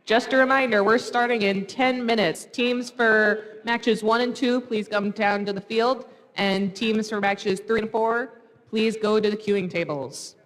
Just a reminder, we're starting in 10 minutes. Teams for matches 1 and 2, please come down to the field. And teams for matches 3 and 4, please go to the queuing tables.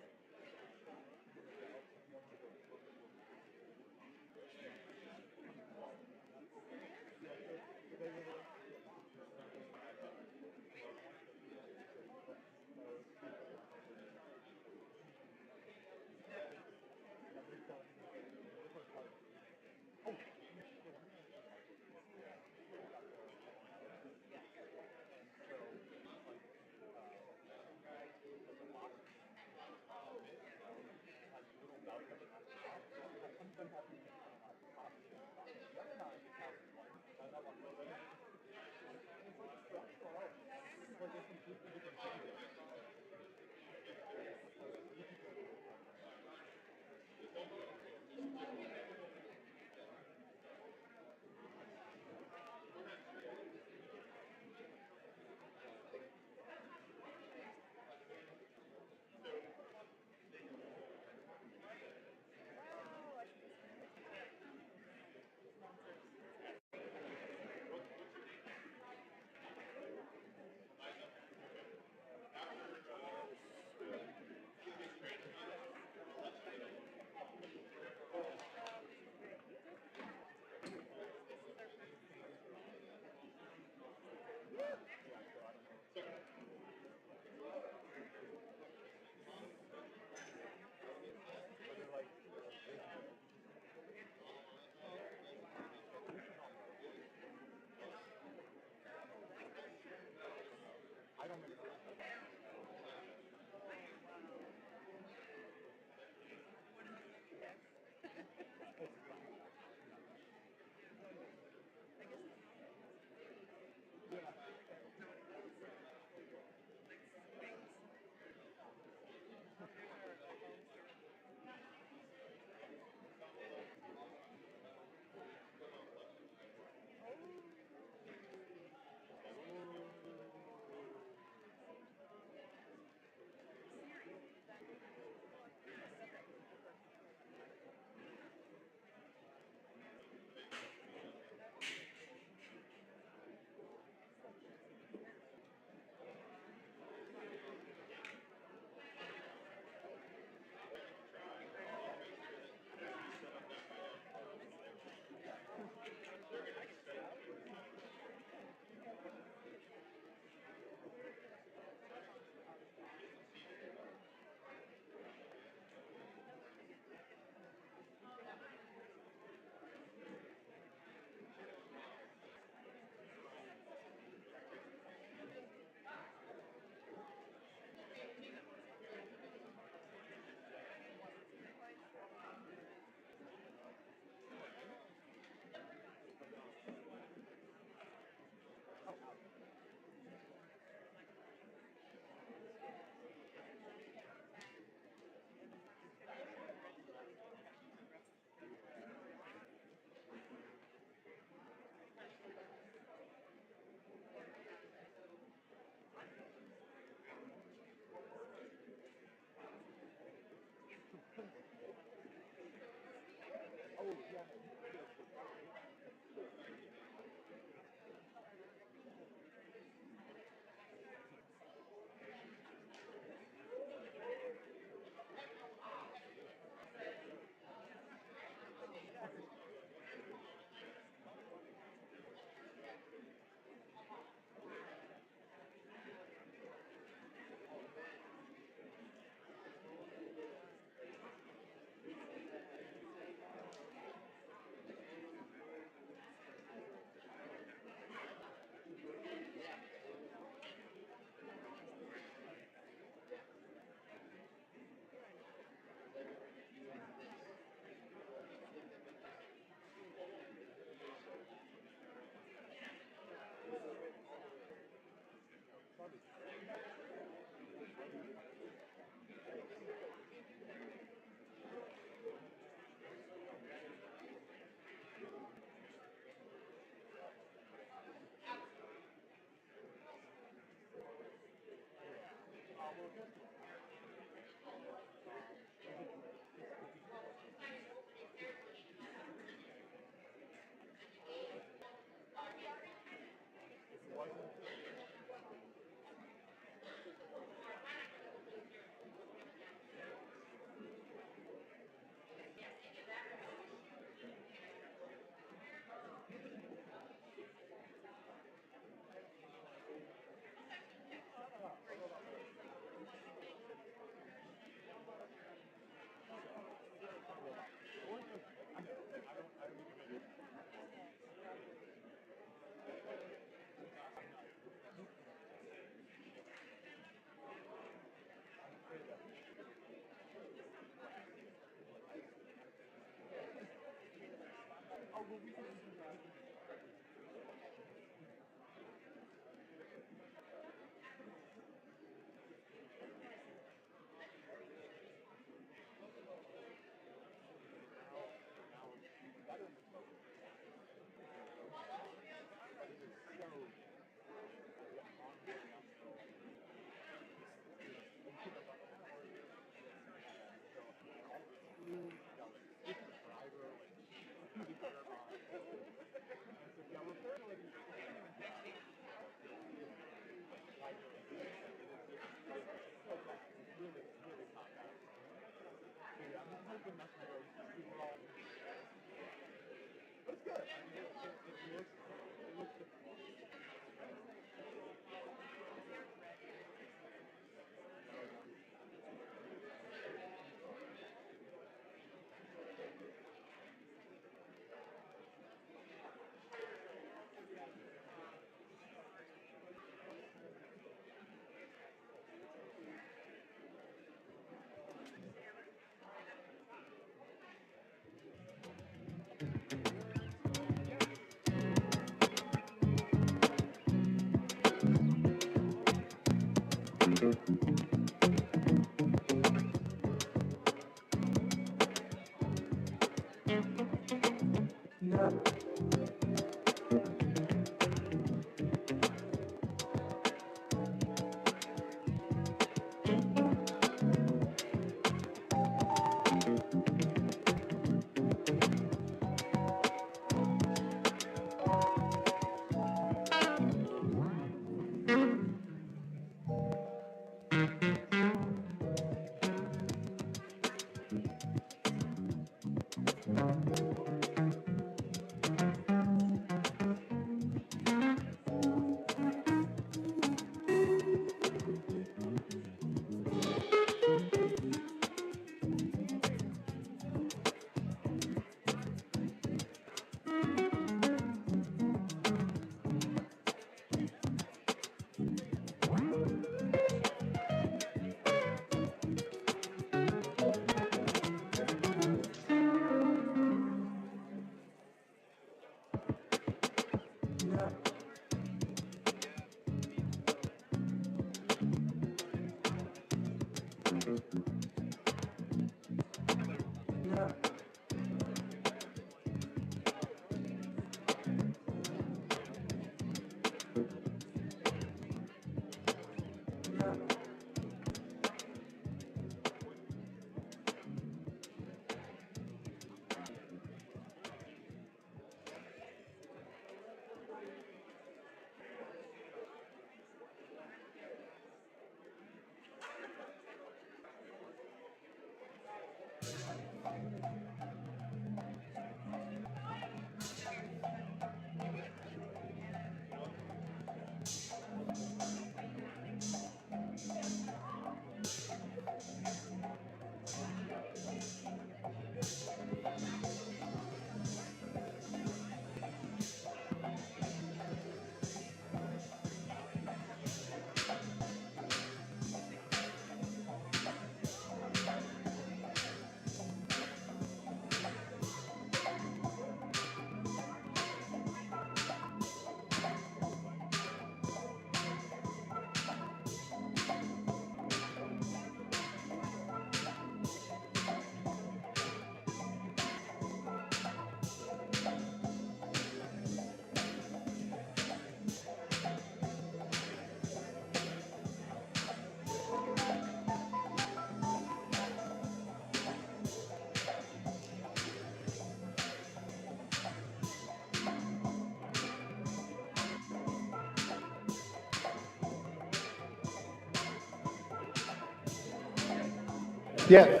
Yeah.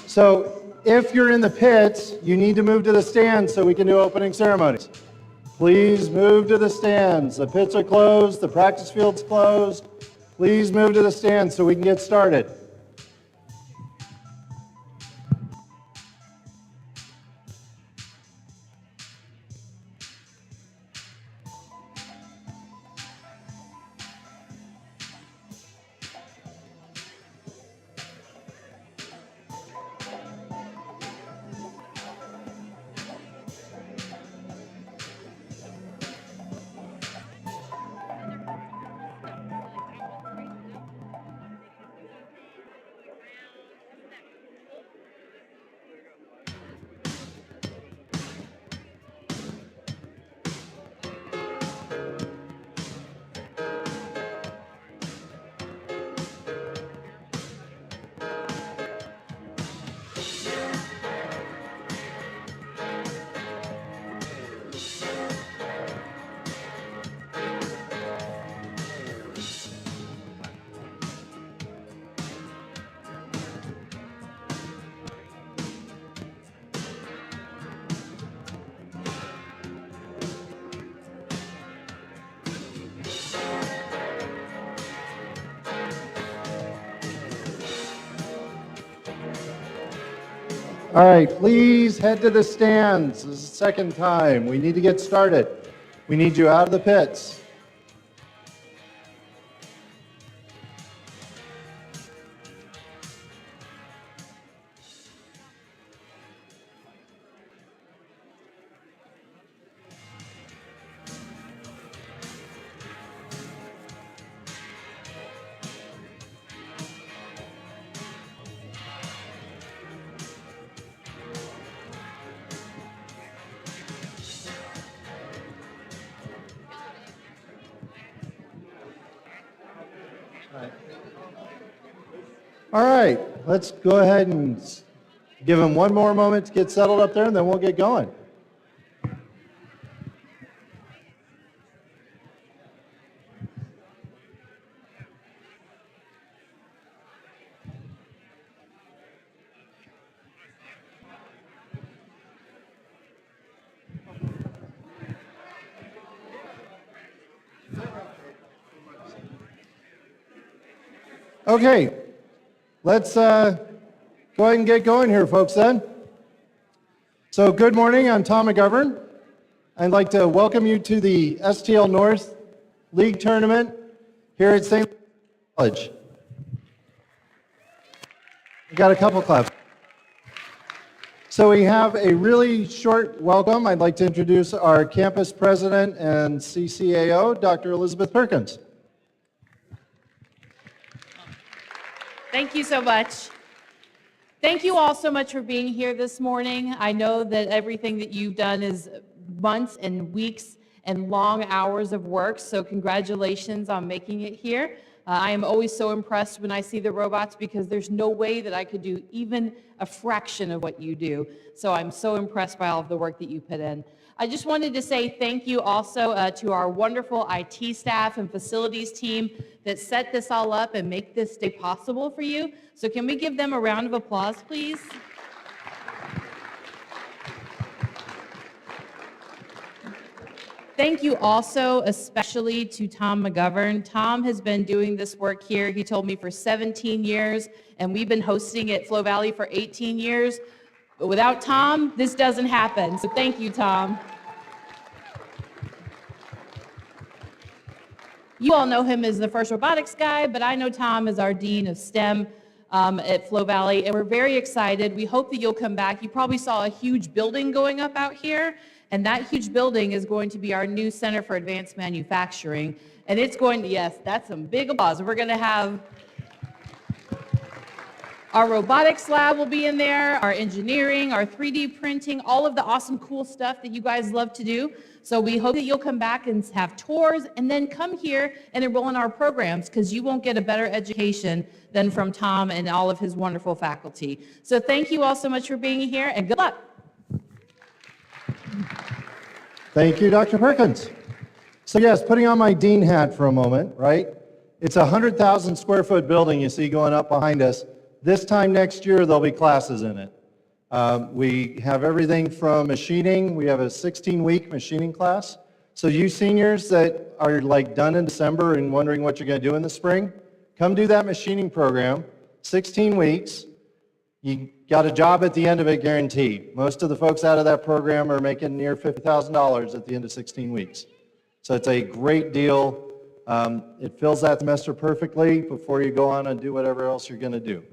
So if you're in the pits, you need to move to the stands so we can do opening ceremonies. Please move to the stands. The pits are closed. The practice field's closed. Please move to the stands so we can get started. All right, please head to the stands. This is the second time. We need to get started. We need you out of the pits. All right, let's go ahead and give them one more moment to get settled up there, and then we'll get going. Okay, let's go ahead and get going here, folks, then. So good morning, I'm Tom McGovern. I'd like to welcome you to the STL North League Tournament here at St. College. We got a couple claps. So we have a really short welcome. I'd like to introduce our campus president and CCAO, Dr. Elizabeth Perkins. Thank you so much. Thank you all so much for being here this morning. I know that everything that you've done is months and weeks and long hours of work, so congratulations on making it here. I am always so impressed when I see the robots because there's no way that I could do even a fraction of what you do. So I'm so impressed by all of the work that you put in. I just wanted to say thank you also to our wonderful IT staff and facilities team that set this all up and make this day possible for you. So can we give them a round of applause, please? Thank you also especially to Tom McGovern. Tom has been doing this work here, he told me, for 17 years, and we've been hosting at Flow Valley for 18 years. But without Tom, this doesn't happen. So thank you, Tom. You all know him as the first robotics guy, but I know Tom as our Dean of STEM at Flow Valley, and we're very excited. We hope that you'll come back. You probably saw a huge building going up out here, and that huge building is going to be our new Center for Advanced Manufacturing, and it's going to, yes, that's some big applause. We're going to have our robotics lab will be in there, our engineering, our 3D printing, all of the awesome, cool stuff that you guys love to do. So we hope that you'll come back and have tours and then come here and enroll in our programs because you won't get a better education than from Tom and all of his wonderful faculty. So thank you all so much for being here and good luck. Thank you, Dr. Perkins. So yes, putting on my dean hat for a moment, right? It's a 100,000 square foot building you see going up behind us. This time next year, there'll be classes in it. We have everything from machining. We have a 16-week machining class. So you seniors that are like done in December and wondering what you're going to do in the spring, come do that machining program, 16 weeks. You got a job at the end of it guaranteed. Most of the folks out of that program are making near $50,000 at the end of 16 weeks. So it's a great deal. It fills that semester perfectly before you go on and do whatever else you're going to do.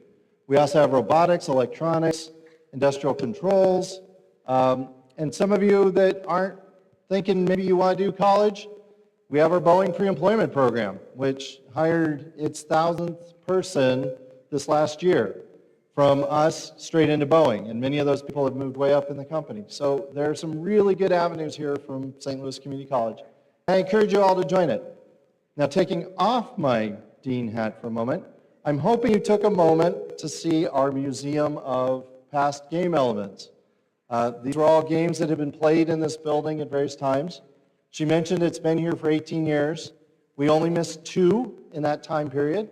We also have robotics, electronics, industrial controls, and some of you that aren't thinking maybe you want to do college, we have our Boeing pre-employment program, which hired its 1,000th person this last year from us straight into Boeing, and many of those people have moved way up in the company. So there are some really good avenues here from St. Louis Community College. I encourage you all to join it. Now, taking off my dean hat for a moment, I'm hoping you took a moment to see our museum of past game elements. These are all games that have been played in this building at various times. She mentioned it's been here for 18 years. We only missed 2 in that time period,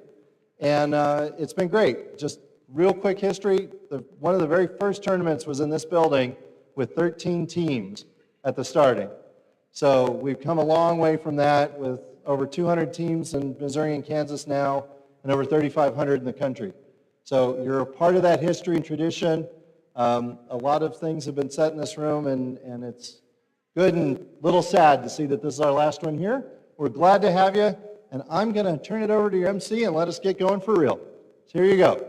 and it's been great. Just real quick history, one of the very first tournaments was in this building with 13 teams at the starting. So we've come a long way from that with over 200 teams in Missouri and Kansas now, and over 3,500 in the country. So you're a part of that history and tradition. A lot of things have been said in this room, and it's good and a little sad to see that this is our last one here. We're glad to have you, and I'm going to turn it over to your MC and let us get going for real. So here you go.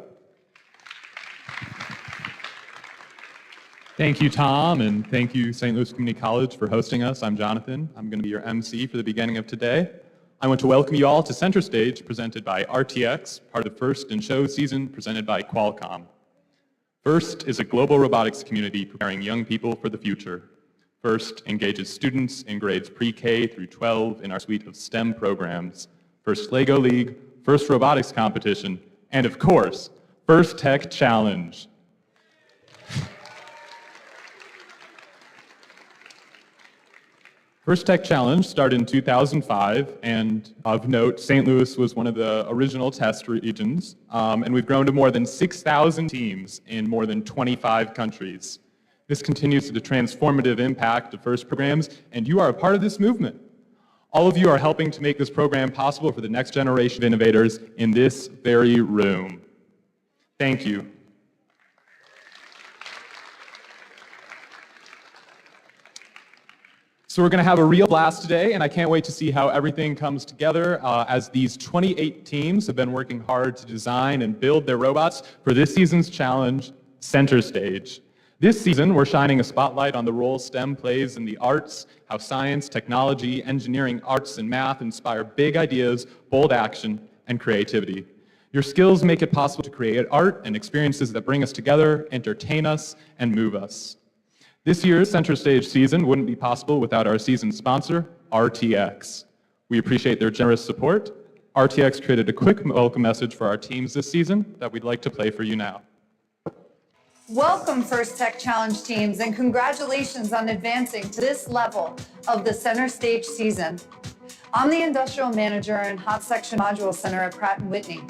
Thank you, Tom, and thank you, St. Louis Community College, for hosting us. I'm Jonathan. I'm going to be your MC for the beginning of today. I want to welcome you all to Centerstage, presented by RTX, part of the First in Show season, presented by Qualcomm. First is a global robotics community preparing young people for the future. First engages students in grades pre-K through 12 in our suite of STEM programs. First Lego League, First Robotics Competition, and of course, First Tech Challenge. First Tech Challenge started in 2005, and of note, St. Louis was one of the original test regions, and we've grown to more than 6,000 teams in more than 25 countries. This continues the transformative impact of FIRST programs, and you are a part of this movement. All of you are helping to make this program possible for the next generation of innovators in this very room. Thank you. So we're going to have a real blast today, and I can't wait to see how everything comes together as these 28 teams have been working hard to design and build their robots for this season's challenge, Centerstage. This season, we're shining a spotlight on the role STEM plays in the arts, how science, technology, engineering, arts, and math inspire big ideas, bold action, and creativity. Your skills make it possible to create art and experiences that bring us together, entertain us, and move us. This year's Centerstage season wouldn't be possible without our season sponsor, RTX. We appreciate their generous support. RTX created a quick welcome message for our teams this season that we'd like to play for you now. Welcome, First Tech Challenge teams, and congratulations on advancing to this level of the Centerstage season. I'm the Industrial Manager and Hot Section Module Center at Pratt & Whitney.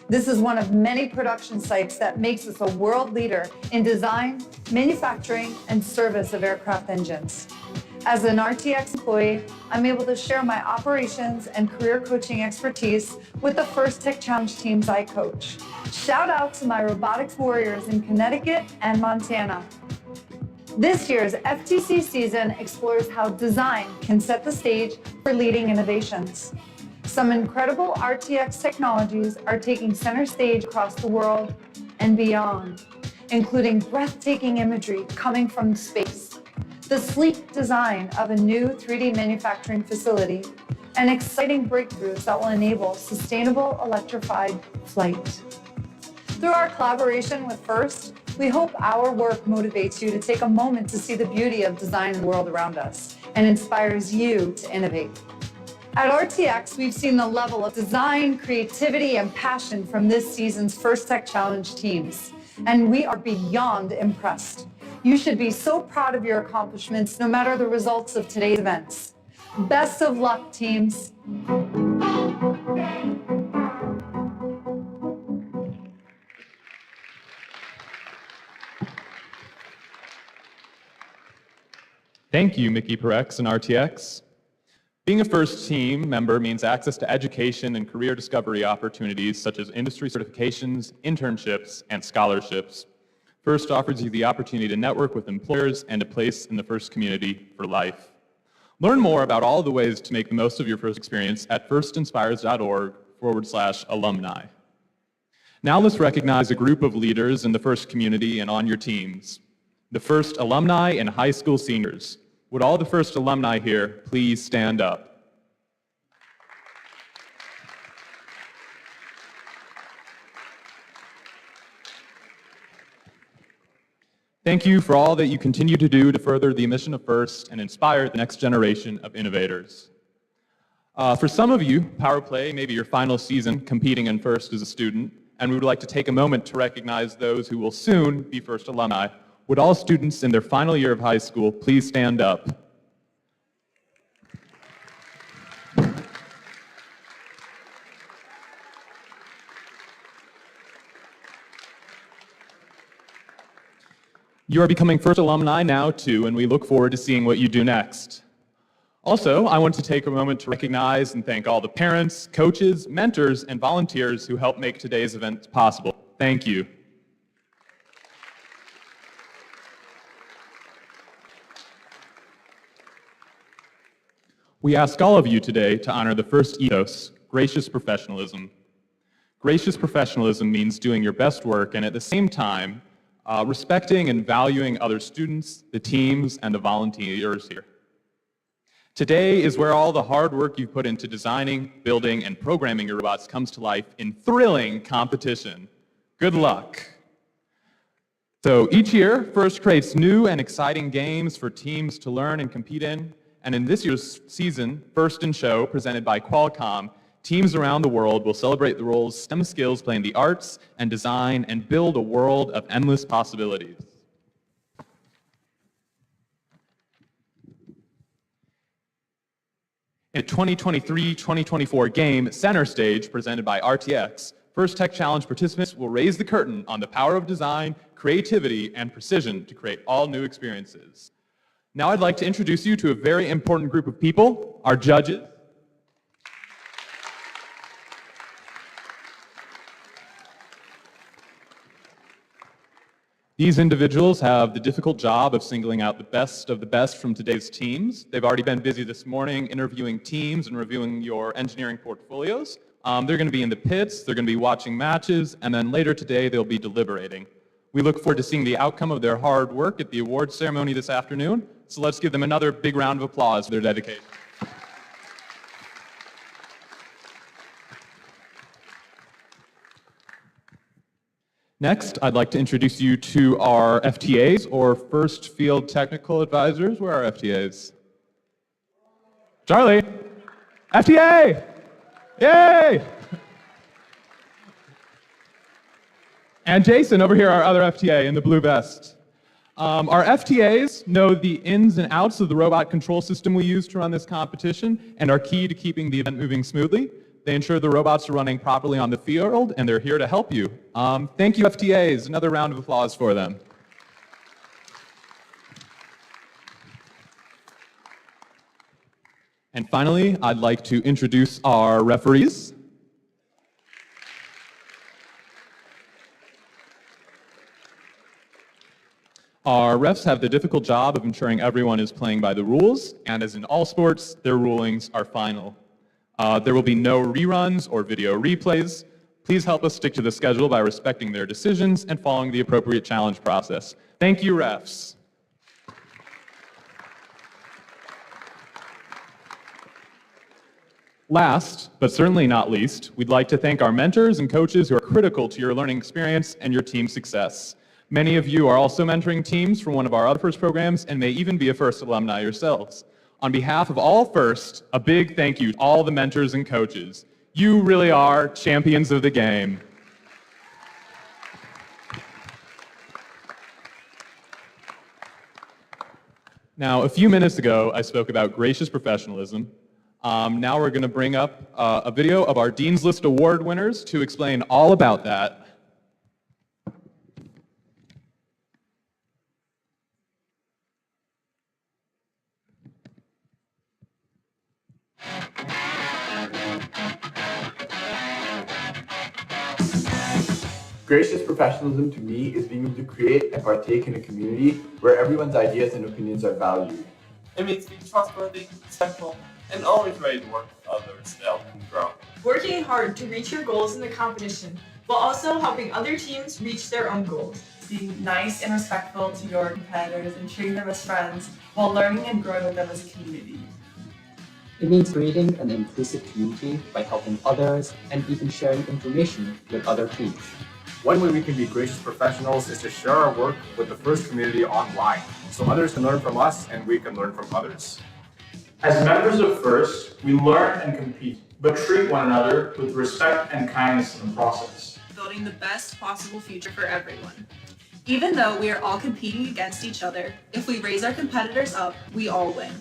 This is one of many production sites that makes us a world leader in design, manufacturing, and service of aircraft engines. As an RTX employee, I'm able to share my operations and career coaching expertise with the First Tech Challenge teams I coach. Shout out to my robotics warriors in Connecticut and Montana. This year's FTC season explores how design can set the stage for leading innovations. Some incredible RTX technologies are taking center stage across the world and beyond, including breathtaking imagery coming from space, the sleek design of a new 3D manufacturing facility, and exciting breakthroughs that will enable sustainable electrified flight. Through our collaboration with FIRST, we hope our work motivates you to take a moment to see the beauty of design in the world around us and inspires you to innovate. At RTX, we've seen the level of design, creativity, and passion from this season's First Tech Challenge teams, and we are beyond impressed. You should be so proud of your accomplishments, no matter the results of today's events. Best of luck, teams. Thank you, Mickey Perex and RTX. Being a FIRST team member means access to education and career discovery opportunities such as industry certifications, internships, and scholarships. FIRST offers you the opportunity to network with employers and a place in the FIRST community for life. Learn more about all the ways to make the most of your FIRST experience at firstinspires.org/alumni. Now let's recognize a group of leaders in the FIRST community and on your teams. The FIRST alumni and high school seniors. Would all the FIRST alumni here please stand up? Thank you for all that you continue to do to further the mission of FIRST and inspire the next generation of innovators. For some of you, Power Play may be your final season competing in FIRST as a student, and we would like to take a moment to recognize those who will soon be FIRST alumni. Would all students in their final year of high school please stand up? You are becoming FIRST alumni now too, and we look forward to seeing what you do next. Also, I want to take a moment to recognize and thank all the parents, coaches, mentors, and volunteers who helped make today's event possible. Thank you. We ask all of you today to honor the first ethos, gracious professionalism. Gracious professionalism means doing your best work and at the same time, respecting and valuing other students, the teams, and the volunteers here. Today is where all the hard work you've put into designing, building, and programming your robots comes to life in thrilling competition. Good luck. So each year, FIRST creates new and exciting games for teams to learn and compete in. And in this year's season, FIRST in Show, presented by Qualcomm, teams around the world will celebrate the roles STEM skills play in the arts and design and build a world of endless possibilities. In a 2023-2024 game, Centerstage, presented by RTX, FIRST Tech Challenge participants will raise the curtain on the power of design, creativity, and precision to create all new experiences. Now I'd like to introduce you to a very important group of people, our judges. These individuals have the difficult job of singling out the best of the best from today's teams. They've already been busy this morning interviewing teams and reviewing your engineering portfolios. They're going to be in the pits, they're going to be watching matches, and then later today they'll be deliberating. We look forward to seeing the outcome of their hard work at the awards ceremony this afternoon, so let's give them another big round of applause for their dedication. Next, I'd like to introduce you to our FTAs, or First Field Technical Advisors. Where are our FTAs? Charlie! FTA! Yay! And Jason, over here, our other FTA in the blue vest. Our FTAs know the ins and outs of the robot control system we use to run this competition and are key to keeping the event moving smoothly. They ensure the robots are running properly on the field, and they're here to help you. Thank you, FTAs. Another round of applause for them. And finally, I'd like to introduce our referees. Our refs have the difficult job of ensuring everyone is playing by the rules, and as in all sports, their rulings are final. There will be no reruns or video replays. Please help us stick to the schedule by respecting their decisions and following the appropriate challenge process. Thank you, refs. Last, but certainly not least, we'd like to thank our mentors and coaches who are critical to your learning experience and your team success. Many of you are also mentoring teams from one of our other FIRST programs and may even be a FIRST alumni yourselves. On behalf of all FIRST, a big thank you to all the mentors and coaches. You really are champions of the game. Now, a few minutes ago, I spoke about gracious professionalism. Now we're going to bring up a video of our Dean's List Award winners to explain all about that. Gracious professionalism to me is being able to create and partake in a community where everyone's ideas and opinions are valued. It means being trustworthy, respectful, and always ready to work with others to help them grow. Working hard to reach your goals in the competition, while also helping other teams reach their own goals. Being nice and respectful to your competitors and treating them as friends while learning and growing with them as a community. It means creating an inclusive community by helping others and even sharing information with other teams. One way we can be gracious professionals is to share our work with the FIRST community online, so others can learn from us and we can learn from others. As members of FIRST, we learn and compete, but treat one another with respect and kindness in the process. Building the best possible future for everyone. Even though we are all competing against each other, if we raise our competitors up, we all win.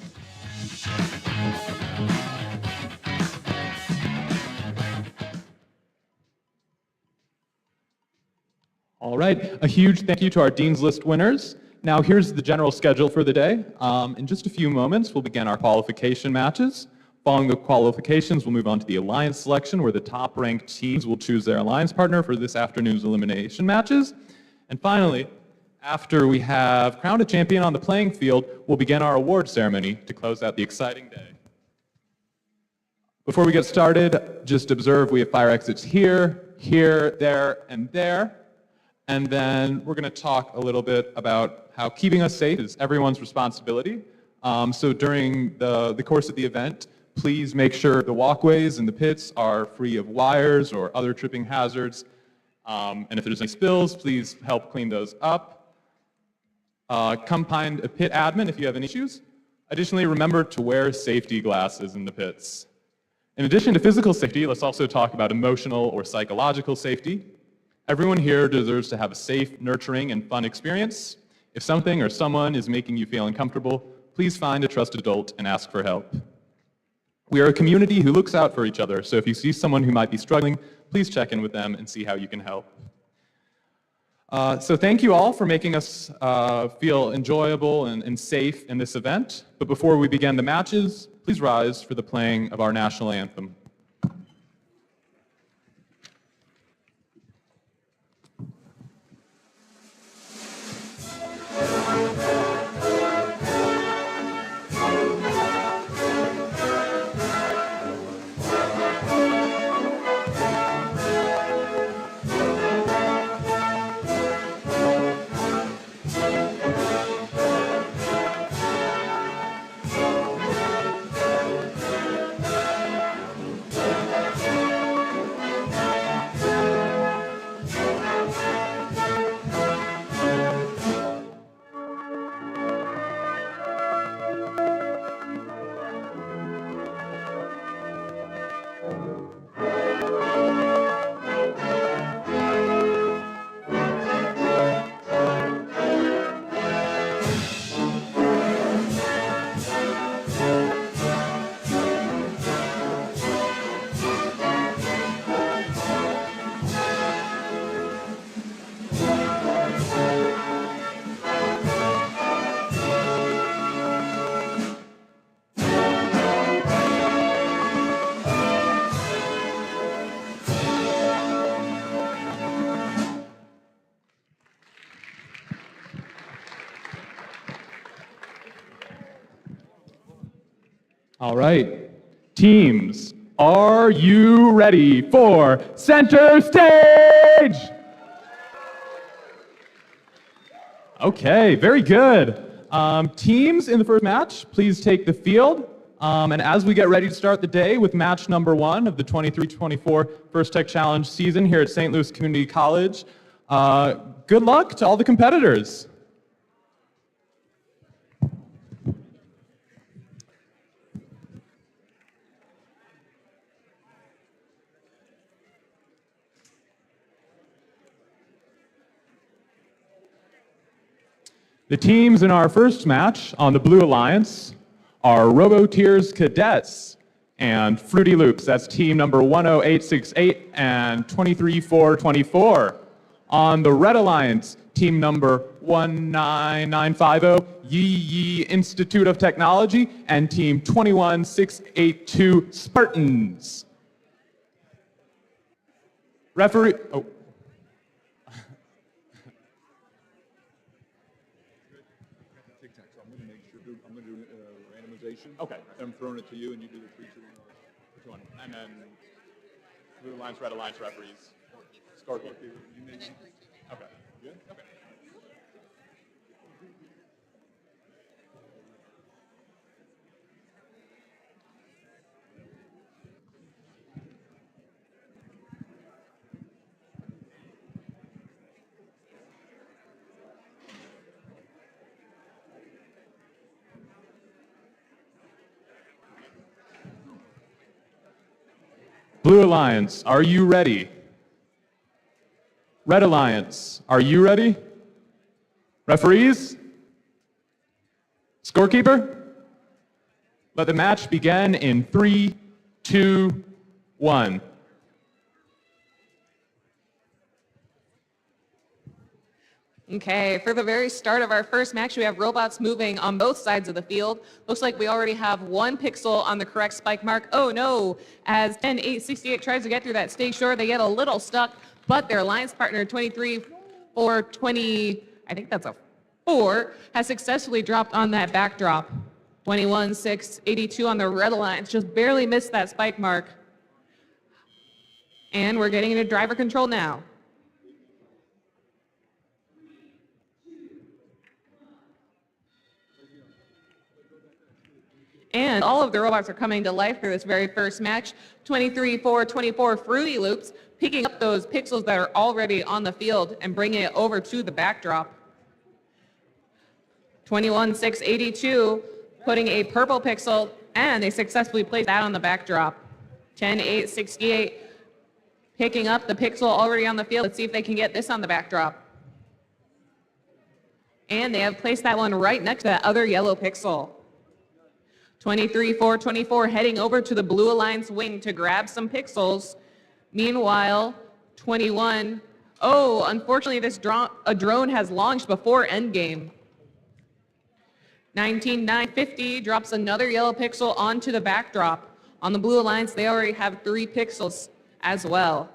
All right, a huge thank you to our Dean's List winners. Now here's the general schedule for the day. In just a few moments, we'll begin our qualification matches. Following the qualifications, we'll move on to the alliance selection, where the top-ranked teams will choose their alliance partner for this afternoon's elimination matches. And finally, after we have crowned a champion on the playing field, we'll begin our award ceremony to close out the exciting day. Before we get started, just observe we have fire exits here, here, there, and there. And then we're going to talk a little bit about how keeping us safe is everyone's responsibility. So during the course of the event, please make sure the walkways and the pits are free of wires or other tripping hazards. And if there's any spills, please help clean those up. Come find a pit admin if you have any issues. Additionally, remember to wear safety glasses in the pits. In addition to physical safety, let's also talk about emotional or psychological safety. Everyone here deserves to have a safe, nurturing, and fun experience. If something or someone is making you feel uncomfortable, please find a trusted adult and ask for help. We are a community who looks out for each other, so if you see someone who might be struggling, please check in with them and see how you can help. So thank you all for making us feel enjoyable and safe in this event. But before we begin the matches, please rise for the playing of our national anthem. All right, teams, are you ready for center stage? Okay, very good. Teams in the first match, please take the field. And as we get ready to start the day with match number 1 of the 23-24 First Tech Challenge season here at St. Louis Community College, good luck to all the competitors. The teams in our first match on the Blue Alliance are RoboTiers Cadets and Fruity Loops. That's team number 10868 and 23424. On the Red Alliance, team number 19950, Yee Yee Institute of Technology, and team 21682, Spartans. Referee, oh. Okay. I'm throwing it to you, and you do the 3, 2, 1. And then Blue Alliance, Red Alliance referees. Scorekeeper. Okay. Good? Okay. Blue Alliance, are you ready? Red Alliance, are you ready? Referees? Scorekeeper? Let the match begin in 3, 2, 1. Okay, for the very start of our first match, we have robots moving on both sides of the field. Looks like we already have 1 pixel on the correct spike mark. Oh no, as 10868 tries to get through that stage shore, they get a little stuck, but their alliance partner 23420, I think that's a 4, has successfully dropped on that backdrop. 21-6-82 on the red alliance, just barely missed that spike mark. And we're getting into driver control now. And all of the robots are coming to life for this very first match. 23-4-24 Fruity Loops, picking up those pixels that are already on the field and bringing it over to the backdrop. 21-6-82, putting a purple pixel, and they successfully placed that on the backdrop. 10-8-68, picking up the pixel already on the field. Let's see if they can get this on the backdrop. And they have placed that one right next to that other yellow pixel. 23-4-24 heading over to the Blue Alliance wing to grab some pixels. Meanwhile, 21, oh, unfortunately a drone has launched before endgame. 19-9-50 drops another yellow pixel onto the backdrop. On the Blue Alliance, they already have 3 pixels as well.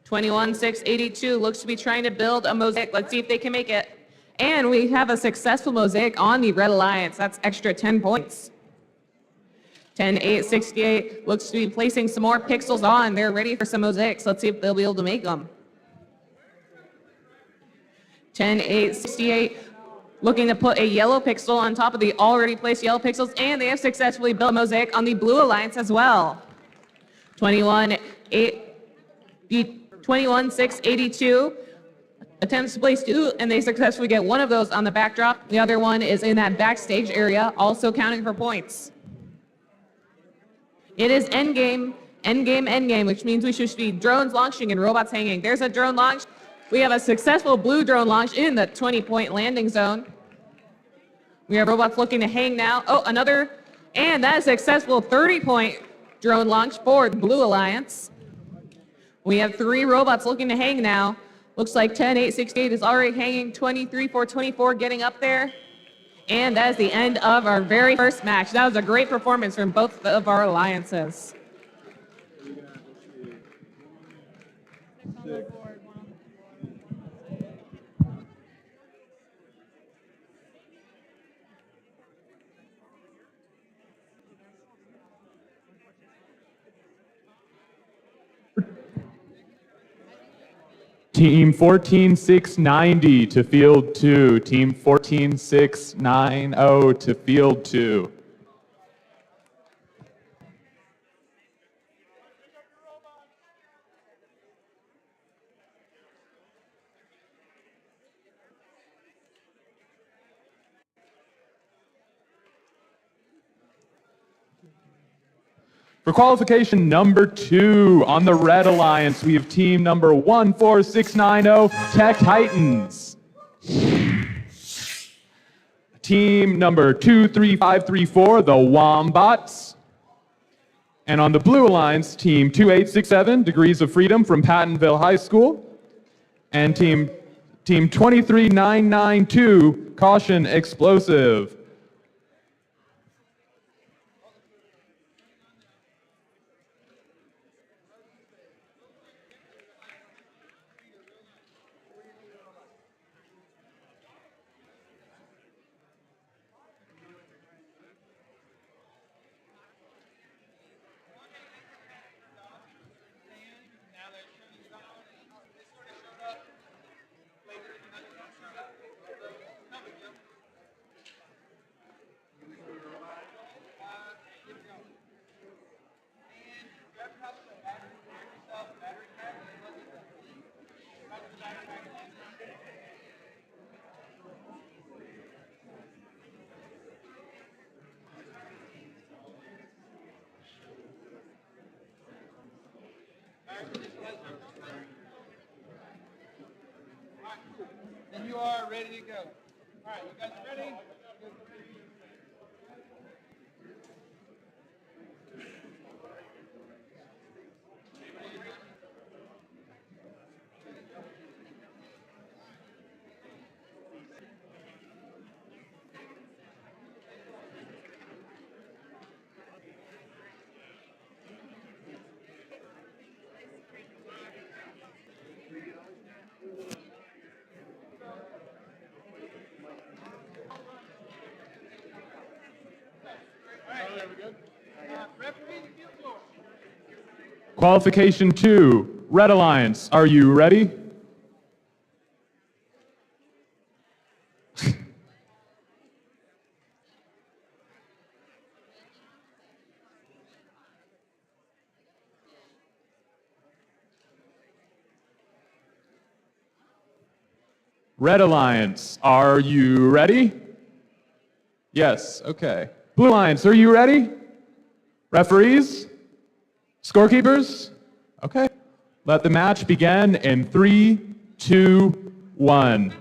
21-6-82 looks to be trying to build a mosaic. Let's see if they can make it. And we have a successful mosaic on the Red Alliance. That's extra 10 points. 10-8-68 looks to be placing some more pixels on. They're ready for some mosaics. Let's see if they'll be able to make them. 10-8-68 looking to put a yellow pixel on top of the already placed yellow pixels, and they have successfully built a mosaic on the Blue Alliance as well. 21-6-82 attempts to place 2, and they successfully get one of those on the backdrop. The other one is in that backstage area, also counting for points. It is endgame, which means we should see drones launching and robots hanging. There's a drone launch. We have a successful blue drone launch in the 20-point landing zone. We have robots looking to hang now. Oh, another, and that is a successful 30-point drone launch for the Blue Alliance. We have 3 robots looking to hang now. Looks like 10-8-68 is already hanging, 23-4-24 getting up there. And that is the end of our very first match. That was a great performance from both of our alliances. Team 14-6-90 to field 2. Team 14-6-90 to field 2. For qualification number 2 on the Red Alliance, we have team number 14690, Tech Titans. Team number 23534, the Wombats. And on the Blue Alliance, team 2867, Degrees of Freedom from Pattonville High School. And team 23992, Caution Explosive. Then you are ready to go. All right, you guys ready? Qualification 2, Red Alliance, are you ready? Red Alliance, are you ready? Yes, okay. Blue Alliance, are you ready? Referees? Scorekeepers? Okay. Let the match begin in 3, 2, 1.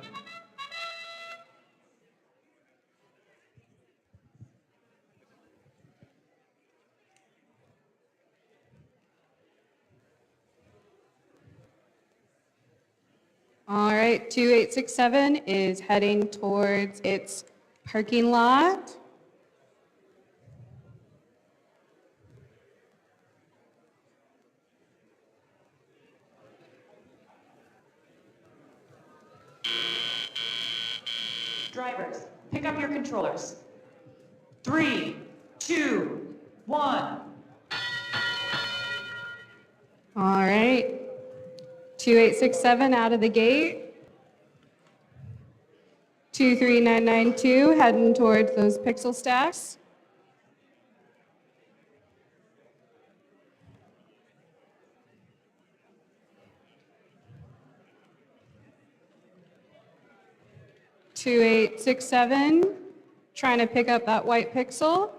All right, 2867 is heading towards its parking lot. Drivers, pick up your controllers. 3, 2, 1. All right, 2867 out of the gate. 23992 heading towards those pixel stacks. Two, 867, trying to pick up that white pixel.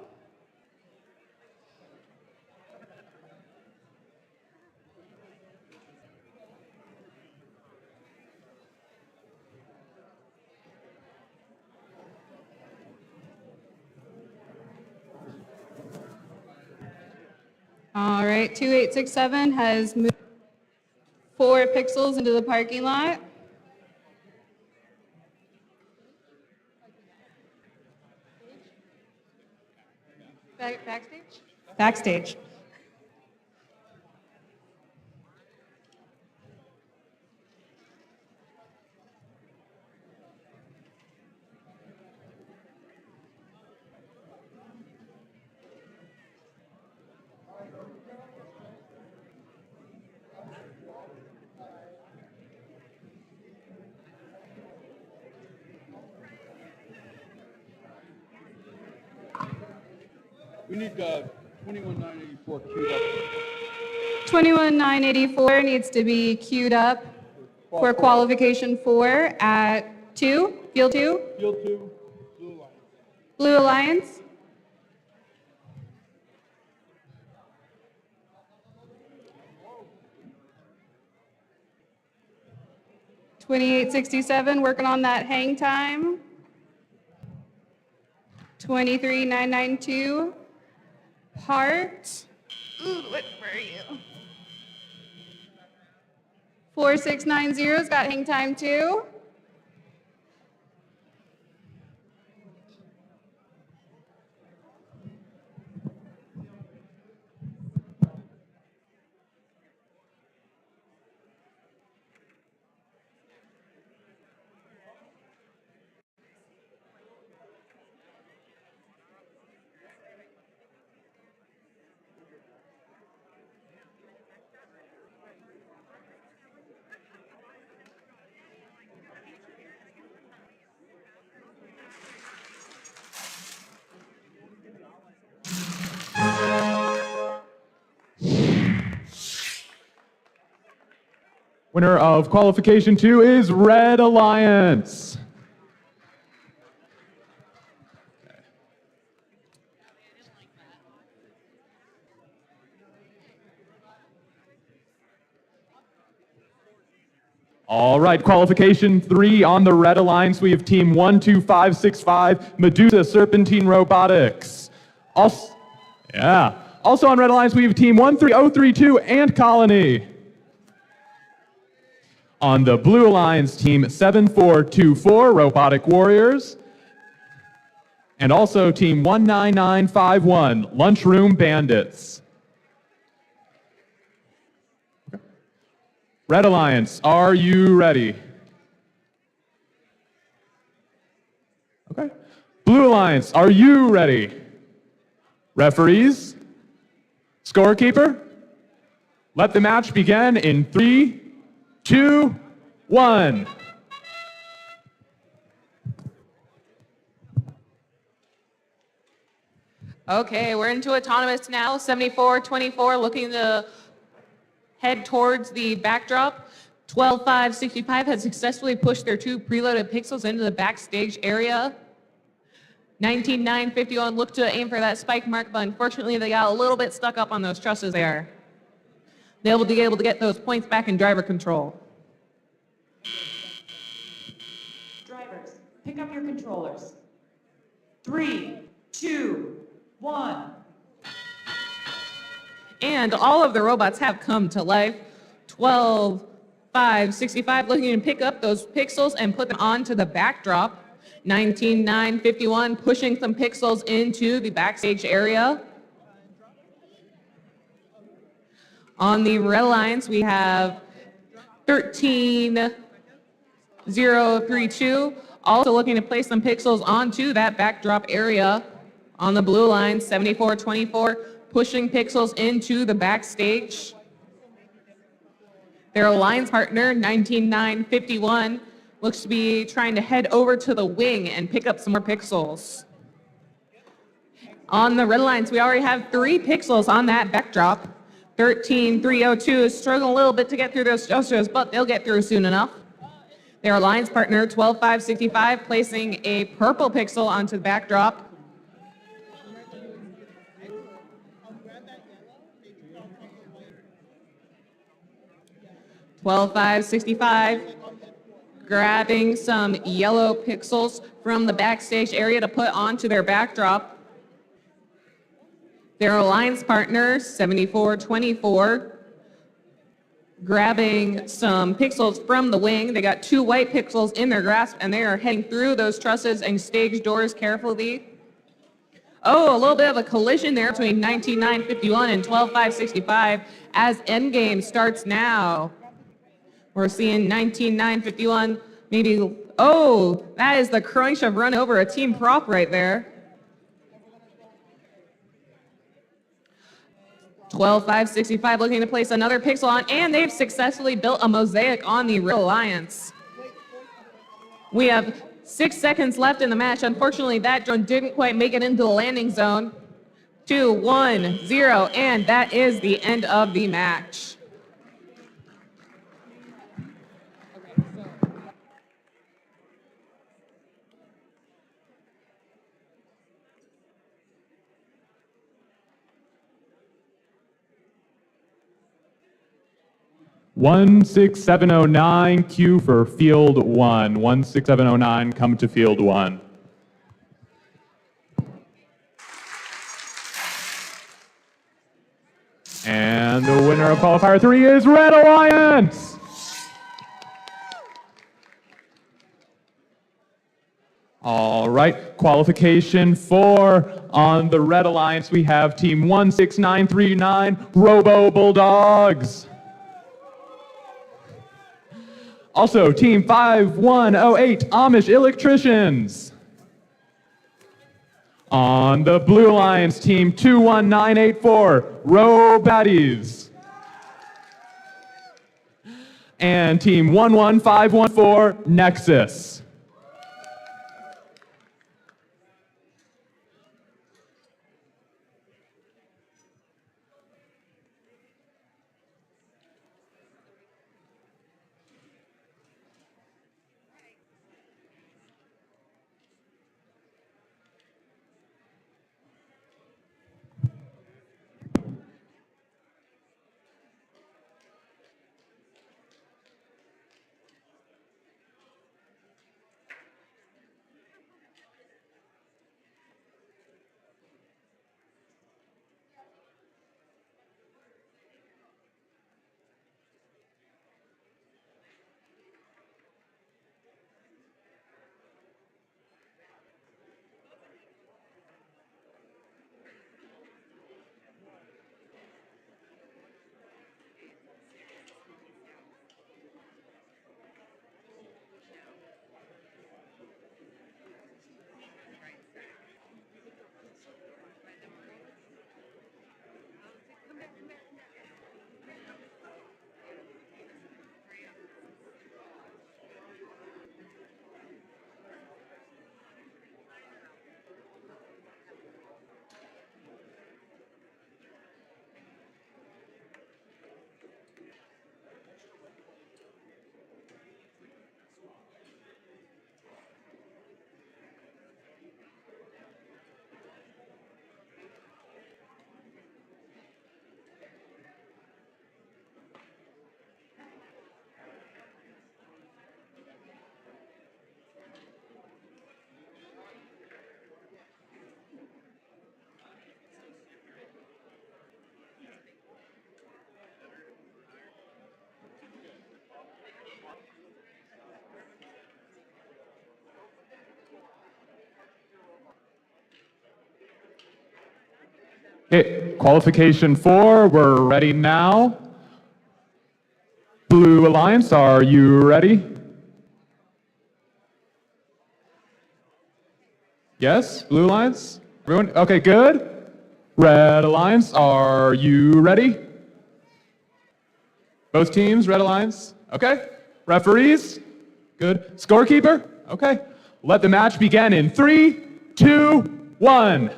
All right, 2867 has moved 4 pixels into the parking lot. Backstage? Backstage. We need 21984 queued up. 21984 needs to be queued up for qualification 4 at 2, field 2. Field 2, Blue Alliance. Blue Alliance. $28.67, working on that hang time. 23,992. Part. Ooh, where are you? 4690's got hang time too. Winner of qualification 2 is Red Alliance. All right, qualification 3 on the Red Alliance. We have team 12565, Medusa Serpentine Robotics. Also on Red Alliance, we have team 13032, Ant Colony. On the Blue Alliance, team 7424, Robotic Warriors. And also team 19951, Lunchroom Bandits. Red Alliance, are you ready? Okay. Blue Alliance, are you ready? Referees? Scorekeeper? Let the match begin in 3, 2, 1. Okay, we're into autonomous now. 74-24, looking to head towards the backdrop. 12-5-65 has successfully pushed their 2 preloaded pixels into the backstage area. 19-9-51 looked to aim for that spike mark, but unfortunately they got a little bit stuck up on those trusses there. They'll be able to get those points back in driver control. Drivers, pick up your controllers. 3, 2, 1. And all of the robots have come to life. 12-5-65 looking to pick up those pixels and put them onto the backdrop. 19-9-51 pushing some pixels into the backstage area. On the red alliance, we have 13-0-3-2 also looking to place some pixels onto that backdrop area. On the blue line, 74-24 pushing pixels into the backstage. Their alliance partner, 19-9-51, looks to be trying to head over to the wing and pick up some more pixels. On the red alliance, we already have 3 pixels on that backdrop. 13-3-0-2 is struggling a little bit to get through those junctures, but they'll get through soon enough. Their alliance partner, 12-5-65, placing a purple pixel onto the backdrop. 12-5-65, grabbing some yellow pixels from the backstage area to put onto their backdrop. Their alliance partner, 74-24, grabbing some pixels from the wing. They got 2 white pixels in their grasp, and they are heading through those trusses and stage doors carefully. Oh, a little bit of a collision there between 19-9-51 and 12-5-65 as endgame starts now. We're seeing 19-9-51 maybe, oh, that is the crankshaft run over a team prop right there. 12-5-65 looking to place another pixel on, and they've successfully built a mosaic on the Red Alliance. We have 6 seconds left in the match. Unfortunately, that drone didn't quite make it into the landing zone. 2, 1, 0, and that is the end of the match. One 16709, cue for field 1. 16709, come to field 1. And the winner of qualifier 3 is Red Alliance. All right, qualification 4 on the Red Alliance. We have team 16939, Robo Bulldogs. Also, team 5108, Amish Electricians. On the Blue Alliance, team 21984, Row Baddies. And team 11514, Nexus. Okay, qualification 4, we're ready now. Blue Alliance, are you ready? Yes, Blue Alliance? Everyone? Okay, good. Red Alliance, are you ready? Both teams, Red Alliance? Okay. Referees? Good. Scorekeeper? Okay. Let the match begin in 3, 2, 1.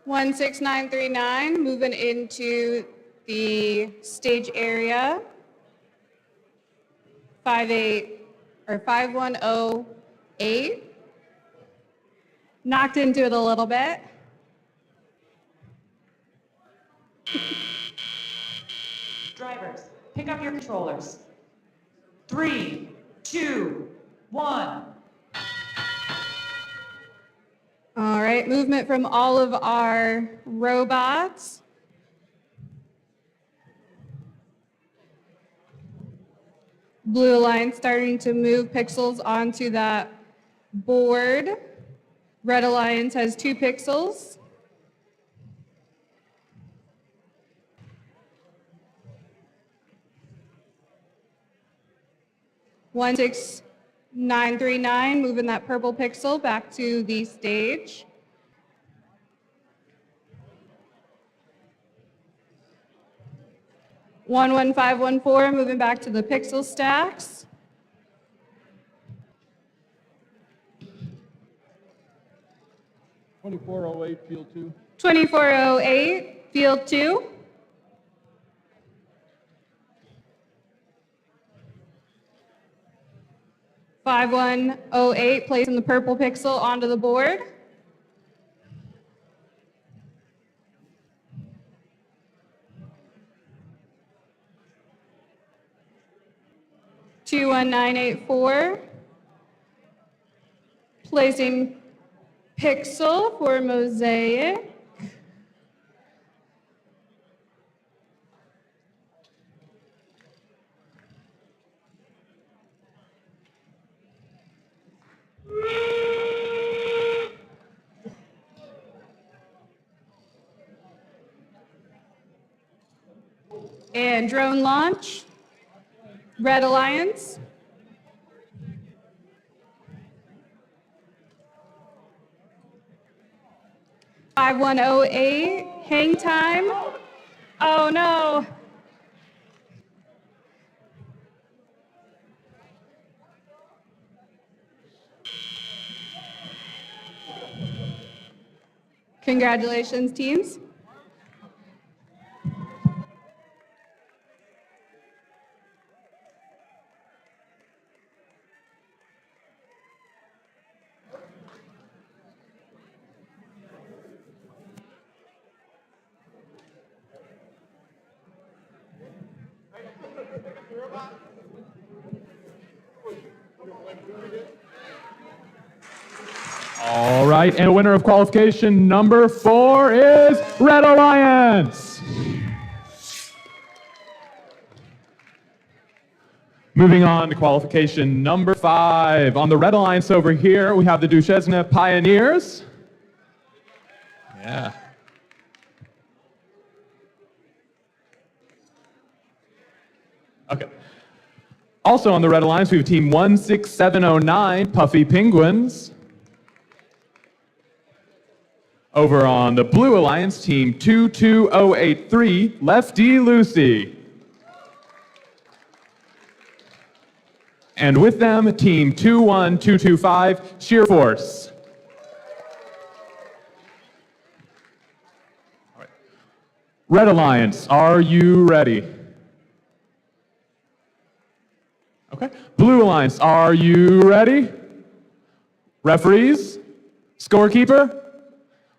One 6939 moving into the stage area. 5108. Knocked into it a little bit. Drivers, pick up your controllers. 3, 2, 1. All right, movement from all of our robots. Blue line starting to move pixels onto that board. Red Alliance has 2 pixels. One 6939 moving that purple pixel back to the stage. One 1514 moving back to the pixel stacks. $24.08 field 2. 2408 field 2. $5108 placing the purple pixel onto the board. $21984 placing pixel for mosaic. And drone launch, Red Alliance. $5108, hang time. Oh no. Congratulations, teams. All right, and the winner of qualification number 4 is Red Alliance. Moving on to qualification number 5. On the Red Alliance over here, we have the Duchesne Pioneers. Yeah. Okay. Also on the Red Alliance, we have team 16709, Puffy Penguins. Over on the Blue Alliance, team 22083, Lefty Lucy. And with them, team 21225, Sheer Force. All right. Red Alliance, are you ready? Okay. Blue Alliance, are you ready? Referees? Scorekeeper?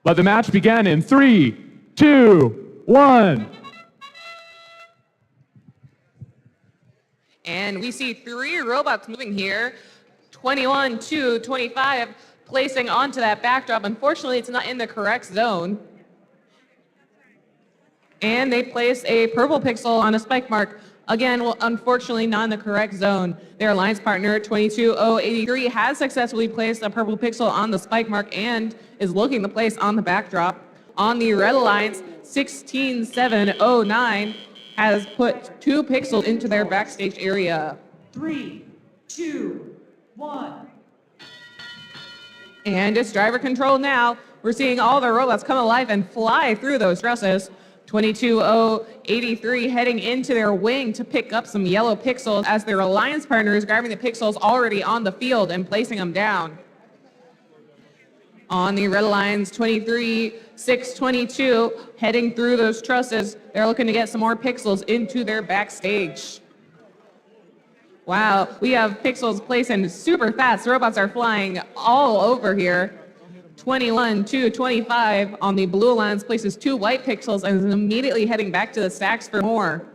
Let the match begin in 3, 2, 1. And we see 3 robots moving here. 21 to 25 placing onto that backdrop. Unfortunately, it's not in the correct zone. And they place a purple pixel on a spike mark. Again, well, unfortunately, not in the correct zone. Their alliance partner, 22083, has successfully placed a purple pixel on the spike mark and is looking to place on the backdrop. On the red alliance, 16709 has put 2 pixels into their backstage area. 3, 2, 1. And it's driver control now. We're seeing all the robots come alive and fly through those trusses. 22083 heading into their wing to pick up some yellow pixels as their alliance partner is grabbing the pixels already on the field and placing them down. On the red alliance, 23622 heading through those trusses. They're looking to get some more pixels into their backstage. Wow, we have pixels placing super fast. Robots are flying all over here. 21225 on the blue alliance places 2 white pixels and is immediately heading back to the stacks for more.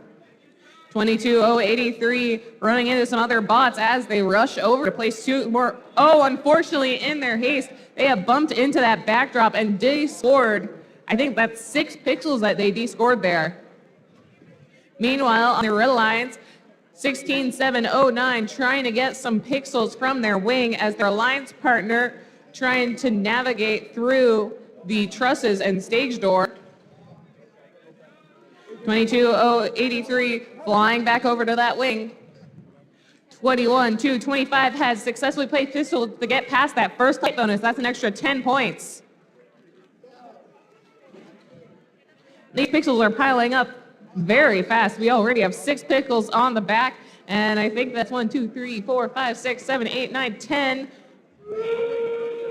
22083 running into some other bots as they rush over to place 2 more. Oh, unfortunately, in their haste, they have bumped into that backdrop and de-scored. I think that's 6 pixels that they de-scored there. Meanwhile, on the red alliance, 16709 trying to get some pixels from their wing as their alliance partner trying to navigate through the trusses and stage door. 22083 flying back over to that wing. 21225 has successfully played pistol to get past that first light bonus. That's an extra 10 points. These pixels are piling up very fast. We already have 6 pixels on the back, and I think that's 1, 2, 3, 4, 5, 6, 7, 8, 9, 10.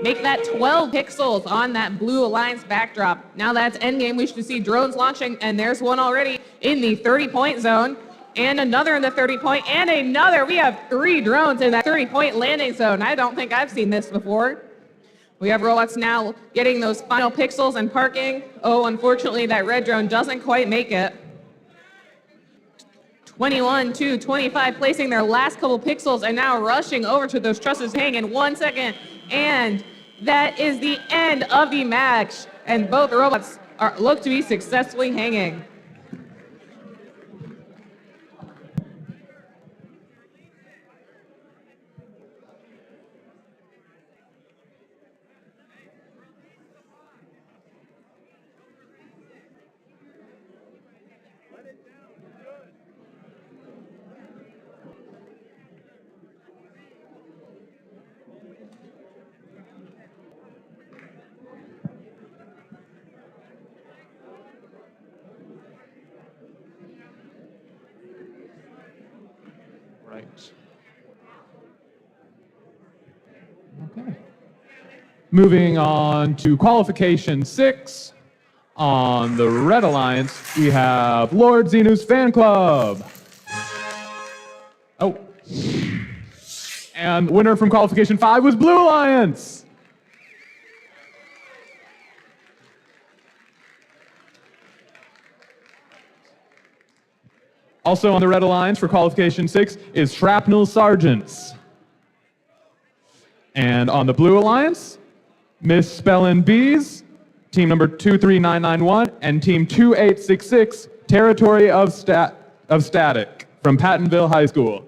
Make that 12 pixels on that blue alliance backdrop. Now that's endgame. We should see drones launching, and there's one already in the 30-point zone, and another in the 30-point, and another. We have 3 drones in that 30-point landing zone. I don't think I've seen this before. We have robots now getting those final pixels and parking. Oh, unfortunately, that red drone doesn't quite make it. 21225 placing their last couple pixels and now rushing over to those trusses. Hang in 1 second, and that is the end of the match, and both robots look to be successfully hanging. Right. Okay. Moving on to qualification 6. On the Red Alliance, we have Lord Xenu's Fan Club. Oh. And the winner from qualification 5 was Blue Alliance. Also on the Red Alliance for qualification 6 is Shrapnel Sergeants. And on the Blue Alliance, Miss Spellin' Bees, team number 23991, and team 2866, Territory of Static from Pattonville High School.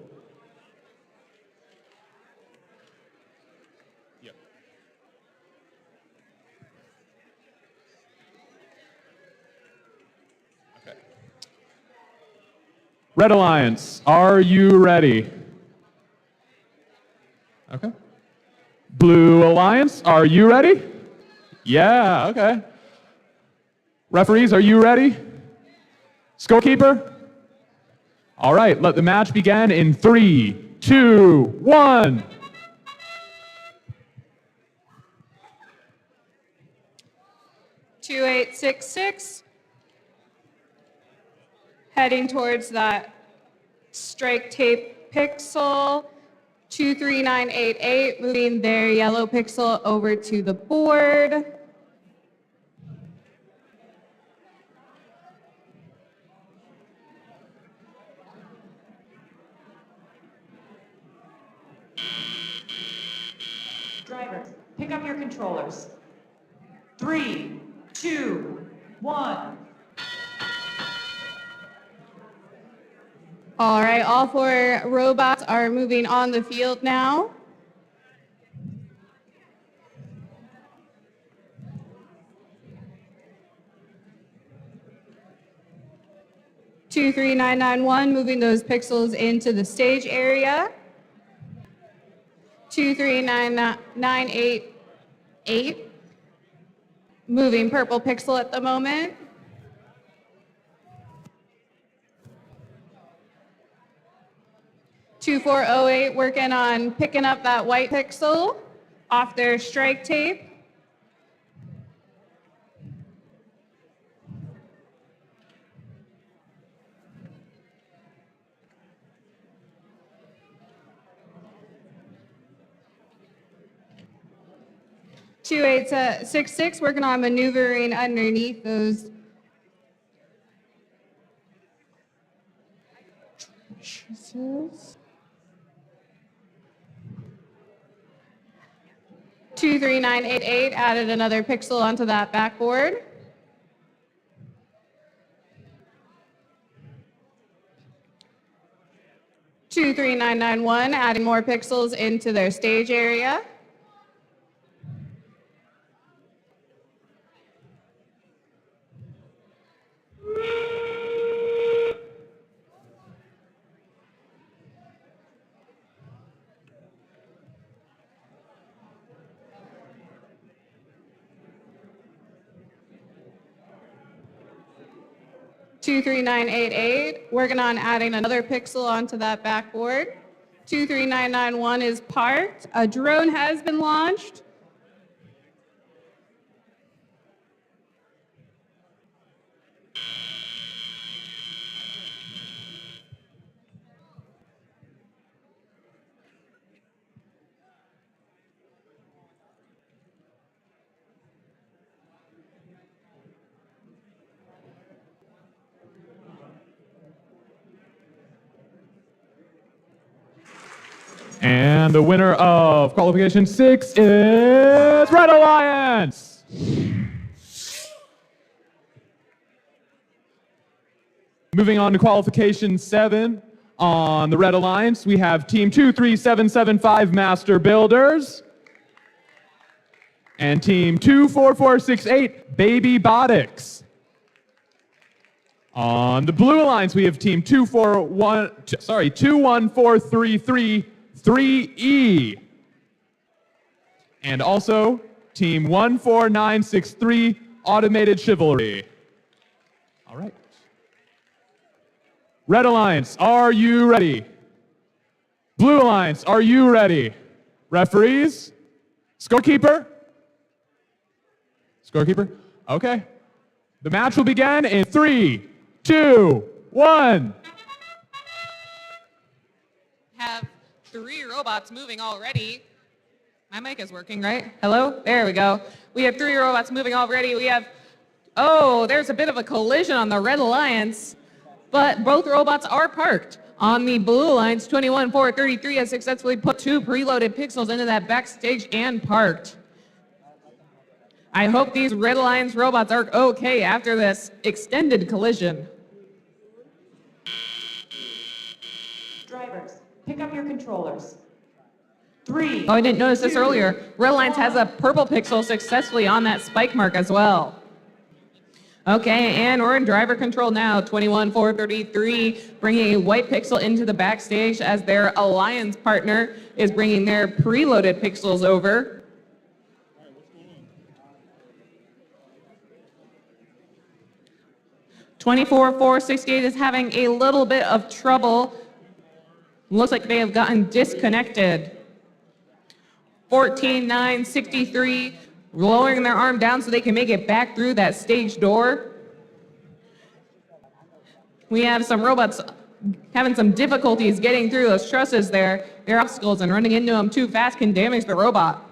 Red Alliance, are you ready? Okay. Blue Alliance, are you ready? Yeah, okay. Referees, are you ready? Scorekeeper? All right, let the match begin in 3, 2, 1. Two, 866. Heading towards that strike tape pixel. 23988, moving their yellow pixel over to the board. Drivers, pick up your controllers. 3, 2, 1. All right, all 4 robots are moving on the field now. Two, 3, 9, 9, 1, moving those pixels into the stage area. 2, 3, 9, 8, 8. Moving purple pixel at the moment. 2408 working on picking up that white pixel off their strike tape. Two, 8, 6, 6 working on maneuvering underneath those traces. 2, 3, 9, 8, 8 added another pixel onto that backboard. Two, 3, 9, 9, 1 adding more pixels into their stage area. Two, 3, 9, 8, 8 working on adding another pixel onto that backboard. 2, 3, 9, 9, 1 is parked. A drone has been launched. And the winner of qualification 6 is Red Alliance. Moving on to qualification 7 on the Red Alliance, we have team 23775 Master Builders and team 24468 Baby Botics. On the Blue Alliance, we have team 21433 3E. And also team 14963 Automated Chivalry. All right. Red Alliance, are you ready? Blue Alliance, are you ready? Referees? Scorekeeper? Scorekeeper? Okay. The match will begin in 3, 2, 1. Have 3 robots moving already. My mic is working, right? Hello? There we go. We have 3 robots moving already. We have, there's a bit of a collision on the Red Alliance, but both robots are parked. On the Blue Alliance, 21433 has successfully put 2 preloaded pixels into that backstage and parked. I hope these Red Alliance robots are okay after this extended collision. Drivers, pick up your controllers. 3. Oh, I didn't notice this earlier. Red Alliance has a purple pixel successfully on that spike mark as well. Okay, and we're in driver control now. 21433 bringing a white pixel into the backstage as their alliance partner is bringing their preloaded pixels over. (24,468) is having a little bit of trouble. Looks like they have gotten disconnected. 14,963 lowering their arm down so they can make it back through that stage door. We have some robots having some difficulties getting through those trusses there. Their obstacles and running into them too fast can damage the robot.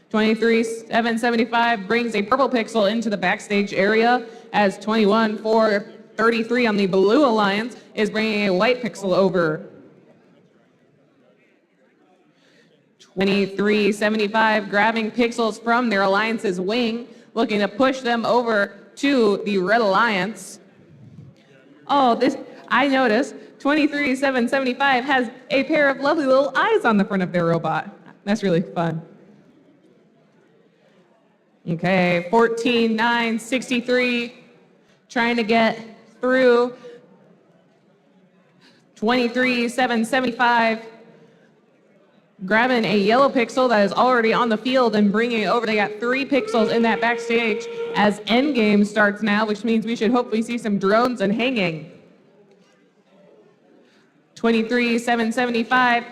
23,775 brings a purple pixel into the backstage area as 21,433 on the Blue Alliance is bringing a white pixel over. 2375 grabbing pixels from their alliance's wing, looking to push them over to the Red Alliance. I noticed 23775 has a pair of lovely little eyes on the front of their robot. That's really fun. Okay, 14963, trying to get through. 23775, grabbing a yellow pixel that is already on the field and bringing it over. They got 3 pixels in that backstage as endgame starts now, which means we should hopefully see some drones and hanging. 23775,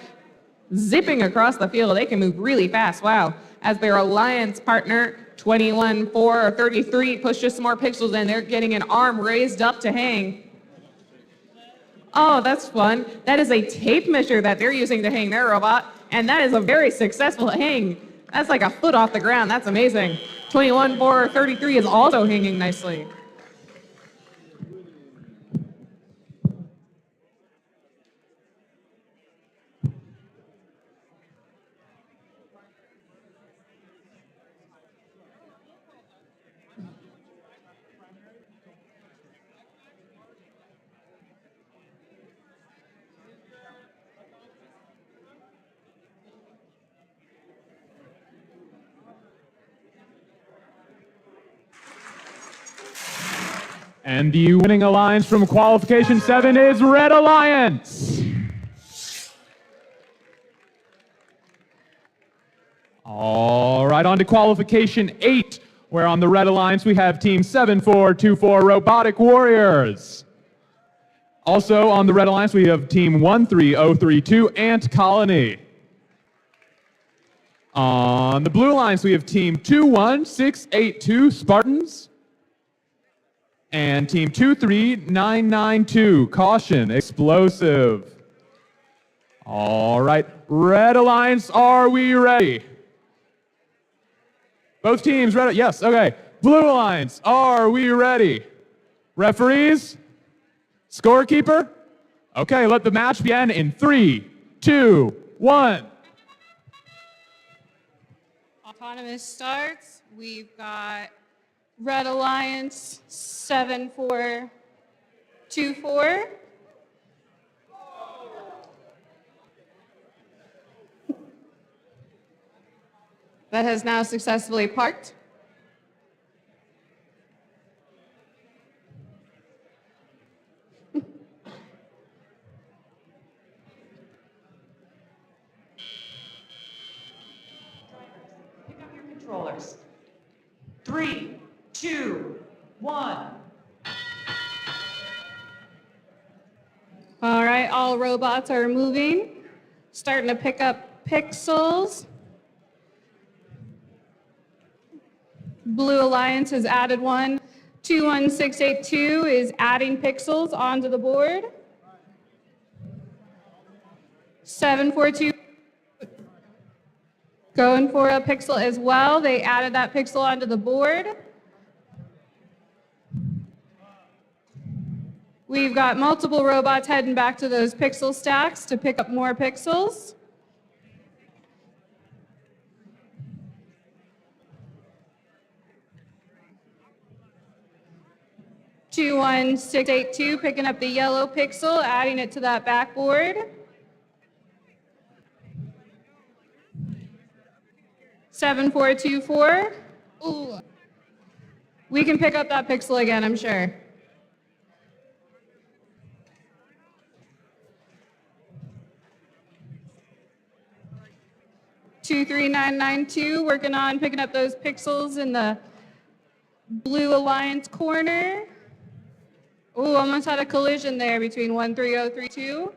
zipping across the field. They can move really fast, wow. As their alliance partner, 21433, pushes some more pixels in. They're getting an arm raised up to hang. Oh, that's fun. That is a tape measure that they're using to hang their robot, and that is a very successful hang. That's like a foot off the ground. That's amazing. 21433 is also hanging nicely. And the winning alliance from qualification 7 is Red Alliance. All right, on to qualification 8, where on the Red Alliance we have Team 7424 Robotic Warriors. Also on the Red Alliance we have Team 13032 Ant Colony. On the Blue Alliance we have Team 21682 Spartans. And Team 23992, Caution, Explosive. All right, Red Alliance, are we ready? Both teams ready? Yes, okay. Blue Alliance, are we ready? Referees? Scorekeeper? Okay, let the match begin in 3, 2, 1. Autonomous starts. We've got Red Alliance 7424. That has now successfully parked. Pick up your controllers. 3, 2, 1. All right, all robots are moving, starting to pick up pixels. Blue Alliance has added one. 21682 is adding pixels onto the board. 742 going for a pixel as well. They added that pixel onto the board. We've got multiple robots heading back to those pixel stacks to pick up more pixels. Two, 1, 6, 8, 2, picking up the yellow pixel, adding it to that backboard. 7424. Ooh. We can pick up that pixel again, I'm sure. Two, 3992, working on picking up those pixels in the Blue Alliance corner. Ooh, almost had a collision there between 13032.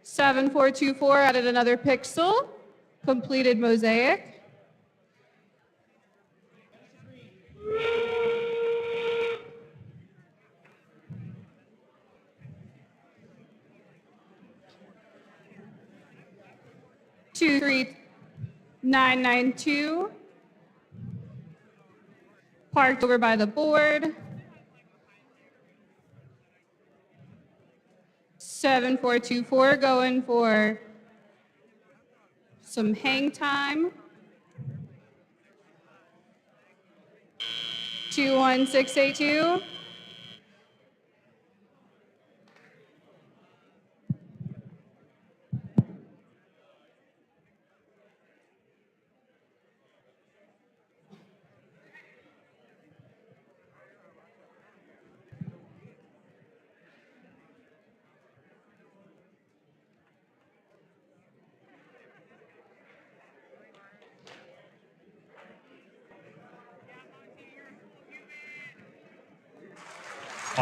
7424 added another pixel. Completed mosaic. Two, 3992. Parked over by the board. 7424 going for some hang time. 21682.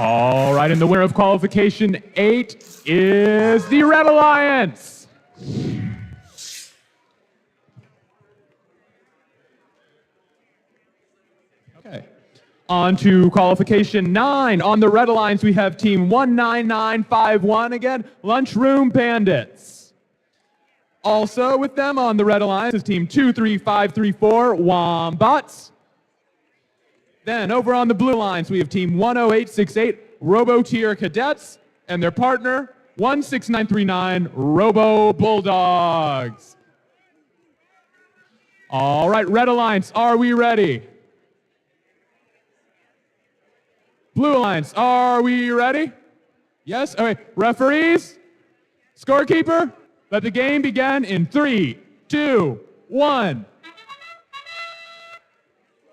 All right, and the winner of qualification 8 is the Red Alliance. Okay. On to qualification 9. On the Red Alliance, we have team 19951 again, Lunchroom Bandits. Also with them on the Red Alliance is team 23534, Wombats. Then over on the Blue Alliance, we have team 10868, Robo-Tier Cadets, and their partner, 16939, Robo Bulldogs. All right, Red Alliance, are we ready? Blue Alliance, are we ready? Yes? All right, referees, scorekeeper, let the game begin in 3, 2, 1.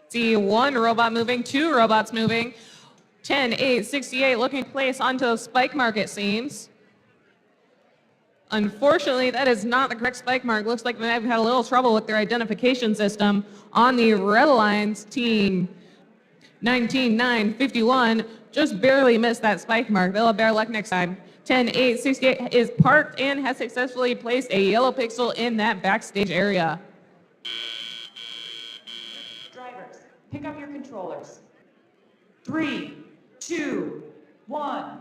See 1 robot moving, 2 robots moving. 10, 8, 68 looking to place onto the spike mark, it seems. Unfortunately, that is not the correct spike mark. Looks like they've had a little trouble with their identification system on the Red Alliance team. 19-9-51 just barely missed that spike mark. They'll have better luck next time. 10-8-68 is parked and has successfully placed a yellow pixel in that backstage area. Drivers, pick up your controllers. 3, 2, 1.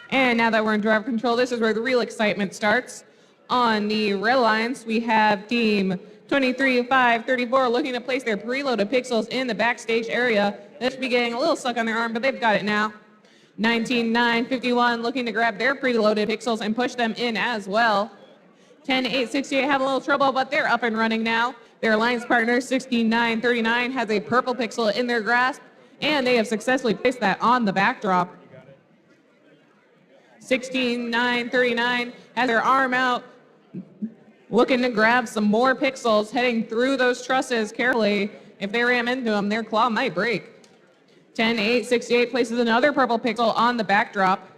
And now that we're in driver control, this is where the real excitement starts. On the Red Alliance, we have team 23-5-34 looking to place their preloaded pixels in the backstage area. They should be getting a little stuck on their arm, but they've got it now. 19-9-51 looking to grab their preloaded pixels and push them in as well. 10-8-68 have a little trouble, but they're up and running now. Their alliance partner, 16-9-39, has a purple pixel in their grasp, and they have successfully placed that on the backdrop. 16-9-39 has their arm out, looking to grab some more pixels, heading through those trusses carefully. If they ram into them, their claw might break. 10-8-68 places another purple pixel on the backdrop.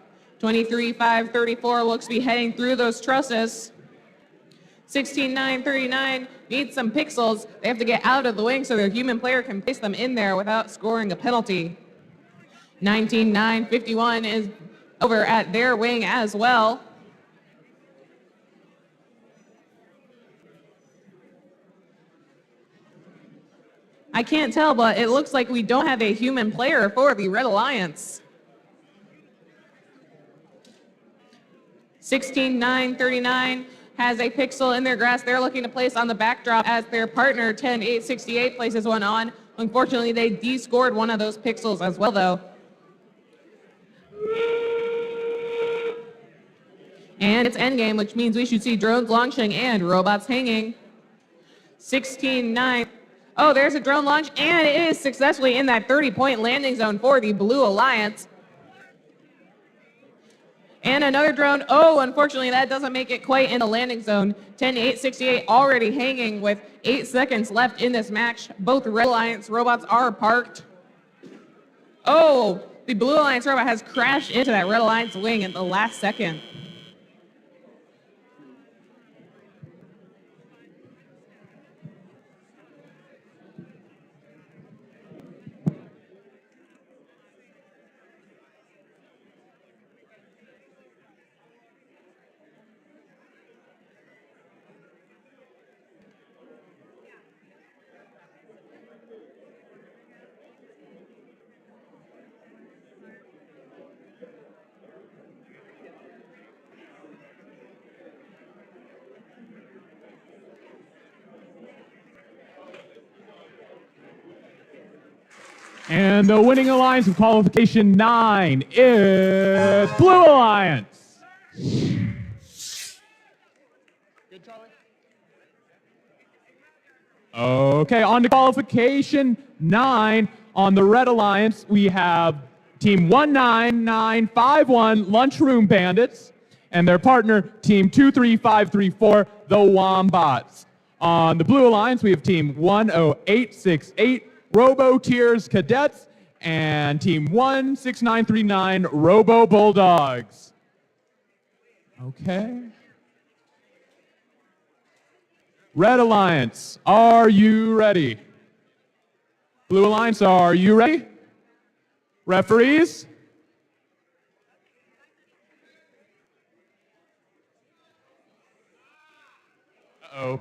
23-5-34 looks to be heading through those trusses. 16-9-39 needs some pixels. They have to get out of the wing so their human player can place them in there without scoring a penalty. 19-9-51 is over at their wing as well. I can't tell, but it looks like we don't have a human player for the Red Alliance. 16-9-39 has a pixel in their grasp they're looking to place on the backdrop as their partner 10-8-68 places one on. Unfortunately, they de-scored one of those pixels as well, though. And it's endgame, which means we should see drones launching and robots hanging. 16-9. Oh, there's a drone launch, and it is successfully in that 30-point landing zone for the Blue Alliance. And another drone. Oh, unfortunately, that doesn't make it quite in the landing zone. 10-8-68 already hanging with 8 seconds left in this match. Both Red Alliance robots are parked. Oh, the Blue Alliance robot has crashed into that Red Alliance wing in the last second. And the winning alliance of qualification 9 is Blue Alliance. Okay, on to qualification 9. On the Red Alliance, we have Team 19951, Lunchroom Bandits, and their partner, Team 23534, the Wombats. On the Blue Alliance, we have Team 10868, Robo-Tiers Cadets, and Team 16939, Robo Bulldogs. Okay. Red Alliance, are you ready? Blue Alliance, are you ready? Referees? Uh-oh.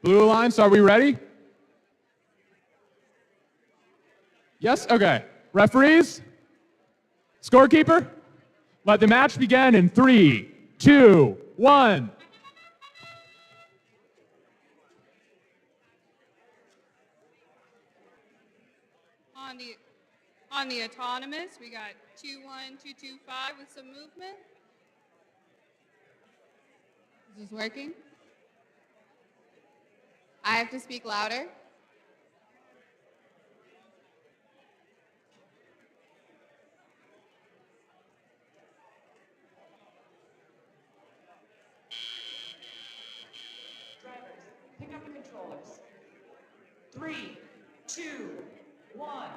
Blue Alliance, are we ready? Yes? Okay. Referees? Scorekeeper? Let the match begin in 3, 2, 1. On the autonomous, we got 21225 with some movement. Is this working? I have to speak louder. Drivers, pick up your controllers. 3, 2, 1.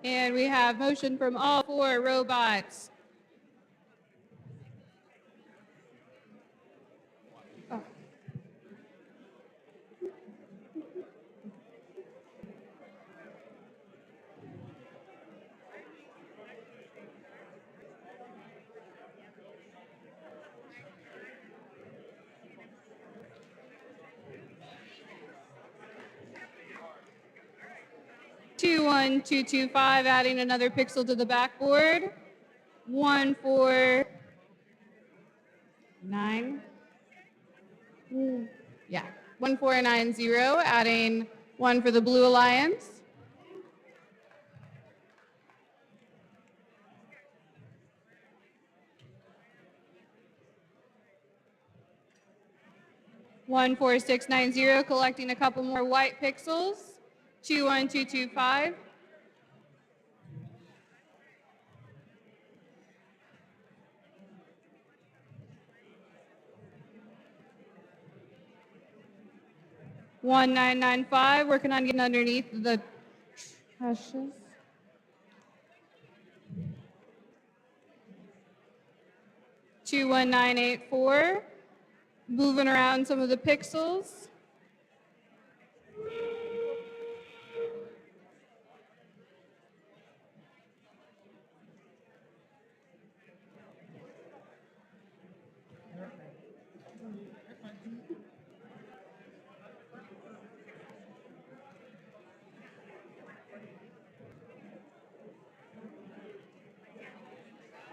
And we have motion from all 4 robots. Oh. Two, 1, 2, 2, 5, adding another pixel to the backboard. 1, 4, 9. Yeah, 1, 4, 9, 0, adding 1 for the Blue Alliance. One, 4, 6, 9, 0, collecting a couple more white pixels. 2, 1, 2, 2, 5. One, 9, 9, 5, working on getting underneath the trusses. 2, 1, 9, 8, 4, moving around some of the pixels.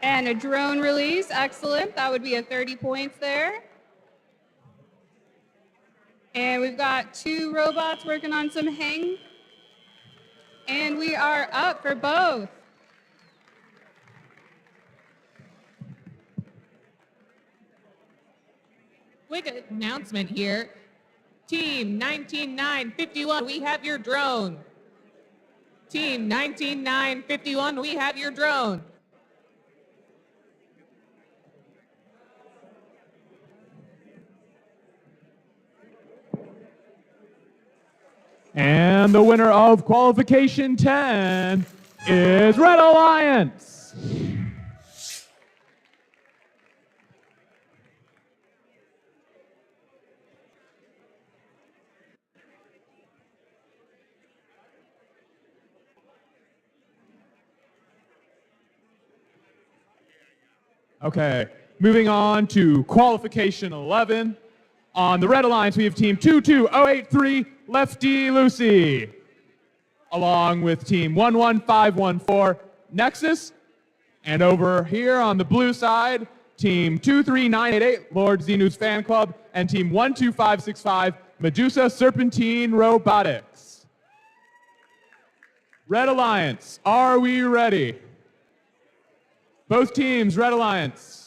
And a drone release, excellent. That would be a 30 points there. And we've got 2 robots working on some hang. And we are up for both. Quick announcement here. Team 19951, we have your drone. Team 19951, we have your drone. And the winner of qualification 10 is Red Alliance. Okay, moving on to qualification 11. On the Red Alliance, we have team 22083, Lefty Lucy, along with team 11514, Nexus. And over here on the blue side, team 23988, Lord Xenu's Fan Club, and team 12565, Medusa Serpentine Robotics. Red Alliance, are we ready? Both teams, Red Alliance.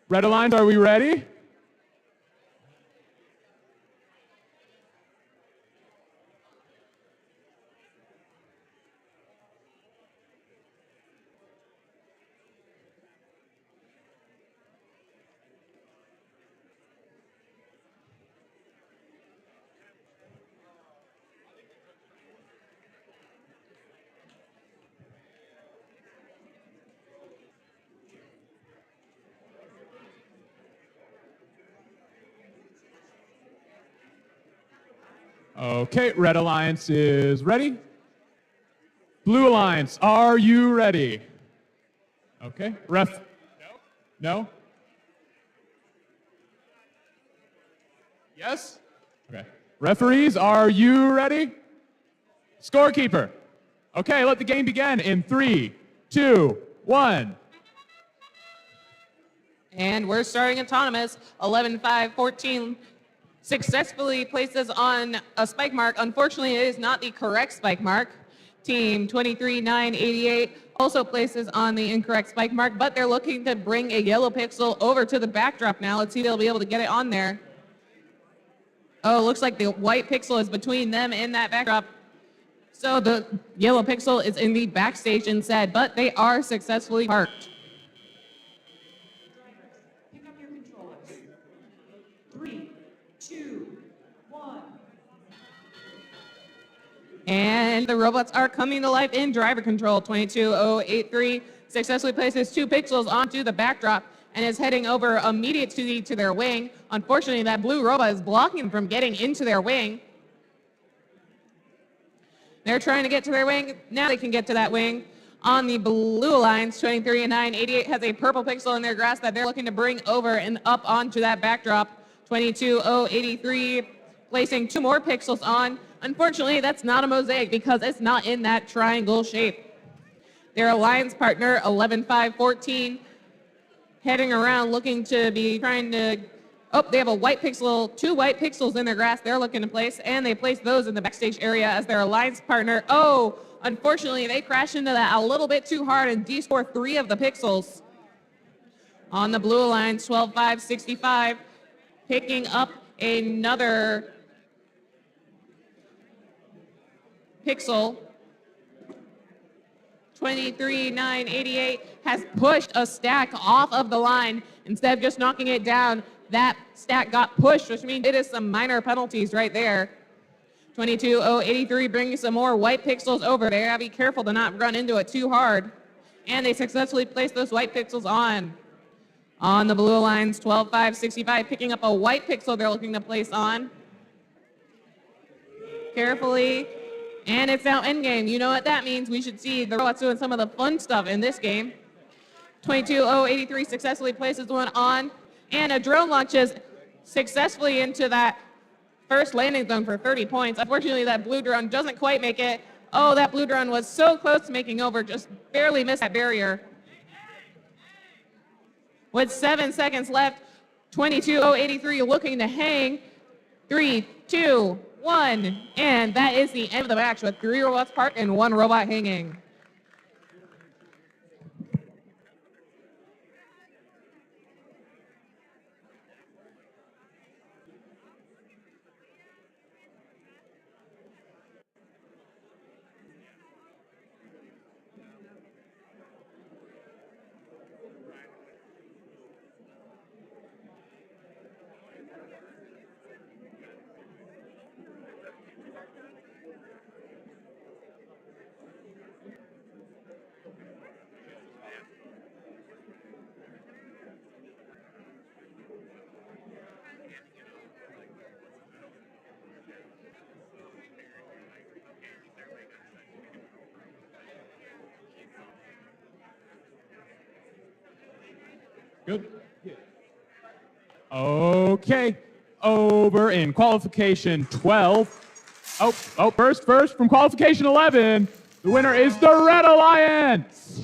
Red Alliance, are we ready? Okay, Red Alliance is ready. Blue Alliance, are you ready? Okay, ref. No? Yes? Okay. Referees, are you ready? Scorekeeper. Okay, let the game begin in 3, 2, 1. And we're starting autonomous. 11-5-14 successfully places on a spike mark. Unfortunately, it is not the correct spike mark. Team 23-9-88 also places on the incorrect spike mark, but they're looking to bring a yellow pixel over to the backdrop now. Let's see if they'll be able to get it on there. Oh, looks like the white pixel is between them and that backdrop. So the yellow pixel is in the backstage instead, but they are successfully parked. Pick up your controllers. 3, 2, 1. And the robots are coming to life in driver control. 22083 successfully places 2 pixels onto the backdrop and is heading over immediately to their wing. Unfortunately, that blue robot is blocking them from getting into their wing. They're trying to get to their wing. Now they can get to that wing. On the blue alliance, 23-9-88 has a purple pixel in their grasp that they're looking to bring over and up onto that backdrop. 22083 placing 2 more pixels on. Unfortunately, that's not a mosaic because it's not in that triangle shape. Their alliance partner, 11-5-14, heading around looking to be trying to... Oh, they have a white pixel, 2 white pixels in their grasp they're looking to place, and they place those in the backstage area as their alliance partner. Oh, unfortunately, they crashed into that a little bit too hard and de-score 3 of the pixels. On the blue alliance, 12-5-65, picking up another pixel. 23-9-88 has pushed a stack off of the line. Instead of just knocking it down, that stack got pushed, which means it is some minor penalties right there. 22083 brings some more white pixels over there. Gotta be careful to not run into it too hard. And they successfully placed those white pixels on. On the blue lines, 12-5-65, picking up a white pixel they're looking to place on. Carefully. And it's now endgame. You know what that means. We should see the robots doing some of the fun stuff in this game. 22083 successfully places one on, and a drone launches successfully into that first landing zone for 30 points. Unfortunately, that blue drone doesn't quite make it. Oh, that blue drone was so close to making over, just barely missed that barrier. With 7 seconds left, 22083 looking to hang. 3, 2, 1, and that is the end of the match with 3 robots parked and 1 robot hanging. Good. Okay. Over in qualification 12. First from qualification 11. The winner is the Red Alliance.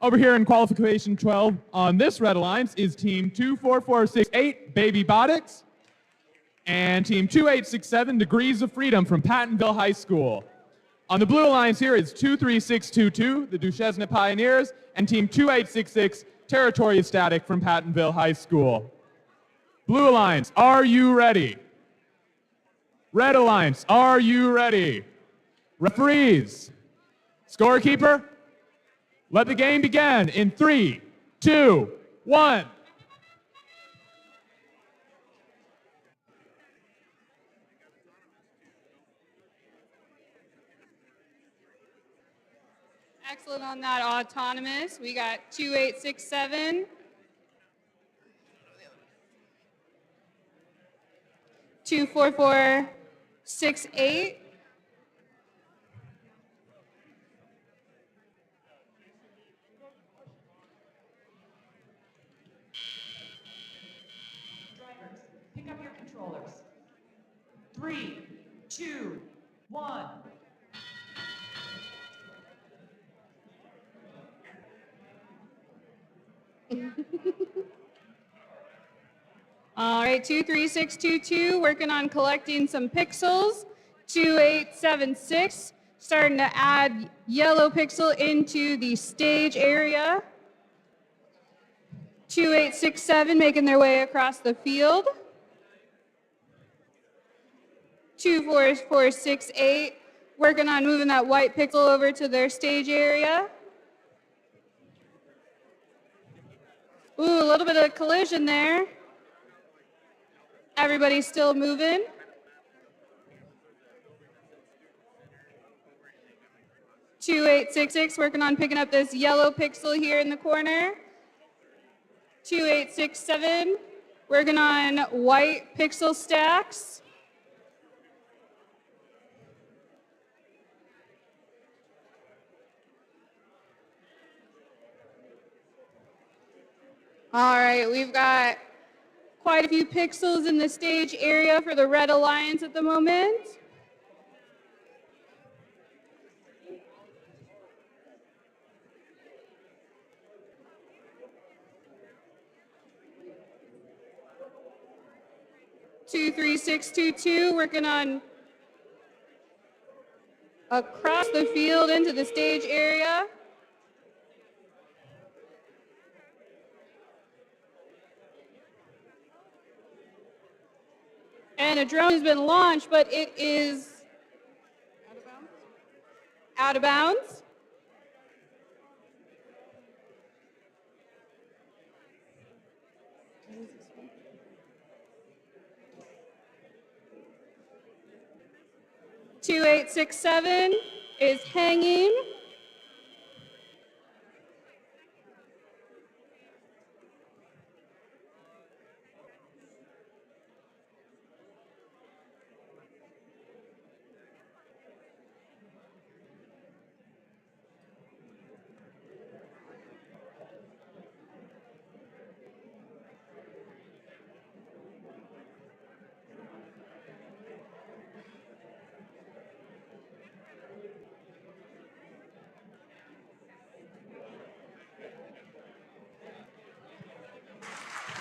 Over here in qualification 12 on this Red Alliance is team 24468, Baby Botics, and team 2867, Degrees of Freedom from Pattonville High School. On the Blue Alliance here is 23622, the Duchesne Pioneers, and team 2866, Territory Static from Pattonville High School. Blue Alliance, are you ready? Red Alliance, are you ready? Referees, scorekeeper, let the game begin in 3, 2, 1. Excellent on that autonomous. We got 2867. 24468. Drivers, pick up your controllers. 3, 2, 1. All right, 23622, working on collecting some pixels. 2876, starting to add yellow pixel into the stage area. 2867, making their way across the field. 24468, working on moving that white pixel over to their stage area. Ooh, a little bit of collision there. Everybody's still moving. (2866) working on picking up this yellow pixel here in the corner. 2867 working on white pixel stacks. All right, we've got quite a few pixels in the stage area for the Red Alliance at the moment. (23622) working on across the field into the stage area. And a drone has been launched, but it is out of bounds. (2867) is hanging.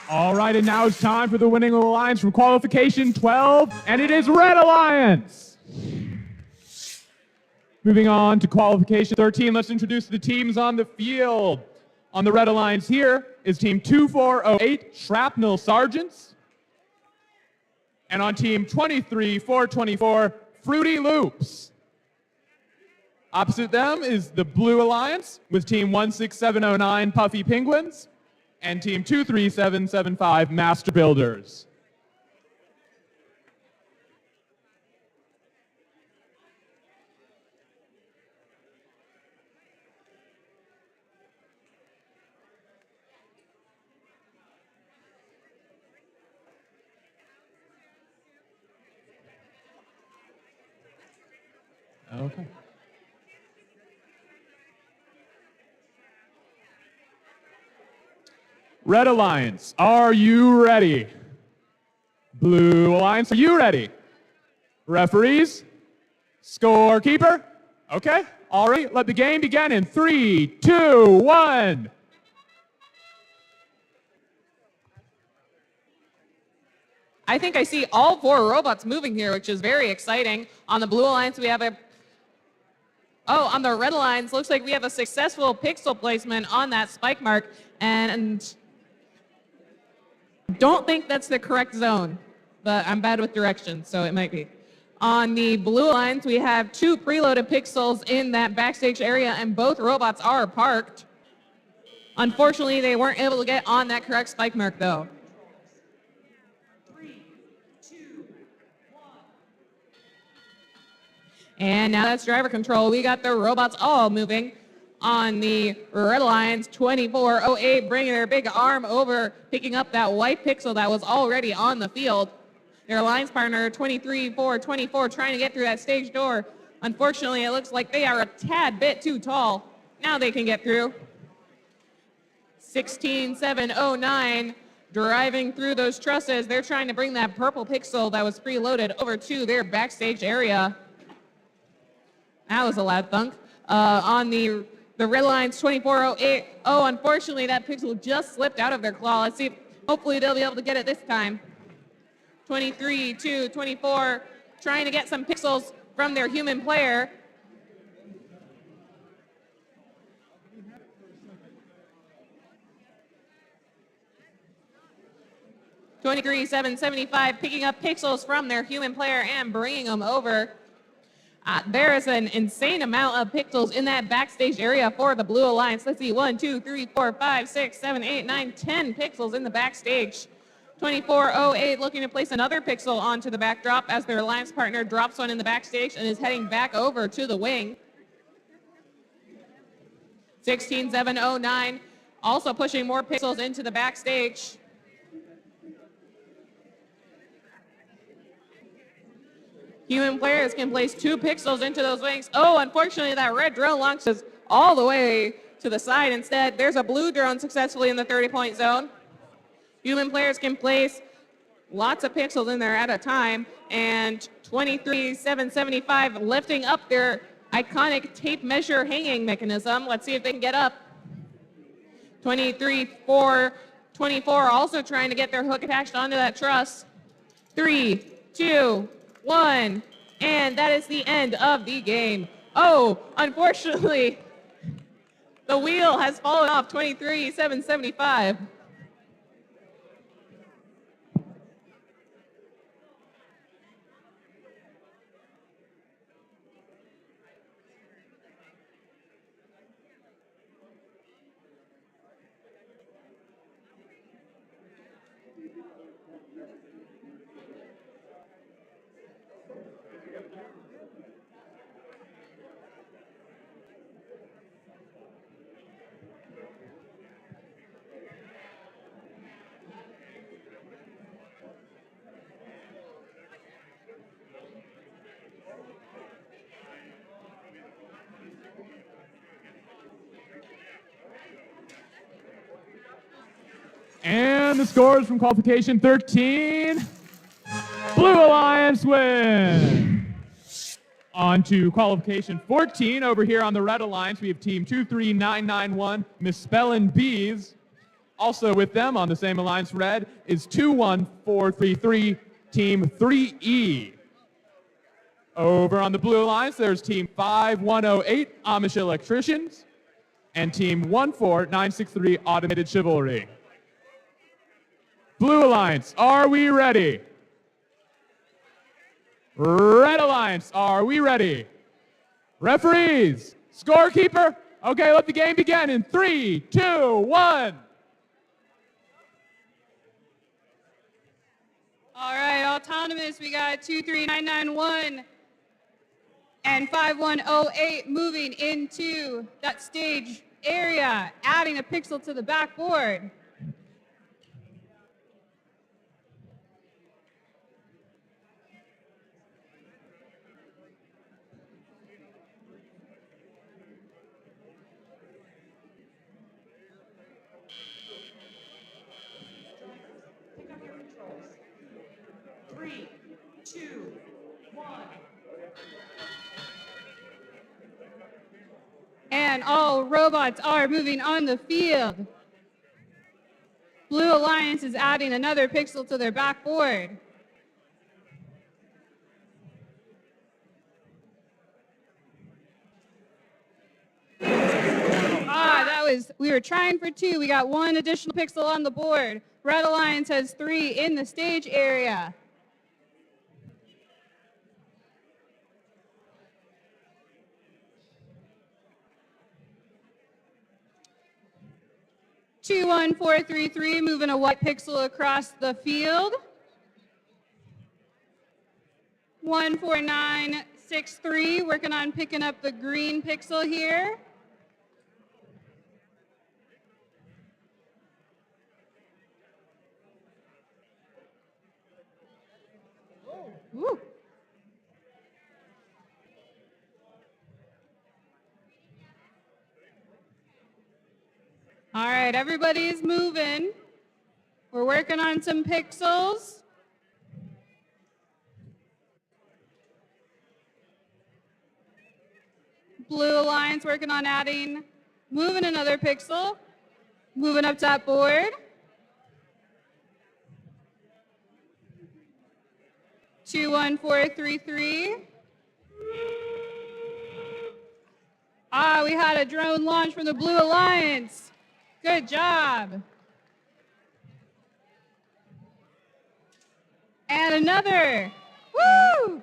All right, and now it's time for the winning alliance from qualification 12, and it is Red Alliance. Moving on to qualification 13, let's introduce the teams on the field. On the Red Alliance here is team 2408, Shrapnel Sergeants. And on team 23424, Fruity Loops. Opposite them is the Blue Alliance with team 16709, Puffy Penguins, and team 23775, Master Builders. Okay. Red Alliance, are you ready? Blue Alliance, are you ready? Referees? Scorekeeper? Okay, all right, let the game begin in 3, 2, 1. I think I see all 4 robots moving here, which is very exciting. On the Blue Alliance, we have on the Red Alliance, looks like we have a successful pixel placement on that spike mark, and don't think that's the correct zone, but I'm bad with directions, so it might be. On the Blue Alliance, we have 2 preloaded pixels in that backstage area, and both robots are parked. Unfortunately, they weren't able to get on that correct spike mark, though. 3, 2, 1. And now that's driver control. We got the robots all moving. On the Red Alliance, 2408 bringing their big arm over, picking up that white pixel that was already on the field. Their alliance partner, 23-4-24, trying to get through that stage door. Unfortunately, it looks like they are a tad bit too tall. Now they can get through. 16-7-09, driving through those trusses. They're trying to bring that purple pixel that was preloaded over to their backstage area. That was a loud thunk. On the red lines, 24-08. Oh, unfortunately, that pixel just slipped out of their claw. Let's see if hopefully they'll be able to get it this time. 23-24, trying to get some pixels from their human player. $23-7-75, picking up pixels from their human player and bringing them over. There is an insane amount of pixels in that backstage area for the Blue Alliance. Let's see, 1, 2, 3, 4, 5, 6, 7, 8, 9, 10 pixels in the backstage. 24-08 looking to place another pixel onto the backdrop as their alliance partner drops one in the backstage and is heading back over to the wing. 16-7-09, also pushing more pixels into the backstage. Human players can place 2 pixels into those wings. Oh, unfortunately, that red drone launches all the way to the side. Instead, there's a blue drone successfully in the 30-point zone. Human players can place lots of pixels in there at a time. And 23-7-75 lifting up their iconic tape measure hanging mechanism. Let's see if they can get up. 23-4-24 also trying to get their hook attached onto that truss. 3, 2, 1, and that is the end of the game. Oh, unfortunately, the wheel has fallen off. 23-7-75. And the scores from qualification 13, Blue Alliance win. On to qualification 14 over here on the Red Alliance. We have team 23991, Misspellin' Bees. Also with them on the same alliance red is 21433, team 3E. Over on the Blue Alliance, there's team 5108, Amish Electricians, and team 14963, Automated Chivalry. Blue Alliance, are we ready? Red Alliance, are we ready? Referees, scorekeeper. Okay, let the game begin in 3, 2, 1. All right, autonomous, we got 23991 and 5108 moving into that stage area, adding a pixel to the backboard. Pick up your controls. 3, 2, 1. And all robots are moving on the field. Blue Alliance is adding another pixel to their backboard. We were trying for 2. We got 1 additional pixel on the board. Red Alliance has 3 in the stage area. Two, 1, 4, 3, 3, moving a white pixel across the field. 14963, working on picking up the green pixel here. right, everybody's moving. We're working on some pixels. Blue Alliance working on moving another pixel. Moving up that board. 21433. We had a drone launch from the Blue Alliance. Good job. And another. Woo!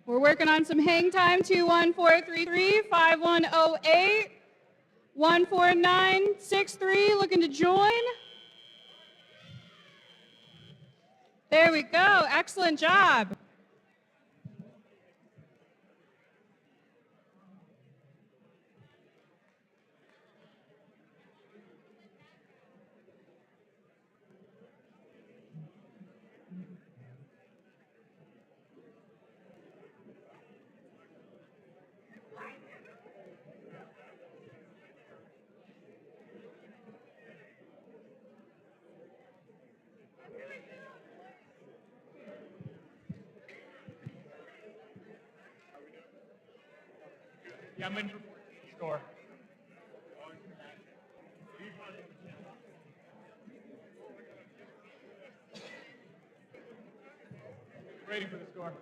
We're working on some hang time. 21433, 5108, 14963, looking to join. There we go. Excellent job. Yeah, I'm in for score. Waiting for the score.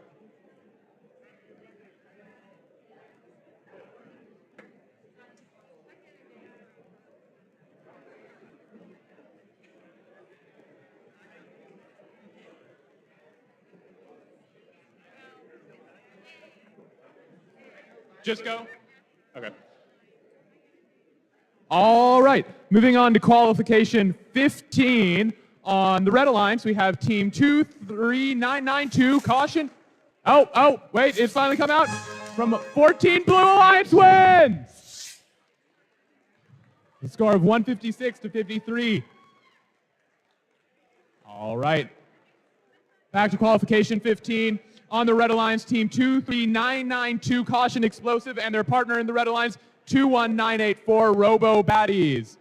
Just go? Okay. All right, moving on to qualification 15. On the Red Alliance, we have team 23992. Caution. Oh, wait, it's finally come out. From 14, Blue Alliance wins! The score of 156 to 53. All right. Back to qualification 15. On the Red Alliance, team 23992, Caution Explosive, and their partner in the Red Alliance, 21984, Robo Baddies.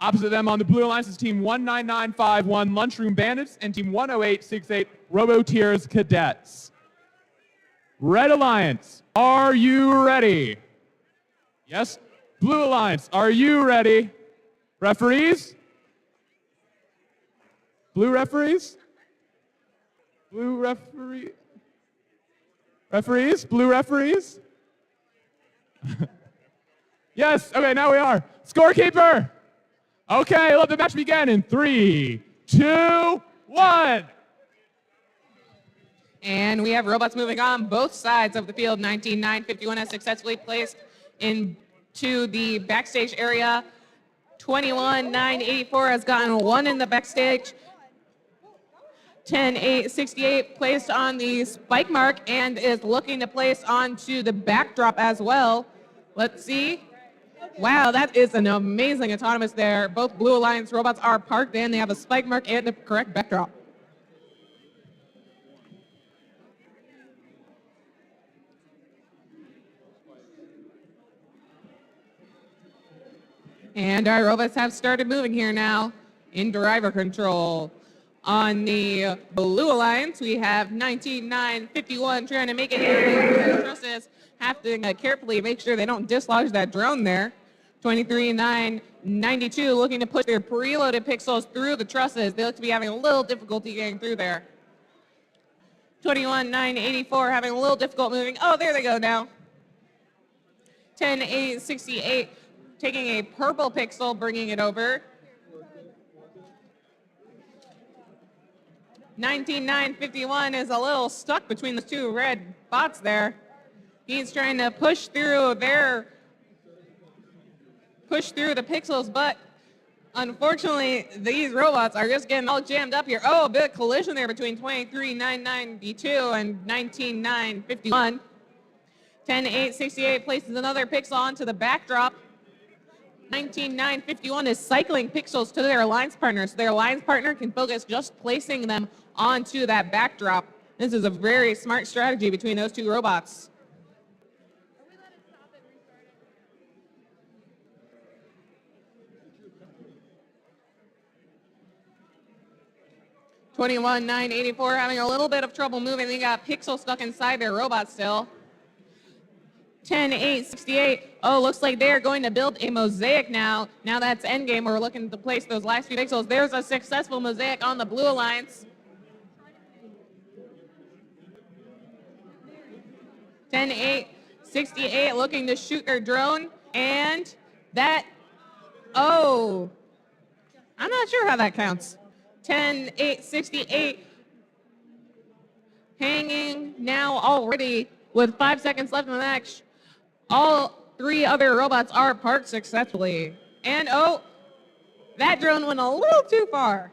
Opposite them on the Blue Alliance is team 19951, Lunchroom Bandits, and team 10868, Robo Tears Cadets. Red Alliance, are you ready? Yes? Blue Alliance, are you ready? Referees? Blue referees? Blue referee? Referees? Blue referees? Yes, okay, now we are. Scorekeeper! Okay, let the match begin in 3, 2, 1. And we have robots moving on both sides of the field. 19951 has successfully placed into the backstage area. 21984 has gotten one in the backstage. 10868 placed on the spike mark and is looking to place onto the backdrop as well. Let's see. Wow, that is an amazing autonomous there. Both Blue Alliance robots are parked in. They have a spike mark and the correct backdrop. And our robots have started moving here now in driver control. On the Blue Alliance, we have 19951 trying to make it here. The trusses have to carefully make sure they don't dislodge that drone there. 23992 looking to push their preloaded pixels through the trusses. They look to be having a little difficulty getting through there. 21984 having a little difficult moving. Oh, there they go now. 10868 taking a purple pixel, bringing it over. 19951 is a little stuck between the two red bots there. He's trying to push through the pixels, but unfortunately, these robots are just getting all jammed up here. Oh, a bit of collision there between 23992 and 19951. 10868 places another pixel onto the backdrop. 19951 is cycling pixels to their alliance partner, so their alliance partner can focus just placing them onto that backdrop. This is a very smart strategy between those two robots. $21,984 having a little bit of trouble moving. They got Pixel stuck inside their robot still. 10,868. Oh, looks like they're going to build a mosaic now. Now that's endgame. We're looking to place those last few pixels. There's a successful mosaic on the Blue Alliance. 10,868 looking to shoot their drone. And that, oh, I'm not sure how that counts. 10,868 hanging now already with 5 seconds left in the match. All three other robots are parked successfully. And oh, that drone went a little too far.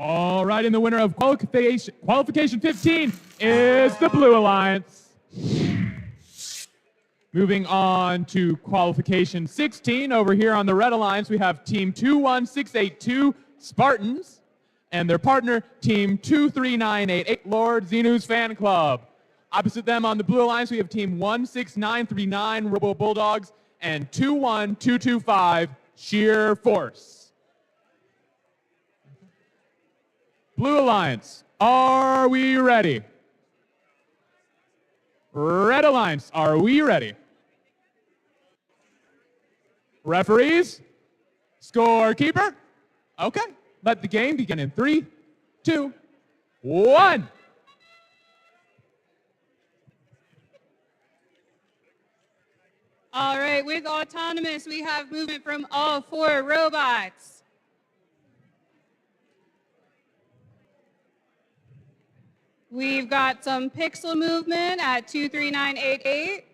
All right, and the winner of qualification 15 is the Blue Alliance. Moving on to qualification 16, over here on the Red Alliance, we have Team 21682 Spartans and their partner, Team 23988 Lord Xenu's Fan Club. Opposite them on the Blue Alliance, we have Team 16939 Robo Bulldogs and 21225 Sheer Force. Blue Alliance, are we ready? Red Alliance, are we ready? Referees? Scorekeeper? Okay, let the game begin in 3, 2, 1. All right, with autonomous, we have movement from all 4 robots. We've got some pixel movement at 23988.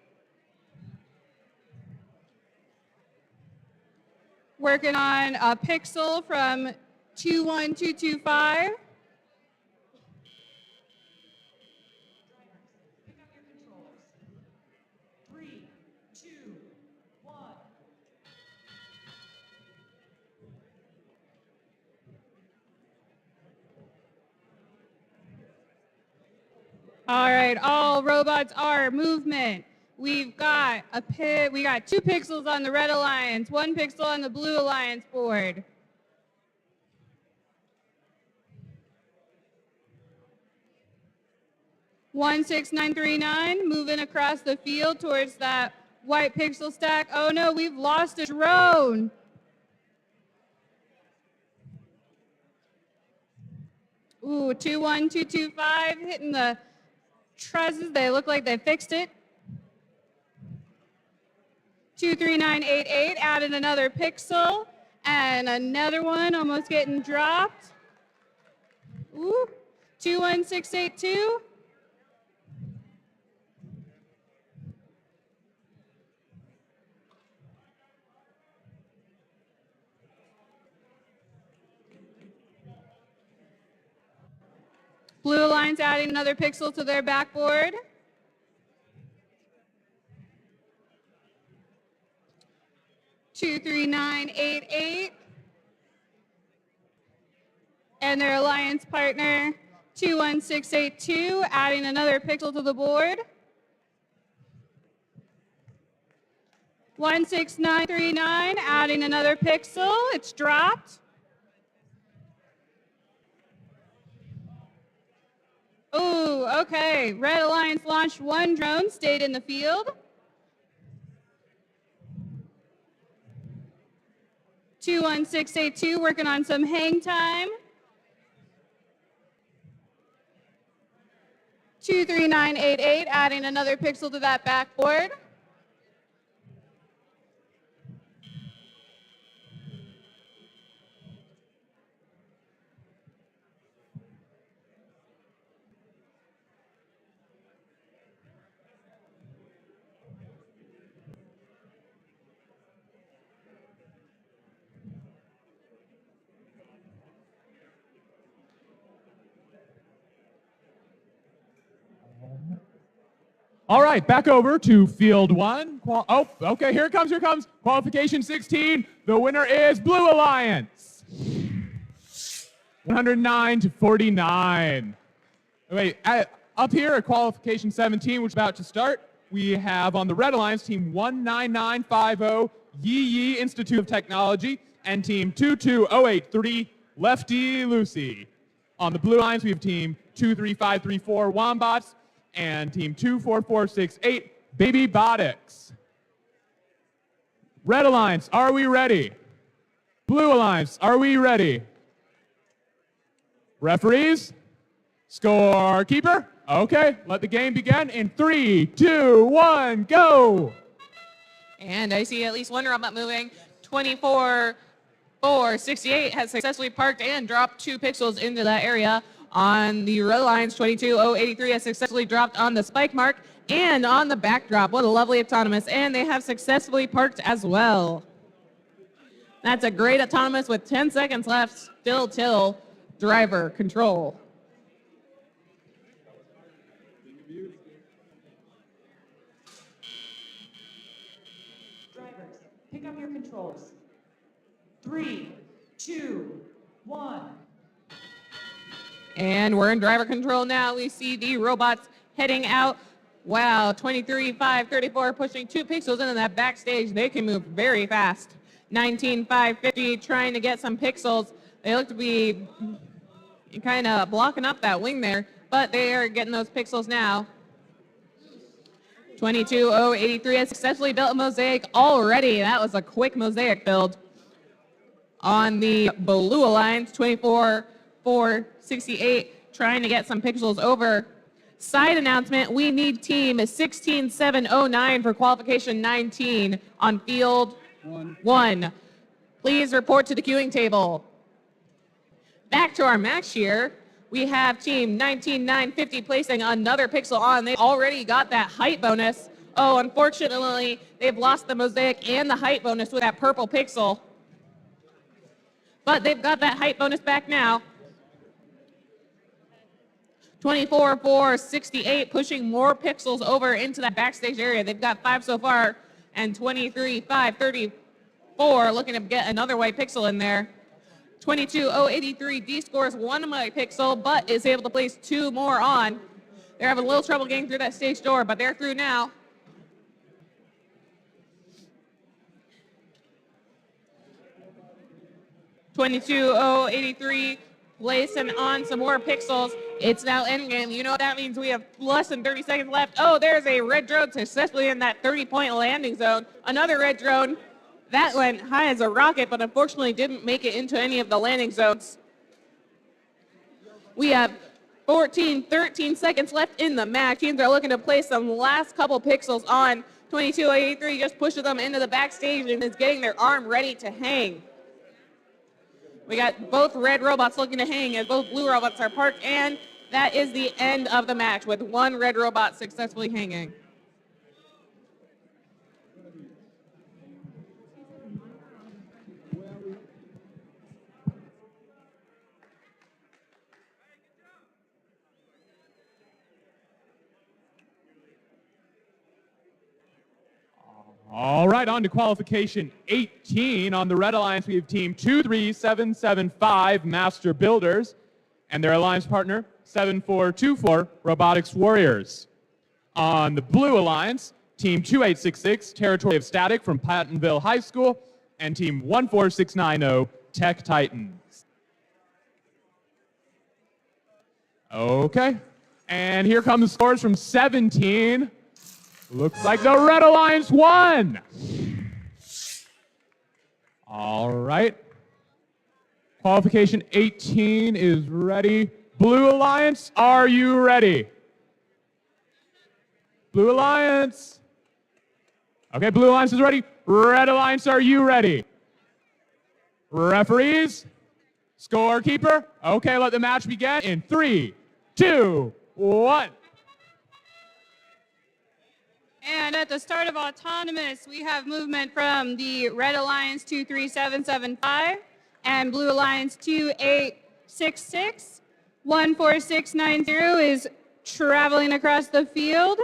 Working on a pixel from 21225. All right, all robots are movement. We've got we got 2 pixels on the Red Alliance, 1 pixel on the Blue Alliance board. $16939 moving across the field towards that white pixel stack. Oh no, we've lost a drone. Ooh, 21225 hitting the trusses. They look like they fixed it. 23988 added another pixel and another one almost getting dropped. Ooh, 21682. Blue Alliance adding another pixel to their backboard. $23988. And their alliance partner, 21682, adding another pixel to the board. 16939, adding another pixel. It's dropped. Ooh, okay. Red Alliance launched 1 drone, stayed in the field. 21682 working on some hang time. 23988 adding another pixel to that backboard. All right, back over to field one. Oh, okay, here it comes, here it comes. Qualification 16. The winner is Blue Alliance. 109 to 49. Wait, up here at qualification 17, which is about to start, we have on the Red Alliance team 19950 Yee Yee Institute of Technology and team 22083 Lefty Lucy. On the Blue Alliance, we have team 23534 Wombats and team 24468 Baby Botics. Red Alliance, are we ready? Blue Alliance, are we ready? Referees? Scorekeeper? Okay, let the game begin in 3, 2, 1, go! And I see at least one robot moving. 24-468 has successfully parked and dropped 2 pixels into that area. On the Red Alliance, 22083 has successfully dropped on the spike mark and on the backdrop. What a lovely autonomous. And they have successfully parked as well. That's a great autonomous with 10 seconds left. Still till driver control. Drivers, pick up your controls. 3, 2, 1. And we're in driver control now. We see the robots heading out. Wow, 23-534 pushing 2 pixels into that backstage. They can move very fast. 19-550 trying to get some pixels. They look to be kind of blocking up that wing there, but they are getting those pixels now. 22083 has successfully built a mosaic already. That was a quick mosaic build. On the Blue Alliance, 24-468 trying to get some pixels over. Side announcement, we need team 16709 for qualification 19 on field 1. Please report to the queuing table. Back to our match here. We have team 19950 placing another pixel on. They already got that height bonus. Oh, unfortunately, they've lost the mosaic and the height bonus with that purple pixel. But they've got that height bonus back now. 24-468 pushing more pixels over into that backstage area. They've got 5 so far, and 23-534 looking to get another white pixel in there. 22083 D-scores 1 white pixel, but is able to place 2 more on. They're having a little trouble getting through that stage door, but they're through now. 22083 placing on some more pixels. It's now endgame. You know what that means. We have less than 30 seconds left. Oh, there's a red drone successfully in that 30-point landing zone. Another red drone. That went high as a rocket, but unfortunately didn't make it into any of the landing zones. We have 13 seconds left in the match. Teams are looking to place some last couple pixels on. 22083 just pushes them into the backstage and is getting their arm ready to hang. We got both red robots looking to hang as both blue robots are parked, and that is the end of the match with 1 red robot successfully hanging. All right, on to qualification 18. On the Red Alliance, we have team 23775 Master Builders and their alliance partner 7424 Robotics Warriors. On the Blue Alliance, team 2866 Territory of Static from Pattonville High School and team 14690 Tech Titans. Okay, and here come the scores from 17. Looks like the Red Alliance won. All right. Qualification 18 is ready. Blue Alliance, are you ready? Blue Alliance. Okay, Blue Alliance is ready. Red Alliance, are you ready? Referees? Scorekeeper? Okay, let the match begin in 3, 2, 1. And at the start of autonomous, we have movement from the Red Alliance 23775 and Blue Alliance 2866. 14690 is traveling across the field.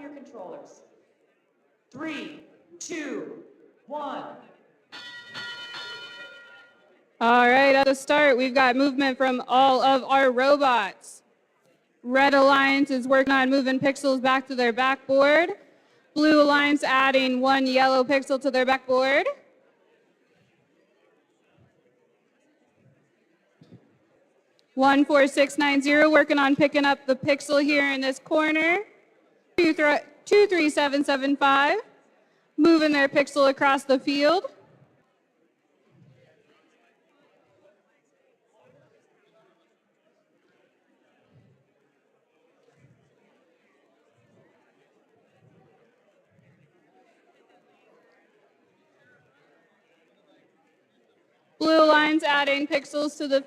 your controllers. 3, 2, 1. All right, at the start, we've got movement from all of our robots. Red Alliance is working on moving pixels back to their backboard. Blue Alliance adding 1 yellow pixel to their backboard. One 4690 working on picking up the pixel here in this corner. 23775 moving their pixel across the field. Blue Alliance adding pixels to the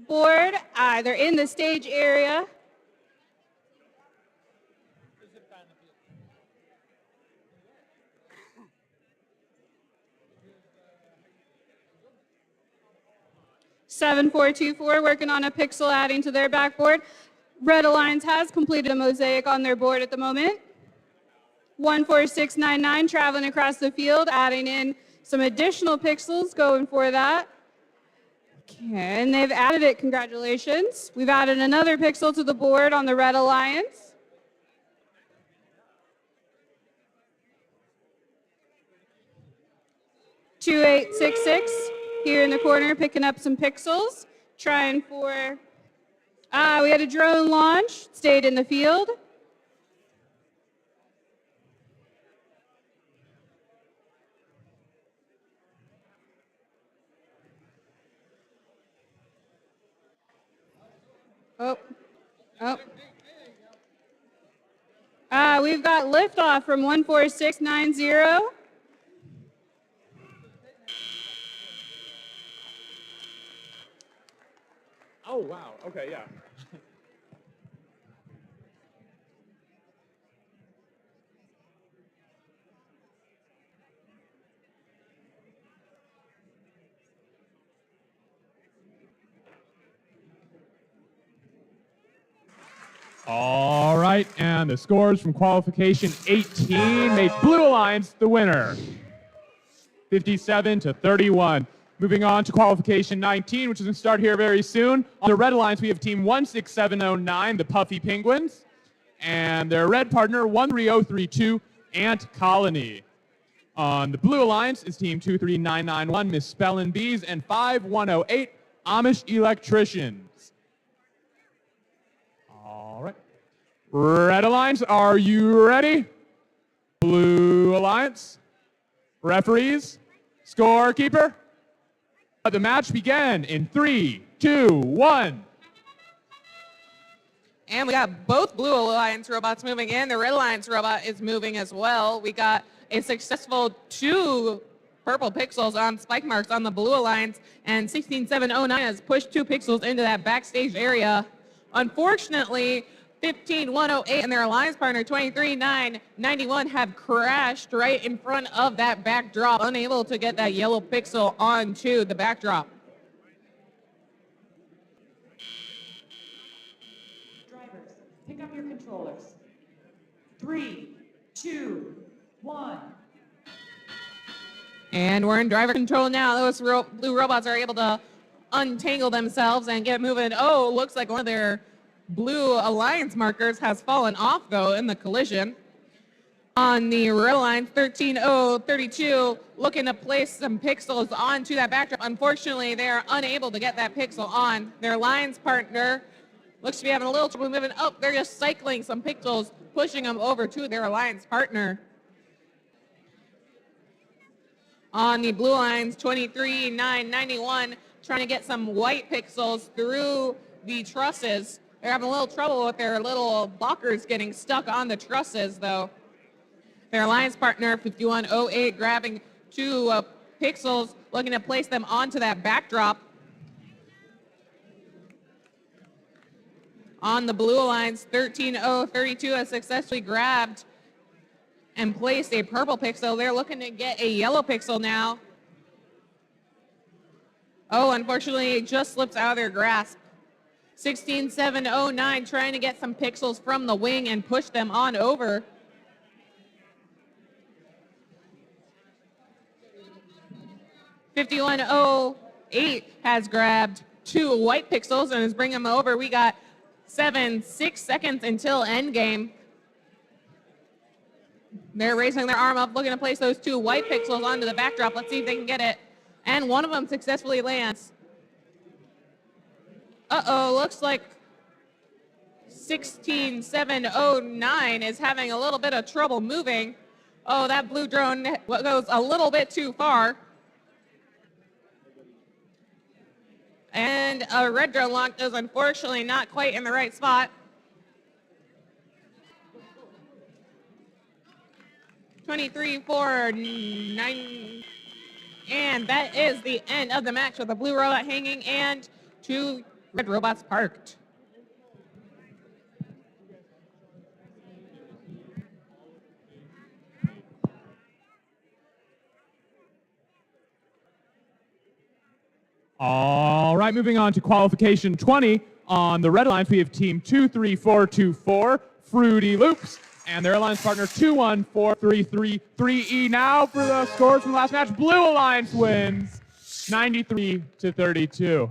board. They're in the stage area. Seven 424 working on a pixel adding to their backboard. Red Alliance has completed a mosaic on their board at the moment. 14699 traveling across the field, adding in some additional pixels, going for that. Okay, and they've added it, congratulations. We've added another pixel to the board on the Red Alliance. Two 866 here in the corner, picking up some pixels, trying for, we had a drone launch, stayed in the field. We've got liftoff from 14690. Oh, wow. Okay, yeah. All right, and the scores from qualification 18 made Blue Alliance the winner, 57-31. Moving on to qualification 19, which is going to start here very soon. On the Red Alliance, we have team 16709, the Puffy Penguins, and their red partner 13032, Ant Colony. On the Blue Alliance is team 23991, Misspellin' Bees, and 5108, Amish Electricians. All right. Red Alliance, are you ready? Blue Alliance, referees, scorekeeper. Let the match begin in 3, 2, 1. And we got both Blue Alliance robots moving in. The Red Alliance robot is moving as well. We got a successful 2 purple pixels on spike marks on the Blue Alliance, and 16709 has pushed 2 pixels into that backstage area. Unfortunately, 15108 and their alliance partner 23991 have crashed right in front of that backdrop, unable to get that yellow pixel onto the backdrop. Drivers, pick up your controllers. 3, 2, 1. And we're in driver control now. Those blue robots are able to untangle themselves and get moving. Oh, looks like one of their Blue Alliance markers has fallen off, though, in the collision. On the Red Alliance, 13032, looking to place some pixels onto that backdrop. Unfortunately, they are unable to get that pixel on. Their alliance partner looks to be having a little trouble moving. Oh, they're just cycling some pixels, pushing them over to their alliance partner. On the Blue Alliance, 23991, trying to get some white pixels through the trusses. They're having a little trouble with their little blockers getting stuck on the trusses, though. Their alliance partner, 5108, grabbing 2 pixels, looking to place them onto that backdrop. On the Blue Alliance, 13032 has successfully grabbed and placed a purple pixel. They're looking to get a yellow pixel now. Oh, unfortunately, it just slips out of their grasp. 16709 trying to get some pixels from the wing and push them on over. 5108 has grabbed 2 white pixels and is bringing them over. We got 6 seconds until endgame. They're raising their arm up, looking to place those 2 white pixels onto the backdrop. Let's see if they can get it. And one of them successfully lands. Uh-oh, looks like 16709 is having a little bit of trouble moving. Oh, that blue drone goes a little bit too far. And a red drone launch is unfortunately not quite in the right spot. 23-4-9. And that is the end of the match with a blue robot hanging and 2 red robots parked. All right, moving on to qualification 20. On the red alliance, we have team 23424, Fruity Loops, and their alliance partner 214333E. Now for the scores from the last match. Blue Alliance wins 93-32.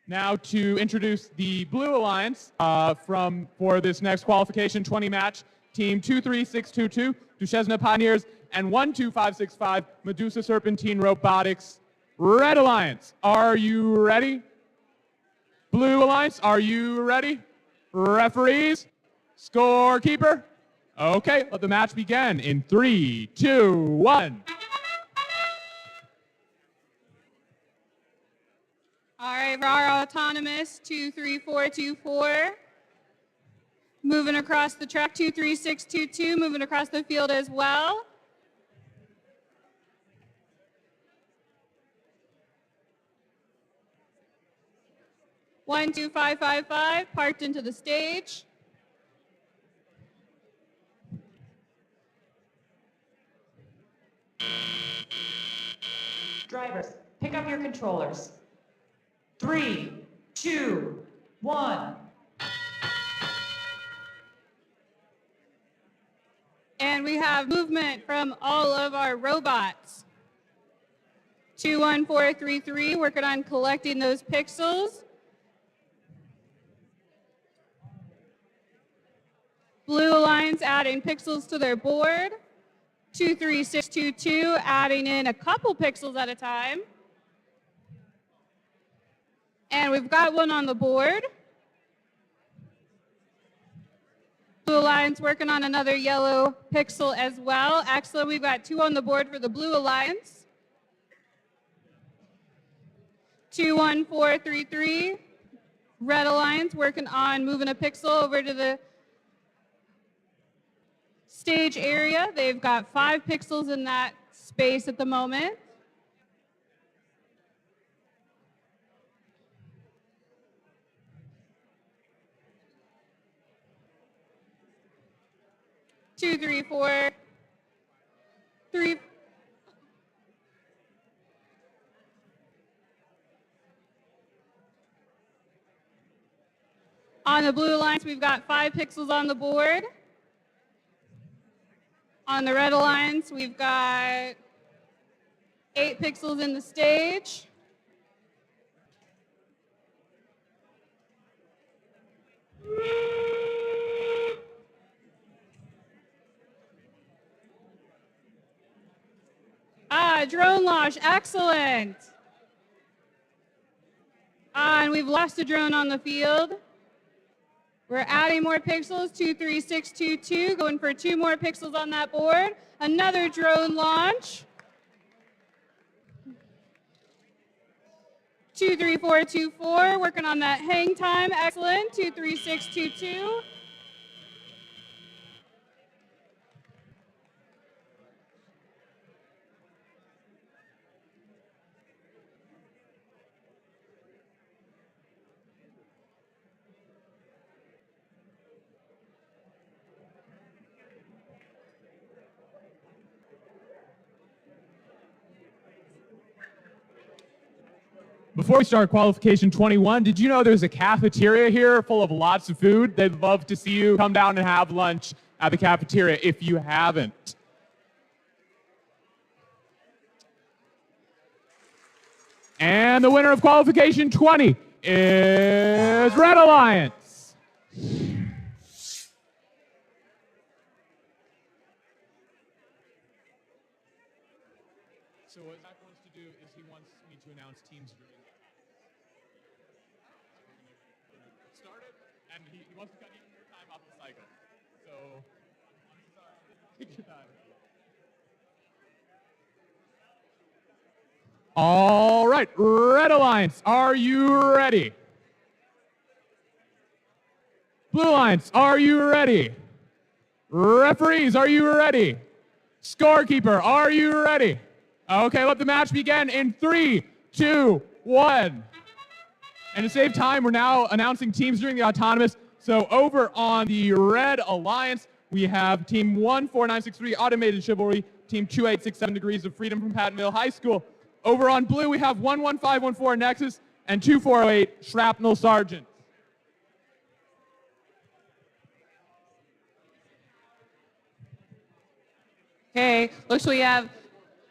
Now to introduce the Blue Alliance for this next qualification 20 match, team 23622, Duchesne Pioneers, and 12565, Medusa Serpentine Robotics. Red Alliance, are you ready? Blue Alliance, are you ready? Referees, scorekeeper. Okay, let the match begin in 3, 2, 1. All right, for our autonomous 23424, moving across the track 23622, moving across the field as well. One, 2, 5, 5, 5, parked into the stage. Drivers, pick up your controllers. 3, 2, 1. And we have movement from all of our robots. 21433, working on collecting those pixels. Blue Alliance adding pixels to their board. 23622 adding in a couple pixels at a time. And we've got one on the board. Blue Alliance working on another yellow pixel as well. Excellent, we've got 2 on the board for the Blue Alliance. 21433, Red Alliance working on moving a pixel over to the stage area. They've got 5 pixels in that space at the moment. Two, 3, 4, 3. On the Blue Alliance, we've got 5 pixels on the board. On the Red Alliance, we've got 8 pixels in the stage. Drone launch, excellent. And we've lost a drone on the field. We're adding more pixels, 23622, going for 2 more pixels on that board. Another drone launch. 23424, working on that hang time, excellent, 23622. Before we start qualification 21, did you know there's a cafeteria here full of lots of food? They'd love to see you come down and have lunch at the cafeteria if you haven't. And the winner of qualification 20 is Red Alliance. So what Zach wants to do is he wants me to announce teams during the start it, and he wants to cut even more time off the cycle. So I'm sorry. Take your time. All right, Red Alliance, are you ready? Blue Alliance, are you ready? Referees, are you ready? Scorekeeper, are you ready? Okay, let the match begin in 3, 2, 1. And to save time, we're now announcing teams during the autonomous. So over on the Red Alliance, we have Team 14963 Automated Chivalry, Team 2867 Degrees of Freedom from Pattonville High School. Over on blue, we have 11514 Nexus and 2408 Shrapnel Sergeant. Okay, looks like we have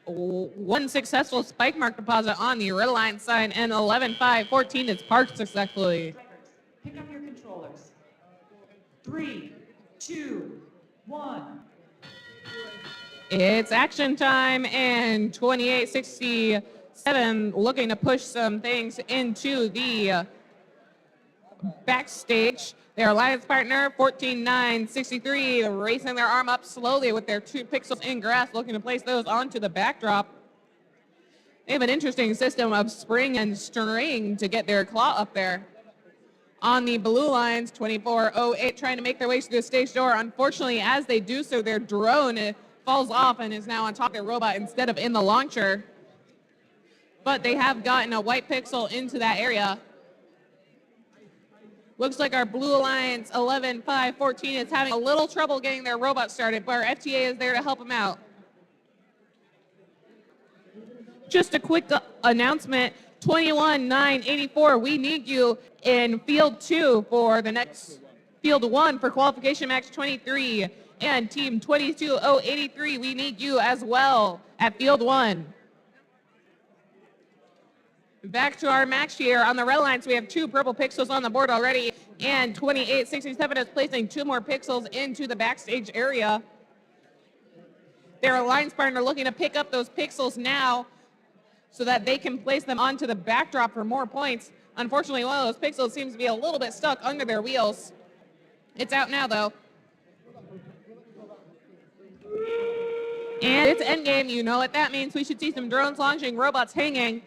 one successful spike mark deposit on the Red Alliance side, and 11-5-14 is parked successfully. Pick up your controllers. 3, 2, 1. It's action time, and 2867 looking to push some things into the backstage. Their alliance partner, 14963, racing their arm up slowly with their 2 pixels in grass, looking to place those onto the backdrop. They have an interesting system of spring and string to get their claw up there. On the blue lines, 2408 trying to make their way to the stage door. Unfortunately, as they do so, their drone falls off and is now on top of their robot instead of in the launcher. But they have gotten a white pixel into that area. Looks like our Blue Alliance 11-5-14 is having a little trouble getting their robot started, but our FTA is there to help them out. Just a quick announcement, 21-9-84, we need you in Field 2 for the next Field 1 for qualification match 23. And Team 22083, we need you as well at Field 1. Back to our match here on the Red Alliance, we have 2 purple pixels on the board already, and 2867 is placing 2 more pixels into the backstage area. Their alliance partner looking to pick up those pixels now so that they can place them onto the backdrop for more points. Unfortunately, one of those pixels seems to be a little bit stuck under their wheels. It's out now, though. And it's endgame. You know what that means. We should see some drones launching, robots hanging.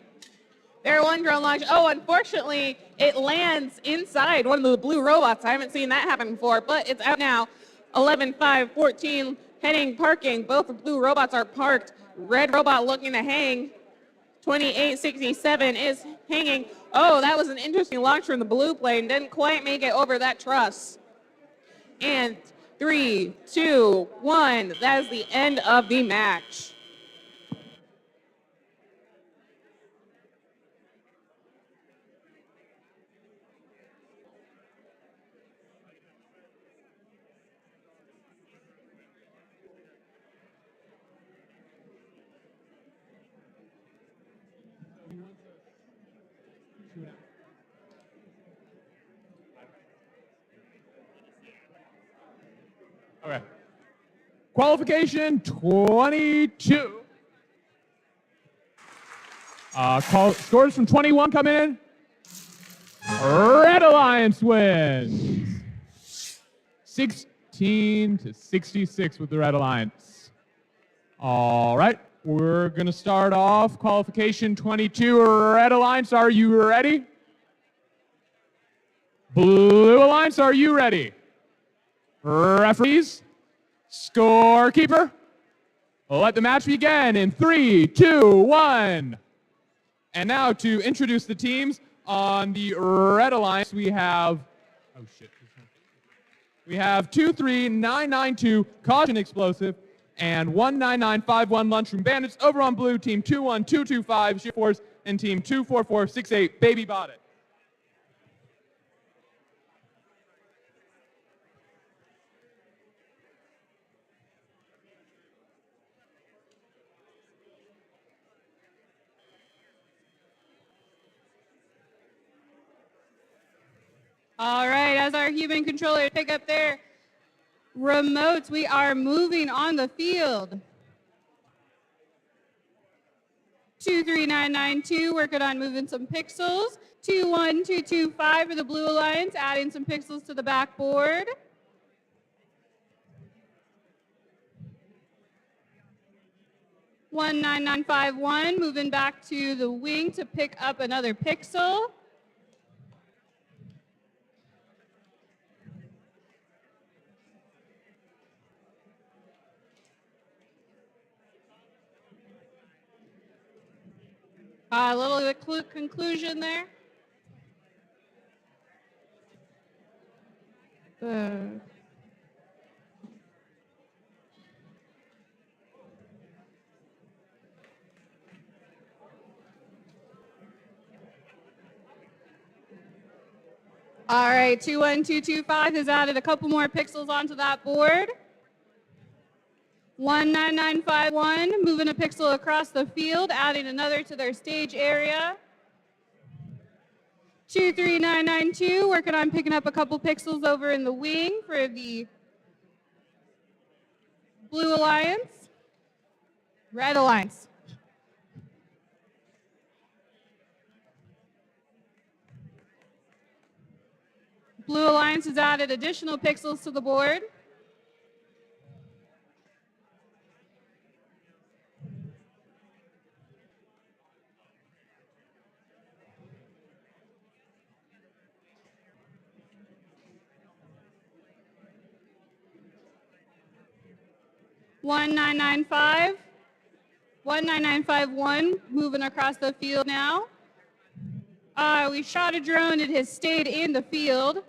There, one drone launch. Oh, unfortunately, it lands inside one of the blue robots. I haven't seen that happen before, but it's out now. 11-5-14 heading parking. Both the blue robots are parked. Red robot looking to hang. 2867 is hanging. Oh, that was an interesting launch from the blue plane. Didn't quite make it over that truss. And 3, 2, 1. That is the end of the match. Okay. Qualification 22. Scores from 21 coming in. Red Alliance wins. 16-66 with the Red Alliance. All right, we're going to start off qualification 22. Red Alliance, are you ready? Blue Alliance, are you ready? Referees, scorekeeper, let the match begin in 3, 2, 1. And now to introduce the teams on the Red Alliance, we have, we have 23992 Caution Explosive and 19951 Lunchroom Bandits. Over on blue, team 21225 Sheer Force and team 24468 Baby Bot It. All right, as our human controllers pick up their remotes, we are moving on the field. 23992, working on moving some pixels. 21225 for the Blue Alliance, adding some pixels to the backboard. One 9951, moving back to the wing to pick up another pixel. A little conclusion there. All right, 21225 has added a couple more pixels onto that board. 19951, moving a pixel across the field, adding another to their stage area. 23992, working on picking up a couple pixels over in the wing for the Blue Alliance. Red Alliance. Blue Alliance has added additional pixels to the board. One 19951, moving across the field now. We shot a drone, it has stayed in the field.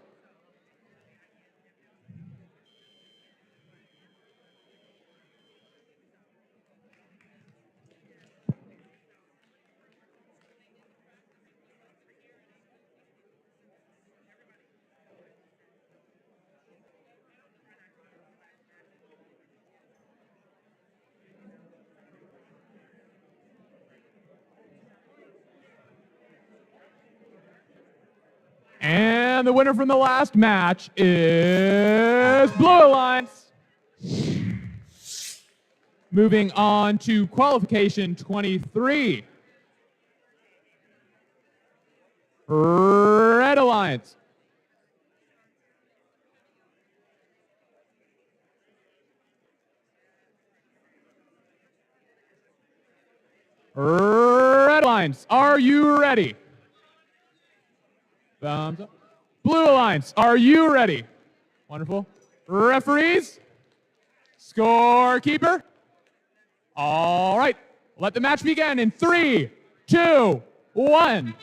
And the winner from the last match is Blue Alliance. Moving on to qualification 23. Red Alliance. Red Alliance, are you ready? Thumbs up. Blue Alliance, are you ready? Wonderful. Referees? Scorekeeper? All right, let the match begin in 3, 2, 1.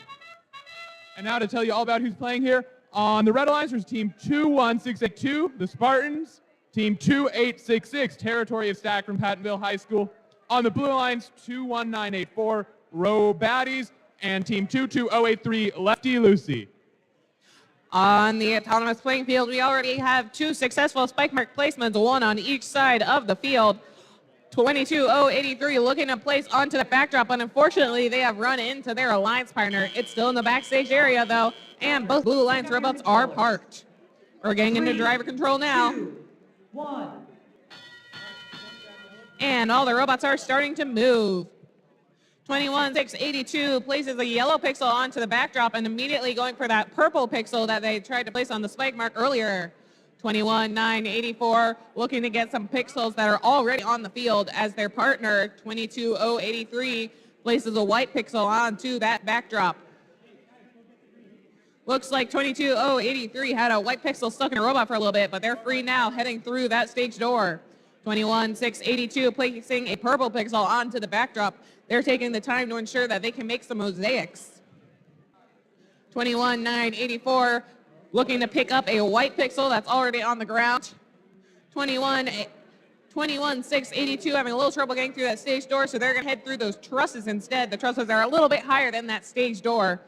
And now to tell you all about who's playing here. On the Red Alliance, there's Team 21682, the Spartans. Team 2866, Territory of Stack from Pattonville High School. On the Blue Alliance, 21984, Row Baddies. And Team 22083, Lefty Lucy. On the autonomous playing field, we already have 2 successful spike mark placements, one on each side of the field. 22083 looking to place onto the backdrop, but unfortunately they have run into their alliance partner. It's still in the backstage area though, and both Blue Alliance robots are parked. We're getting into driver control now. 2, 1. And all the robots are starting to move. 21682 places a yellow pixel onto the backdrop and immediately going for that purple pixel that they tried to place on the spike mark earlier. 21984 looking to get some pixels that are already on the field as their partner 22083 places a white pixel onto that backdrop. Looks like 22083 had a white pixel stuck in a robot for a little bit, but they're free now heading through that stage door. 21682 placing a purple pixel onto the backdrop. They're taking the time to ensure that they can make some mosaics. 21984 looking to pick up a white pixel that's already on the ground. 21682 having a little trouble getting through that stage door, so they're going to head through those trusses instead. The trusses are a little bit higher than that stage door.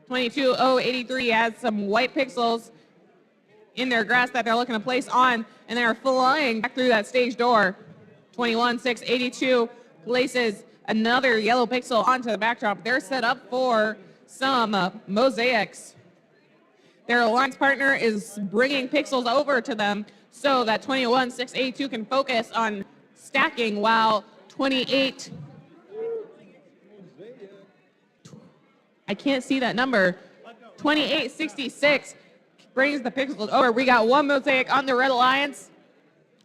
22083 has some white pixels in their grass that they're looking to place on, and they're flying back through that stage door. 21682 places another yellow pixel onto the backdrop. They're set up for some mosaics. Their alliance partner is bringing pixels over to them so that 21-682 can focus on stacking while 28, I can't see that number, 28-66 brings the pixels over. We got one mosaic on the Red Alliance,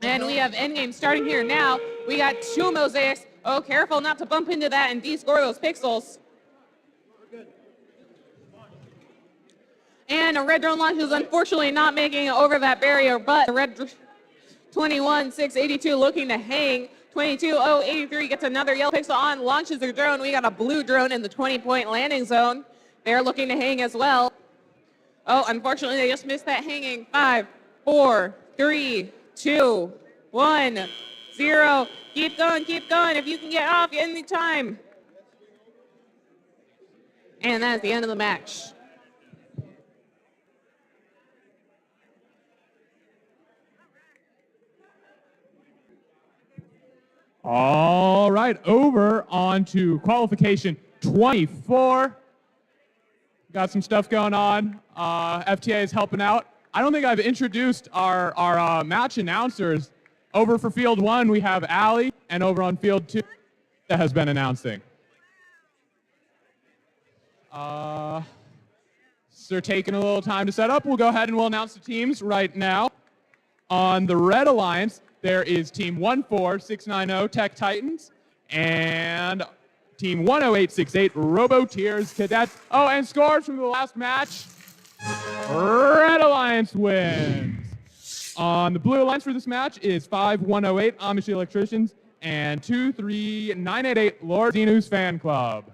and we have endgame starting here now. We got two mosaics. Oh, careful not to bump into that and de-score those pixels. And a red drone launch is unfortunately not making it over that barrier, but the red 21-682 looking to hang. 22-083 gets another yellow pixel on, launches their drone. We got a blue drone in the 20-point landing zone. They're looking to hang as well. Oh, unfortunately, they just missed that hanging. 5, 4, 3, 2, 1, 0. Keep going, keep going. If you can get off any time. And that is the end of the match. All right, over on to qualification 24. Got some stuff going on. FTA is helping out. I don't think I've introduced our match announcers. Over for field 1, we have Allie, and over on field 2, that has been announcing. So taking a little time to set up. We'll go ahead and we'll announce the teams right now. On the Red Alliance, there is Team 14690 Tech Titans and Team 10868 Robo-Tiers Cadets. Oh, and scores from the last match. Red Alliance wins. On the Blue Alliance for this match is 5108 Amish Electricians and 23988 Lord Zenus Fan Club.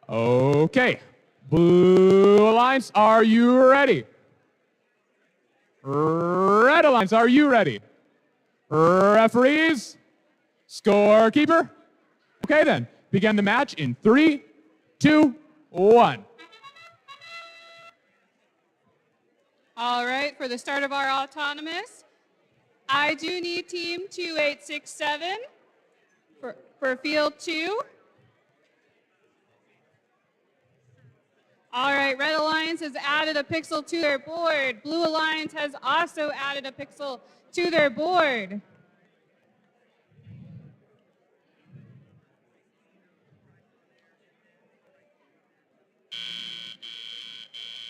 Okay, Blue Alliance, are you ready? Red Alliance, are you ready? Referees, scorekeeper. Okay then, begin the match in 3, 2, 1. All right, for the start of our autonomous, I do need team 2867 for field 2. All right, Red Alliance has added a pixel to their board. Blue Alliance has also added a pixel to their board.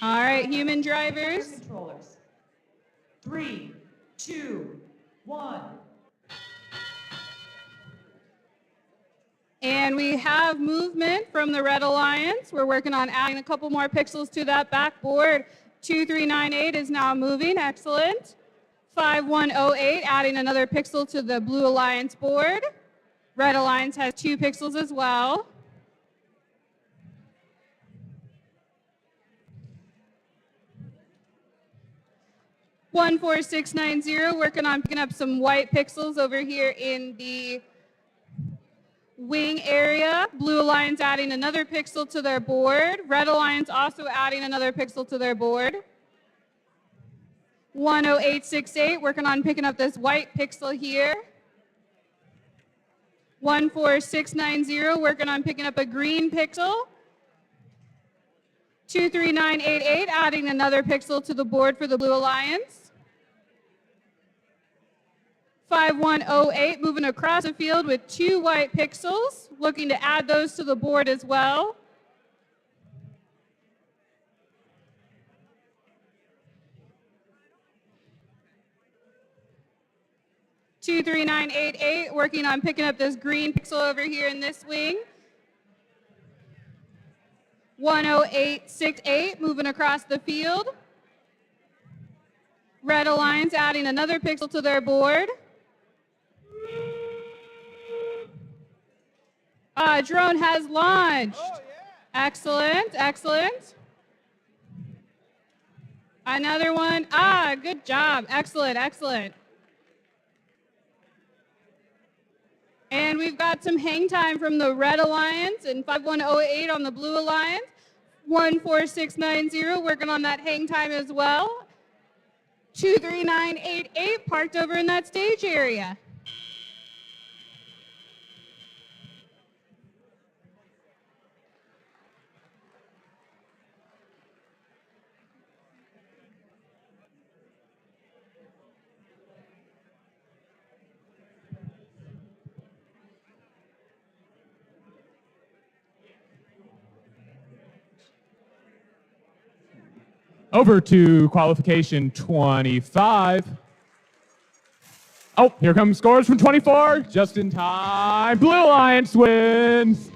All right, human drivers. Controllers. 3, 2, 1. And we have movement from the Red Alliance. We're working on adding a couple more pixels to that backboard. 2398 is now moving, excellent. 5108 adding another pixel to the Blue Alliance board. Red Alliance has 2 pixels as well. (14690) working on picking up some white pixels over here in the wing area. Blue Alliance adding another pixel to their board. Red Alliance also adding another pixel to their board. 10868 working on picking up this white pixel here. 14690 working on picking up a green pixel. 23988 adding another pixel to the board for the Blue Alliance. 5108 moving across the field with 2 white pixels, looking to add those to the board as well. (23988) working on picking up this green pixel over here in this wing. 10868 moving across the field. Red Alliance adding another pixel to their board. Drone has launched. Oh, yeah. Excellent, excellent. Another one. Good job. Excellent, excellent. And we've got some hang time from the Red Alliance and 5108 on the Blue Alliance. 14690, working on that hang time as well. 23988, parked over in that stage area. Over to qualification 25. Oh, here comes scores from 24. Just in time. Blue Alliance wins.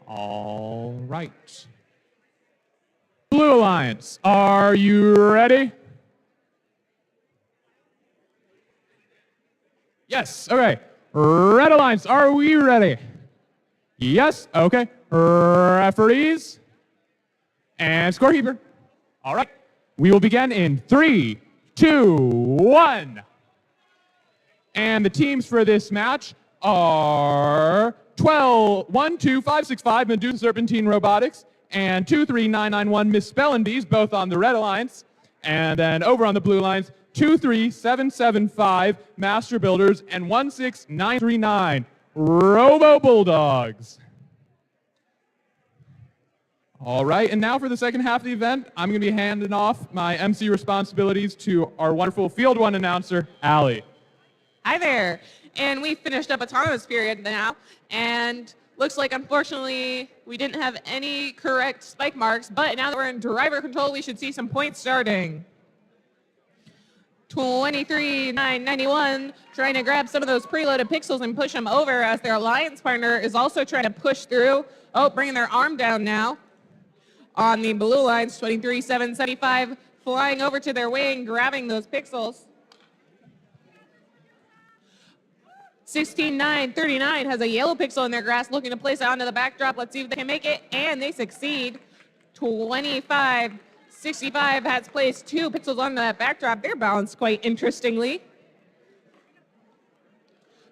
All right. Blue Alliance, are you ready? Yes, okay. Red Alliance, are we ready? Yes, okay. Referees and scorekeeper. All right. We will begin in 3, 2, 1. And the teams for this match are 12-12565 Medusa Serpentine Robotics and 23991 Miss Spelling Bees, both on the Red Alliance. And then over on the Blue Alliance, 23775 Master Builders and 16939 Robo Bulldogs. All right, and now for the second half of the event, I'm going to be handing off my MC responsibilities to our wonderful Field 1 announcer, Allie. Hi there. And we finished up autonomous period now, and looks like unfortunately we didn't have any correct spike marks, but now that we're in driver control, we should see some points starting. 23,991 trying to grab some of those preloaded pixels and push them over as their alliance partner is also trying to push through. Oh, bringing their arm down now. On the blue lines, 23,775 flying over to their wing, grabbing those pixels. 16,939 has a yellow pixel in their grasp, looking to place it onto the backdrop. Let's see if they can make it, and they succeed. 25,65 has placed 2 pixels onto that backdrop. They're balanced quite interestingly.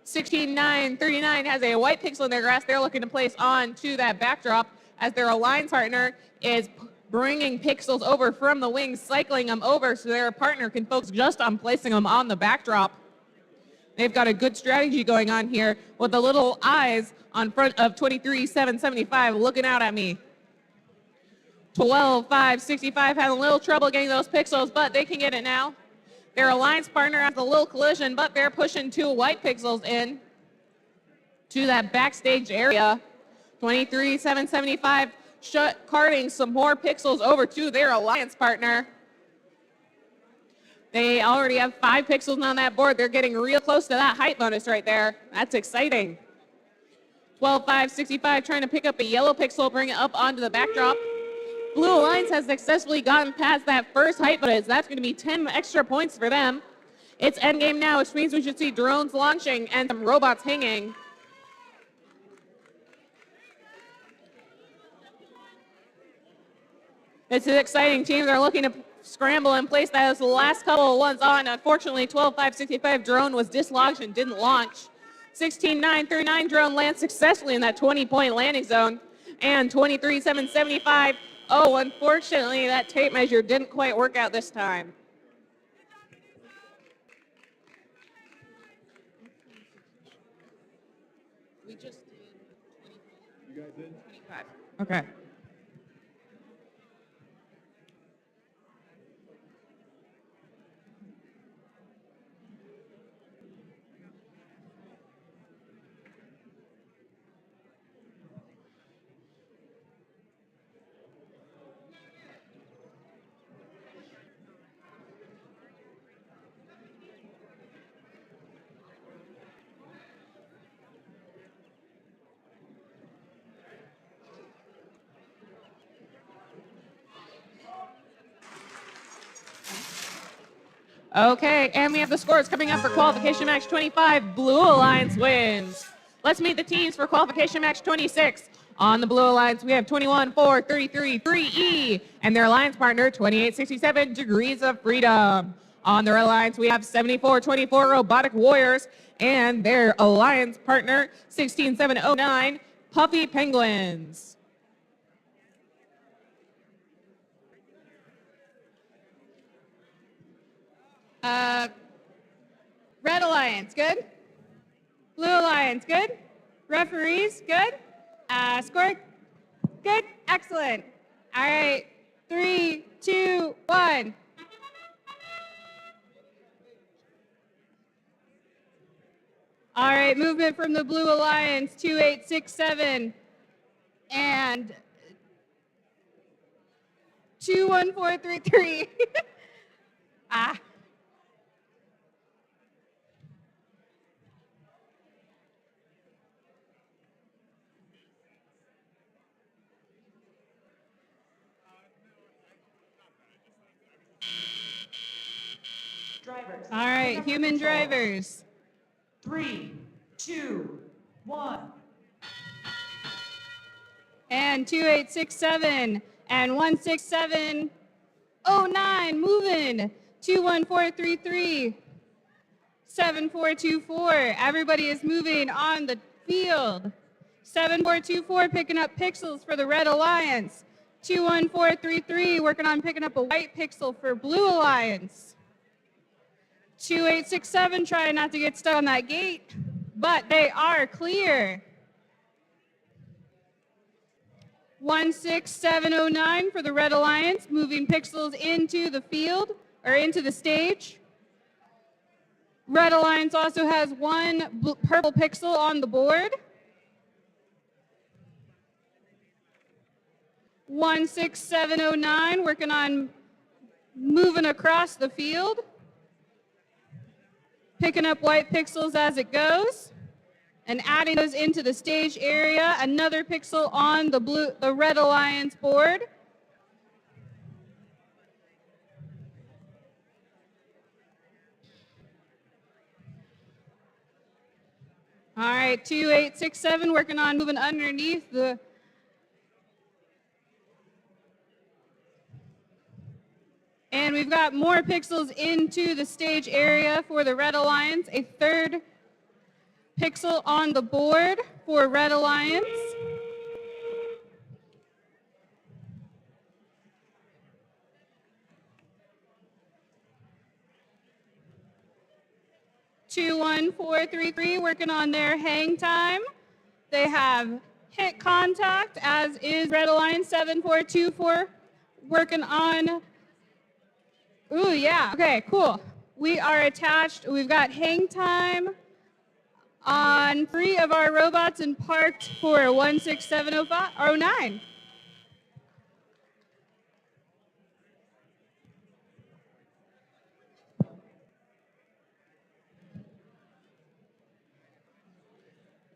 16,939 has a white pixel in their grasp. They're looking to place onto that backdrop as their alliance partner is bringing pixels over from the wings, cycling them over so their partner can focus just on placing them on the backdrop. They've got a good strategy going on here with the little eyes on front of 23,775 looking out at me. 12,565 had a little trouble getting those pixels, but they can get it now. Their alliance partner has a little collision, but they're pushing 2 white pixels in to that backstage area. 23,775 carting some more pixels over to their alliance partner. They already have 5 pixels on that board. They're getting real close to that height bonus right there. That's exciting. 12,565 trying to pick up a yellow pixel, bring it up onto the backdrop. Blue Alliance has successfully gotten past that first height bonus. That's going to be 10 extra points for them. It's endgame now, which means we should see drones launching and some robots hanging. This is exciting. Teams are looking to scramble and place those last couple of ones on. Unfortunately, 12,565 drone was dislodged and didn't launch. 16,939 drone lands successfully in that 20-point landing zone. And 23,775, oh, unfortunately, that tape measure didn't quite work out this time. We just did 25. You guys did? 25. Okay. Okay, and we have the scores coming up for qualification match 25. Blue Alliance wins. Let's meet the teams for qualification match 26. On the Blue Alliance, we have 21-4-33 3E, and their alliance partner, 2867 Degrees of Freedom. On the Red Alliance, we have 74-24 Robotic Warriors, and their alliance partner, 16709 Puffy Penguins. Red Alliance, good? Blue Alliance, good? Referees, good? Score, good? Excellent. All right, 3, 2, 1. All right, movement from the Blue Alliance, 2867 and 21433. Drivers. All right, pick up human your controls. drivers. 3, 2, 1. And 2867 and 16709 moving. 21433 7424. Everybody is moving on the field. 7424 picking up pixels for the Red Alliance. 21433 working on picking up a white pixel for Blue Alliance. 2867 trying not to get stuck on that gate, but they are clear. 16709 for the Red Alliance, moving pixels into the field, or into the stage. Red Alliance also has one purple pixel on the board. 16709 working on moving across the field, picking up white pixels as it goes, and adding those into the stage area. Another pixel on the Red Alliance board. All right, 2867 working on moving underneath the and we've got more pixels into the stage area for the Red Alliance. A third pixel on the board for Red Alliance. Two, 1, 4, 3, 3 working on their hang time. They have hit contact, as is Red Alliance 7424 working on. Ooh, yeah, okay, cool. We are attached, we've got hang time on 3 of our robots and parked for 16709.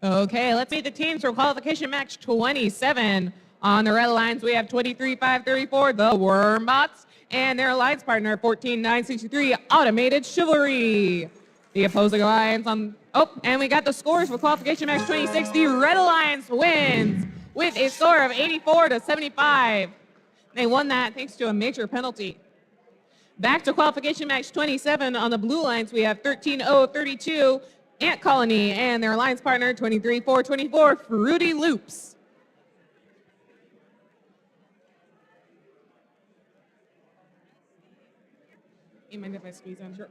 Okay, let's meet the teams for qualification match 27. On the Red Alliance, we have 23-5-34, the Wormbots, and their alliance partner, 14-9-63, Automated Chivalry. The opposing alliance and we got the scores for qualification match 26. The Red Alliance wins with a score of 84-75. They won that thanks to a major penalty. Back to qualification match 27. On the Blue Alliance, we have 13-0-32, Ant Colony, and their alliance partner, 23-4-24, Fruity Loops. You mind if I squeeze on? Sure.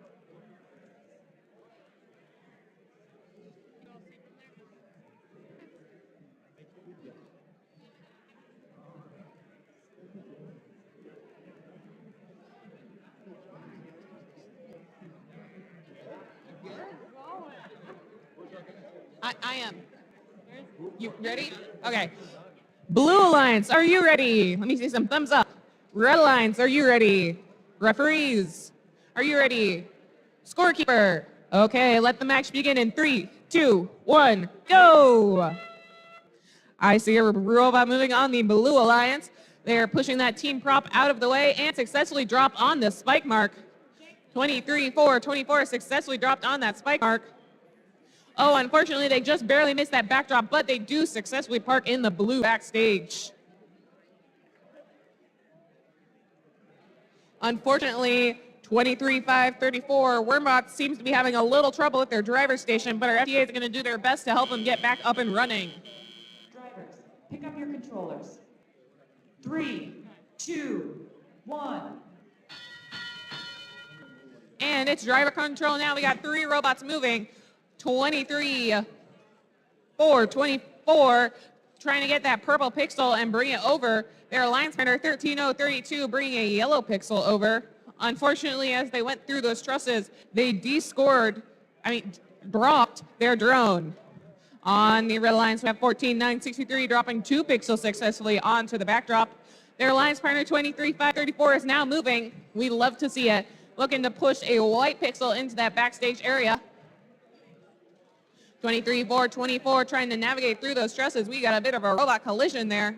I am. You ready? Okay. Blue Alliance, are you ready? Let me see some thumbs up. Red Alliance, are you ready? Referees, are you ready? Scorekeeper. Okay, let the match begin in 3, 2, 1, go! I see a robot moving on the Blue Alliance. They're pushing that team prop out of the way and successfully drop on the spike mark. 23-4, successfully dropped on that spike mark. Oh, unfortunately, they just barely missed that backdrop, but they do successfully park in the blue backstage. Unfortunately, 23-5-34, Wormbot seems to be having a little trouble with their driver station, but our FTA is going to do their best to help them get back up and running. Drivers, pick up your controllers. 3, 2, 1. And it's driver control now. We got 3 robots moving. 23-4, trying to get that purple pixel and bring it over. Their alliance partner 13-0-32 bringing a yellow pixel over. Unfortunately, as they went through those trusses, they dropped their drone. On the red alliance, we have 14-9-63 dropping 2 pixels successfully onto the backdrop. Their alliance partner 23-5-34 is now moving. We love to see it. Looking to push a white pixel into that backstage area. 23-4-24 trying to navigate through those trusses. We got a bit of a robot collision there.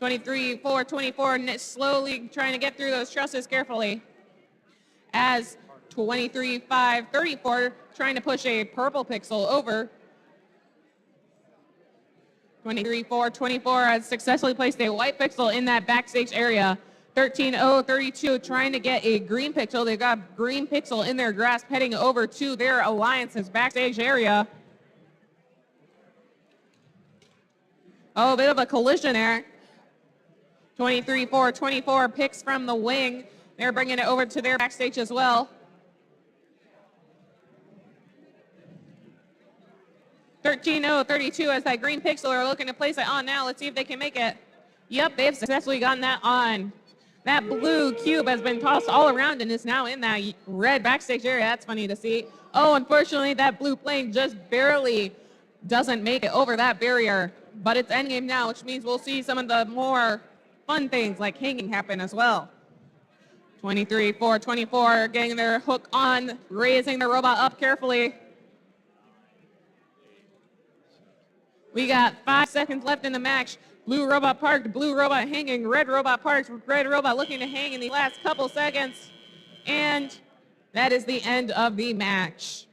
23-4-24 slowly trying to get through those trusses carefully. As 23-5-34 trying to push a purple pixel over. 23-4-24 has successfully placed a white pixel in that backstage area. 13-0-32 trying to get a green pixel. They've got green pixel in their grasp heading over to their alliance's backstage area. Oh, a bit of a collision there. 23-4-24 picks from the wing. They're bringing it over to their backstage as well. 13-0-32 as that green pixel are looking to place it on now. Let's see if they can make it. Yep, they've successfully gotten that on. That blue cube has been tossed all around and is now in that red backstage area. That's funny to see. Oh, unfortunately, that blue plane just barely doesn't make it over that barrier. But it's endgame now, which means we'll see some of the more fun things like hanging happen as well. 23-4-24 getting their hook on, raising the robot up carefully. We got 5 seconds left in the match. Blue robot parked, blue robot hanging, red robot parked, red robot looking to hang in the last couple seconds. And that is the end of the match.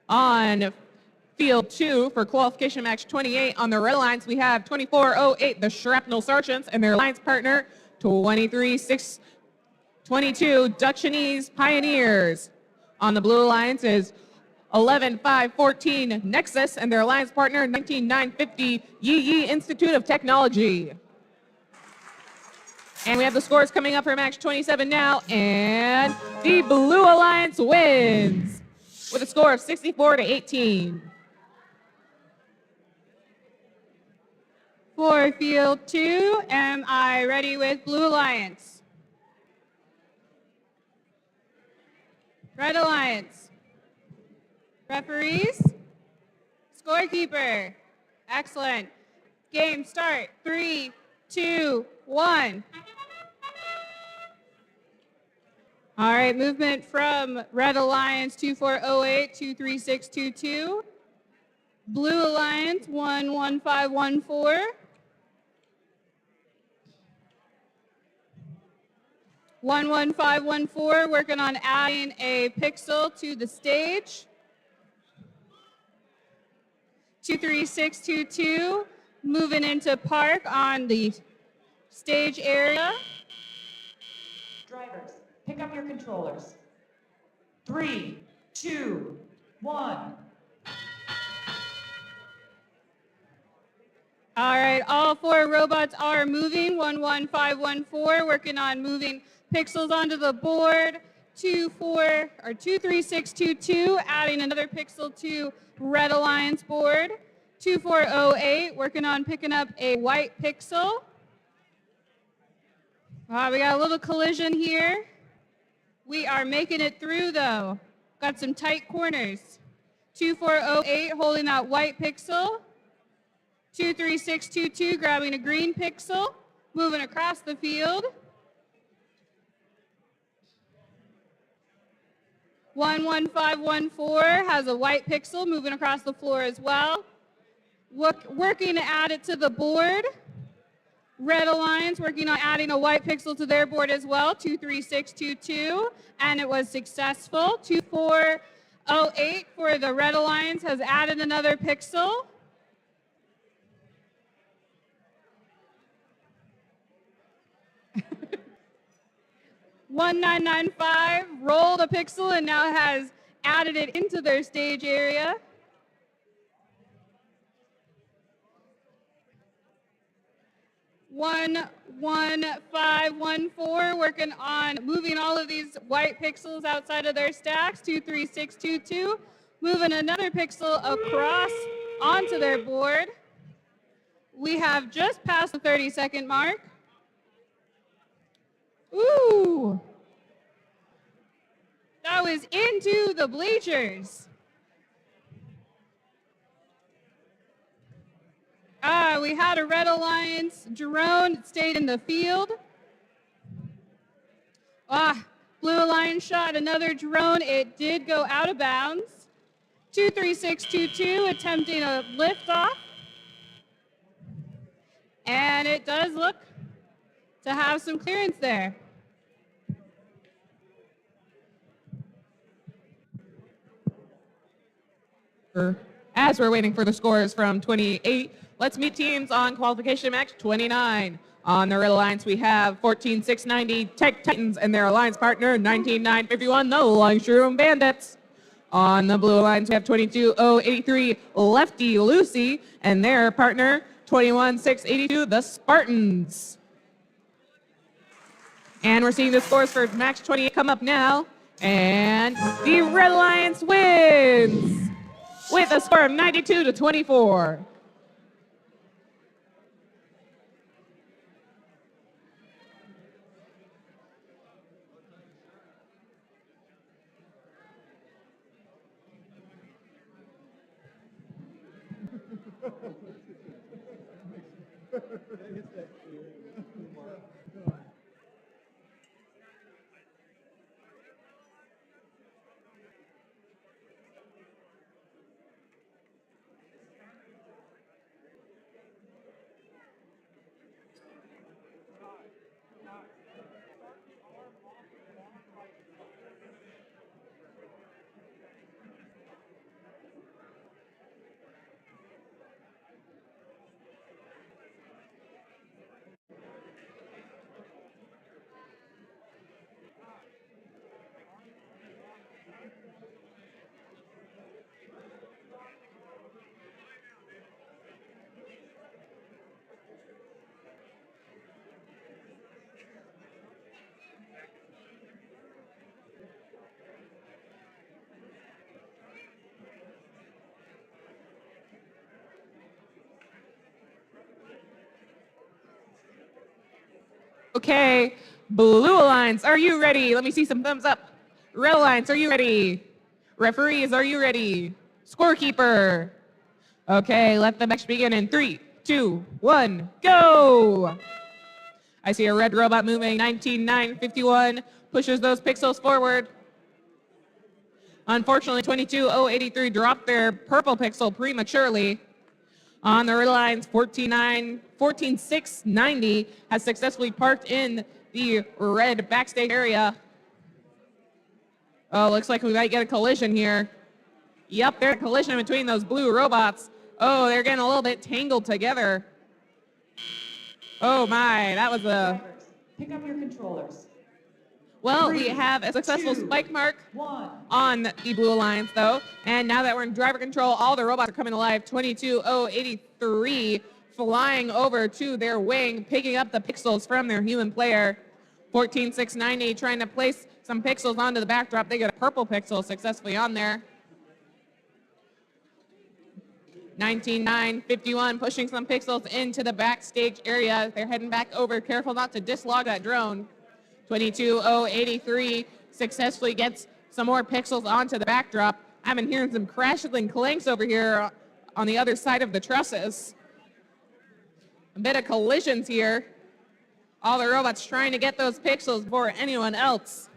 On field 2 for qualification match 28 on the red lines, we have 24-08, the Shrapnel Sergeants, and their alliance partner, 23-6-22, Dutchanese Pioneers. On the blue alliance is 11-5-14, Nexus, and their alliance partner, 19-9-50, Yi Institute of Technology. And we have the scores coming up for match 27 now, and the Blue Alliance wins with a score of 64-18. For field 2, am I ready with Blue Alliance? Red Alliance. Referees? Scorekeeper. Excellent. Game start. 3, 2, 1. All right, movement from Red Alliance 2408 23622. Blue Alliance 11514. 11514, working on adding a pixel to the stage. 23622, moving into park on the stage area. Drivers, pick up your controllers. 3, 2, 1. All right, all 4 robots are moving. 11514, working on moving pixels onto the board. 23622, adding another pixel to Red Alliance board. 2408, working on picking up a white pixel. We got a little collision here. We are making it through though. Got some tight corners. 2408, holding that white pixel. 23622, grabbing a green pixel, moving across the field. 11514 has a white pixel moving across the floor as well. Working to add it to the board. Red Alliance working on adding a white pixel to their board as well, 23622, and it was successful. 2408 for the Red Alliance has added another pixel. $1995 rolled a pixel and now has added it into their stage area. $11514 working on moving all of these white pixels outside of their stacks. 23622 moving another pixel across onto their board. We have just passed the 30-second mark. Ooh, that was into the bleachers. We had a Red Alliance drone that stayed in the field. Blue Alliance shot another drone. It did go out of bounds. 23622 attempting a liftoff. And it does look to have some clearance there. As we're waiting for the scores from 28, let's meet teams on qualification match 29. On the Red Alliance, we have 14690 Tech Titans and their alliance partner 19951 the Lunchroom Bandits. On the Blue Alliance, we have 22083 Lefty Lucy and their partner 21682 the Spartans. And we're seeing the scores for match 28 come up now, and the Red Alliance wins with a score of 92-24. Okay, Blue Alliance, are you ready? Let me see some thumbs up. Red Alliance, are you ready? Referees, are you ready? Scorekeeper. Okay, let the match begin in 3, 2, 1, go! I see a red robot moving, 19951, pushes those pixels forward. Unfortunately, 22083 dropped their purple pixel prematurely. On the Red Alliance, 14690 has successfully parked in the red backstage area. Oh, looks like we might get a collision here. Yep, there's a collision between those blue robots. Oh, they're getting a little bit tangled together. Oh my, that was a... Pick up your controllers. Well, we have a successful spike mark on the Blue Alliance, though. And now that we're in driver control, all the robots are coming alive. 22083 flying over to their wing, picking up the pixels from their human player. 14690 trying to place some pixels onto the backdrop. They get a purple pixel successfully on there. 19951 pushing some pixels into the backstage area. They're heading back over. Careful not to dislog that drone. 22083 successfully gets some more pixels onto the backdrop. I've been hearing some crashes and clanks over here on the other side of the trusses. A bit of collisions here. All the robots trying to get those pixels before anyone else.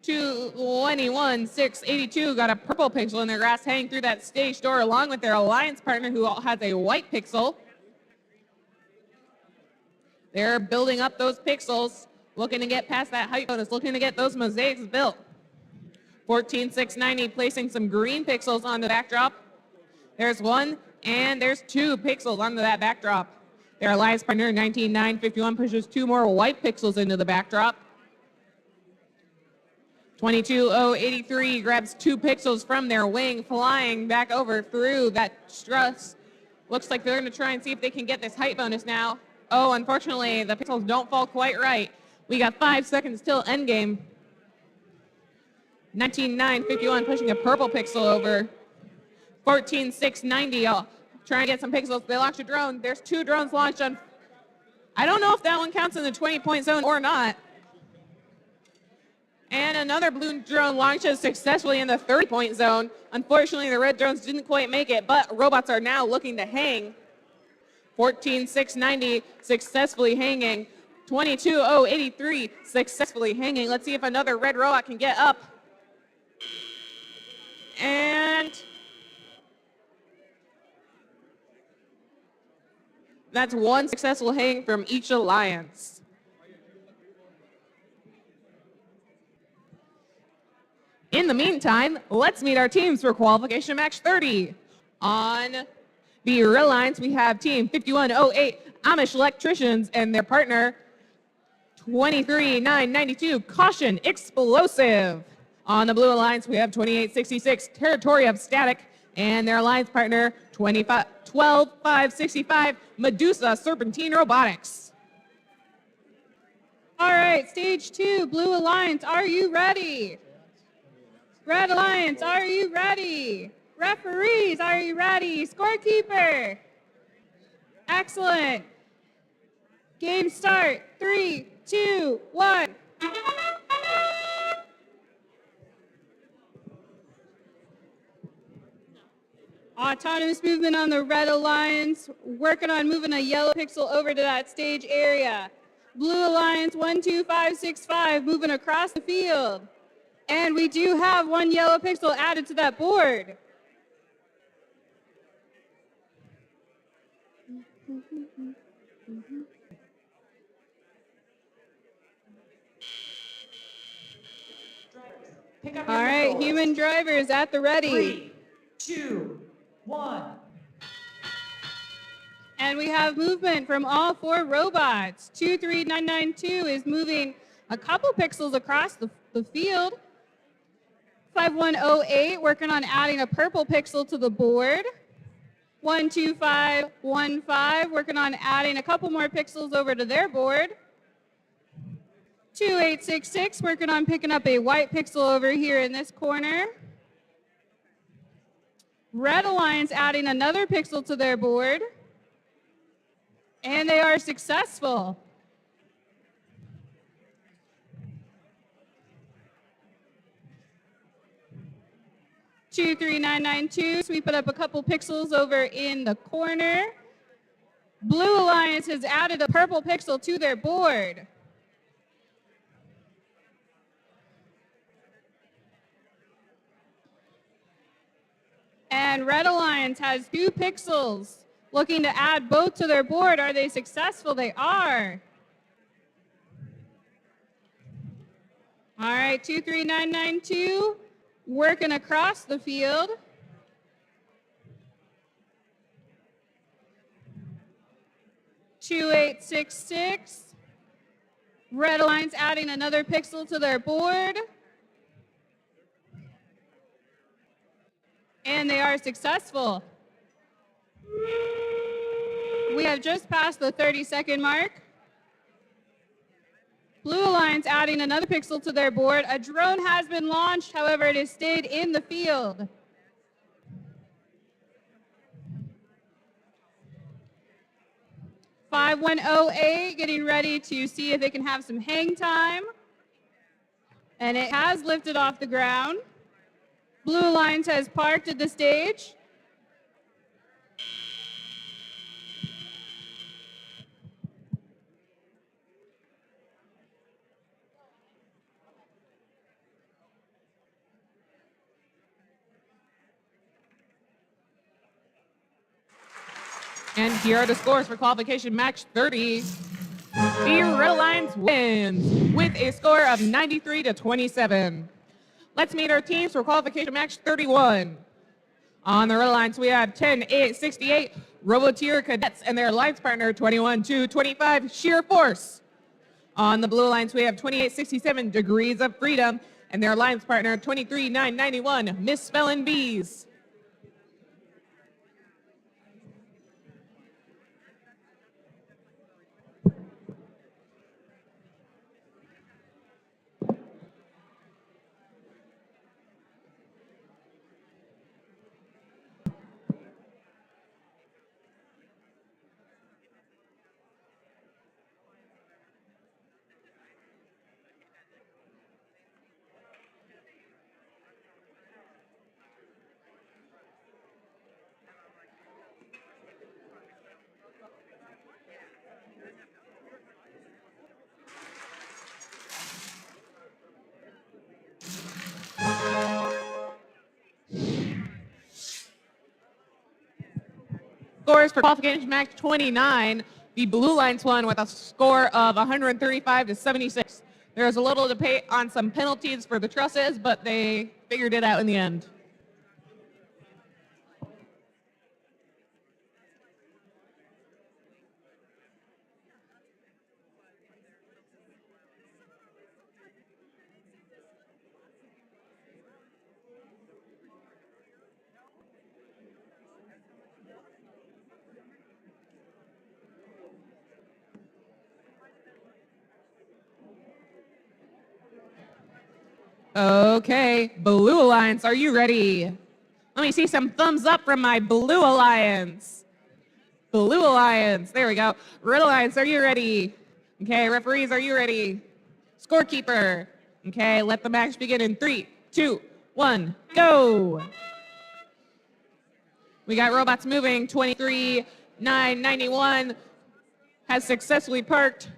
221,682 got a purple pixel in their grasp hanging through that stage door along with their alliance partner who has a white pixel. They're building up those pixels, looking to get past that height bonus, looking to get those mosaics built. 14,690 placing some green pixels onto the backdrop. There's one, and there's 2 pixels onto that backdrop. Their alliance partner, 19,951, pushes 2 more white pixels into the backdrop. 22,083 grabs 2 pixels from their wing, flying back over through that struts. Looks like they're going to try and see if they can get this height bonus now. Oh, unfortunately, the pixels don't fall quite right. We got 5 seconds till endgame. 19,951 pushing a purple pixel over. 14,690 trying to get some pixels. They launched a drone. There's 2 drones launched on. I don't know if that one counts in the 20-point zone or not. And another blue drone launches successfully in the 30-point zone. Unfortunately, the red drones didn't quite make it, but robots are now looking to hang. 14,690 successfully hanging. 22,083 successfully hanging. Let's see if another red robot can get up. And that's 1 successful hang from each alliance. In the meantime, let's meet our teams for qualification match 30. On the red lines, we have team 5108 Amish Electricians and their partner 23,992 Caution Explosive. On the blue alliance, we have 2866 Territory of Static and their alliance partner 12,565 Medusa Serpentine Robotics. All right, stage 2, Blue Alliance, are you ready? Red Alliance, are you ready? Referees, are you ready? Scorekeeper. Excellent. Game start. 3, 2, 1. Autonomous movement on the Red Alliance, working on moving a yellow pixel over to that stage area. Blue Alliance 12565 moving across the field. And we do have 1 yellow pixel added to that board. All right, human drivers at the ready. 3, 2, 1. And we have movement from all 4 robots. 23992 is moving a couple pixels across the field. 5108 working on adding a purple pixel to the board. 12515 working on adding a couple more pixels over to their board. 2866 working on picking up a white pixel over here in this corner. Red Alliance adding another pixel to their board. And they are successful. Two, 3992, sweeping up a couple pixels over in the corner. Blue Alliance has added a purple pixel to their board. And Red Alliance has 2 pixels, looking to add both to their board. Are they successful? They are. All right, 23992, working across the field. (2866), Red Alliance adding another pixel to their board. And they are successful. We have just passed the 30-second mark. Blue Alliance adding another pixel to their board. A drone has been launched, however, it has stayed in the field. (5108) getting ready to see if they can have some hang time. And it has lifted off the ground. Blue Alliance has parked at the stage. And here are the scores for qualification match 30. The Red Alliance wins with a score of 93 to 27. Let's meet our teams for qualification match 31. On the Red Alliance, we have 10-8-68 Robotier Cadets and their alliance partner 21-25 Sheer Force. On the Blue Alliance, we have 28-67 Degrees of Freedom and their alliance partner 23-991 Misspellin' Bees. Scores for qualification match 29. The Blue Alliance won with a score of 135 to 76. There was a little debate on some penalties for the trusses, but they figured it out in the end. Okay, Blue Alliance, are you ready? Let me see some thumbs up from my Blue Alliance. Blue Alliance, there we go. Red Alliance, are you ready? Okay, referees, are you ready? Scorekeeper. Okay, let the match begin in 3, 2, 1, go. We got robots moving. 23-991 has successfully parked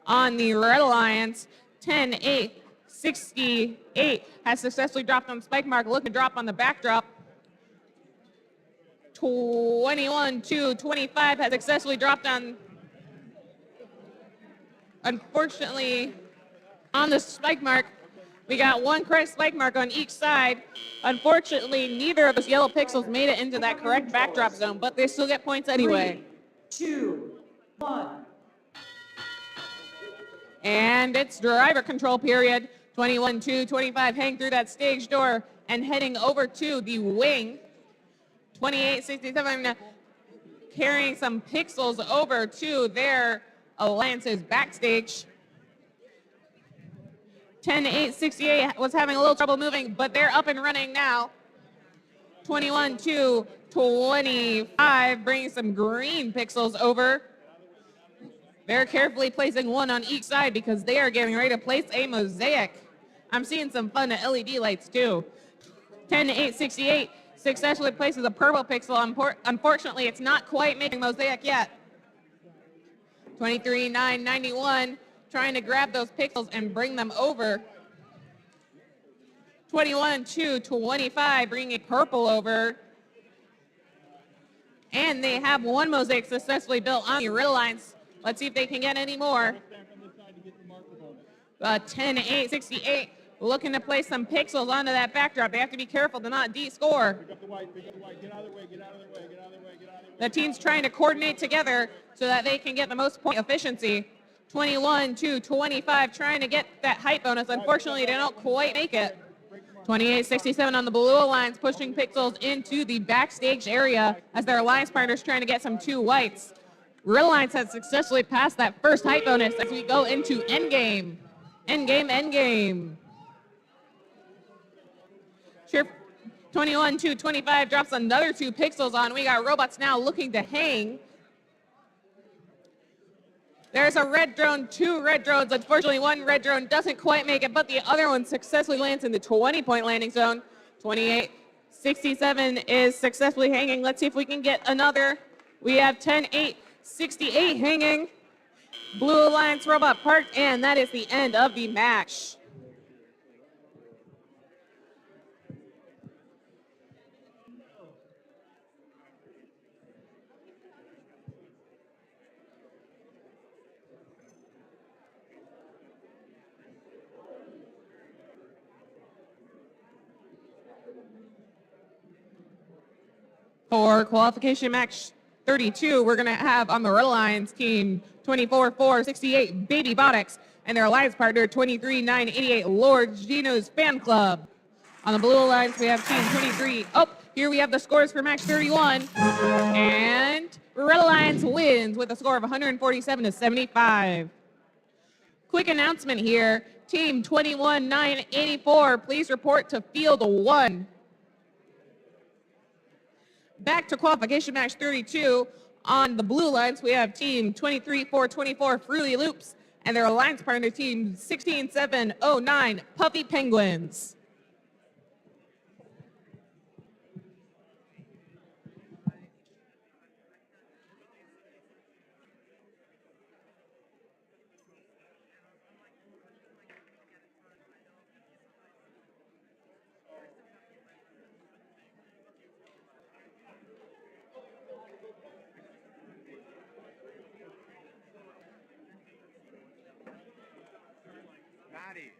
on the Red Alliance. 10-8-68 has successfully dropped on spike mark. Looking to drop on the backdrop. 21-25 has successfully dropped on, unfortunately, on the spike mark. We got one correct spike mark on each side. Unfortunately, neither of those yellow pixels made it into that correct backdrop zone, but they still get points anyway. 3, 2, 1. And it's driver control period. 21-25 heading through that stage door and heading over to the wing. 28-67 carrying some pixels over to their Alliance's backstage. 10-8-68 was having a little trouble moving, but they're up and running now. 21-25 bringing some green pixels over. They're carefully placing one on each side because they are getting ready to place a mosaic. I'm seeing some fun LED lights too. 10-8-68 successfully places a purple pixel. Unfortunately, it's not quite making mosaic yet. 23-9-91 trying to grab those pixels and bring them over. 21-25 bringing a purple over. And they have one mosaic successfully built on the Red Alliance. Let's see if they can get any more. 10-8-68 looking to place some pixels onto that backdrop. They have to be careful to not de-score. The team's trying to coordinate together so that they can get the most point efficiency. 21-25 trying to get that height bonus. Unfortunately, they don't quite make it. 28-67 on the Blue Alliance pushing pixels into the backstage area as their alliance partners trying to get some 2 whites. Red Alliance has successfully passed that first height bonus as we go into endgame. Endgame. Cheer 21-25 drops another 2 pixels on. We got robots now looking to hang. There's a red drone, 2 red drones. Unfortunately, one red drone doesn't quite make it, but the other one successfully lands in the 20-point landing zone. 28-67 is successfully hanging. Let's see if we can get another. We have 10-8-68 hanging. Blue Alliance robot parked, and that is the end of the match. For qualification match 32, we're going to have on the Red Alliance team 24-4-68 Baby Botics and their alliance partner 23-9-88 Lord Gino's Fan Club. On the Blue Alliance, we have team 23. Oh, here we have the scores for match 31. And Red Alliance wins with a score of 147-75. Quick announcement here. Team 21-9-84, please report to field 1. Back to qualification match 32. On the Blue Alliance, we have team 23-4-24 Fruity Loops and their alliance partner team 16-7-09 Puffy Penguins. Maddie.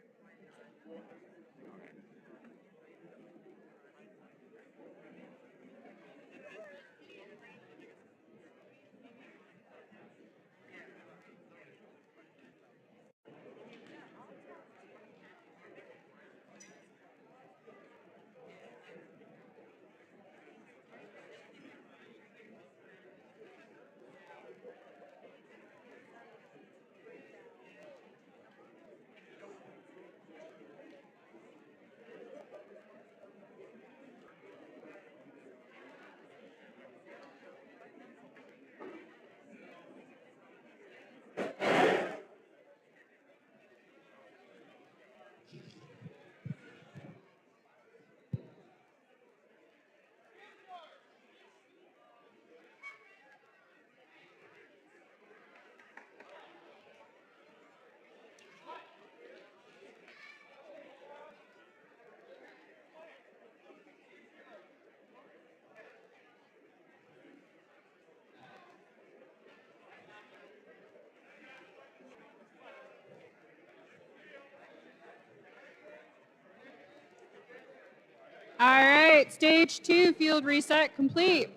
All right, stage 2 field reset complete.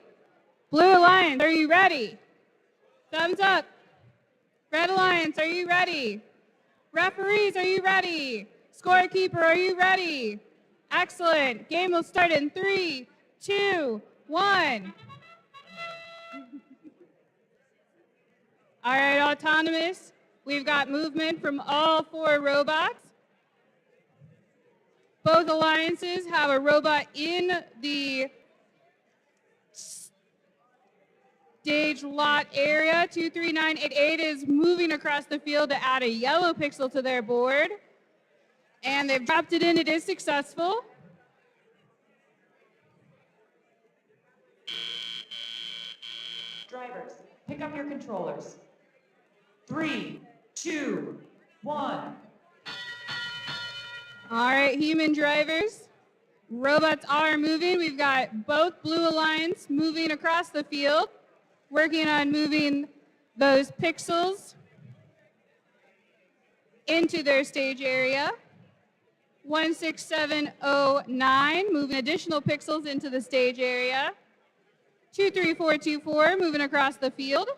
Blue Alliance, are you ready? Thumbs up. Red Alliance, are you ready? Referees, are you ready? Scorekeeper, are you ready? Excellent. Game will start in 3, 2, 1. All right, autonomous. We've got movement from all 4 robots. Both alliances have a robot in the stage lot area. 23988 is moving across the field to add a yellow pixel to their board. And they've dropped it in. It is successful. Drivers, pick up your controllers. 3, 2, 1. All right, human drivers. Robots are moving. We've got both Blue Alliance moving across the field, working on moving those pixels into their stage area. 16709, moving additional pixels into the stage area. 23424, moving across the field.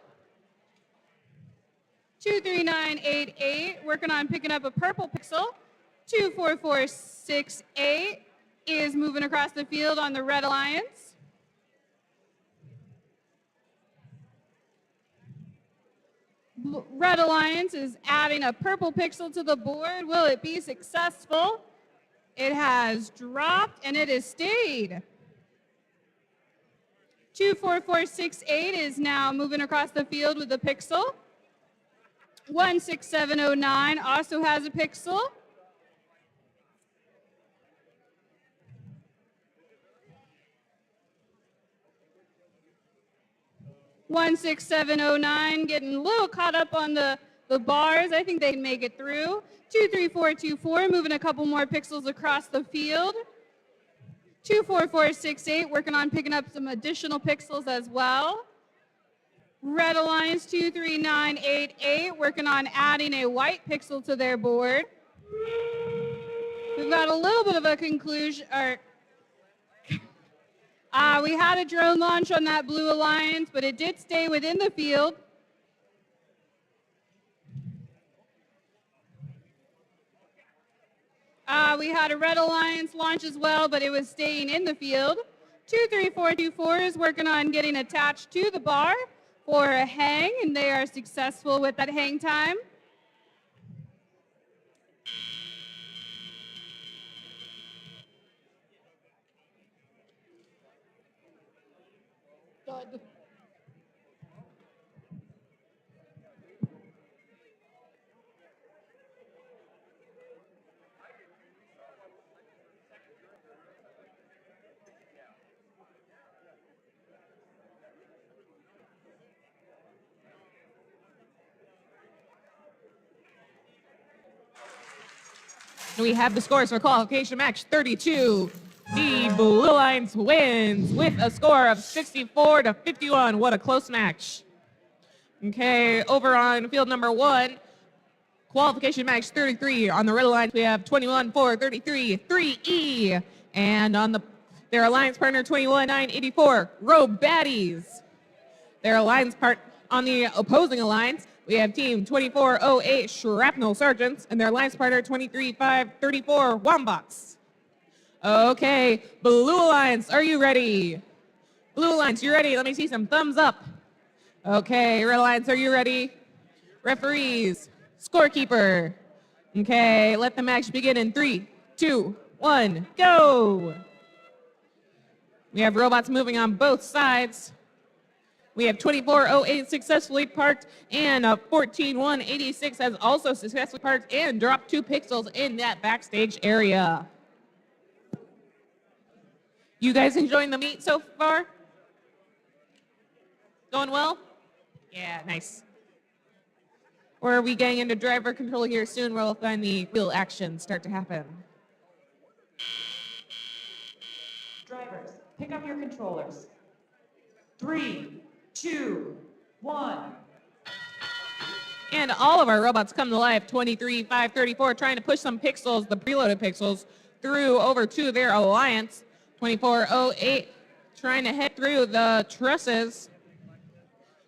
23988, working on picking up a purple pixel. 24468 is moving across the field on the Red Alliance. Red Alliance is adding a purple pixel to the board. Will it be successful? It has dropped and it has stayed. 24468 is now moving across the field with a pixel. 16709 also has a pixel. 16709 getting a little caught up on the bars. I think they can make it through. 23424 moving a couple more pixels across the field. 24468 working on picking up some additional pixels as well. Red Alliance 23988 working on adding a white pixel to their board. We've got a little bit of a conclusion, or We had a drone launch on that Blue Alliance, but it did stay within the field. We had a Red Alliance launch as well, but it was staying in the field. 23424 is working on getting attached to the bar for a hang, and they are successful with that hang time. Good. We have the scores for qualification match 32. The Blue Alliance wins with a score of 64-51. What a close match. Okay, over on field number 1, qualification match 33. On the Red Alliance, we have 21-4-33, 3E. And on their alliance partner, 21-9-84, Robe Baddies. Their alliance part on the opposing alliance, we have team 2408 Shrapnel Sergeants and their alliance partner 23534 Wombats. Okay, Blue Alliance, are you ready? Blue Alliance, you ready? Let me see some thumbs up. Okay, Red Alliance, are you ready? Referees, scorekeeper. Okay, let the match begin in 3, 2, 1, go! We have robots moving on both sides. We have 2408 successfully parked, and 14186 has also successfully parked and dropped 2 pixels in that backstage area. You guys enjoying the meet so far? Going well? Yeah, nice. Or are we getting into driver control here soon where we'll find the real action start to happen? Drivers, pick up your controllers. 3, 2, 1. And all of our robots come to life, 23534, trying to push some pixels, the preloaded pixels, through over to their alliance. 2408 trying to head through the trusses.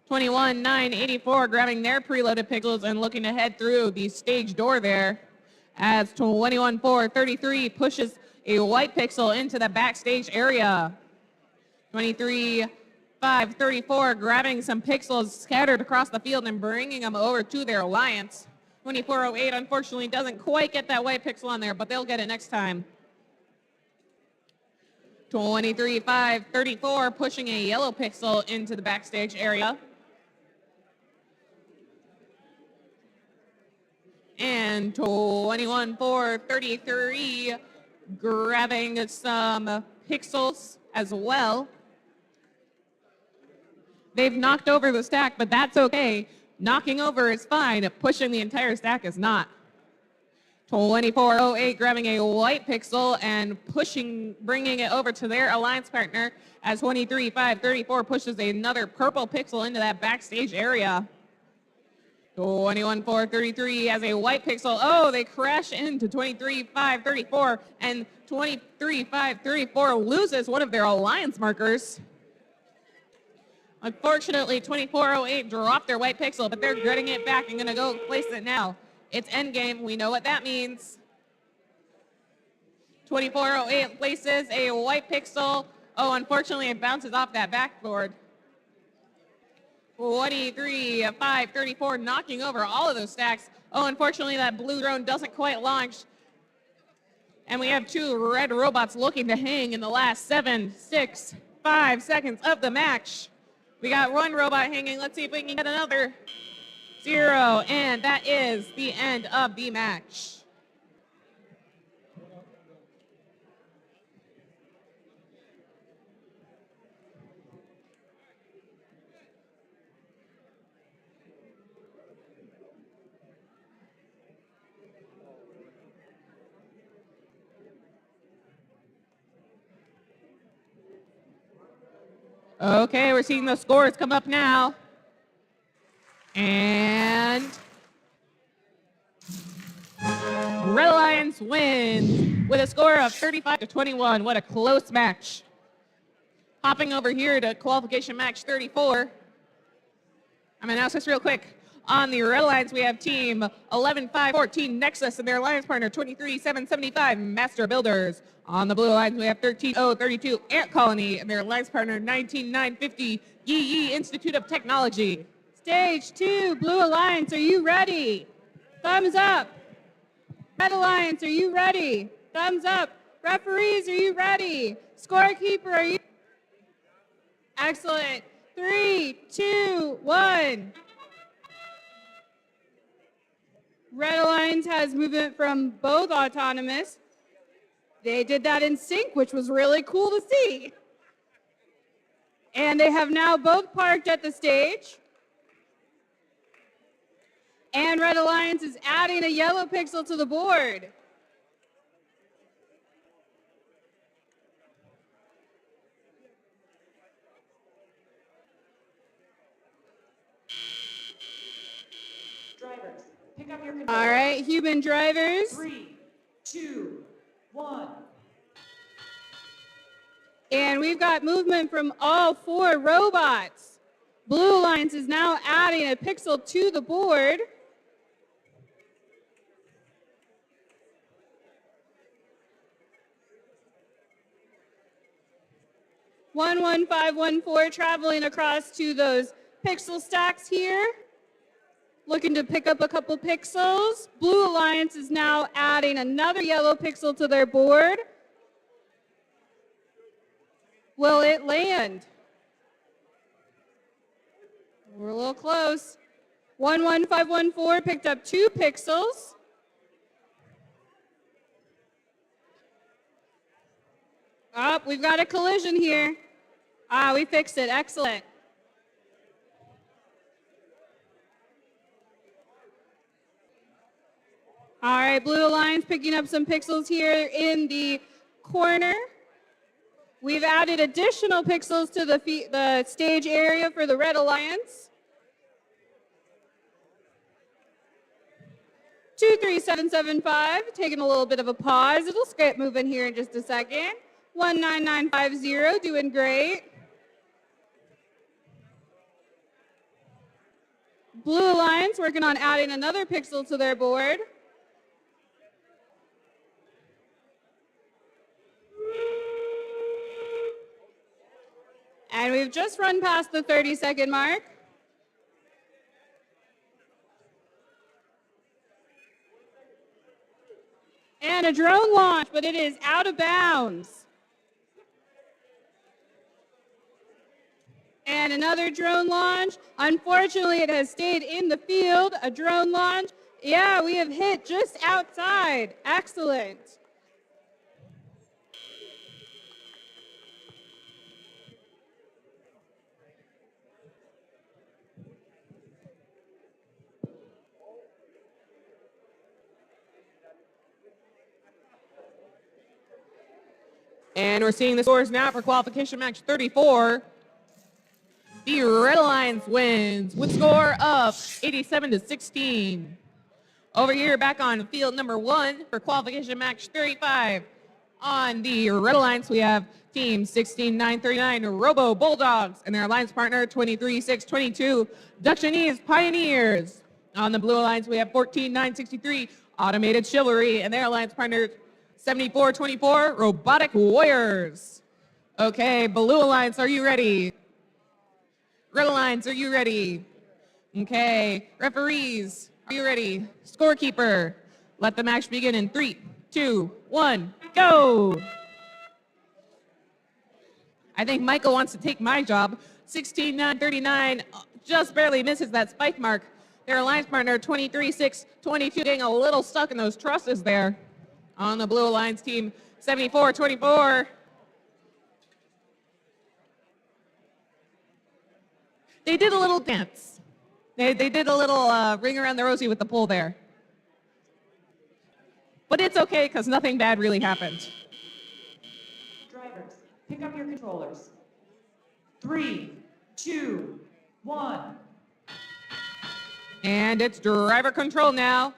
21984 grabbing their preloaded pixels and looking to head through the stage door there. As 21433 pushes a white pixel into the backstage area. 23534 grabbing some pixels scattered across the field and bringing them over to their alliance. 2408 unfortunately doesn't quite get that white pixel on there, but they'll get it next time. 23534 pushing a yellow pixel into the backstage area. And 21433 grabbing some pixels as well. They've knocked over the stack, but that's okay. Knocking over is fine. Pushing the entire stack is not. 2408 grabbing a white pixel and bringing it over to their alliance partner as 23534 pushes another purple pixel into that backstage area. 21433 has a white pixel. Oh, they crash into 23534 and 23534 loses one of their alliance markers. Unfortunately, 2408 dropped their white pixel, but they're getting it back and going to go place it now. It's endgame. We know what that means. 2408 places a white pixel. Oh, unfortunately, it bounces off that backboard. 23534 knocking over all of those stacks. Oh, unfortunately, that blue drone doesn't quite launch. And we have 2 red robots looking to hang in the last 7, 6, 5 seconds of the match. We got 1 robot hanging. Let's see if we can get another. 0, and that is the end of the match. Okay, we're seeing the scores come up now. And Red Alliance wins with a score of 35-21. What a close match. Hopping over here to qualification match 34. I'm going to announce this real quick. On the red lines, we have team 11-5-14 Nexus and their alliance partner 23-7-75 Master Builders. On the blue lines, we have 13-0-32 Ant Colony and their alliance partner 19-9-50 Yee Yee Institute of Technology. Stage 2, Blue Alliance, are you ready? Thumbs up. Red Alliance, are you ready? Thumbs up. Referees, are you ready? Scorekeeper, are you? Excellent. 3, 2, 1. Red Alliance has movement from both autonomous. They did that in sync, which was really cool to see. And they have now both parked at the stage. And Red Alliance is adding a yellow pixel to the board. Drivers, pick up your controls. All right, human drivers. 3, 2, 1. And we've got movement from all 4 robots. Blue Alliance is now adding a pixel to the board. One 1-5-1-4 traveling across to those pixel stacks here. Looking to pick up a couple pixels. Blue Alliance is now adding another yellow pixel to their board. Will it land? We're a little close. 1-1-5-1-4 picked up 2 pixels. Oh, we've got a collision here. Ah, we fixed it. Excellent. All right, Blue Alliance picking up some pixels here in the corner. We've added additional pixels to the stage area for the Red Alliance. 23775, taking a little bit of a pause. It'll get moving here in just a second. 19950, doing great. Blue Alliance working on adding another pixel to their board. And we've just run past the 30-second mark. And a drone launch, but it is out of bounds. And another drone launch. Unfortunately, it has stayed in the field. A drone launch. Yeah, we have hit just outside. Excellent. And we're seeing the scores now for qualification match 34. The Red Alliance wins with score of 87-16. Over here, back on field number 1 for qualification match 35. On the Red Alliance, we have team 16-939 Robo Bulldogs and their alliance partner 23-6-22 Dutchanese Pioneers. On the Blue Alliance, we have 14-963 Automated Chivalry and their alliance partner 74-24 Robotic Warriors. Okay, Blue Alliance, are you ready? Red Alliance, are you ready? Okay, referees, are you ready? Scorekeeper, let the match begin in 3, 2, 1, go! I think Michael wants to take my job. 16-939 just barely misses that spike mark. Their alliance partner 23-6-22 getting a little stuck in those trusses there. On the Blue Alliance team, 74-24. They did a little dance. They did a little ring around the rosy with the pole there. But it's okay because nothing bad really happened. Drivers, pick up your controllers. 3, 2, 1. And it's driver control now.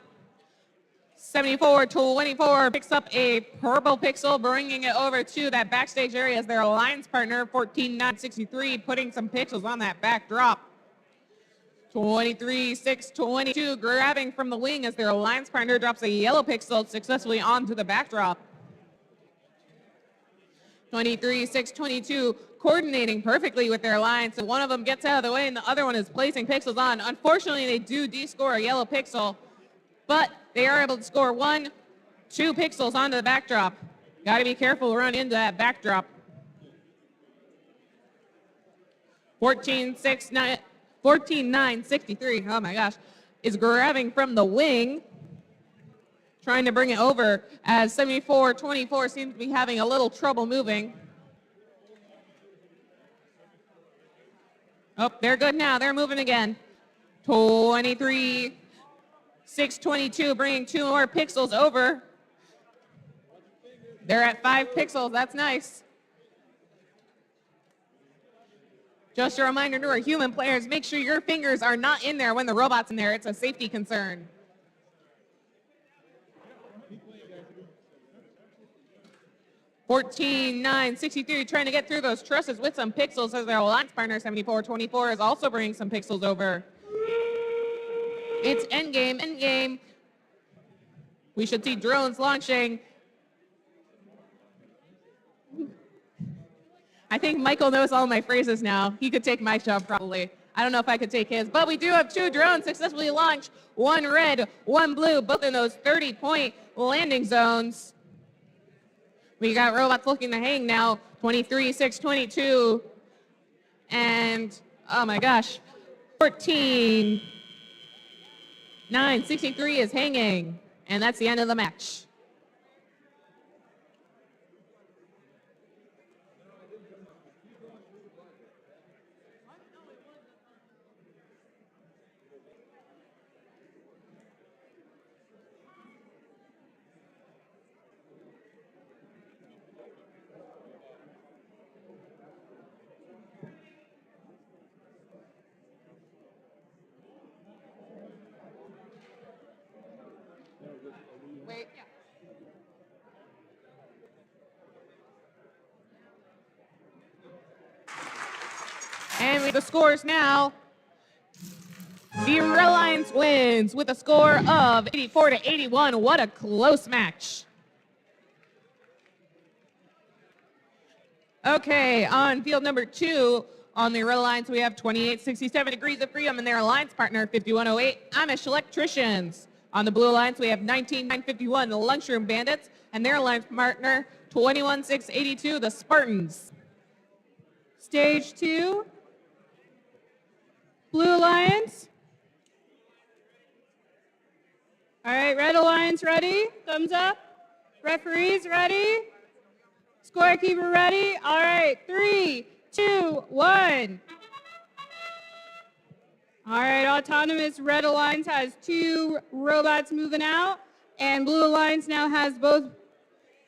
74-24 picks up a purple pixel, bringing it over to that backstage area as their alliance partner. 14-9-63, putting some pixels on that backdrop. 23-6-22, grabbing from the wing as their alliance partner drops a yellow pixel successfully onto the backdrop. 23-6-22, coordinating perfectly with their alliance, and one of them gets out of the way and the other one is placing pixels on. Unfortunately, they do de-score a yellow pixel, but they are able to score 1-2 pixels onto the backdrop. Got to be careful running into that backdrop. 14-9-63, oh my gosh, is grabbing from the wing, trying to bring it over as 74-24 seems to be having a little trouble moving. Oh, they're good now. They're moving again. 23-6-22, bringing 2 more pixels over. They're at 5 pixels. That's nice. Just a reminder to our human players, make sure your fingers are not in there when the robot's in there. It's a safety concern. (14-9-63) trying to get through those trusses with some pixels as their alliance partner 74-24 is also bringing some pixels over. It's endgame. We should see drones launching. I think Michael knows all my phrases now. He could take my job probably. I don't know if I could take his, but we do have 2 drones successfully launched. 1 red, 1 blue, both in those 30-point landing zones. We got robots looking to hang now. 23-6-22. And, oh my gosh, 14-9-63 is hanging. And that's the end of the match. Wait. And with the scores now, the Reliance wins with a score of 84-81. What a close match. Okay, on field number 2, on the Reliance, we have 28-67 Degrees of Freedom and their alliance partner, 5108 Amish Electricians. On the Blue Alliance, we have 19-951 the Lunchroom Bandits and their alliance partner, 21-682 the Spartans. Stage 2, Blue Alliance. All right, Red Alliance ready? Thumbs up. Referees ready? Scorekeeper ready? All right, 3, 2, 1. All right, Autonomous Red Alliance has 2 robots moving out, and Blue Alliance now has both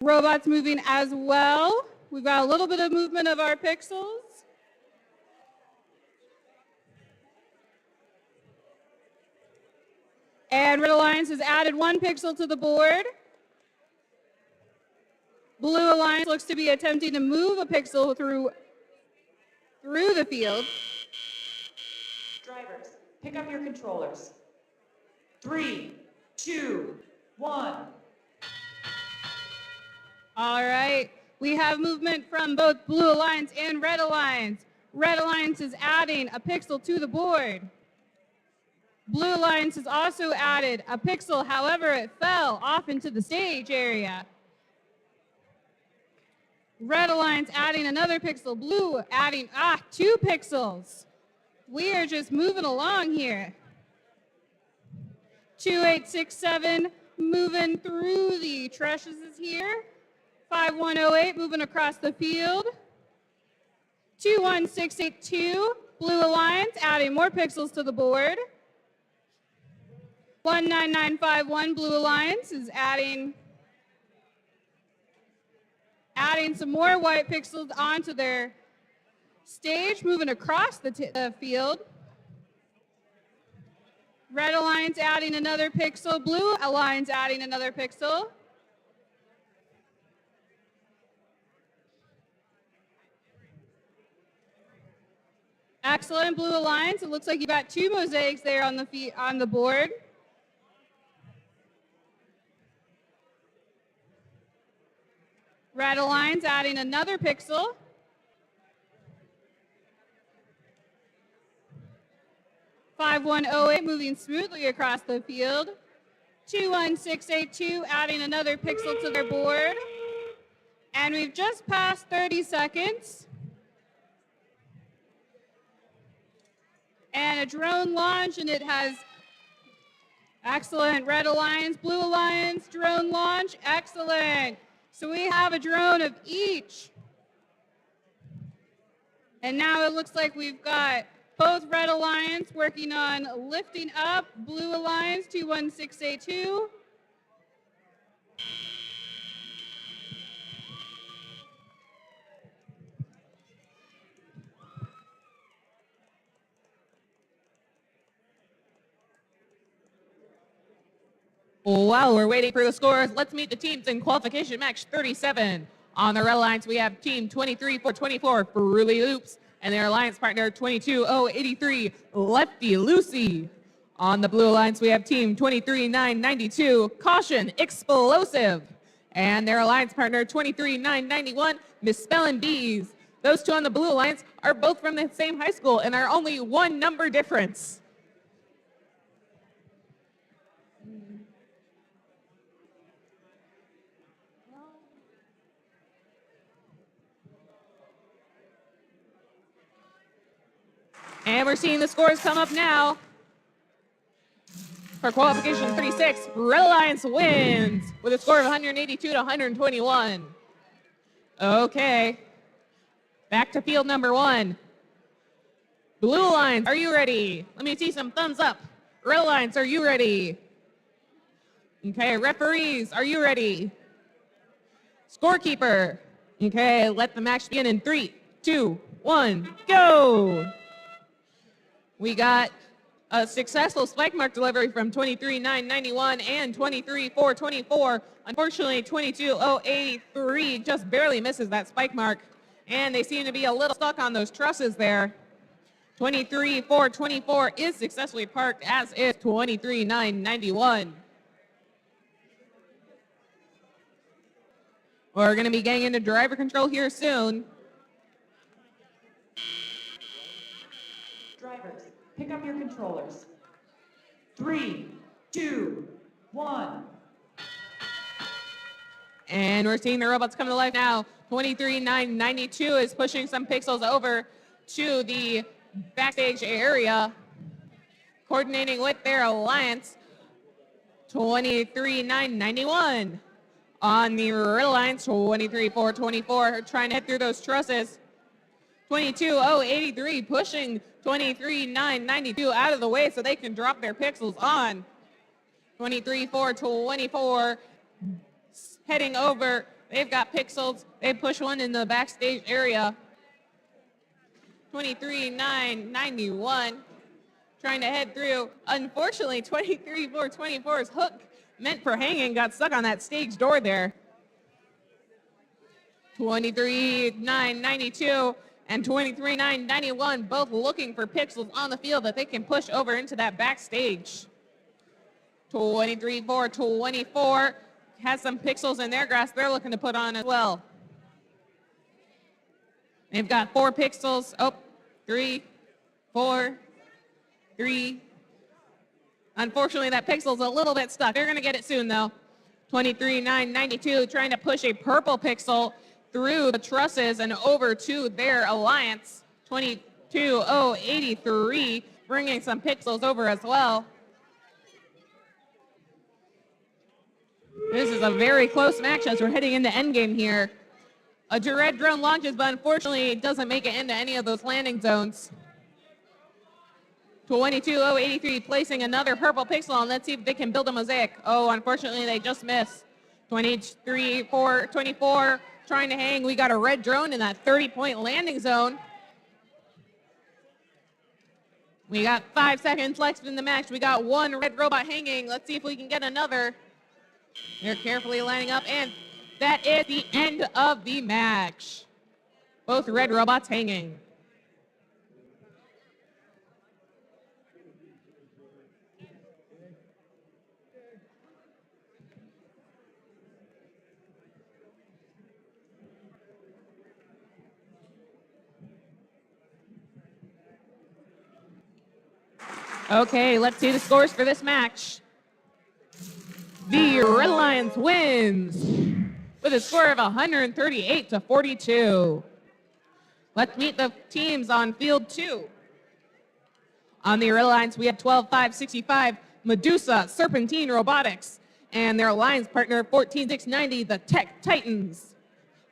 robots moving as well. We've got a little bit of movement of our pixels. And Red Alliance has added 1 pixel to the board. Blue Alliance looks to be attempting to move a pixel through the field. Drivers, pick up your controllers. 3, 2, 1. All right, we have movement from both Blue Alliance and Red Alliance. Red Alliance is adding a pixel to the board. Blue Alliance has also added a pixel, however, it fell off into the stage area. Red Alliance adding another pixel, Blue adding 2 pixels. We are just moving along here. 2867 moving through the trusses here. 5108 moving across the field. 21682 Blue Alliance adding more pixels to the board. 19951 Blue Alliance is adding some more white pixels onto their stage, moving across the field. Red Alliance Alliance adding another pixel. Blue Alliance adding another pixel. Excellent, Blue Alliance. It looks like you got 2 mosaics there on the board. Red Alliance adding another pixel. (5108) moving smoothly across the field. 21682 adding another pixel to their board. And we've just passed 30 seconds. And a drone launch, and it has excellent. Red Alliance, Blue Alliance, drone launch, excellent. So we have a drone of each. And now it looks like we've got both Red Alliance working on lifting up, Blue Alliance 21682. While we're waiting for the scores, let's meet the teams in qualification match 37. On the Red Alliance, we have team 23-424, Fruity Loops, and their alliance partner 22-083, Lefty Lucy. On the Blue Alliance, we have team 23-992, Caution Explosive, and their alliance partner 23-991, Misspellin' Bees. Those two on the Blue Alliance are both from the same high school and are only 1 number difference. And we're seeing the scores come up now. For qualification 36, Red Alliance wins with a score of 182-121. Okay. Back to field number 1. Blue Alliance, are you ready? Let me see some thumbs up. Red Alliance, are you ready? Okay, referees, are you ready? Scorekeeper. Okay, let the match begin in 3, 2, 1, go! We got a successful spike mark delivery from 23-991 and 23-424. Unfortunately, 22-083 just barely misses that spike mark, and they seem to be a little stuck on those trusses there. 23-424 is successfully parked, as is 23-991. We're going to be getting into driver control here soon. Drivers, pick up your controllers. 3, 2, 1. And we're seeing the robots come to life now. 23-992 is pushing some pixels over to the backstage area, coordinating with their alliance. 23-991 on the Red Alliance. 23-424 trying to hit through those trusses. 22-083 pushing 23-992 out of the way so they can drop their pixels on. 23-424 heading over. They've got pixels. They push one in the backstage area. 23-991 trying to head through. Unfortunately, 23-424's hook meant for hanging got stuck on that stage door there. 23-992 and 23-991 both looking for pixels on the field that they can push over into that backstage. 23-424 has some pixels in their grasp they're looking to put on as well. They've got 4 pixels. Oh, 3, 4, 3. Unfortunately, that pixel's a little bit stuck. They're going to get it soon, though. 23-992 trying to push a purple pixel through the trusses and over to their alliance. 22-083 bringing some pixels over as well. This is a very close match as we're heading into endgame here. A red drone launches, but unfortunately it doesn't make it into any of those landing zones. 22-083 placing another purple pixel, and let's see if they can build a mosaic. Oh, unfortunately they just missed. 23-424 trying to hang. We got a red drone in that 30-point landing zone. We got 5 seconds left in the match. We got one red robot hanging. Let's see if we can get another. They're carefully lining up, and that is the end of the match. Both red robots hanging. Okay, let's see the scores for this match. The Red Alliance wins with a score of 138-42. Let's meet the teams on field 2. On the Red Alliance, we have 12-5-65 Medusa Serpentine Robotics and their alliance partner 14-690, the Tech Titans.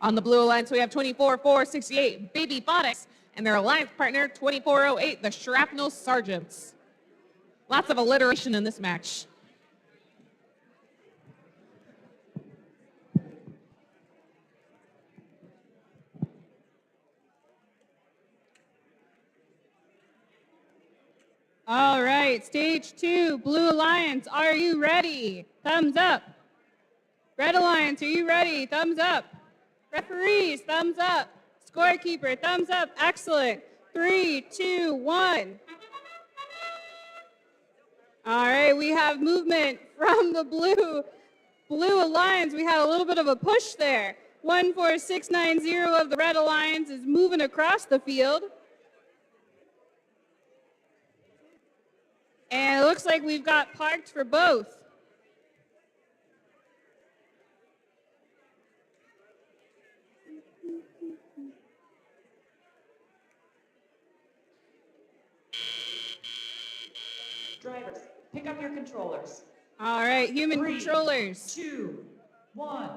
On the Blue Alliance, we have 24-4-68 Baby Botics and their alliance partner 2408, the Shrapnel Sergeants. Lots of alliteration in this match. All right, stage 2, Blue Alliance, are you ready? Thumbs up. Red Alliance, are you ready? Thumbs up. Referees, thumbs up. Scorekeeper, thumbs up. Excellent. 3, 2, 1. All right, we have movement from the Blue Alliance. We had a little bit of a push there. 14690 of the Red Alliance is moving across the field. And it looks like we've got parked for both. Drivers, pick up your controllers. All right, human 3, controllers. 2, 1.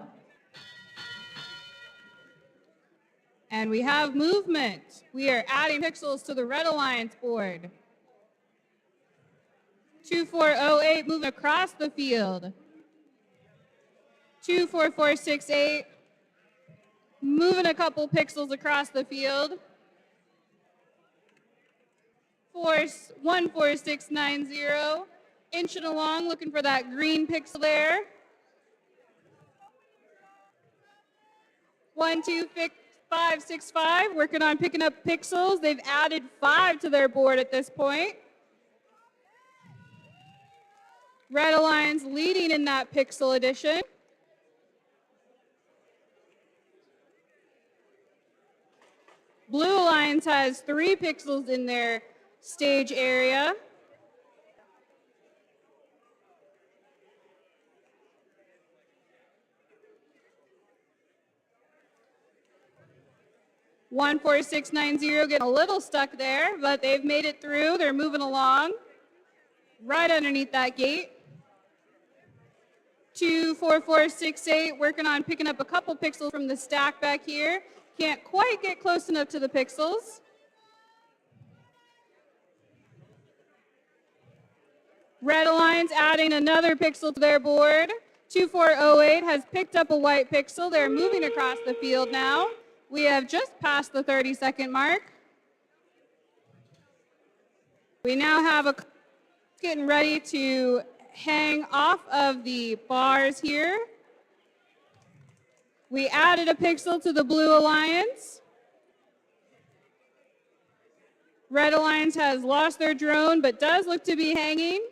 And we have movement. We are adding pixels to the Red Alliance board. 2408 moving across the field. 24468 moving a couple pixels across the field. 14690 inching along, looking for that green pixel there. 12565 working on picking up pixels. They've added 5 to their board at this point. Red Alliance leading in that pixel addition. Blue Alliance has 3 pixels in their stage area. (14690) getting a little stuck there, but they've made it through. They're moving along right underneath that gate. 24468 working on picking up a couple pixels from the stack back here. Can't quite get close enough to the pixels. Red Alliance adding another pixel to their board. 2408 has picked up a white pixel. They're moving across the field now. We have just passed the 30-second mark. We now have a getting ready to hang off of the bars here. We added a pixel to the Blue Alliance. Red Alliance has lost their drone, but does look to be hanging.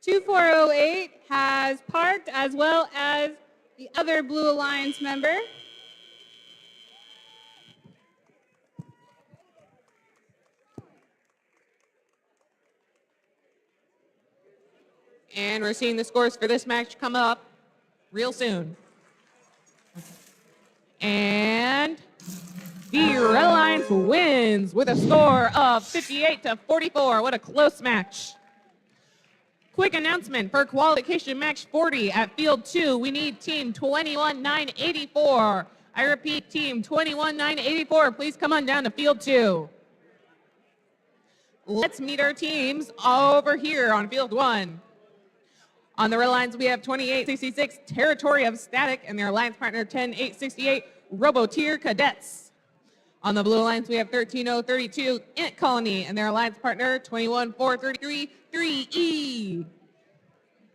2408 has parked, as well as the other Blue Alliance member. And we're seeing the scores for this match come up real soon. And the Red Alliance wins with a score of 58-44. What a close match. Quick announcement for qualification match 40 at field 2. We need team 21984. I repeat, team 21984. Please come on down to field 2. Let's meet our teams over here on field 1. On the Red Alliance, we have 2866 Territory of Static and their alliance partner 10868 Robotier Cadets. On the blue alliance, we have 13032 Ant Colony and their alliance partner 21433 3E.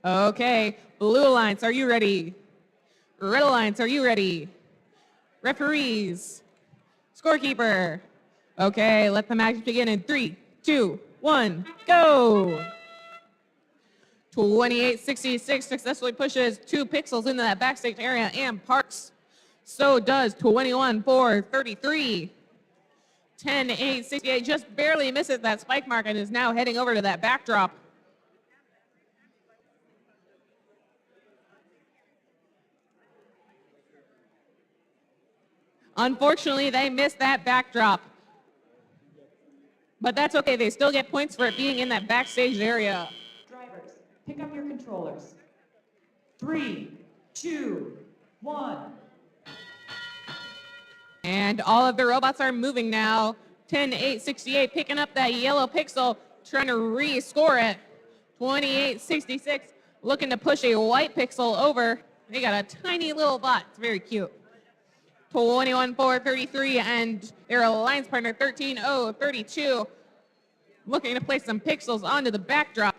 Okay, blue alliance, are you ready? Red alliance, are you ready? Referees, scorekeeper. Okay, let the match begin in 3, 2, 1, go. 2866 successfully pushes 2 pixels into that backstage area and parks. So does 21433. 10868 just barely misses that spike mark and is now heading over to that backdrop. Unfortunately, they missed that backdrop. But that's okay, they still get points for it being in that backstage area. Drivers, pick up your controllers. 3, 2, 1. And all of the robots are moving now. 10868 picking up that yellow pixel, trying to re-score it. 2866 looking to push a white pixel over. They got a tiny little bot. It's very cute. 21433 and their alliance partner 13032 looking to place some pixels onto the backdrop.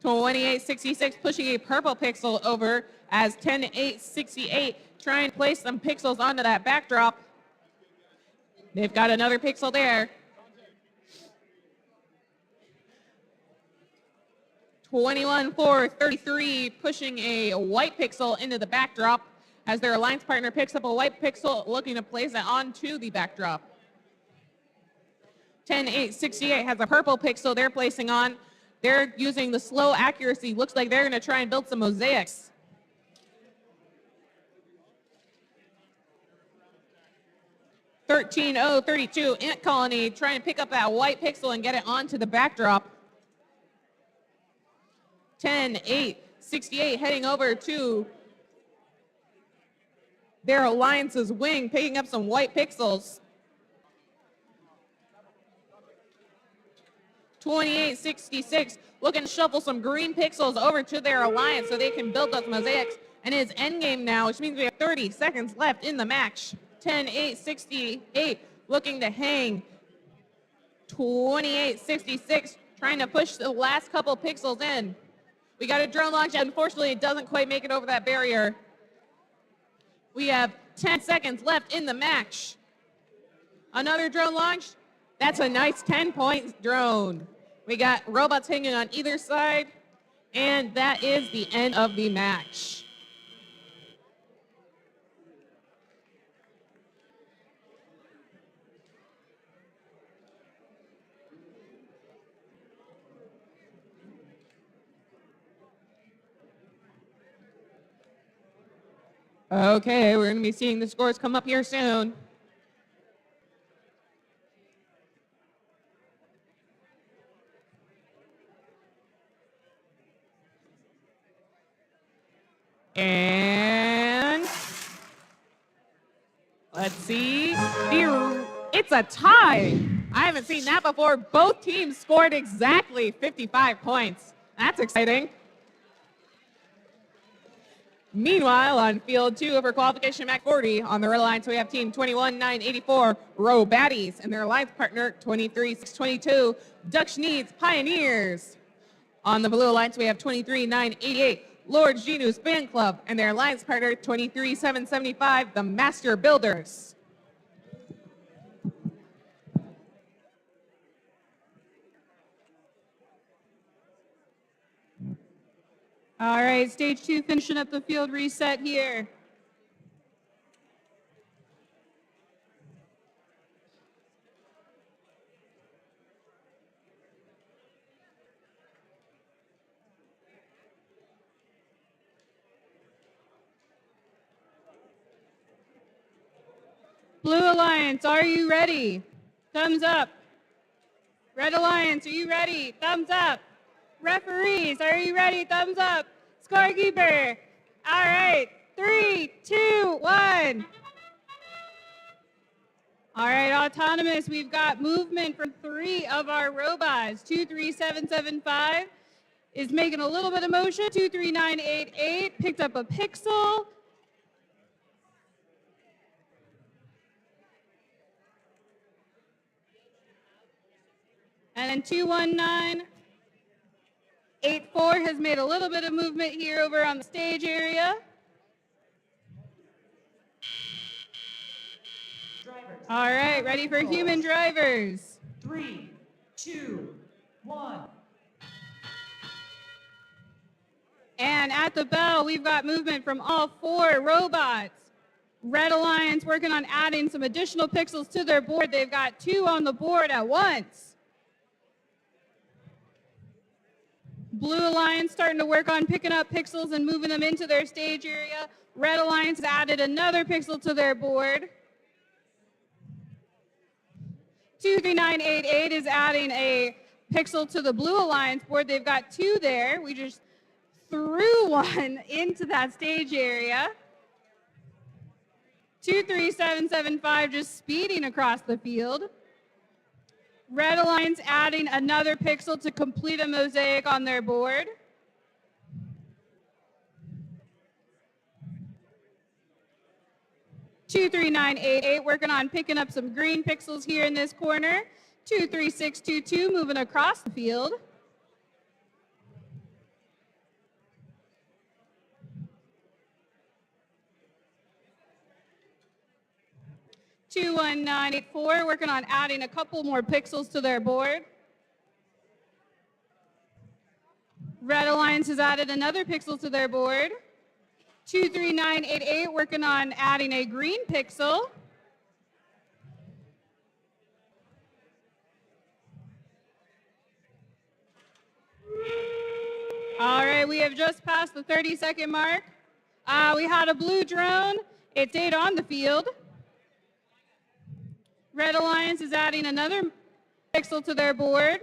2866 pushing a purple pixel over as 10868 trying to place some pixels onto that backdrop. They've got another pixel there. 21433 pushing a white pixel into the backdrop as their alliance partner picks up a white pixel looking to place it onto the backdrop. 10868 has a purple pixel they're placing on. They're using the slow accuracy. Looks like they're going to try and build some mosaics. $13,032 Ant Colony trying to pick up that white pixel and get it onto the backdrop. 10868 heading over to their alliance's wing, picking up some white pixels. 2866 looking to shuffle some green pixels over to their alliance so they can build those mosaics. And it's endgame now, which means we have 30 seconds left in the match. 10868 looking to hang. 2866 trying to push the last couple pixels in. We got a drone launch. Unfortunately, it doesn't quite make it over that barrier. We have 10 seconds left in the match. Another drone launch. That's a nice 10-point drone. We got robots hanging on either side, and that is the end of the match. Okay, we're going to be seeing the scores come up here soon. And let's see. It's a tie. I haven't seen that before. Both teams scored exactly 55 points. That's exciting. Meanwhile, on field 2 for qualification match 40, on the red alliance, we have team 21984, Robatties, and their alliance partner 23622, Dutch Needs Pioneers. On the blue alliance, we have 23988, Lord Genu's Fan Club, and their alliance partner 23775, the Master Builders. All right, stage 2 finishing up the field reset here. Blue Alliance, are you ready? Thumbs up. Red Alliance, are you ready? Thumbs up. Referees, are you ready? Thumbs up. Scorekeeper. All right, 3, 2, 1. All right, autonomous, we've got movement from 3 of our robots. 23775 is making a little bit of motion. 23988 picked up a pixel. And then 21984 has made a little bit of movement here over on the stage area. All right, ready for human drivers. 3, 2, 1. And at the bell, we've got movement from all 4 robots. Red Alliance working on adding some additional pixels to their board. They've got 2 on the board at once. Blue Alliance starting to work on picking up pixels and moving them into their stage area. Red Alliance added another pixel to their board. 23988 is adding a pixel to the Blue Alliance board. They've got 2 there. We just threw one into that stage area. 23775 just speeding across the field. Red Alliance adding another pixel to complete a mosaic on their board. $23988 working on picking up some green pixels here in this corner. 23622 moving across the field. $21984 working on adding a couple more pixels to their board. Red Alliance has added another pixel to their board. 23988 working on adding a green pixel. All right, we have just passed the 30-second mark. We had a blue drone. It stayed on the field. Red Alliance is adding another pixel to their board.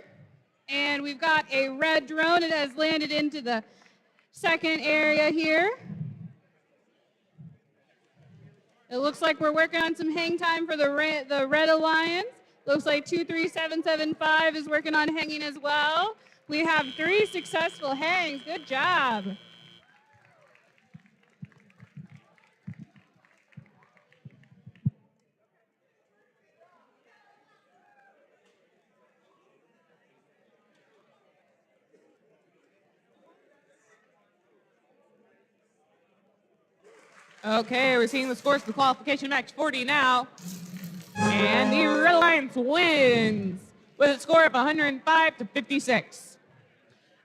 And we've got a red drone. It has landed into the second area here. It looks like we're working on some hang time for the Red Alliance. Looks like 23775 is working on hanging as well. We have 3 successful hangs. Good job. Okay, we're seeing the scores for the qualification match 40 now. And the Red Alliance wins with a score of 105-56.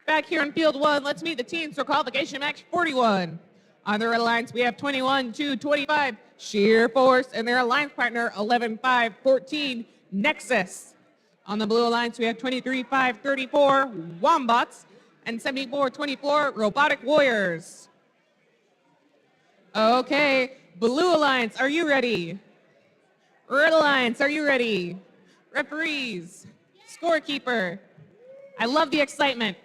Back here in field 1, let's meet the teams for qualification match 41. On the Red Alliance, we have 21-25 Sheer Force and their alliance partner 11-5-14 Nexus. On the Blue Alliance, we have 23-5-34 Wombats and 74-24 Robotic Warriors. Okay, Blue Alliance, are you ready? Red Alliance, are you ready? Referees, scorekeeper. I love the excitement.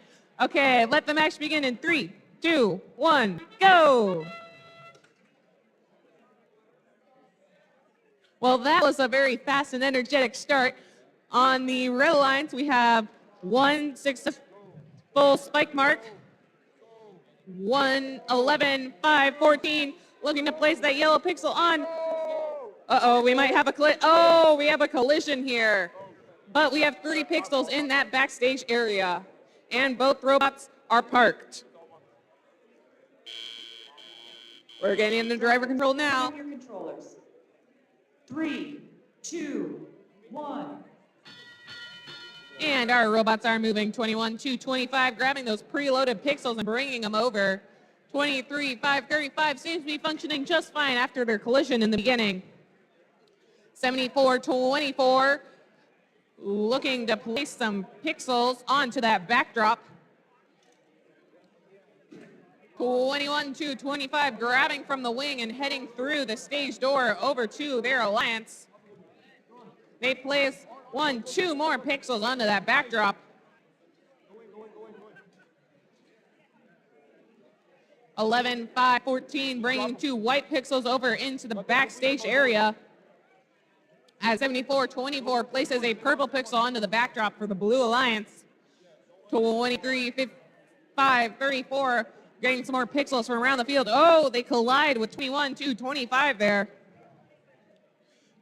Okay, let the match begin in 3, 2, 1, go! Well, that was a very fast and energetic start. On the Red Alliance, we have 1 successful spike mark. 1-11-5-14, looking to place that yellow pixel on. Uh-oh, we might have we have a collision here. But we have 3 pixels in that backstage area, and both robots are parked. We're getting into driver control now. Your controllers. 3, 2, 1. And our robots are moving 21-25, grabbing those preloaded pixels and bringing them over. 23-5-35 seems to be functioning just fine after their collision in the beginning. 74-24, looking to place some pixels onto that backdrop. 21-25, grabbing from the wing and heading through the stage door over to their alliance. They place 2 more pixels onto that backdrop. 11-5-14, bringing 2 white pixels over into the backstage area. As 74-24 places a purple pixel onto the backdrop for the Blue Alliance. 23-5-34, getting some more pixels from around the field. Oh, they collide with 21-25 there.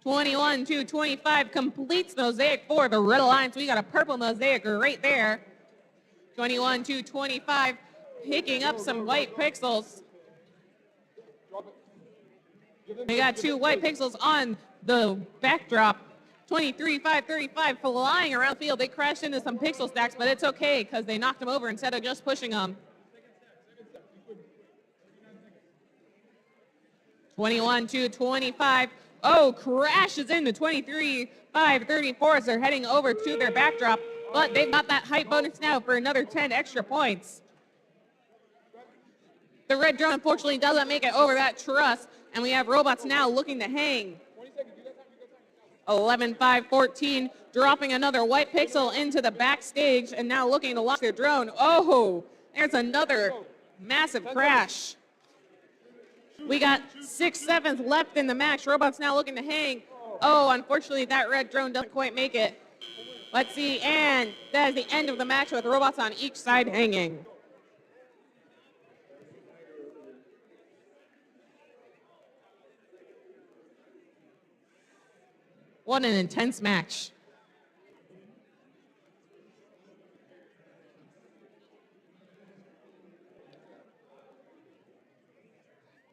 21 to 25 completes mosaic for the Red Alliance. We got a purple mosaic right there. 21 to 25, picking up some white pixels. We got 2 white pixels on the backdrop. 23, 5, 35 flying around the field. They crashed into some pixel stacks, but it's okay because they knocked them over instead of just pushing them. 21 to 25. Oh, crashes into 23, 5, 34 as they're heading over to their backdrop, but they've got that height bonus now for another 10 extra points. The red drone unfortunately doesn't make it over that truss, and we have robots now looking to hang. 11, 5, 14, dropping another white pixel into the backstage and now looking to launch their drone. Oh, there's another massive crash. We got 6/7 left in the match. Robots now looking to hang. Oh, unfortunately, that red drone doesn't quite make it. Let's see, and that is the end of the match with robots on each side hanging. What an intense match.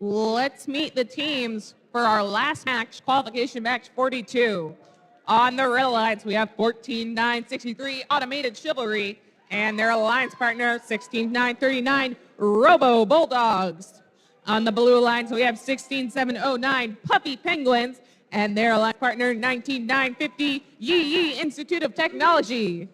Let's meet the teams for our last match, qualification match 42. On the Red Alliance, we have 14-9-63 Automated Chivalry and their alliance partner, 16-9-39 Robo Bulldogs. On the Blue Alliance, we have 16-7-09 Puffy Penguins and their alliance partner, 19-9-50 Yee Yee Institute of Technology.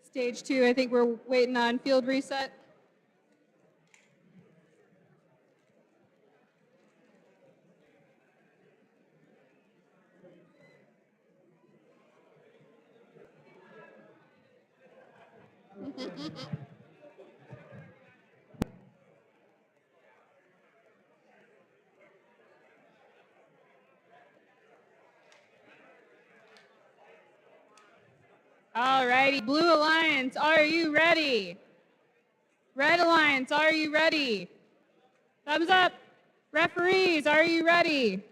Stage 2, I think we're waiting on field reset. All righty, Blue Alliance, are you ready? Red Alliance, are you ready? Thumbs up. Referees, are you ready?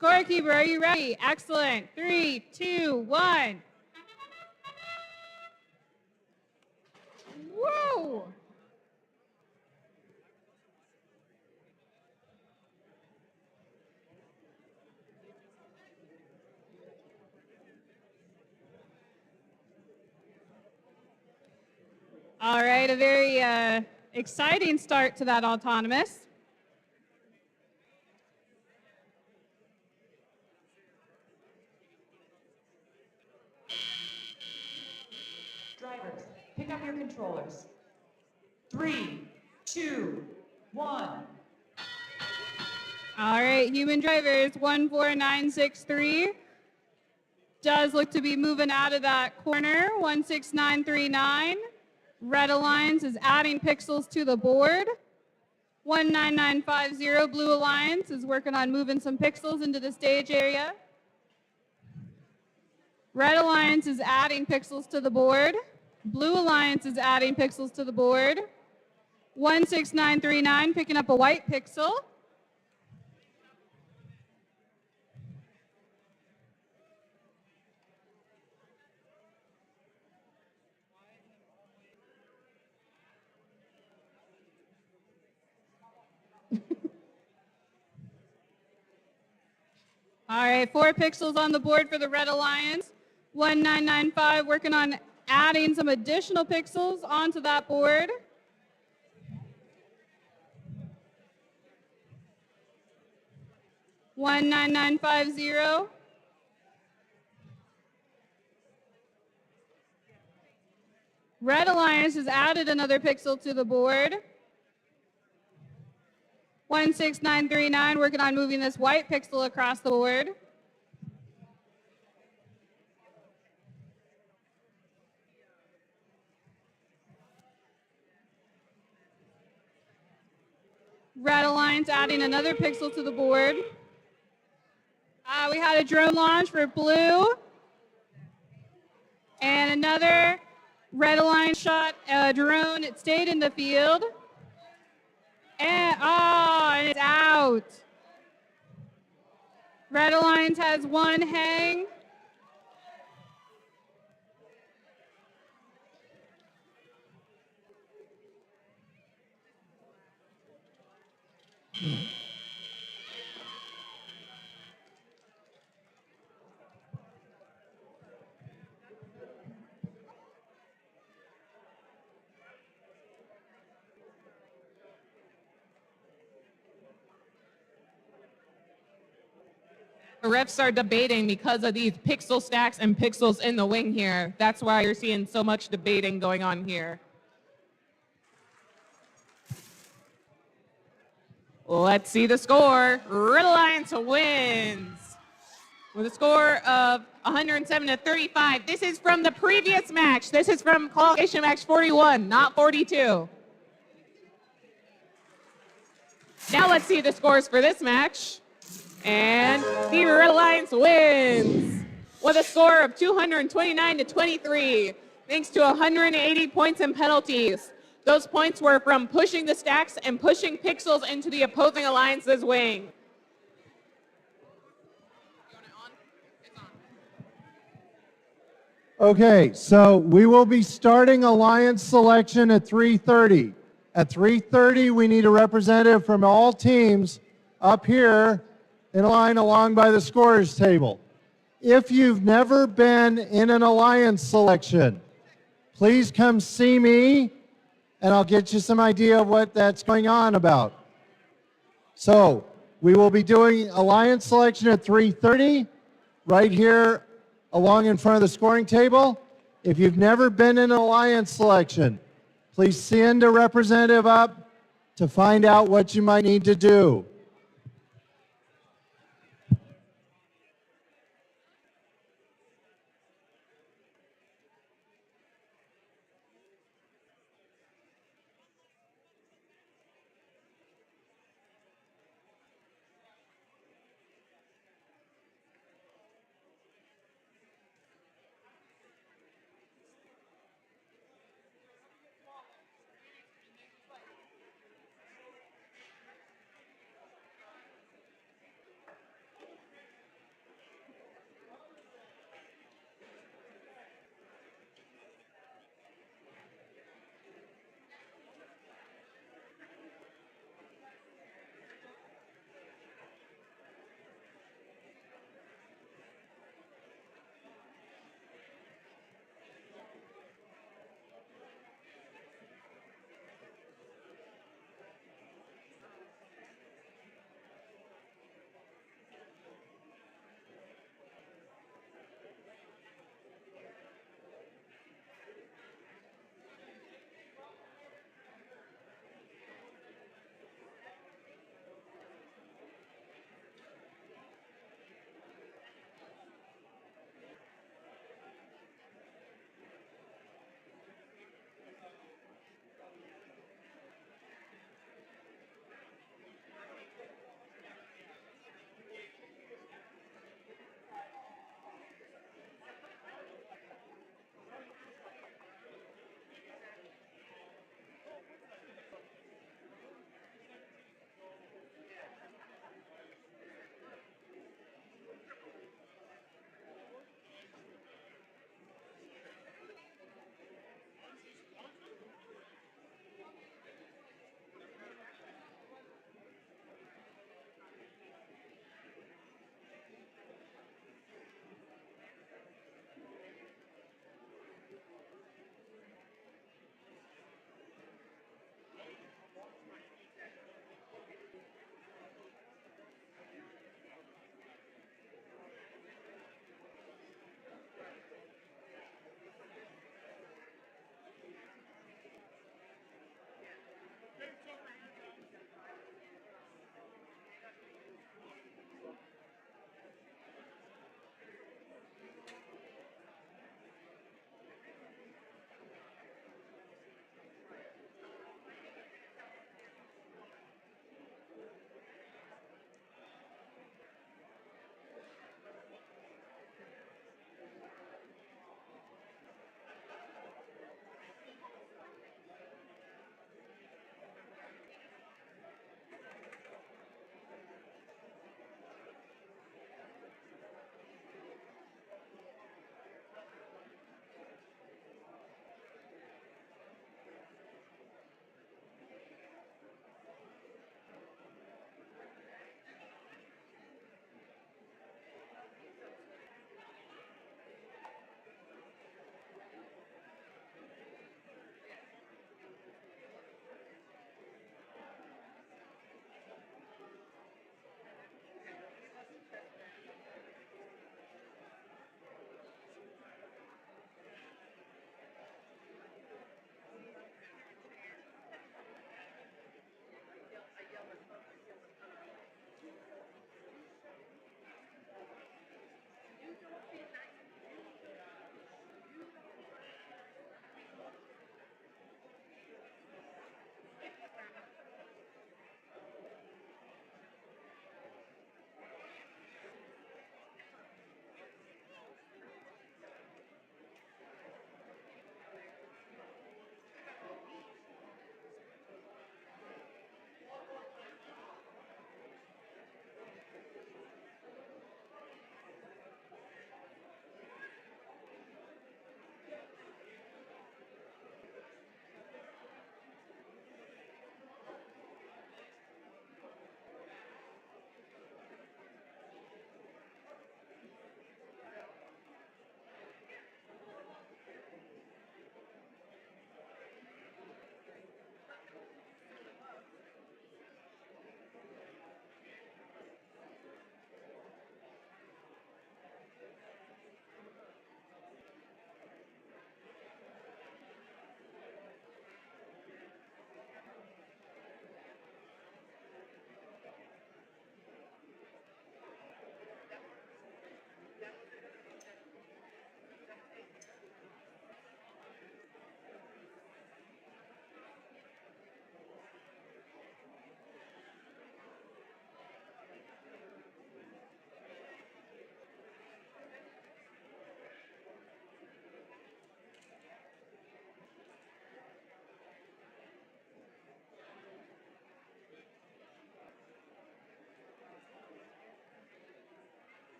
Scorekeeper, are you ready? Excellent. 3, 2, 1. Whoa! All right, a very exciting start to that autonomous. Drivers, pick up your controllers. 3, 2, 1. All right, human drivers, 14963 does look to be moving out of that corner, 16939. Red Alliance is adding pixels to the board. 19950 Blue Alliance is working on moving some pixels into the stage area. Red Alliance is adding pixels to the board. Blue Alliance is adding pixels to the board. 16939 picking up a white pixel. All right, 4 pixels on the board for the Red Alliance. 1995 working on adding some additional pixels onto that board. $19950. Red Alliance has added another pixel to the board. 16939 working on moving this white pixel across the board. Red Alliance adding another pixel to the board. We had a drone launch for blue. And another red Alliance shot a drone. It stayed in the field. And it's out. Red Alliance has one hang. The refs are debating because of these pixel stacks and pixels in the wing here. That's why you're seeing so much debating going on here. Let's see the score. Red Alliance wins with a score of 107-35. This is from the previous match. This is from qualification match 41, not 42. Now let's see the scores for this match. And the Red Alliance wins with a score of 229-23, thanks to 180 points and penalties. Those points were from pushing the stacks and pushing pixels into the opposing alliance's wing. Okay, so we will be starting alliance selection at 3:30. At 3:30, we need a representative from all teams up here in a line along by the scorers table. If you've never been in an alliance selection, please come see me and I'll get you some idea of what that's going on about. So we will be doing alliance selection at 3:30 right here along in front of the scoring table. If you've never been in an alliance selection, please send a representative up to find out what you might need to do.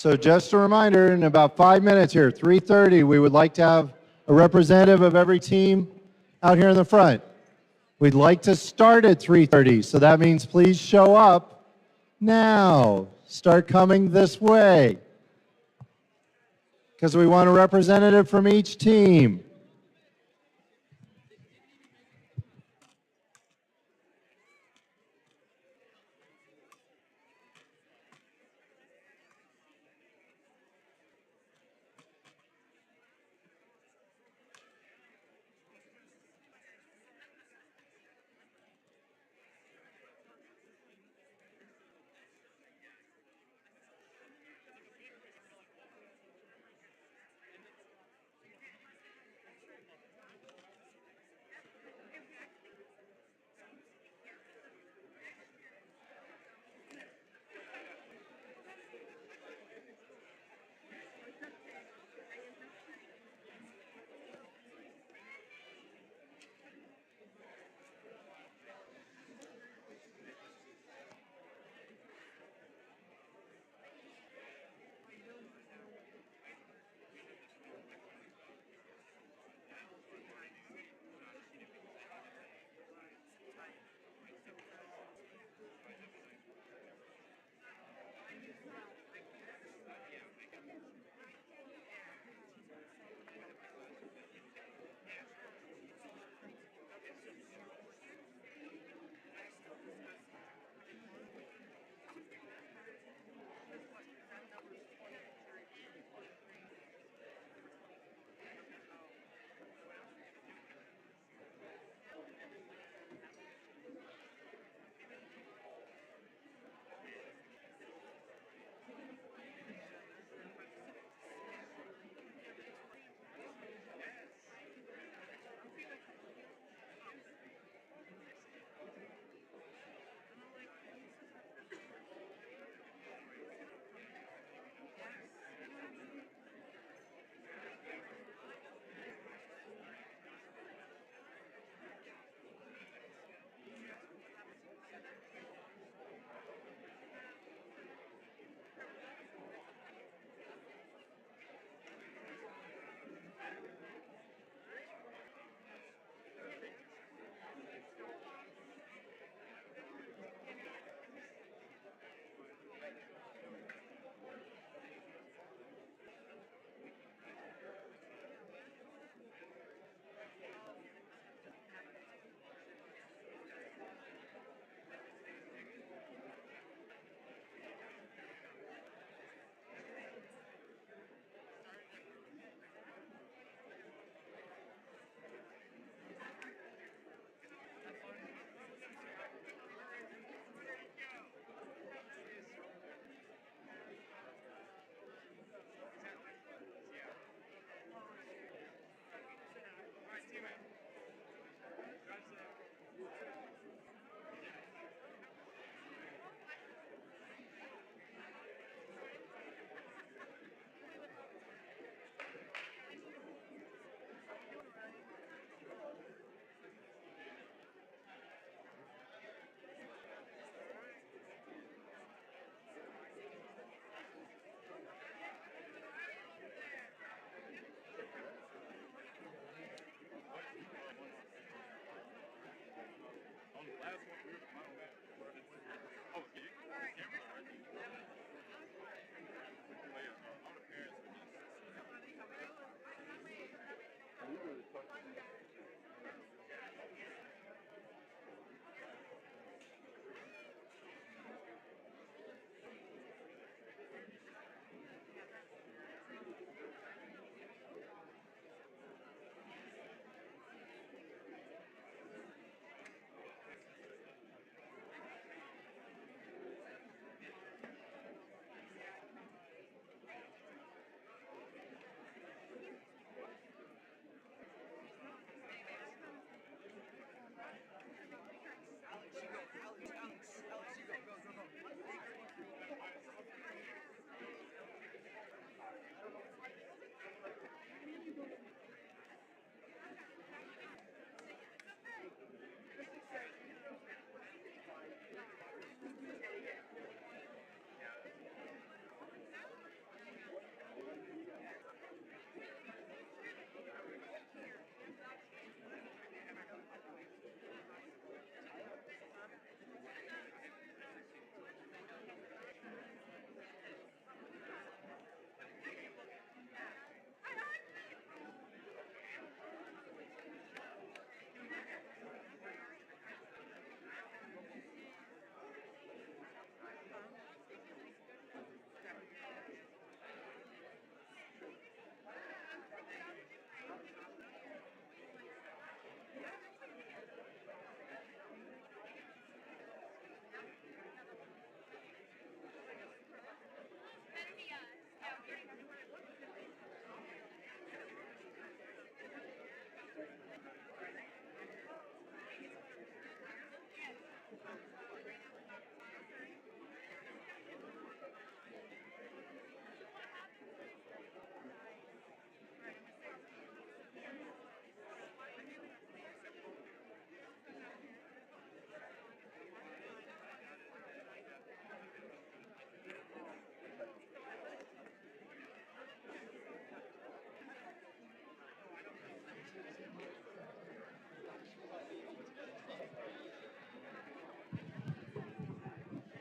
So just a reminder, in about 5 minutes here, 3:30, we would like to have a representative of every team out here in the front. We'd like to start at 3:30, so that means please show up now. Start coming this way, because we want a representative from each team.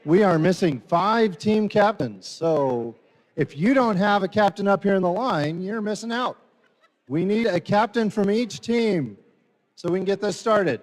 we are missing 5 team captains. So if you don't have a captain up here in the line, you're missing out. We need a captain from each team so we can get this started.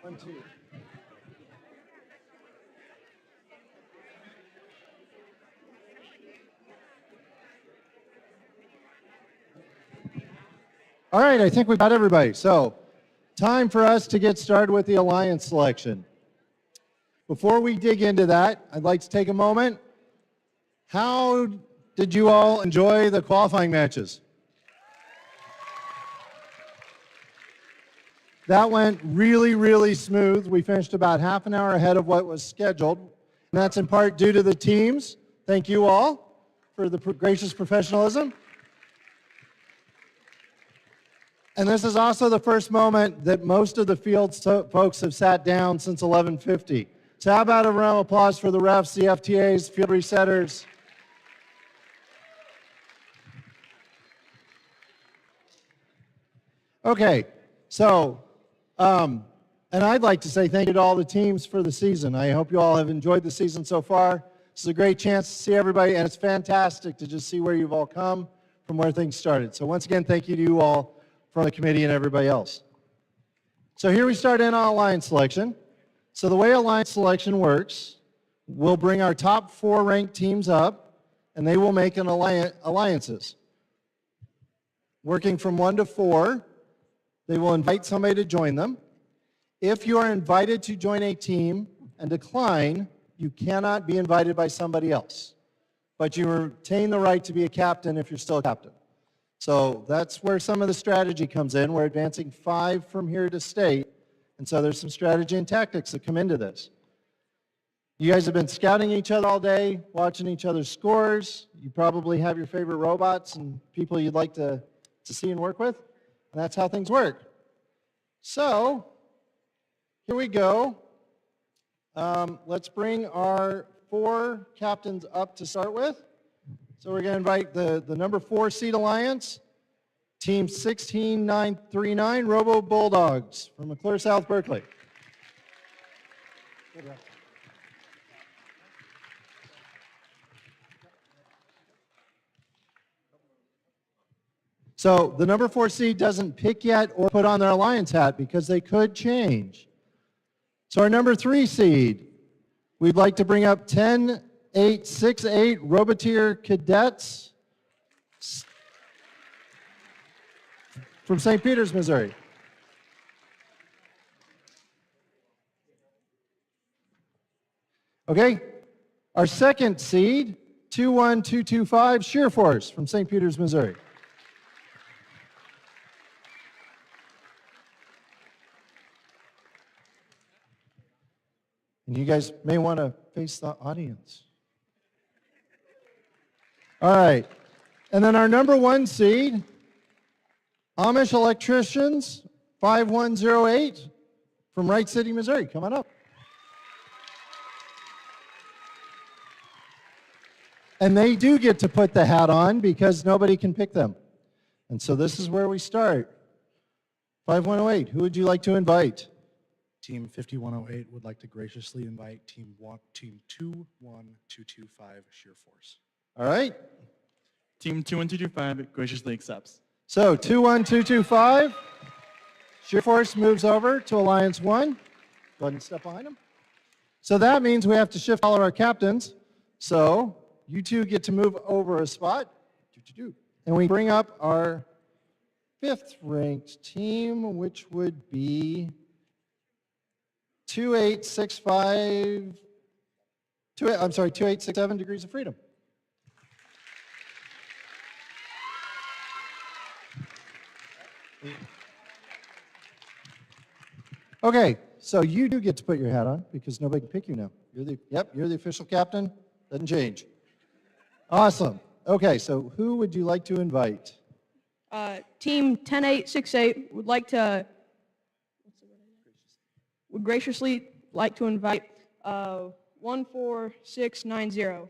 One, two. All right, I think we've got everybody. So, time for us to get started with the alliance selection. Before we dig into that, I'd like to take a moment. How did you all enjoy the qualifying matches? That went really, really smooth. We finished about half an hour ahead of what was scheduled. And that's in part due to the teams. Thank you all for the gracious professionalism. And this is also the first moment that most of the field folks have sat down since 11:50. So how about a round of applause for the refs, the FTAs, field resetters. Okay, so, and I'd like to say thank you to all the teams for the season. I hope you all have enjoyed the season so far. This is a great chance to see everybody, and it's fantastic to just see where you've all come from where things started. So once again, thank you to you all from the committee and everybody else. So here we start in on alliance selection. So the way alliance selection works, we'll bring our top 4 ranked teams up, and they will make an alliances. Working from 1 to 4, they will invite somebody to join them. If you are invited to join a team and decline, you cannot be invited by somebody else. But you retain the right to be a captain if you're still a captain. So that's where some of the strategy comes in. We're advancing 5 from here to state. And so there's some strategy and tactics that come into this. You guys have been scouting each other all day, watching each other's scores. You probably have your favorite robots and people you'd like to see and work with. And that's how things work. So here we go. Let's bring our 4 captains up to start with. So we're going to invite the number 4 seed alliance, team 16939, Robo Bulldogs from McClure, South Berkeley. So the number 4 seed doesn't pick yet or put on their alliance hat because they could change. So our number 3 seed, we'd like to bring up 10868 Roboteer Cadets from St. Peters, Missouri. Okay, our second seed, 21225 Sheer Force from St. Peters, Missouri. And you guys may want to face the audience. All right. And then our number 1 seed, Amish Electricians, 5108 from Wright City, Missouri. Come on up. And they do get to put the hat on because nobody can pick them. And so this is where we start. 5108, who would you like to invite? Team 5108 would like to graciously invite Team 21225 Sheer Force. All right. Team 21225 graciously accepts. So 21225, Sheer Force moves over to Alliance 1. Go ahead and step behind them. So that means we have to shift all of our captains. So you two get to move over a spot. And we bring up our 5th ranked team, which would be 2867 Degrees of Freedom. Okay, so you do get to put your hat on because nobody can pick you now. You're the official captain. Doesn't change. Awesome. Okay, so who would you like to invite? Team 10868 would graciously like to invite 14690.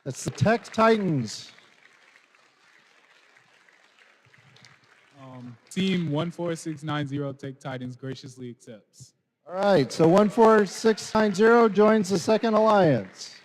That's the Tech Titans. Team 14690 Tech Titans graciously accepts. All right, so 14690 joins the second alliance.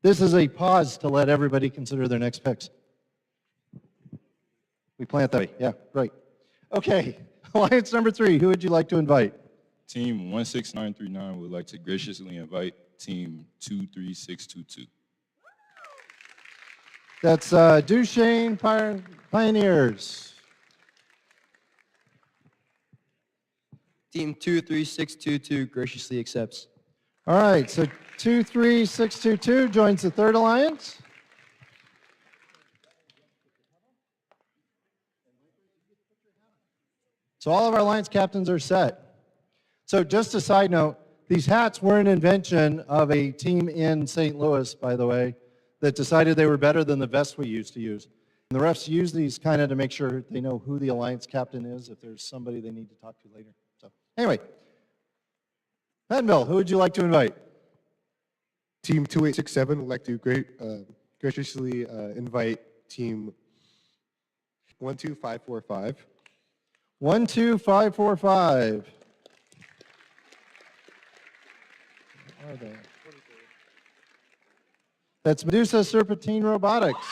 This is a pause to let everybody consider their next picks. We plan it that way. Yeah, right. Okay, alliance number 3, who would you like to invite? Team 16939 would like to graciously invite Team 23622. That's Duchesne Pioneers. Team 23622 graciously accepts. All right, so 23622 joins the third alliance. So all of our alliance captains are set. So just a side note, these hats were an invention of a team in St. Louis, by the way, that decided they were better than the vests we used to use. And the refs use these kind of to make sure they know who the alliance captain is if there's somebody they need to talk to later. So anyway, Benville, who would you like to invite? Team 2867 would like to graciously invite Team 12545. 12545. Where are they? That's Medusa Serpentine Robotics.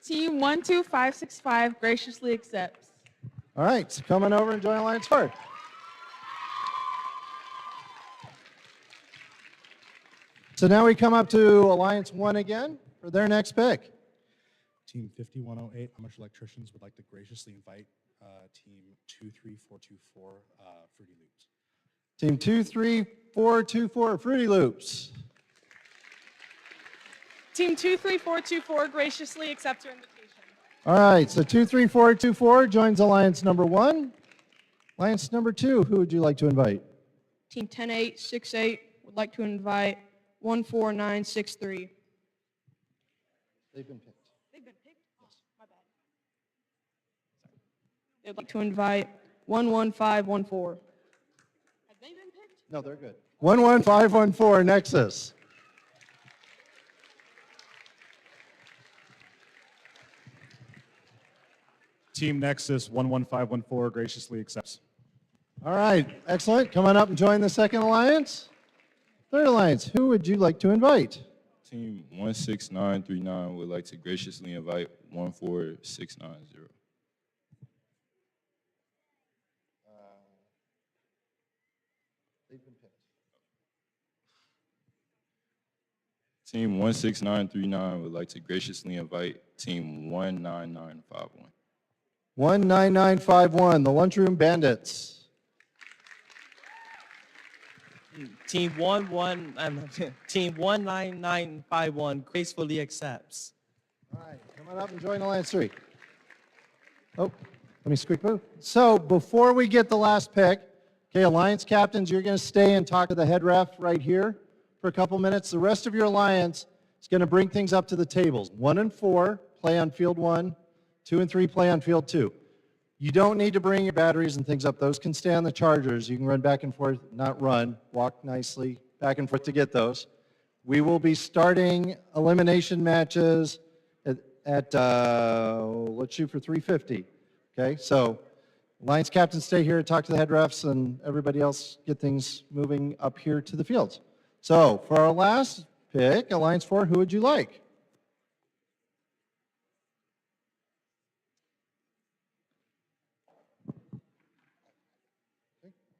Team 12565 graciously accepts. All right, so come on over and join Alliance 4. So now we come up to Alliance 1 again for their next pick. Team 5108, Amish Electricians would like to graciously invite Team 23424, Fruity Loops. Team 23424, Fruity Loops. Team 23424 graciously accepts your invitation. All right, so 23424 joins Alliance number 1. Alliance number 2, who would you like to invite? Team 10868 would like to invite 14963. They've been picked. They've been picked? Yes. My bad. They'd like to invite 11514. Have they been picked? No, they're good. 11514, Nexus. Team Nexus 11514 graciously accepts. All right, excellent. Come on up and join the second alliance. Third alliance, who would you like to invite? Team 16939 would like to graciously invite 14690. They've been picked. Team 16939 would like to graciously invite Team 19951. 19951, the Lunchroom Bandits. Team 19951 gracefully accepts. All right, come on up and join Alliance 3. Oh, let me squeak move. So before we get the last pick, okay, Alliance captains, you're going to stay and talk to the head ref right here for a couple minutes. The rest of your alliance is going to bring things up to the tables. 1 and 4 play on field 1. 2 and 3 play on field 2. You don't need to bring your batteries and things up. Those can stay on the chargers. You can run back and forth, not run, walk nicely back and forth to get those. We will be starting elimination matches at, let's shoot for 3:50. Okay, so Alliance captains stay here, talk to the head refs, and everybody else get things moving up here to the fields. So for our last pick, Alliance 4, who would you like?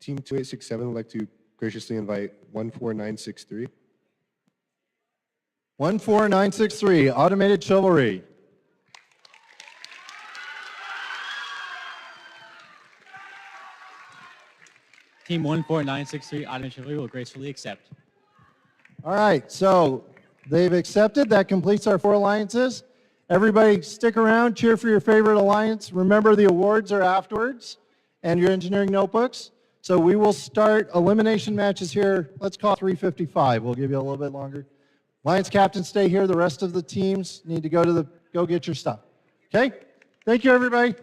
Team 2867 would like to graciously invite 14963. 14963, Automated Chivalry. Team 14963, Automated Chivalry will gracefully accept. All right, so they've accepted. That completes our 4 alliances. Everybody stick around, cheer for your favorite alliance. Remember, the awards are afterwards and your engineering notebooks. So we will start elimination matches here. Let's call 3:55. We'll give you a little bit longer. Alliance captains stay here. The rest of the teams need to go get your stuff. Okay? Thank you, everybody.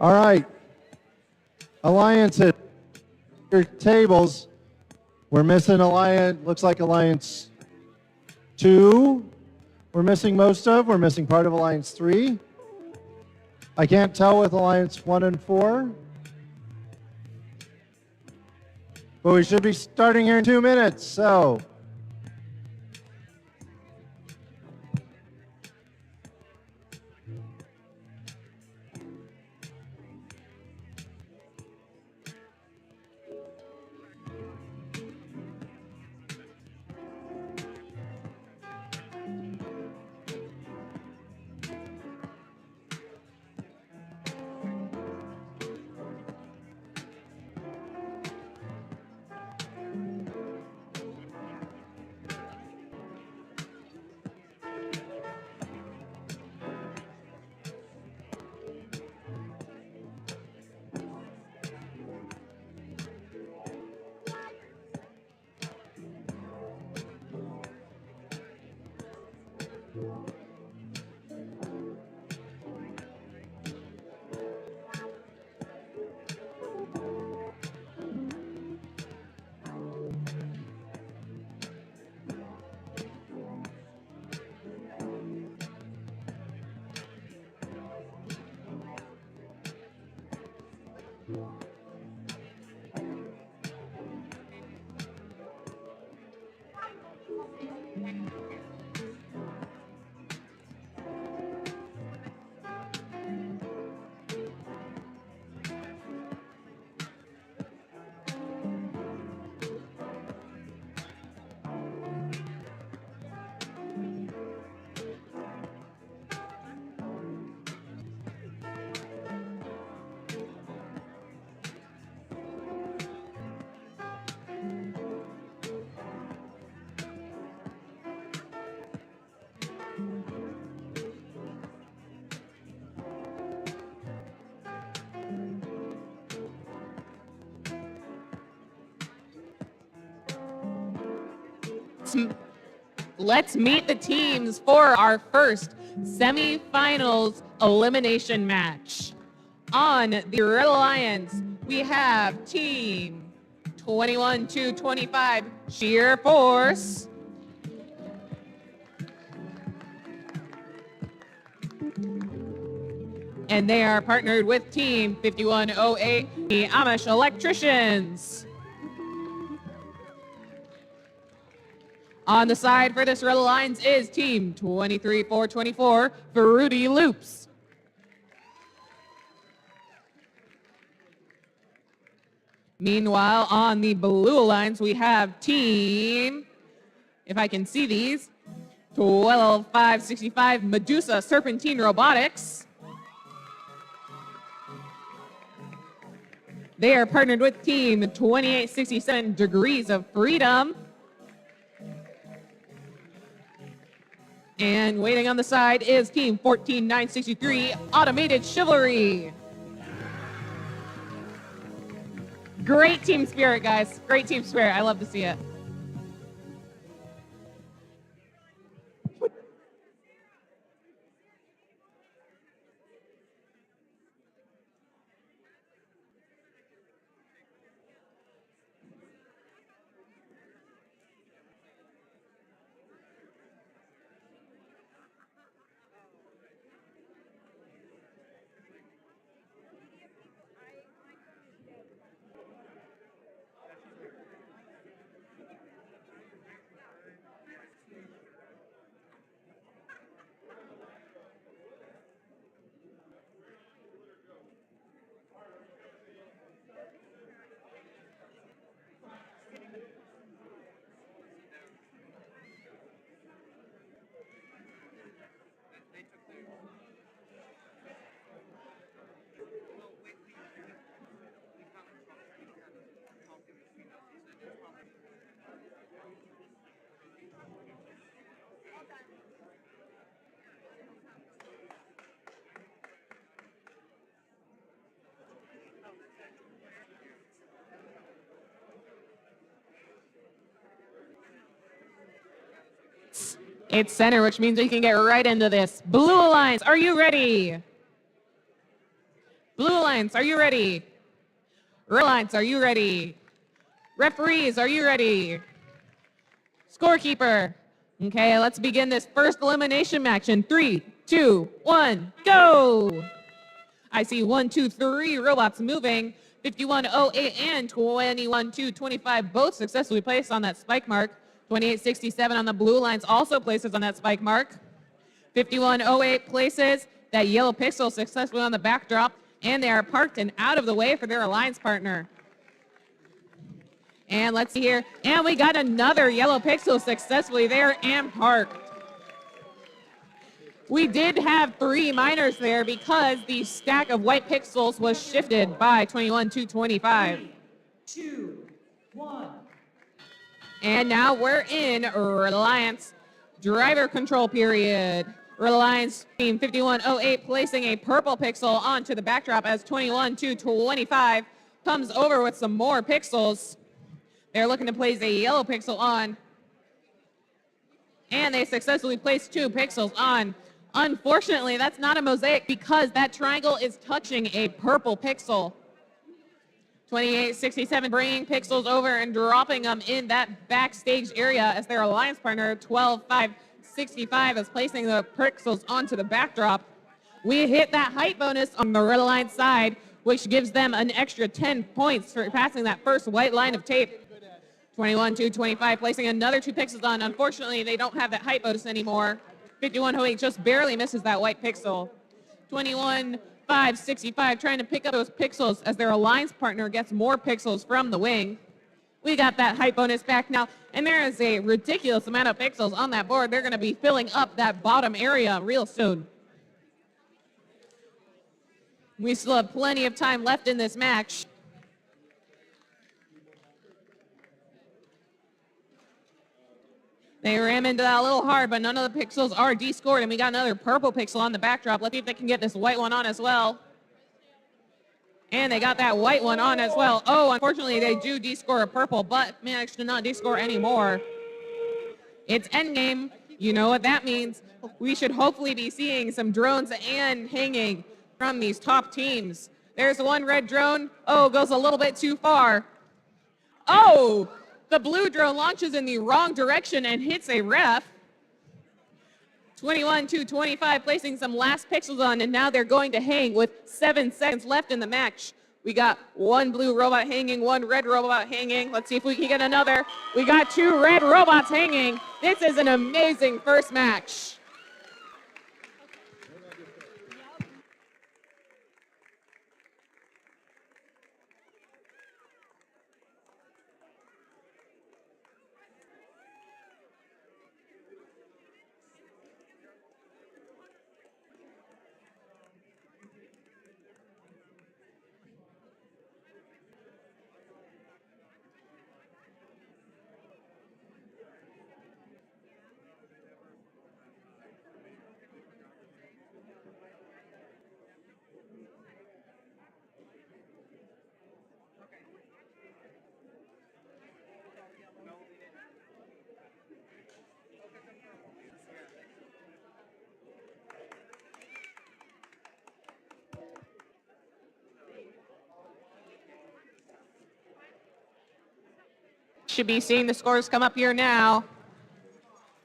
All right. Alliances, your tables. We're missing Alliance, looks like Alliance 2. We're missing most of. We're missing part of Alliance 3. I can't tell with Alliance 1 and 4. But we should be starting here in 2 minutes, so. Let's meet the teams for our first semifinals elimination match. On the Red Alliance, we have Team 21-25 Sheer Force. And they are partnered with Team 5108, the Amish Electricians. On the side for this Red Alliance is Team 23-424, Fruity Loops. Meanwhile, on the Blue Alliance, we have Team, if I can see these, 12-565 Medusa Serpentine Robotics. They are partnered with Team 2867 Degrees of Freedom. And waiting on the side is Team 14963 Automated Chivalry. Great team spirit, guys. Great team spirit. I love to see it. It's center, which means we can get right into this. Blue Alliance, are you ready? Blue Alliance, are you ready? Red Alliance, are you ready? Referees, are you ready? Scorekeeper. Okay, let's begin this first elimination match in 3, 2, 1, go! I see 1, 2, 3 robots moving. 5108 and 21225 both successfully placed on that spike mark. 2867 on the blue lines also places on that spike mark. 5108 places that yellow pixel successfully on the backdrop, and they are parked and out of the way for their alliance partner. And let's see here. And we got another yellow pixel successfully there and parked. We did have 3 minors there because the stack of white pixels was shifted by 21-225. 3, 2, 1. And now we're in Red Alliance driver control period. Red Alliance team 5108 placing a purple pixel onto the backdrop as 21-225 comes over with some more pixels. They're looking to place a yellow pixel on. And they successfully placed 2 pixels on. Unfortunately, that's not a mosaic because that triangle is touching a purple pixel. 2867 bringing pixels over and dropping them in that backstage area as their alliance partner 12565 is placing the pixels onto the backdrop. We hit that height bonus on the Red Alliance side, which gives them an extra 10 points for passing that first white line of tape. 21-225 placing another 2 pixels on. Unfortunately, they don't have that height bonus anymore. 5108 just barely misses that white pixel. 21-565 trying to pick up those pixels as their alliance partner gets more pixels from the wing. We got that height bonus back now, and there is a ridiculous amount of pixels on that board. They're going to be filling up that bottom area real soon. We still have plenty of time left in this match. They ram into that a little hard, but none of the pixels are descored, and we got another purple pixel on the backdrop. Let's see if they can get this white one on as well. And they got that white one on as well. Oh, unfortunately, they do descore a purple, but managed to not descore anymore. It's endgame. You know what that means. We should hopefully be seeing some drones and hanging from these top teams. There's one red drone. Oh, goes a little bit too far. Oh! The blue drone launches in the wrong direction and hits a ref. 21-225 placing some last pixels on, and now they're going to hang with 7 seconds left in the match. We got 1 blue robot hanging, 1 red robot hanging. Let's see if we can get another. We got 2 red robots hanging. This is an amazing first match. Should be seeing the scores come up here now.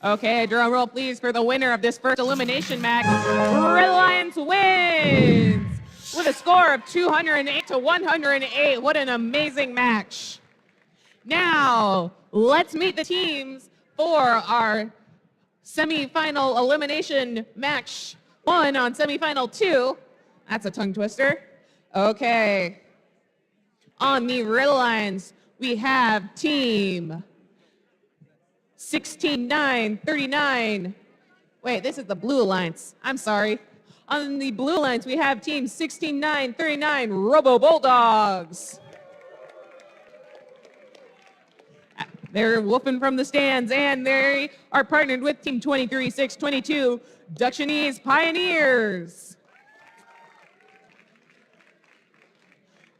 Okay, drum roll please for the winner of this first elimination match. Red Alliance wins with a score of 208-108. What an amazing match. Now, let's meet the teams for our semifinal elimination match 1 on semifinal 2. That's a tongue twister. Okay. On the Red Alliance, we have team 16-9-39. Wait, this is the Blue Alliance. I'm sorry. On the Blue Alliance, we have team 16-9-39 Robo Bulldogs. They're whooping from the stands, and they are partnered with team 23-6-22 Ductionese Pioneers.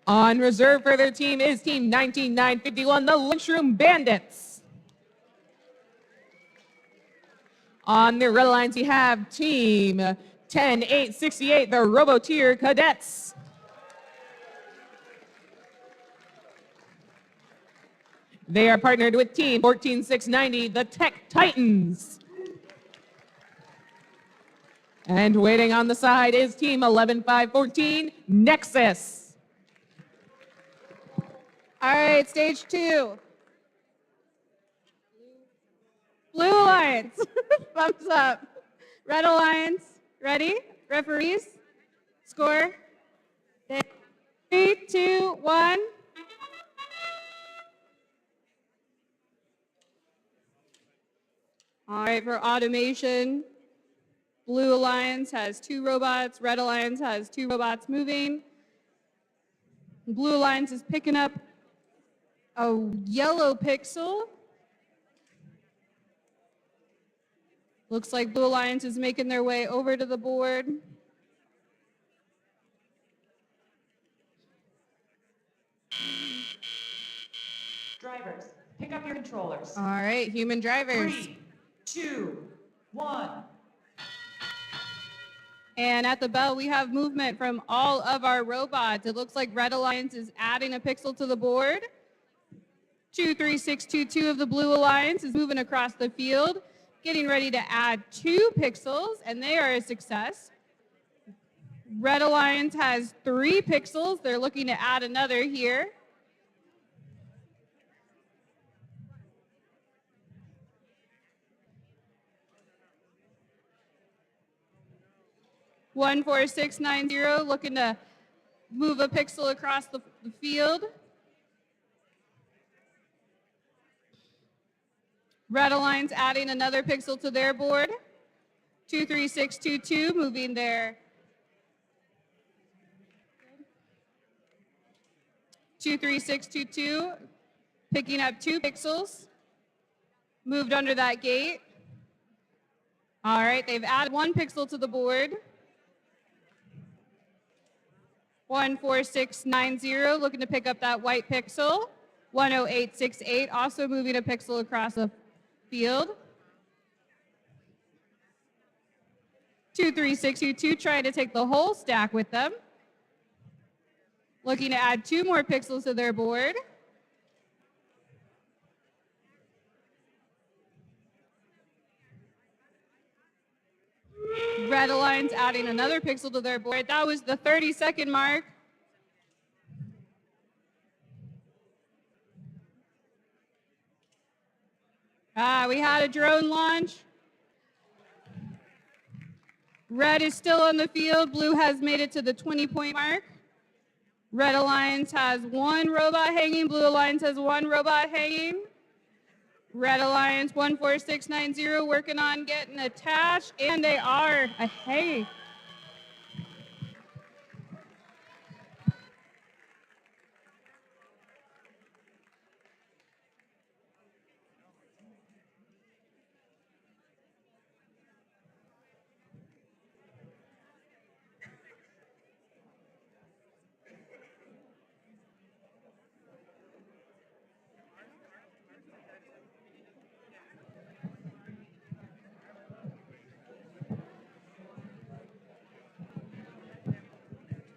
On reserve for their team is team 19-9-51, the Lunchroom Bandits. On the Red Alliance, we have Team 10868, the Robotier Cadets. They are partnered with Team 14690, the Tech Titans. And waiting on the side is Team 11514, Nexus. All right, stage 2. Blue Alliance, thumbs up. Red Alliance, ready? Referees, score. 3, 2, 1. All right, for automation, Blue Alliance has 2 robots, Red Alliance has 2 robots moving. Blue Alliance is picking up a yellow pixel. Looks like Blue Alliance is making their way over to the board. Drivers, pick up your controllers. All right, human drivers. 3, 2, 1. And at the bell, we have movement from all of our robots. It looks like Red Alliance is adding a pixel to the board. 23622 of the Blue Alliance is moving across the field, getting ready to add 2 pixels, and they are a success. Red Alliance has 3 pixels. They're looking to add another here. One 14690 looking to move a pixel across the field. Red Alliance adding another pixel to their board. 23622 moving their 23622 picking up 2 pixels. Moved under that gate. All right, they've added 1 pixel to the board. 14690 looking to pick up that white pixel. 10868 also moving a pixel across the field. 23622 trying to take the whole stack with them. Looking to add 2 more pixels to their board. Red Alliance adding another pixel to their board. That was the 30-second mark. We had a drone launch. Red is still on the field. Blue has made it to the 20-point mark. Red Alliance has 1 robot hanging. Blue Alliance has 1 robot hanging. Red Alliance 14690 working on getting attached, and they are hanging.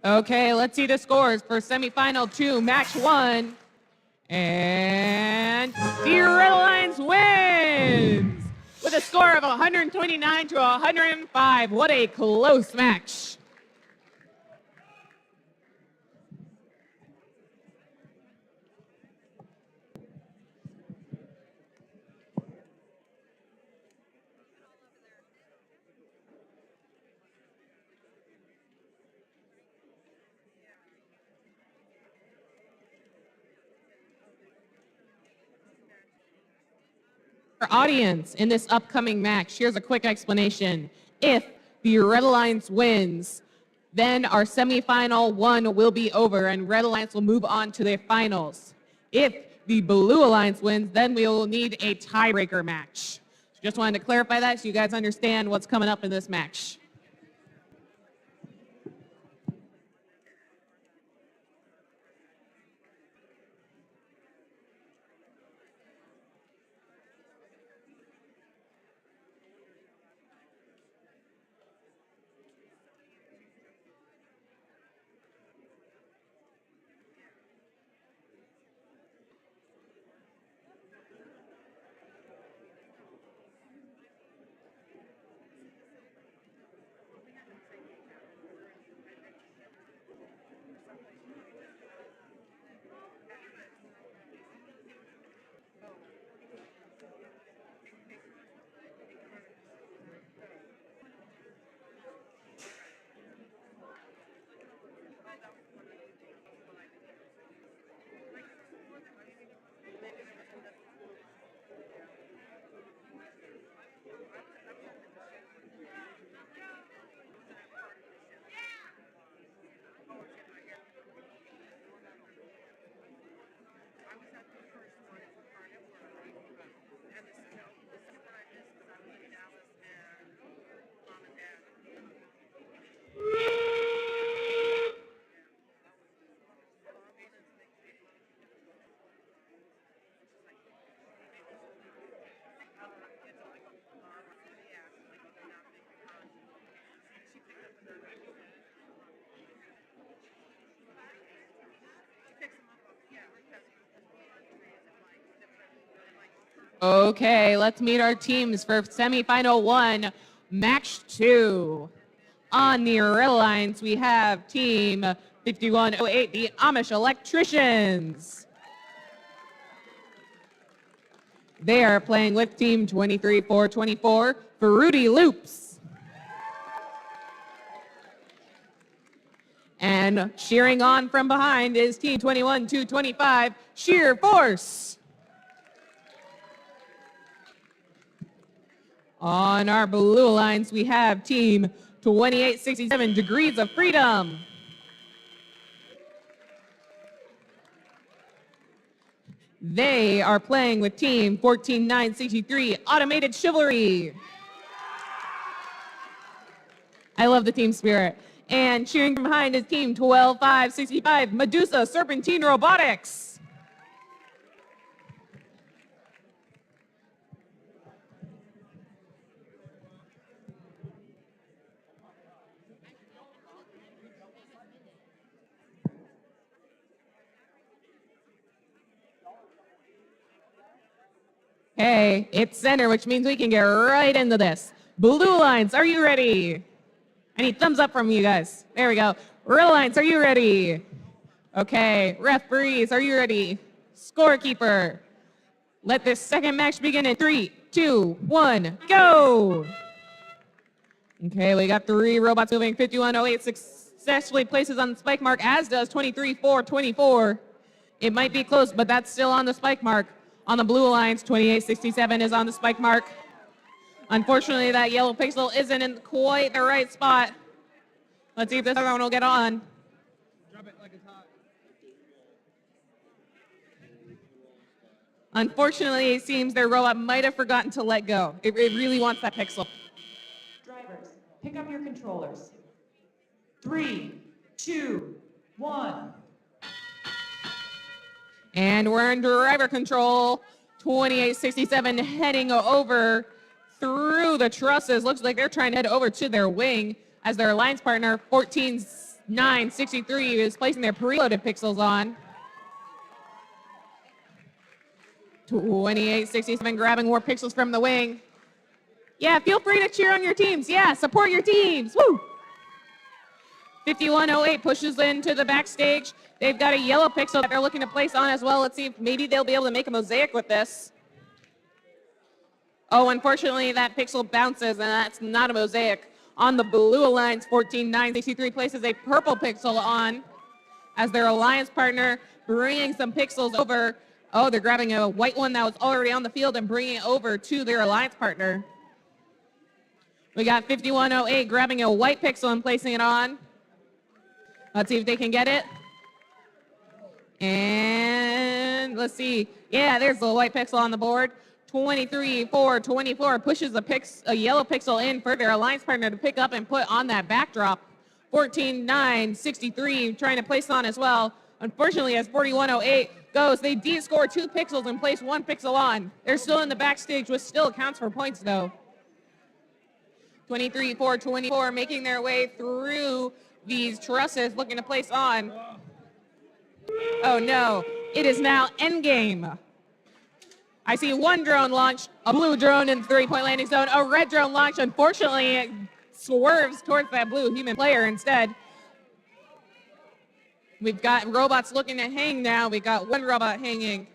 Okay, let's see the scores for semifinal 2, match 1. And the Red Alliance wins with a score of 129 to 105. What a close match. Audience, in this upcoming match, here's a quick explanation. If the Red Alliance wins, then our semifinal 1 will be over and Red Alliance will move on to their finals. If the Blue Alliance wins, then we will need a tiebreaker match. Just wanted to clarify that so you guys understand what's coming up in this match. Okay, let's meet our teams for semifinal 1, match 2. On the red lines, we have team 5108, the Amish Electricians. They are playing with team 23424, Fruity Loops. And cheering on from behind is team 21225, Sheer Force. On our blue lines, we have team 2867, Degrees of Freedom. They are playing with team 14963, Automated Chivalry. I love the team spirit. And cheering from behind is team 12565, Medusa Serpentine Robotics. Hey, it's center, which means we can get right into this. Blue lines, are you ready? I need thumbs up from you guys. There we go. Red lines, are you ready? Okay, referees, are you ready? Scorekeeper. Let this second match begin in 3, 2, 1, go! Okay, we got 3 robots moving. 5108 successfully places on the spike mark, as does 23424. It might be close, but that's still on the spike mark. On the blue lines, 2867 is on the spike mark. Unfortunately, that yellow pixel isn't in quite the right spot. Let's see if this other one will get on. Drop it like it's hot. Unfortunately, it seems their robot might have forgotten to let go. It really wants that pixel. Drivers, pick up your controllers. 3, 2, 1. And we're in driver control. 2867 heading over through the trusses. Looks like they're trying to head over to their wing as their alliance partner, 14963, is placing their preloaded pixels on. 2867 grabbing more pixels from the wing. Yeah, feel free to cheer on your teams. Yeah, support your teams. Woo! 5108 pushes into the backstage. They've got a yellow pixel that they're looking to place on as well. Let's see if maybe they'll be able to make a mosaic with this. Oh, unfortunately, that pixel bounces, and that's not a mosaic. On the blue alliance, 14963 places a purple pixel on as their alliance partner, bringing some pixels over. Oh, they're grabbing a white one that was already on the field and bringing it over to their alliance partner. We got 5108 grabbing a white pixel and placing it on. Let's see if they can get it. And let's see. Yeah, there's the white pixel on the board. 23424 pushes a yellow pixel in for their alliance partner to pick up and put on that backdrop. 14963 trying to place on as well. Unfortunately, as 4108 goes, they de-score 2 pixels and place 1 pixel on. They're still in the backstage, which still counts for points though. 23424 making their way through these trusses, looking to place on. Oh no, it is now endgame. I see 1 drone launch, a blue drone in the 3-point landing zone, a red drone launch. Unfortunately, it swerves towards that blue human player instead. We've got robots looking to hang now. We've got 1 robot hanging,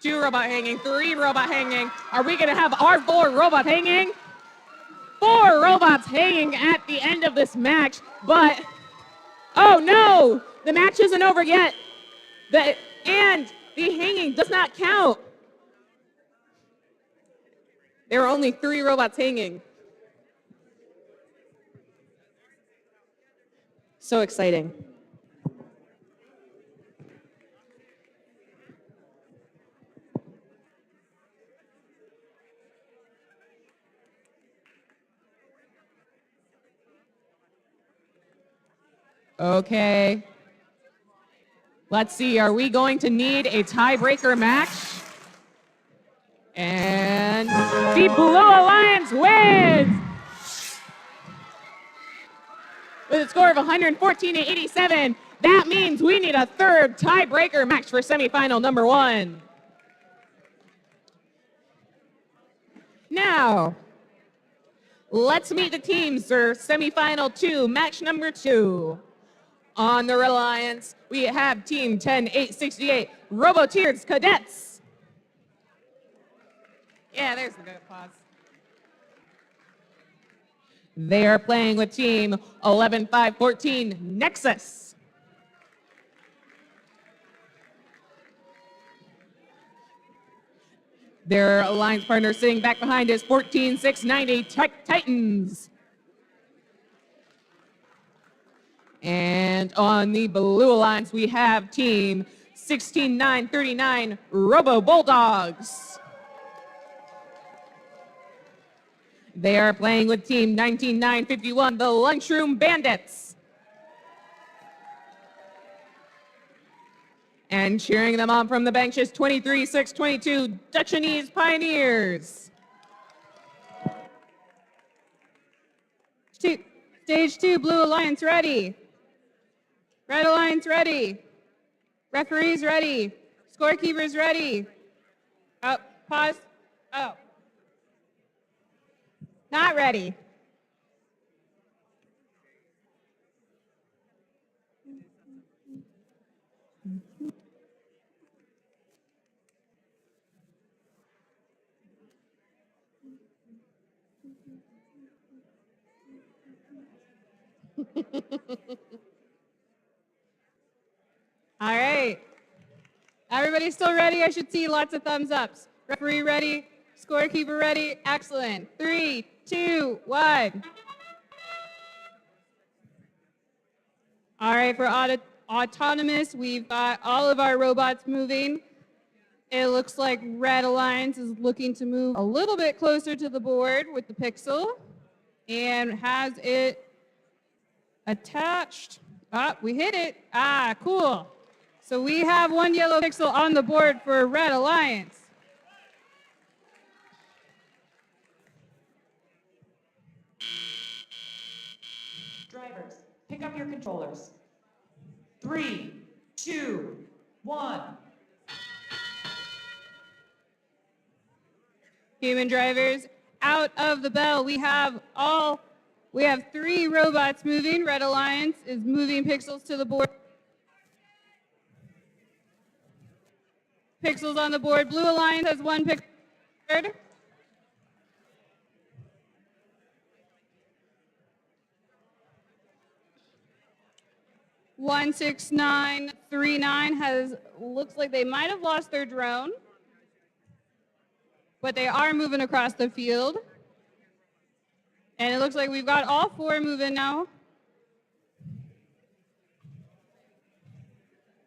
2 robot hanging, 3 robot hanging. Are we gonna have our 4 robot hanging? 4 robots hanging at the end of this match, but oh no, the match isn't over yet. And the hanging does not count. There are only 3 robots hanging. So exciting. Okay. Let's see, are we going to need a tiebreaker match? And the Blue Alliance wins! With a score of 114-87, that means we need a 3rd tiebreaker match for semifinal number 1. Now, let's meet the teams for semifinal 2, match number 2. On the Red Alliance, we have Team 10868, Roboteers Cadets. Yeah, there's the good applause. They are playing with Team 11514, Nexus. Their alliance partner sitting back behind is 14690, Tech Titans. And on the Blue Alliance, we have Team 16939, Robo Bulldogs. They are playing with Team 19951, the Lunchroom Bandits. And cheering them on from the bench is 23622, Dutchanese Pioneers. Stage 2, Blue Alliance ready. Red Alliance ready. Referees ready. Scorekeepers ready. Oh, pause. Oh. Not ready. All right. Everybody still ready? I should see lots of thumbs ups. Referee ready? Scorekeeper ready? Excellent. 3, 2, 1. All right, for autonomous, we've got all of our robots moving. It looks like Red Alliance is looking to move a little bit closer to the board with the pixel and has it attached. Ah, we hit it. Ah, cool. So we have one yellow pixel on the board for Red Alliance. Drivers, pick up your controllers. 3, 2, 1. Human drivers, out of the bell. We have 3 robots moving. Red Alliance is moving pixels to the board. Pixels on the board. Blue Alliance has 1 pixel. 16939 looks like they might have lost their drone, but they are moving across the field. And it looks like we've got all 4 moving now.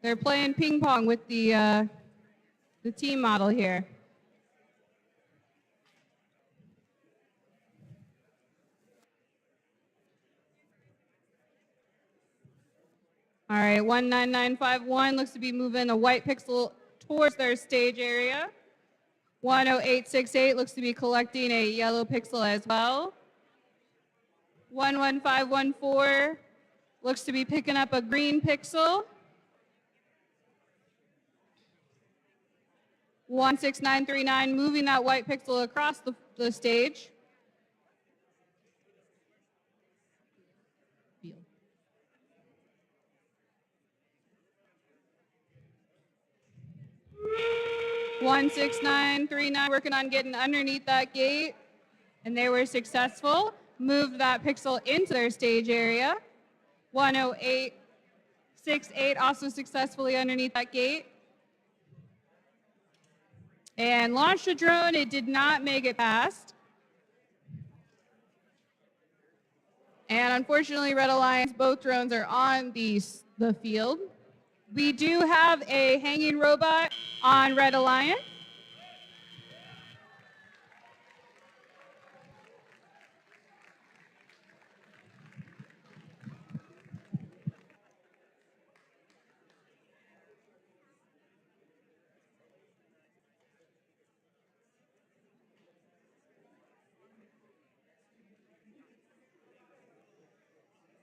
They're playing ping pong with the team model here. All right, 19951 looks to be moving a white pixel towards their stage area. 10868 looks to be collecting a yellow pixel as well. 11514 looks to be picking up a green pixel. 16939 moving that white pixel across the stage. One 16939 working on getting underneath that gate, and they were successful. Moved that pixel into their stage area. 10868 also successfully underneath that gate. And launched a drone. It did not make it past. And unfortunately, Red Alliance, both drones are on the field. We do have a hanging robot on Red Alliance.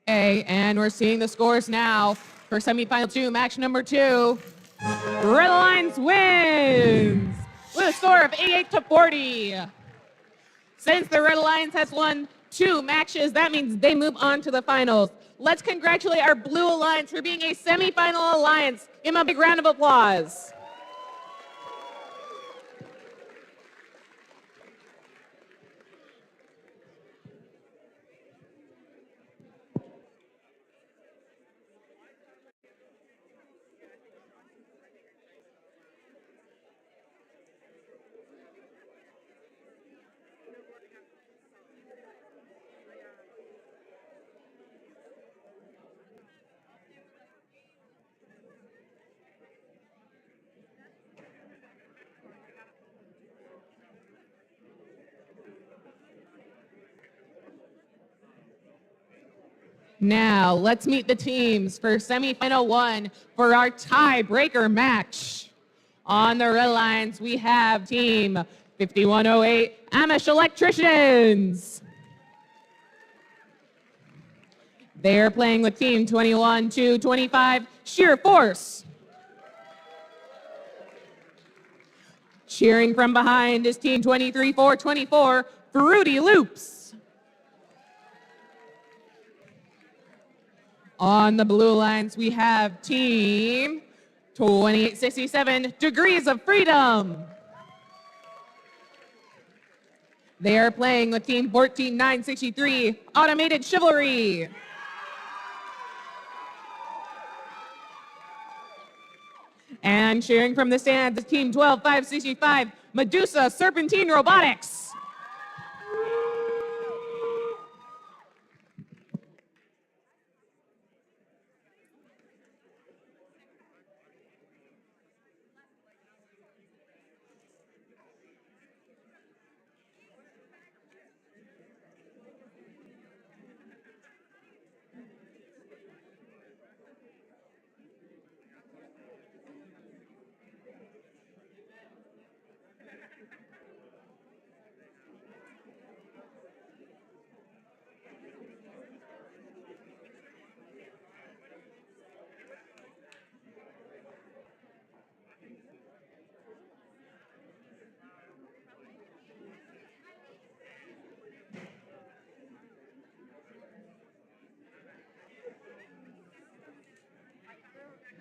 Okay, and we're seeing the scores now for semifinal 2, match number 2. Red Alliance wins with a score of 88-40. Since the Red Alliance has won 2 matches, that means they move on to the finals. Let's congratulate our Blue Alliance for being a semifinal alliance. Give them a big round of applause. Now, let's meet the teams for semifinal 1 for our tiebreaker match. On the Red Alliance, we have team 5108 Amish Electricians. They're playing with team 21-25 Sheer Force. Cheering from behind is team 23-424 Fruity Loops. On the Blue Alliance, we have team 2867 Degrees of Freedom. They are playing with team 14963 Automated Chivalry. And cheering from the stands is team 12565 Medusa Serpentine Robotics.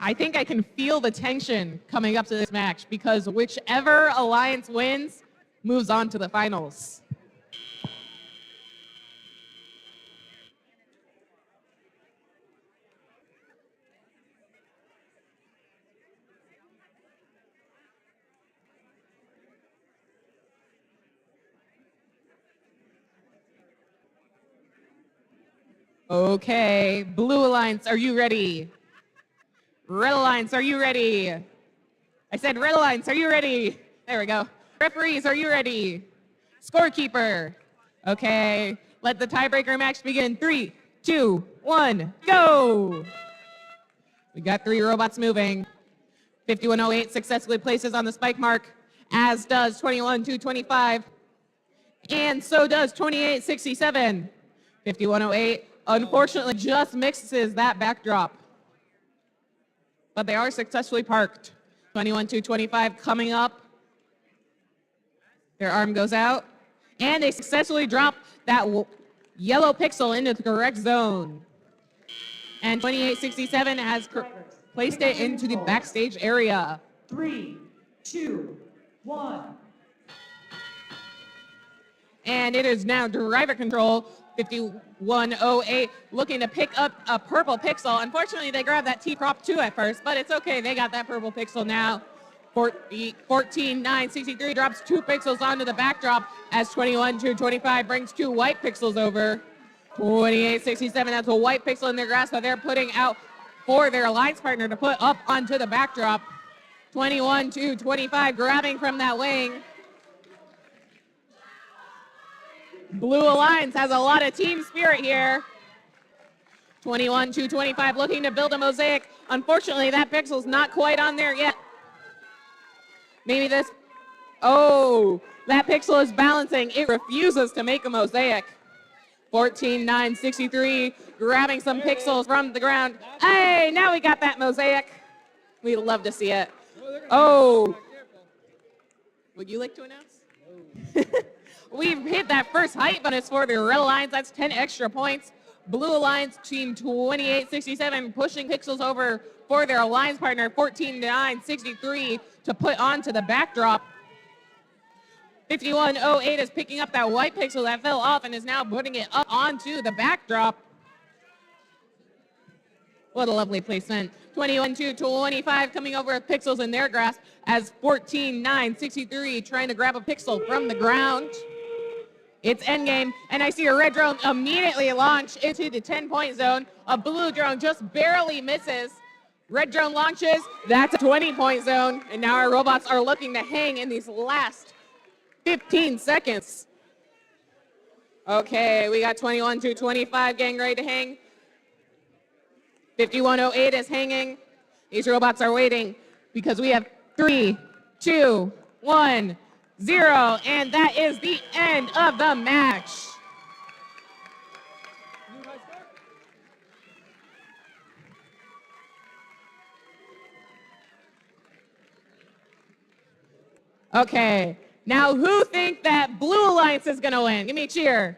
I think I can feel the tension coming up to this match because whichever alliance wins moves on to the finals. Okay, Blue Alliance, are you ready? Red Alliance, are you ready? I said Red Alliance, are you ready? There we go. Referees, are you ready? Scorekeeper. Okay, let the tiebreaker match begin. 3, 2, 1, go! We got 3 robots moving. 5108 successfully places on the spike mark, as does 21-25, and so does 2867. 5108 unfortunately just mixes that backdrop, but they are successfully parked. 21-25 coming up. Their arm goes out, and they successfully drop that yellow pixel into the correct zone. And 2867 has placed it into the backstage area. 3, 2, 1. And it is now driver control. 5108 looking to pick up a purple pixel. Unfortunately, they grabbed that T-prop 2 at first, but it's okay. They got that purple pixel now. 14963 drops 2 pixels onto the backdrop as 21-25 brings 2 white pixels over. 2867 has a white pixel in their grasp that they're putting out for their alliance partner to put up onto the backdrop. 21-25 grabbing from that wing. Blue Alliance has a lot of team spirit here. 21-25 looking to build a mosaic. Unfortunately, that pixel's not quite on there yet. Maybe this, oh, that pixel is balancing. It refuses to make a mosaic. 14963 grabbing some pixels from the ground. Hey, now we got that mosaic. We'd love to see it. Oh. Would you like to announce? We've hit that first height bonus for the Red Alliance. That's 10 extra points. Blue Alliance team 2867 pushing pixels over for their alliance partner 14-9-63 to put onto the backdrop. 5108 is picking up that white pixel that fell off and is now putting it up onto the backdrop. What a lovely placement. 21-25 coming over with pixels in their grasp as 14-9-63 trying to grab a pixel from the ground. It's endgame, and I see a red drone immediately launch into the 10-point zone. A blue drone just barely misses. Red drone launches, that's a 20-point zone, and now our robots are looking to hang in these last 15 seconds. Okay, we got 21-25 getting ready to hang. 5108 is hanging. These robots are waiting because we have 3, 2, 1, 0, and that is the end of the match. Okay, now who think that Blue Alliance is gonna win? Give me a cheer.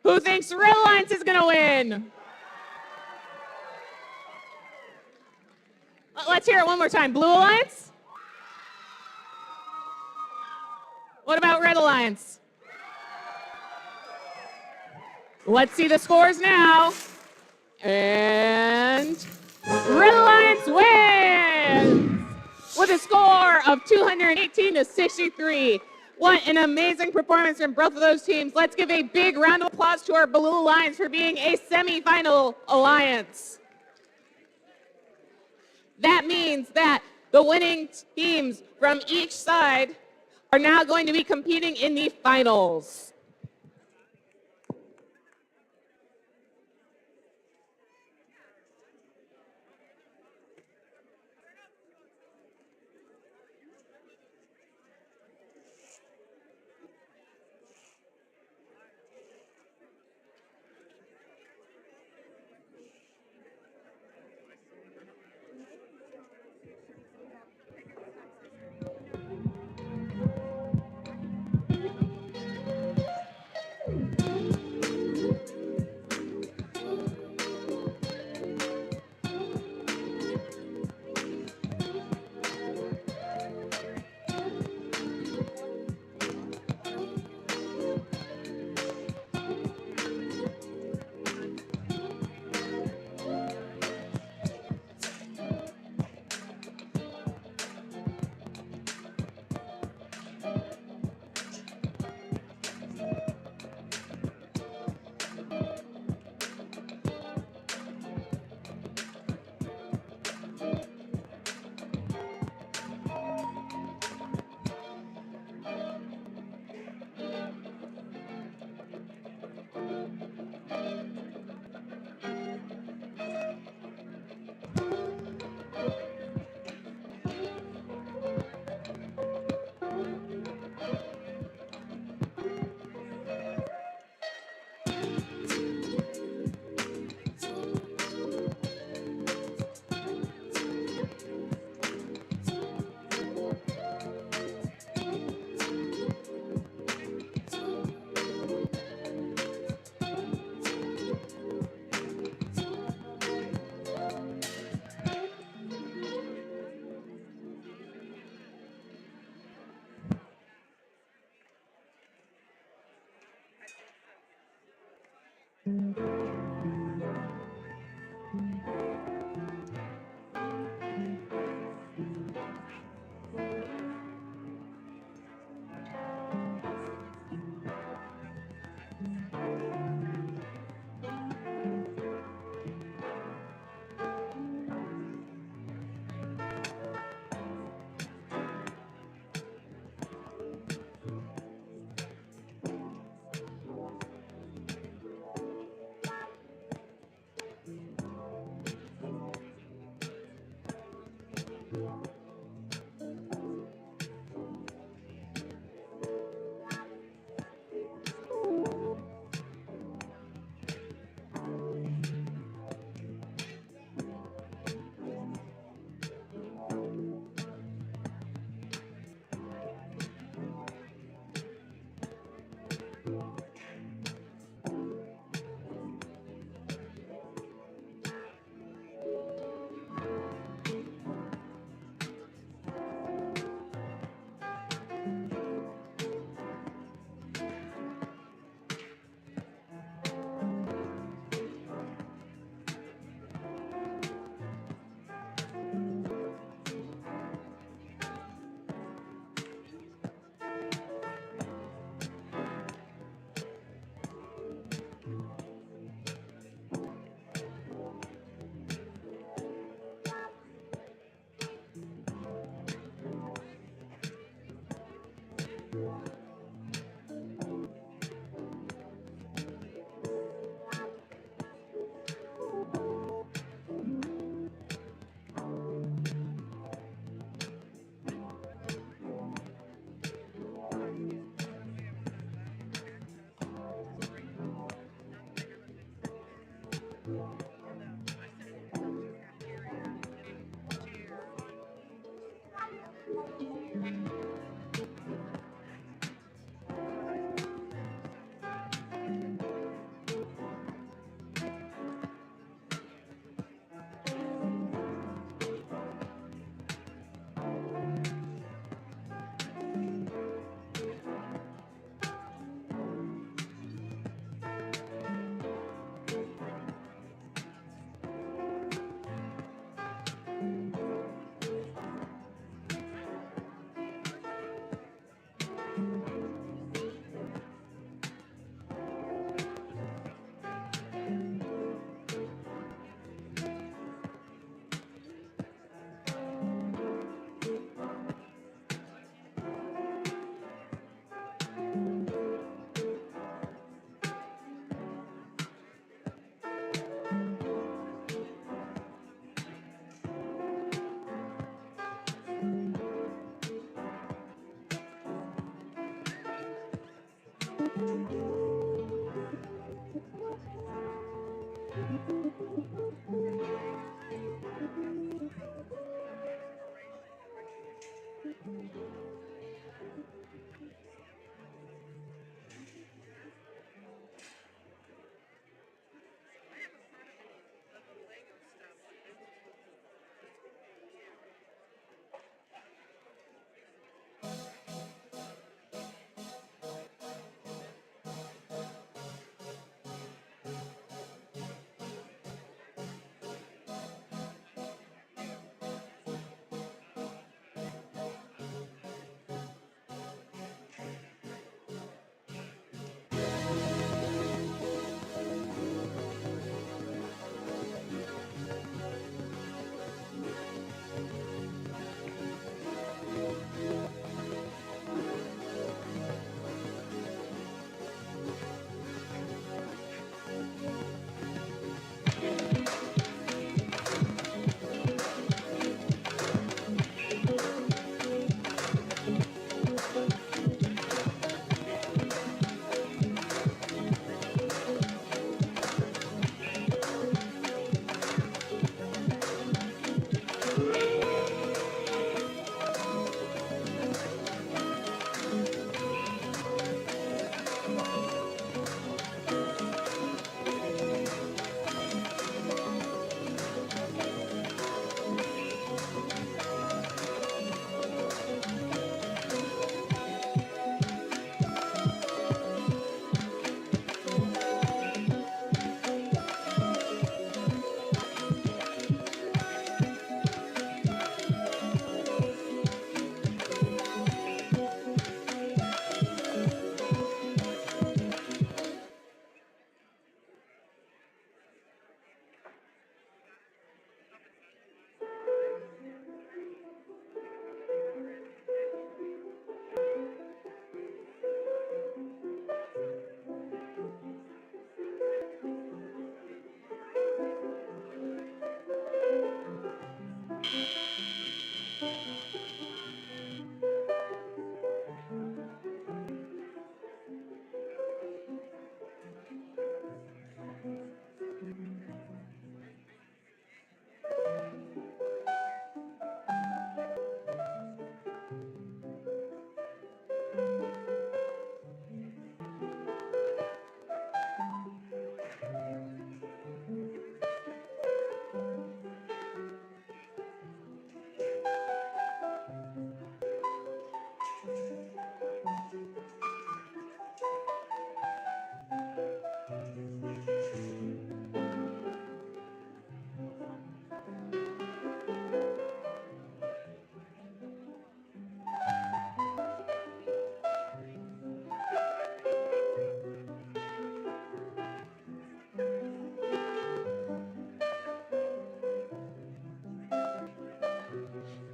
Who thinks Red Alliance is gonna win? Let's hear it one more time. Blue Alliance? What about Red Alliance? Let's see the scores now. And Red Alliance wins with a score of 218-63. What an amazing performance from both of those teams. Let's give a big round of applause to our Blue Alliance for being a semifinal alliance. That means that the winning teams from each side are now going to be competing in the finals.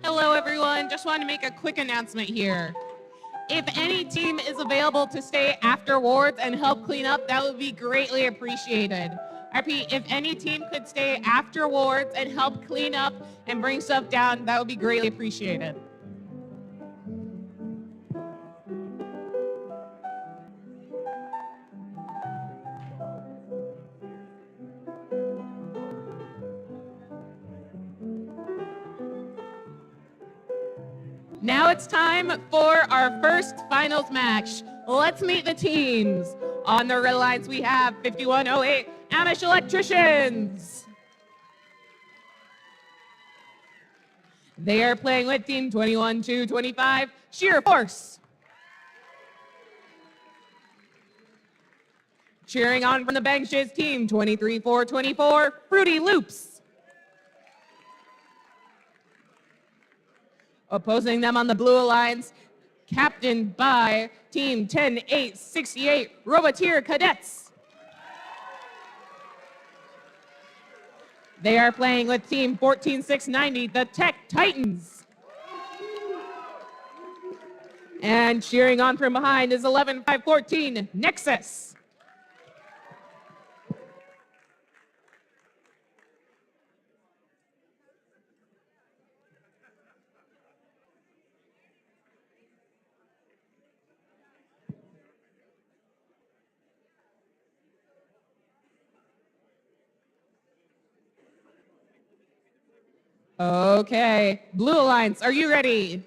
Hello, everyone. Just wanted to make a quick announcement here. If any team is available to stay afterwards and help clean up, that would be greatly appreciated. I repeat, if any team could stay afterwards and help clean up and bring stuff down, that would be greatly appreciated. Now it's time for our first finals match. Let's meet the teams. On the red lines, we have 5108 Amish Electricians. They are playing with team 21225 Sheer Force. Cheering on from the benches, team 23424 Fruity Loops. Opposing them on the blue alliance, captained by team 10868 Roboteer Cadets. They are playing with team 14690 the Tech Titans. And cheering on from behind is 11514 Nexus. Okay, Blue Alliance, are you ready?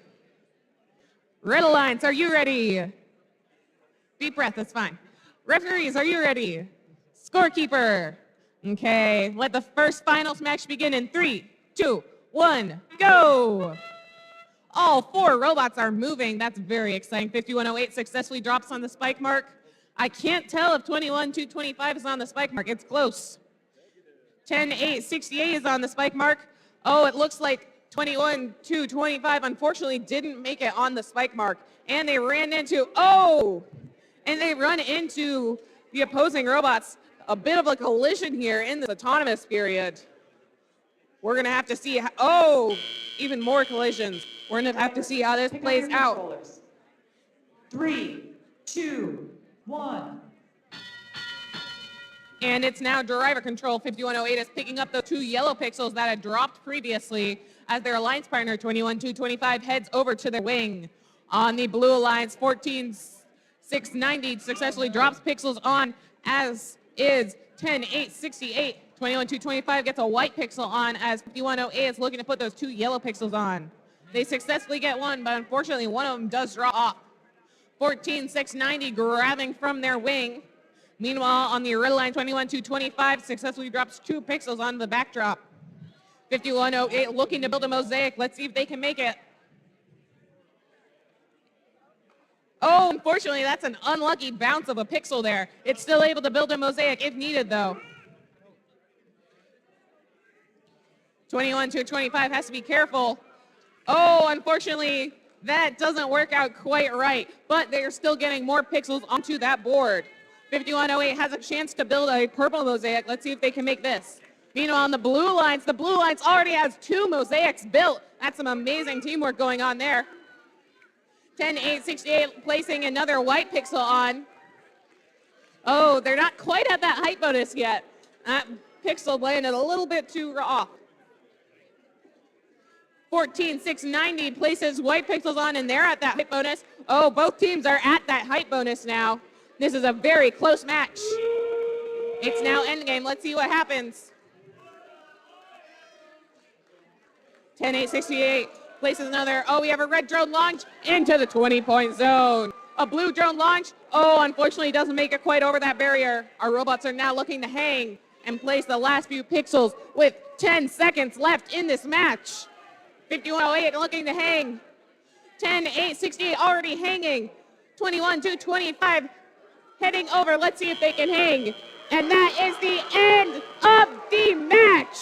Red Alliance, are you ready? Deep breath, that's fine. Referees, are you ready? Scorekeeper. Okay, let the first finals match begin in 3, 2, 1, go! All 4 robots are moving. That's very exciting. 5108 successfully drops on the spike mark. I can't tell if 21225 is on the spike mark. It's close. 10868 is on the spike mark. Oh, it looks like 21225 unfortunately didn't make it on the spike mark. And they ran into, and they run into the opposing robots. A bit of a collision here in this autonomous period. We're going to have to see, even more collisions. We're going to have to see how this plays out. 3, 2, 1. And it's now driver control. 5108 is picking up the 2 yellow pixels that had dropped previously as their alliance partner 21225 heads over to their wing. On the blue alliance, 14690 successfully drops pixels on, as is 10868. 21225 gets a white pixel on as 5108 is looking to put those 2 yellow pixels on. They successfully get one, but unfortunately one of them does draw off. 14690 grabbing from their wing. Meanwhile, on the red line, 21225 successfully drops 2 pixels on the backdrop. 5108 looking to build a mosaic. Let's see if they can make it. Oh, unfortunately, that's an unlucky bounce of a pixel there. It's still able to build a mosaic if needed, though. 21225 has to be careful. Oh, unfortunately, that doesn't work out quite right, but they're still getting more pixels onto that board. 5108 has a chance to build a purple mosaic. Let's see if they can make this. Meanwhile, on the blue lines already has 2 mosaics built. That's some amazing teamwork going on there. 10868 placing another white pixel on. Oh, they're not quite at that height bonus yet. That pixel landed a little bit too off. 14690 places white pixels on, and they're at that height bonus. Oh, both teams are at that height bonus now. This is a very close match. It's now endgame. Let's see what happens. 10868 places another. Oh, we have a red drone launch into the 20-point zone. A blue drone launch. Oh, unfortunately, doesn't make it quite over that barrier. Our robots are now looking to hang and place the last few pixels with 10 seconds left in this match. 5108 looking to hang. 10868 already hanging. 21225 heading over. Let's see if they can hang. And that is the end of the match.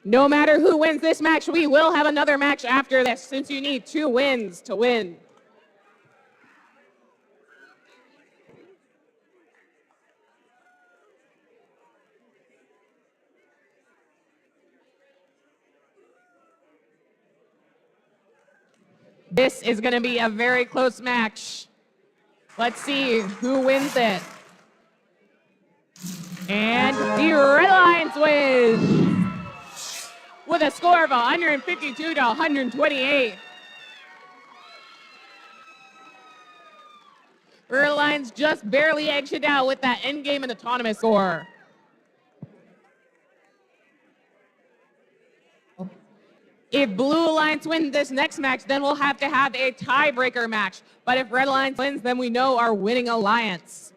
No matter who wins this match, we will have another match after this since you need 2 wins to win. This is going to be a very close match. Let's see who wins it. And the Red Lions win with a score of 152 to 128. Red Lions just barely edged it out with that endgame and autonomous score. If Blue Alliance wins this next match, then we'll have to have a tiebreaker match. But if Red Alliance wins, then we know our winning alliance.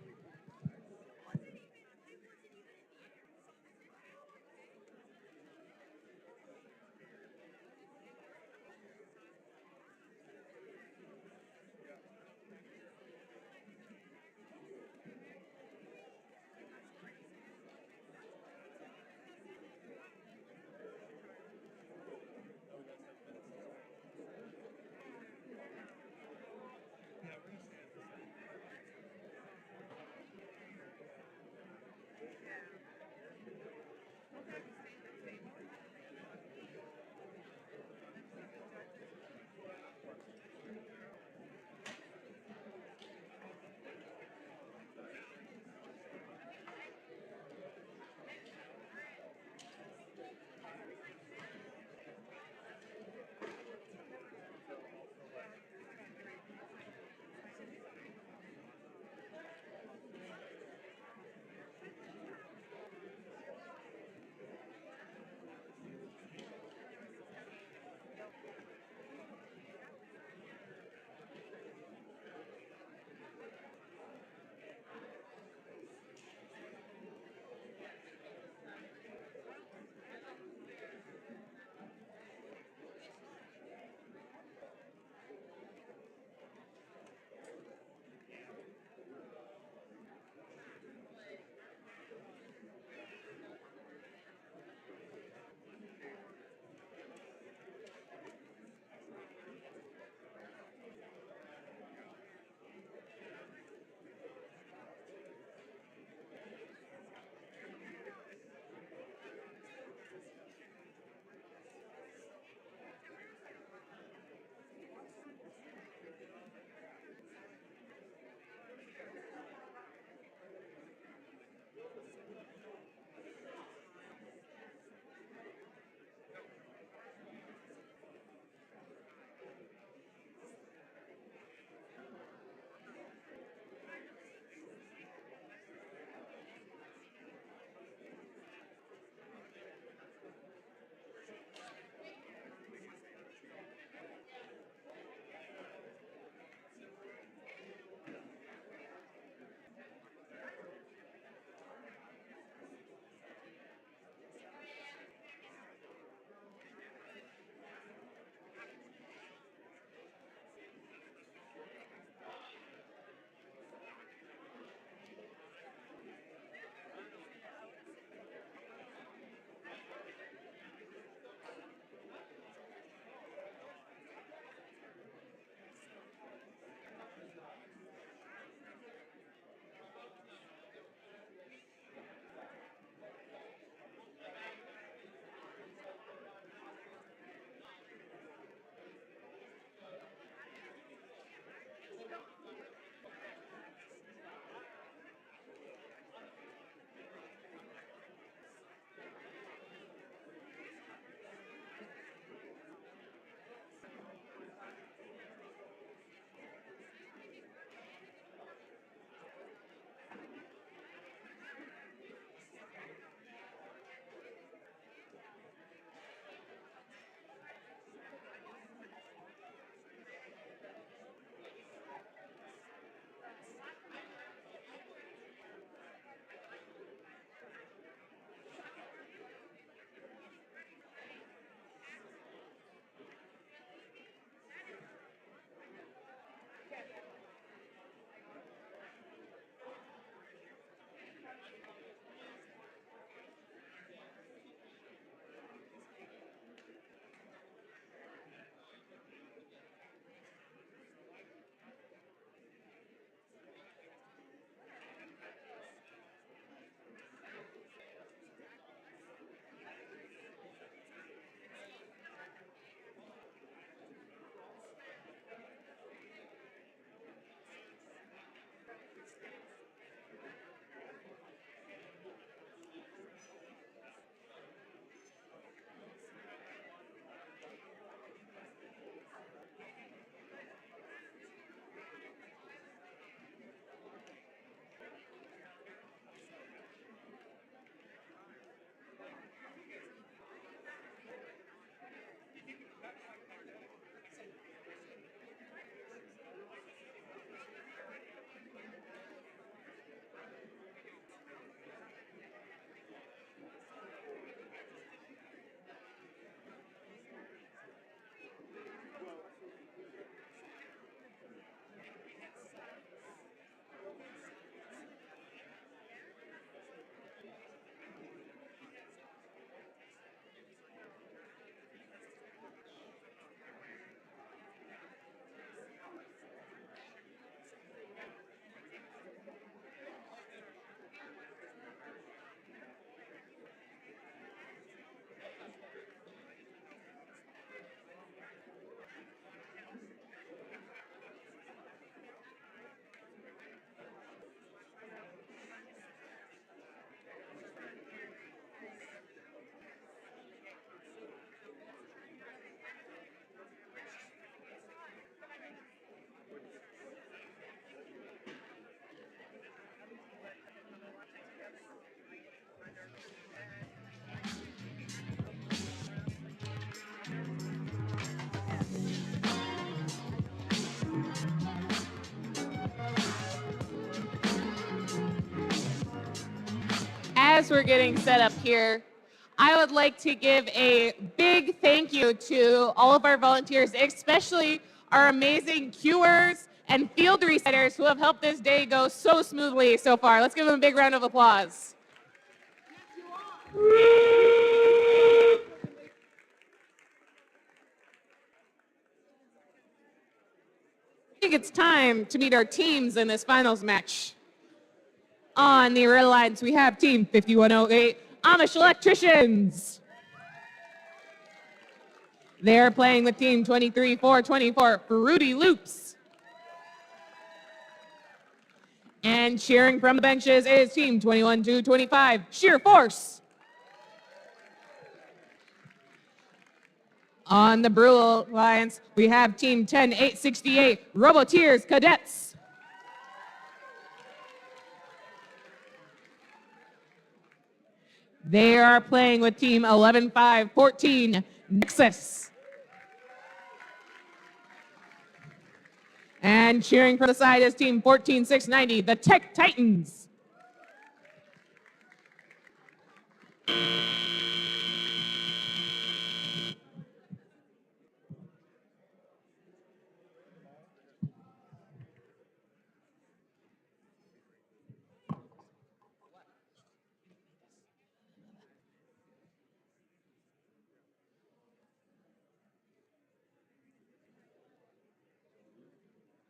as we're getting set up here, I would like to give a big thank you to all of our volunteers, especially our amazing cuers and field resetters who have helped this day go so smoothly so far. Let's give them a big round of applause. I think it's time to meet our teams in this finals match. On the red lines, we have Team 5108, Amish Electricians. They're playing with Team 23424, Fruity Loops. And cheering from the benches is Team 21225, Sheer Force. On the Brew Alliance, we have Team 10868, Roboteers Cadets. They are playing with Team 11514, Nexus. And cheering from the side is Team 14690, the Tech Titans.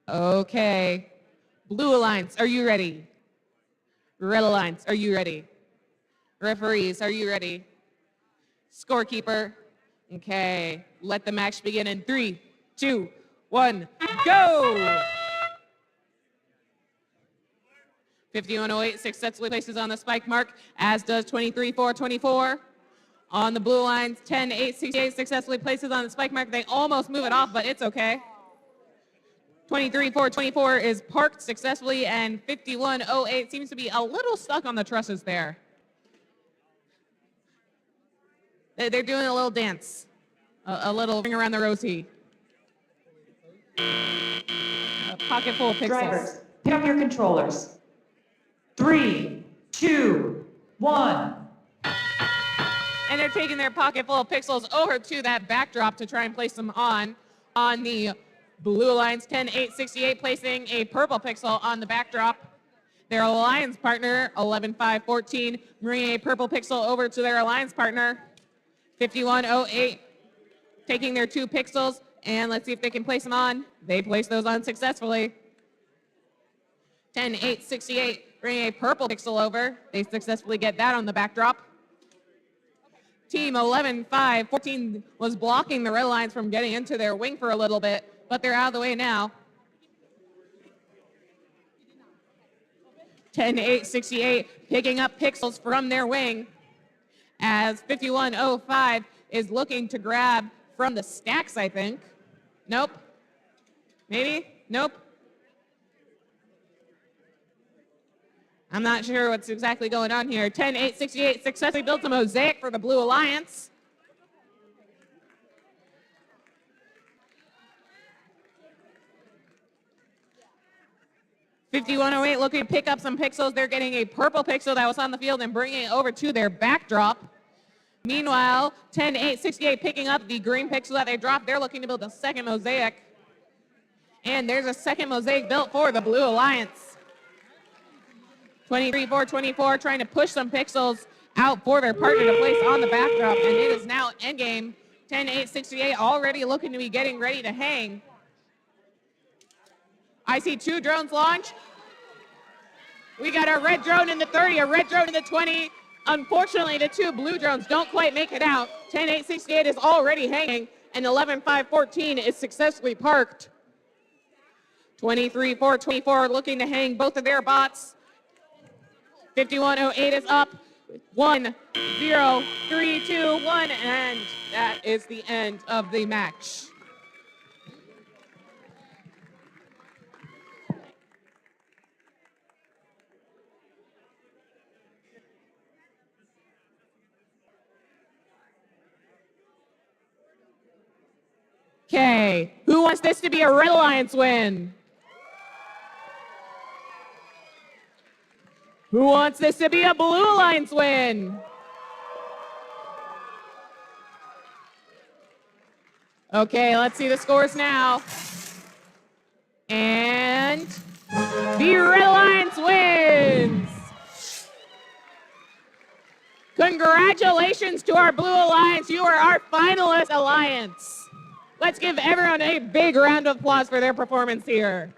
Okay. Blue Alliance, are you ready? Red Alliance, are you ready? Referees, are you ready? Scorekeeper. Okay. Let the match begin in 3, 2, 1, go! 5108 successfully places on the spike mark, as does 23424. On the blue lines, 10868 successfully places on the spike mark. They almost move it off, but it's okay. 23424 is parked successfully, and 5108 seems to be a little stuck on the trusses there. They're doing a little dance, a little ring around the rosy. A pocket full of pixels. Drivers, pick up your controllers. 3, 2, 1. And they're taking their pocket full of pixels over to that backdrop to try and place them on the Blue Alliance 10868 placing a purple pixel on the backdrop. Their alliance partner, 11514, bringing a purple pixel over to their alliance partner. 5108 taking their 2 pixels, and let's see if they can place them on. They place those on successfully. 10868 bringing a purple pixel over. They successfully get that on the backdrop. Team 11514 was blocking the red lines from getting into their wing for a little bit, but they're out of the way now. 10868 picking up pixels from their wing as 5105 is looking to grab from the stacks, I think. Nope. Maybe? Nope. I'm not sure what's exactly going on here. 10868 successfully built a mosaic for the Blue Alliance. $5108 looking to pick up some pixels. They're getting a purple pixel that was on the field and bringing it over to their backdrop. Meanwhile, 10868 picking up the green pixel that they dropped. They're looking to build a second mosaic. And there's a second mosaic built for the Blue Alliance. 23424 trying to push some pixels out for their partner to place on the backdrop. And it is now endgame. 10868 already looking to be getting ready to hang. I see 2 drones launch. We got a red drone in the 30, a red drone in the 20. Unfortunately, the 2 blue drones don't quite make it out. 10868 is already hanging, and 11514 is successfully parked. 23424 looking to hang both of their bots. 5108 is up. 1, 0, 3, 2, 1, and that is the end of the match. Okay, who wants this to be a Red Alliance win? Who wants this to be a Blue Alliance win? Okay, let's see the scores now. And the Red Alliance wins. Congratulations to our Blue Alliance. You are our finalist alliance. Let's give everyone a big round of applause for their performance here.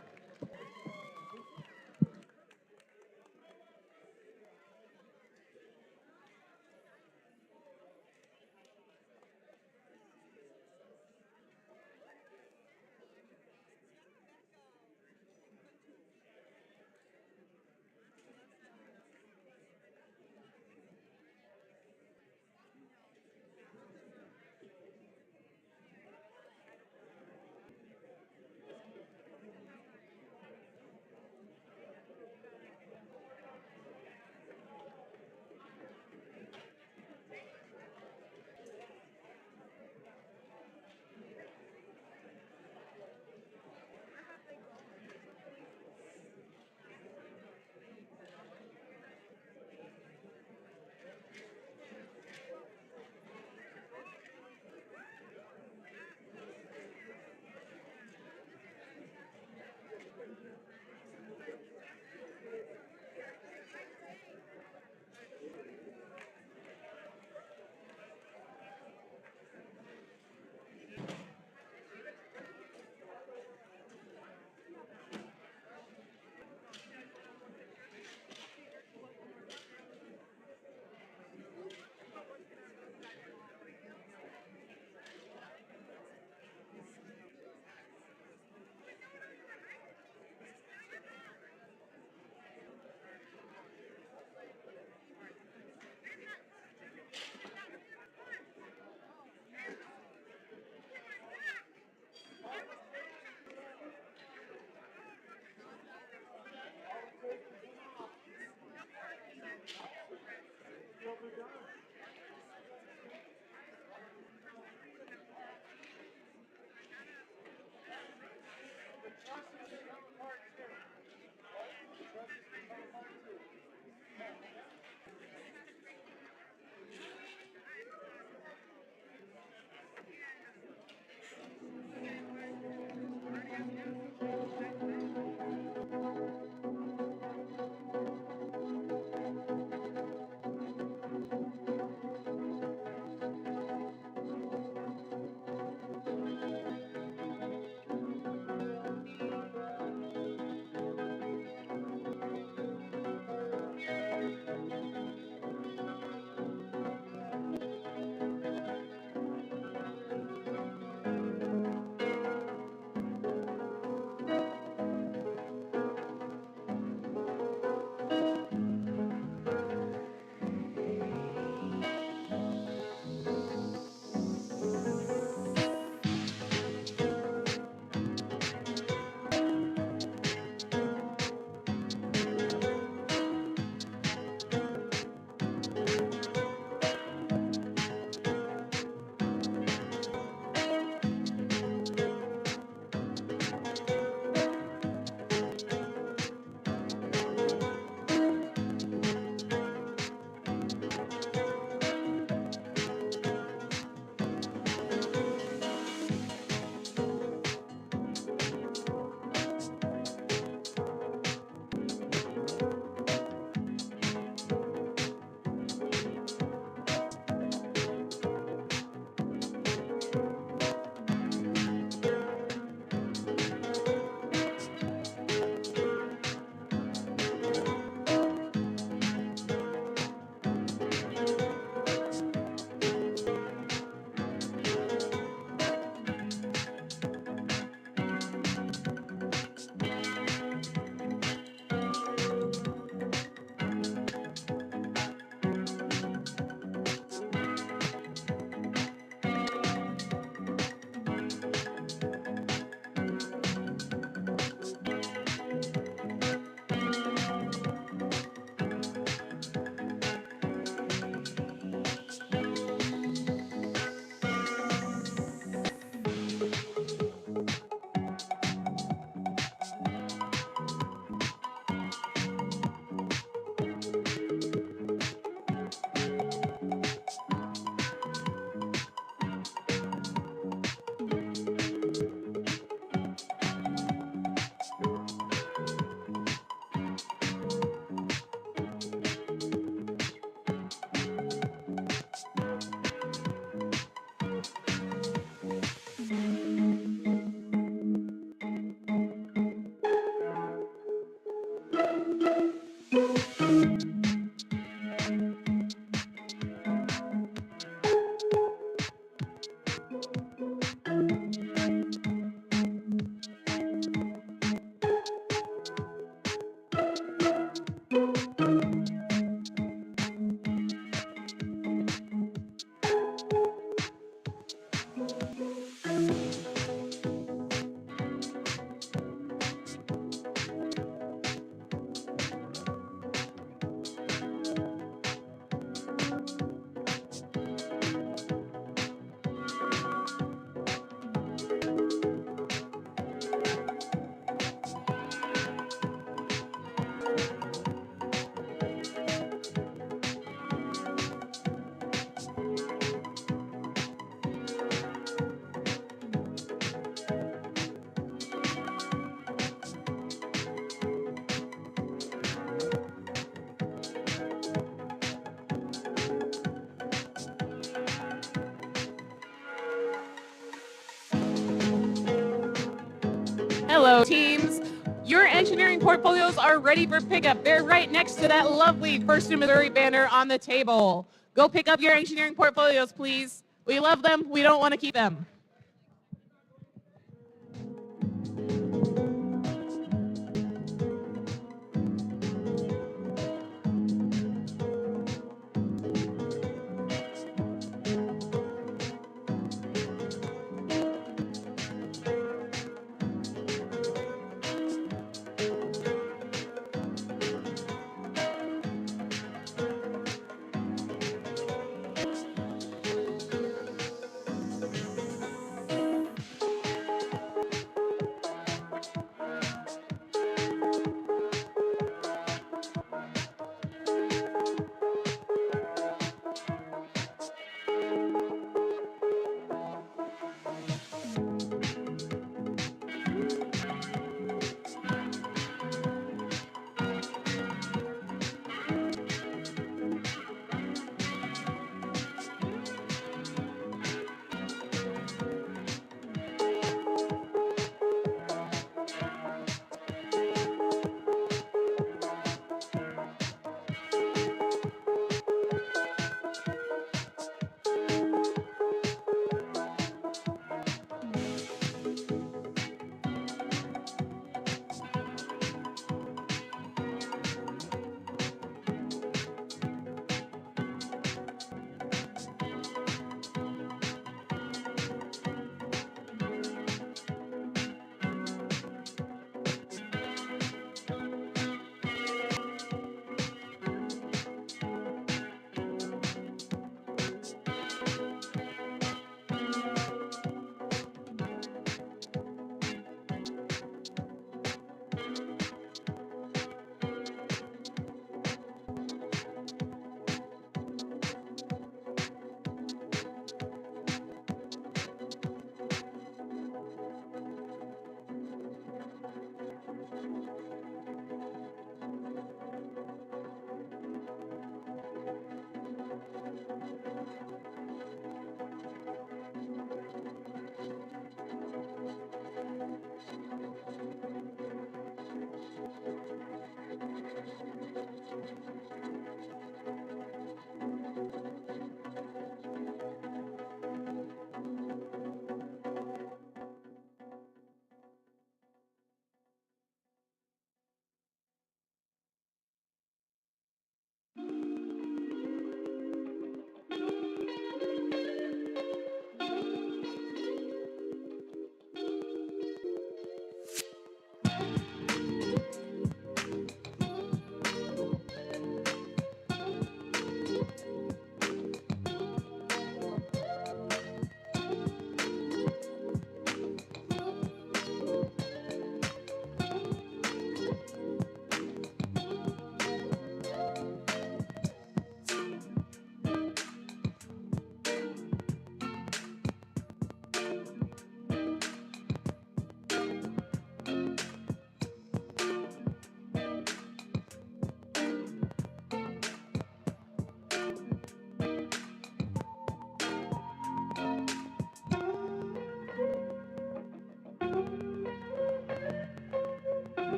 Hello, teams. Your engineering portfolios are ready for pickup. They're right next to that lovely First to Missouri banner on the table. Go pick up your engineering portfolios, please. We love them. We don't want to keep them.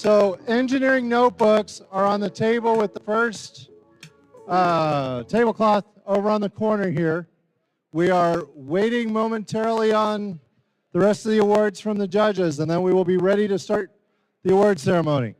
So engineering notebooks are on the table with the first tablecloth over on the corner here. We are waiting momentarily on the rest of the awards from the judges, and then we will be ready to start the award ceremony.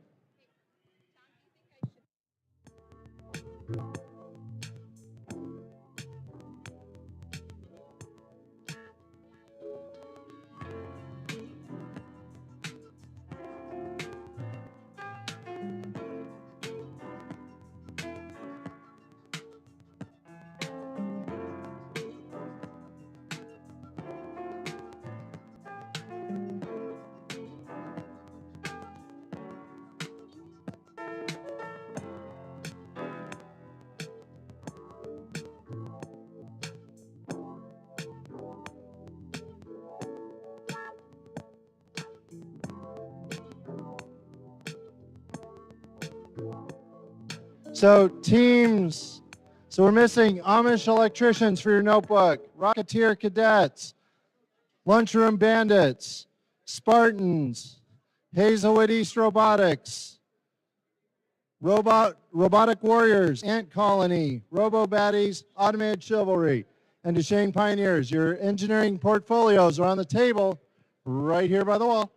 So teams, so we're missing Amish electricians for your notebook, Rocketeer cadets, Lunchroom bandits, Spartans, Hazelwood East Robotics, Robotic Warriors, Ant Colony, Robo Baddies, Automated Chivalry, and Duchesne Pioneers. Your engineering portfolios are on the table right here by the wall.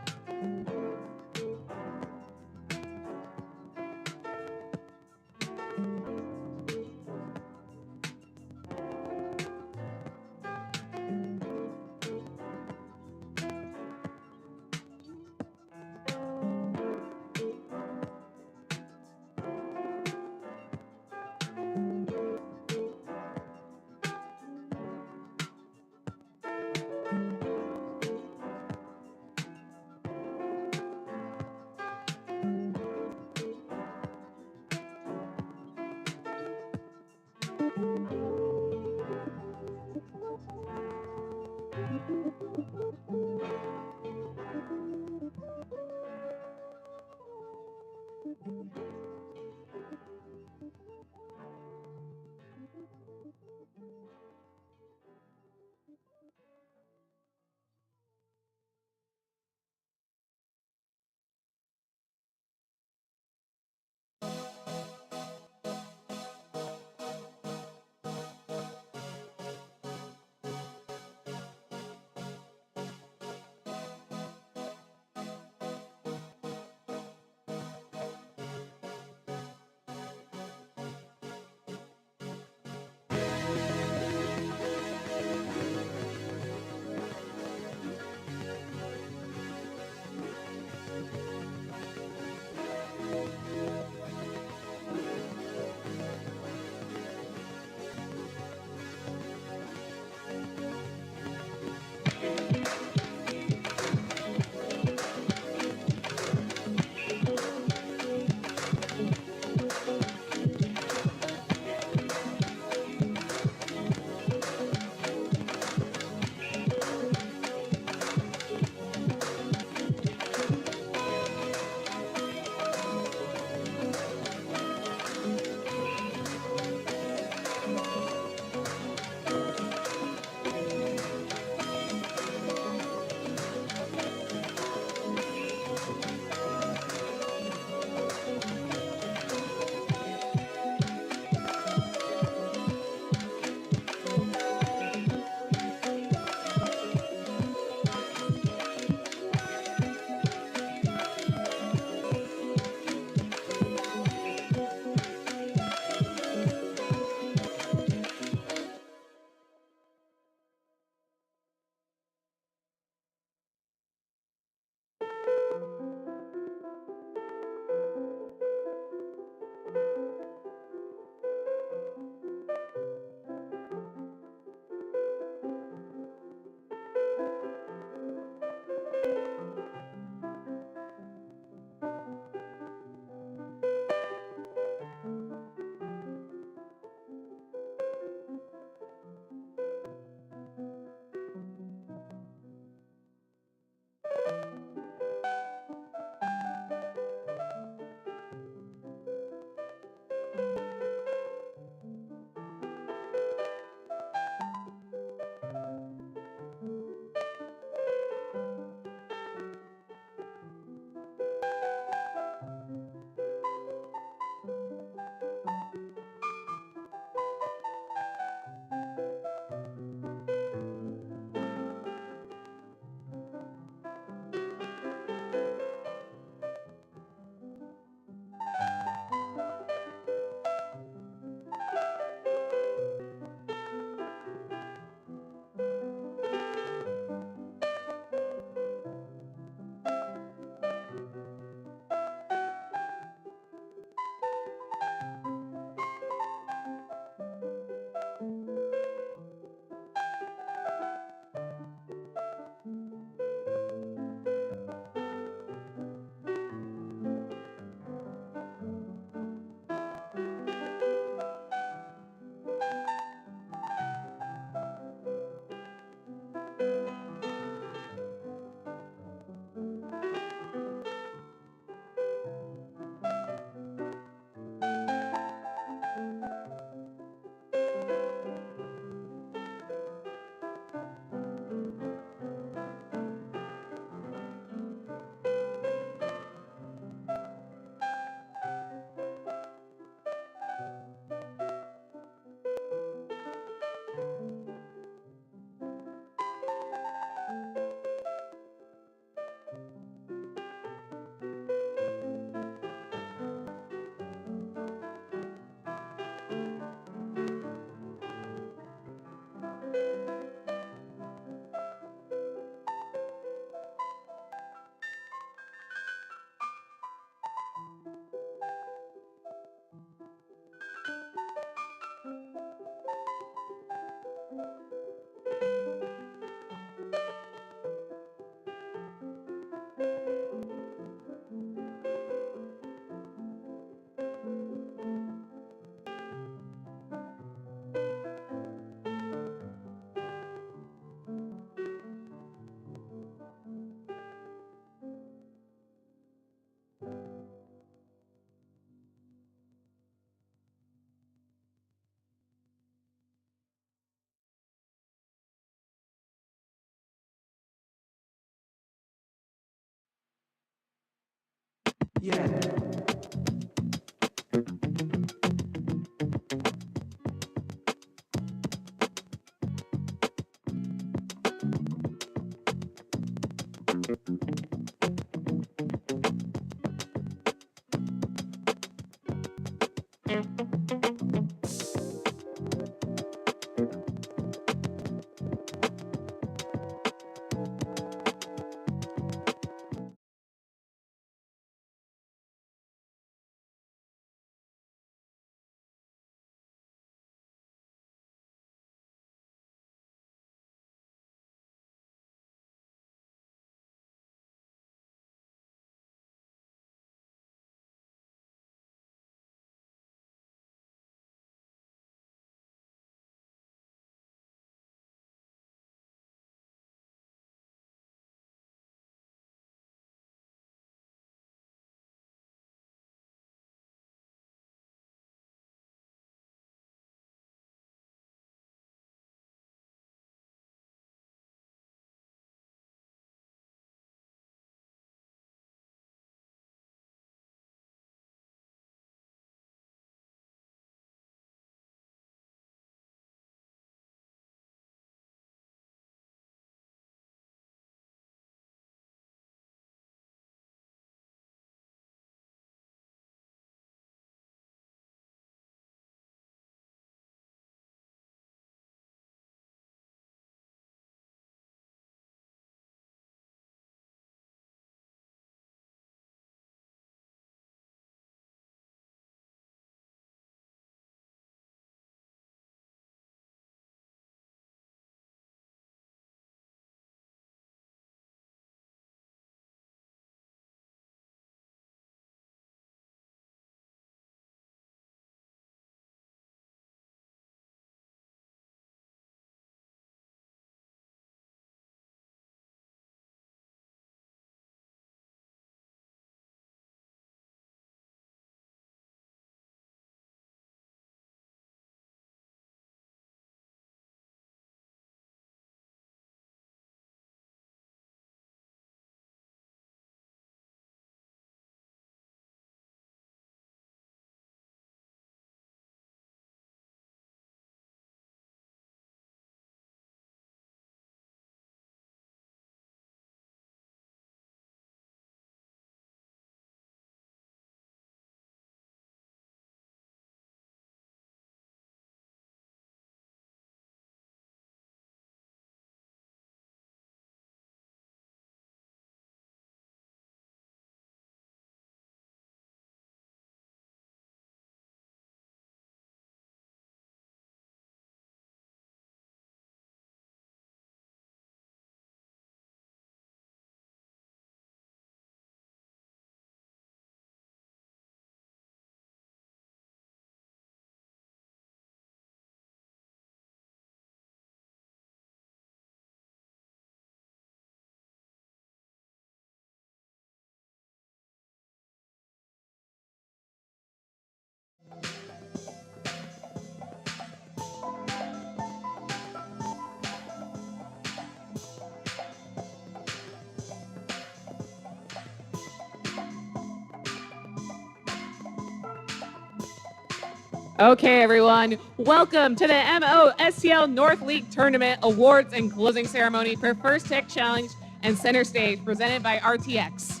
Okay, everyone, welcome to the STL North League Tournament Awards and Closing Ceremony for First Tech Challenge and Center Stage, presented by RTX.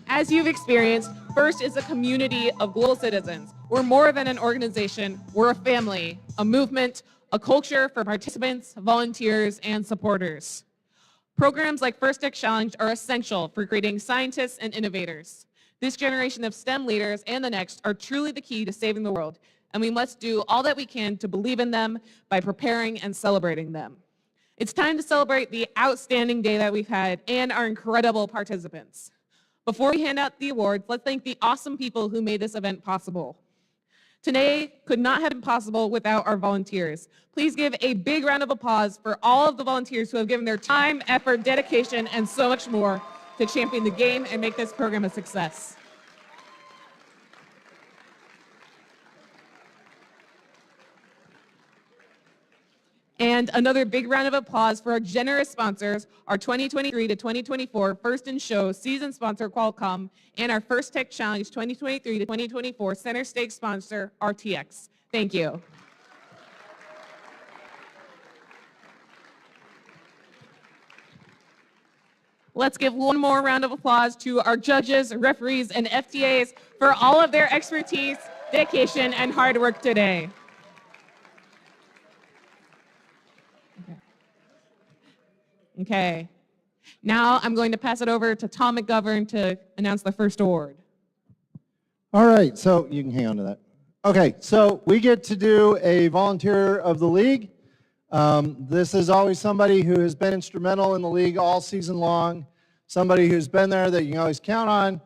As you've experienced, FIRST is a community of global citizens. We're more than an organization, we're a family, a movement, a culture for participants, volunteers, and supporters. Programs like First Tech Challenge are essential for creating scientists and innovators. This generation of STEM leaders and the next are truly the key to saving the world, and we must do all that we can to believe in them by preparing and celebrating them. It's time to celebrate the outstanding day that we've had and our incredible participants. Before we hand out the awards, let's thank the awesome people who made this event possible. Today could not have been possible without our volunteers. Please give a big round of applause for all of the volunteers who have given their time, effort, dedication, and so much more to champion the game and make this program a success. And another big round of applause for our generous sponsors, our 2023 to 2024 First in Show season sponsor, Qualcomm, and our First Tech Challenge 2023 to 2024 Centerstage sponsor, RTX. Thank you. Let's give one more round of applause to our judges, referees, and FTAs for all of their expertise, dedication, and hard work today. Okay. Now I'm going to pass it over to Tom McGovern to announce the first award. All right, so you can hang on to that. Okay, so we get to do a volunteer of the league. This is always somebody who has been instrumental in the league all season long, somebody who's been there that you can always count on,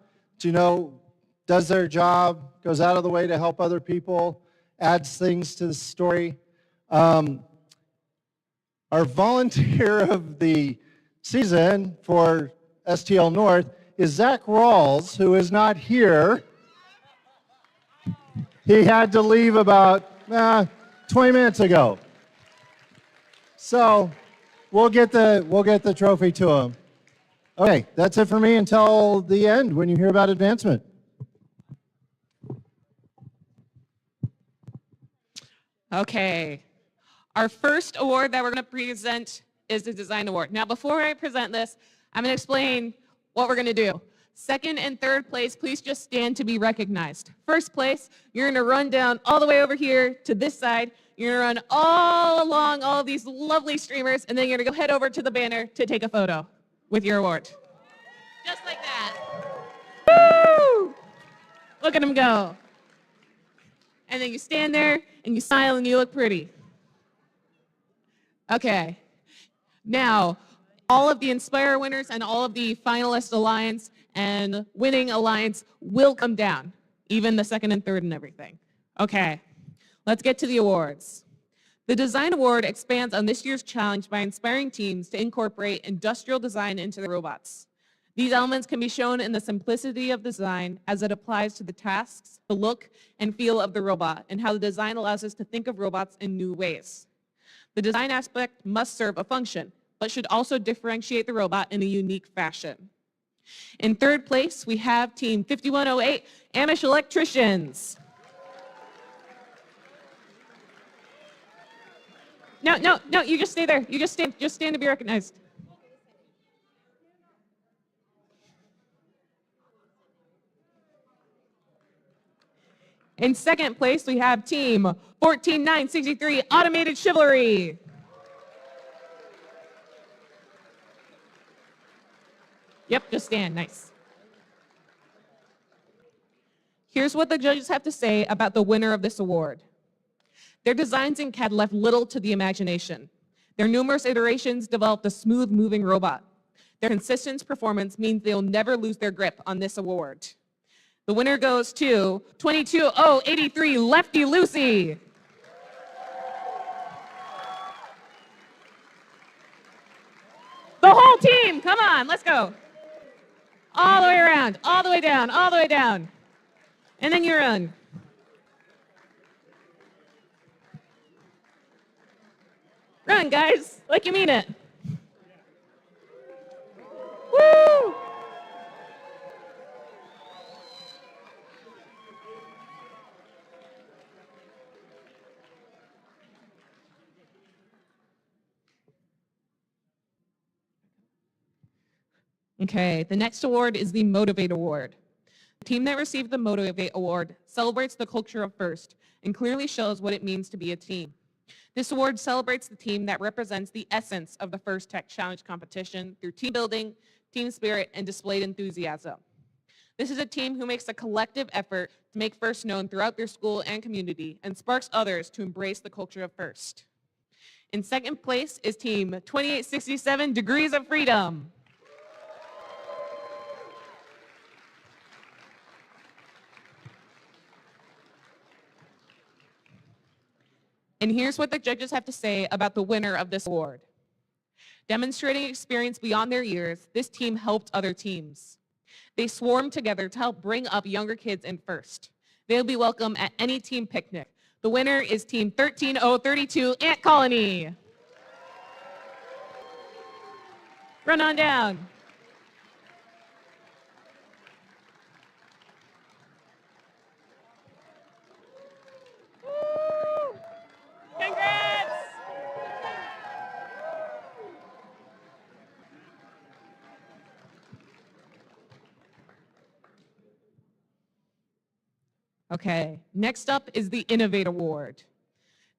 does their job, goes out of the way to help other people, adds things to the story. Our volunteer of the season for STL North is Zach Rawls, who is not here. He had to leave about 20 minutes ago. So we'll get the trophy to him. Okay, that's it for me until the end when you hear about advancement. Okay. Our first award that we're going to present is the Design Award. Now, before I present this, I'm going to explain what we're going to do. Second and third place, please just stand to be recognized. First place, you're going to run down all the way over here to this side. You're going to run all along all of these lovely streamers, and then you're going to go head over to the banner to take a photo with your award. Just like that. Woo! Look at them go. And then you stand there, and you smile, and you look pretty. Okay. Now, all of the Inspire winners and all of the finalist alliance and winning alliance will come down, even the second and third and everything. Okay, let's get to the awards. The Design Award expands on this year's challenge by inspiring teams to incorporate industrial design into their robots. These elements can be shown in the simplicity of design as it applies to the tasks, the look, and feel of the robot, and how the design allows us to think of robots in new ways. The design aspect must serve a function, but should also differentiate the robot in a unique fashion. In third place, we have Team 5108, Amish Electricians. No, you just stay there. You just stand to be recognized. In second place, we have Team 14963, Automated Chivalry. Yep, just stand, nice. Here's what the judges have to say about the winner of this award. Their designs in CAD left little to the imagination. Their numerous iterations developed a smooth moving robot. Their consistent performance means they'll never lose their grip on this award. The winner goes to 22083 Lefty Lucy. The whole team, come on, let's go. All the way around, all the way down, all the way down. And then you run. Run, guys, like you mean it. Woo! Okay, the next award is the Motivate Award. The team that received the Motivate Award celebrates the culture of FIRST and clearly shows what it means to be a team. This award celebrates the team that represents the essence of the FIRST Tech Challenge competition through team building, team spirit, and displayed enthusiasm. This is a team who makes a collective effort to make FIRST known throughout their school and community and sparks others to embrace the culture of FIRST. In second place is Team 2867 Degrees of Freedom. And here's what the judges have to say about the winner of this award. Demonstrating experience beyond their years, this team helped other teams. They swarmed together to help bring up younger kids in FIRST. They'll be welcome at any team picnic. The winner is Team 13032 Ant Colony. Run on down. Congrats! Okay, next up is the Innovate Award.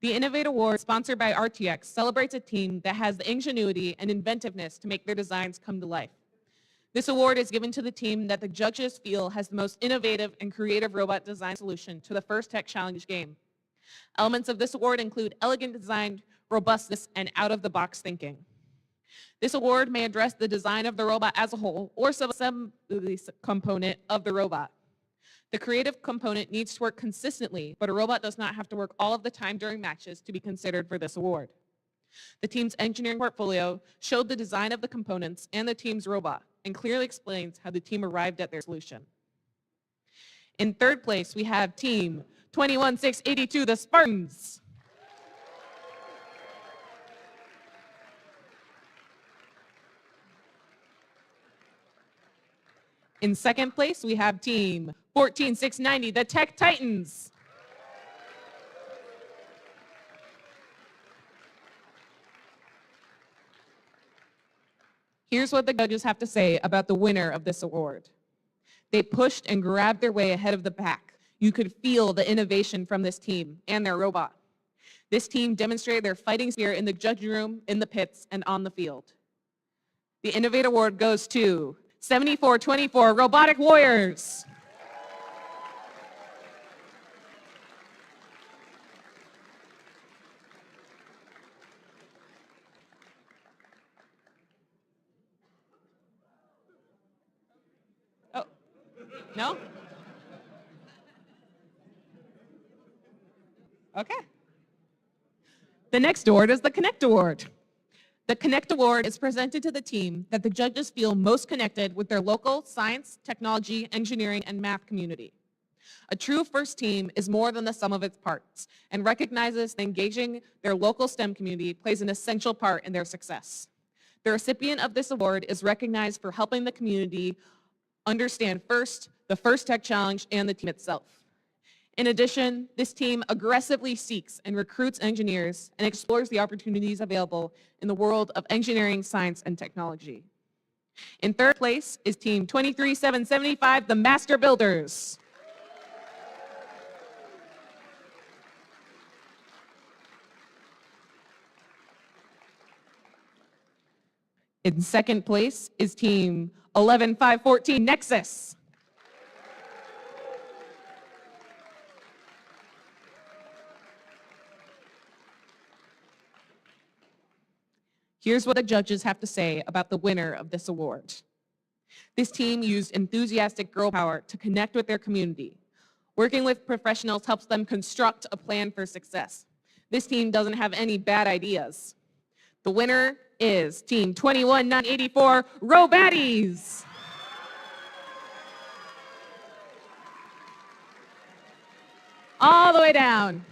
The Innovate Award, sponsored by RTX, celebrates a team that has the ingenuity and inventiveness to make their designs come to life. This award is given to the team that the judges feel has the most innovative and creative robot design solution to the first tech challenge game. Elements of this award include elegant design, robustness, and out-of-the-box thinking. This award may address the design of the robot as a whole or some component of the robot. The creative component needs to work consistently, but a robot does not have to work all of the time during matches to be considered for this award. The team's engineering portfolio showed the design of the components and the team's robot and clearly explains how the team arrived at their solution. In third place, we have Team 21682, the Spartans. In second place, we have Team 14690, the Tech Titans. Here's what the judges have to say about the winner of this award. They pushed and grabbed their way ahead of the pack. You could feel the innovation from this team and their robot. This team demonstrated their fighting spirit in the judging room, in the pits, and on the field. The Innovate Award goes to 7424 Robotic Warriors. Oh, no? Okay. The next award is the Connect Award. The Connect Award is presented to the team that the judges feel most connected with their local science, technology, engineering, and math community. A true FIRST team is more than the sum of its parts and recognizes that engaging their local STEM community plays an essential part in their success. The recipient of this award is recognized for helping the community understand FIRST, the FIRST Tech Challenge, and the team itself. In addition, this team aggressively seeks and recruits engineers and explores the opportunities available in the world of engineering, science, and technology. In third place is Team 23775, the Master Builders. In second place is Team 11514, Nexus. Here's what the judges have to say about the winner of this award. This team used enthusiastic girl power to connect with their community. Working with professionals helps them construct a plan for success. This team doesn't have any bad ideas. The winner is Team 21984, Robatties. All the way down.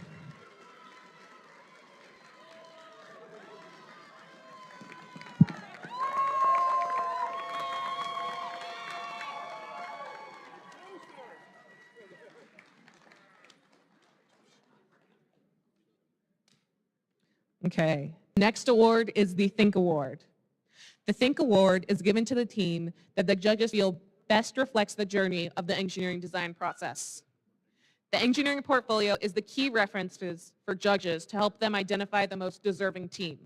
Okay, next award is the Think Award. The Think Award is given to the team that the judges feel best reflects the journey of the engineering design process. The engineering portfolio is the key references for judges to help them identify the most deserving team.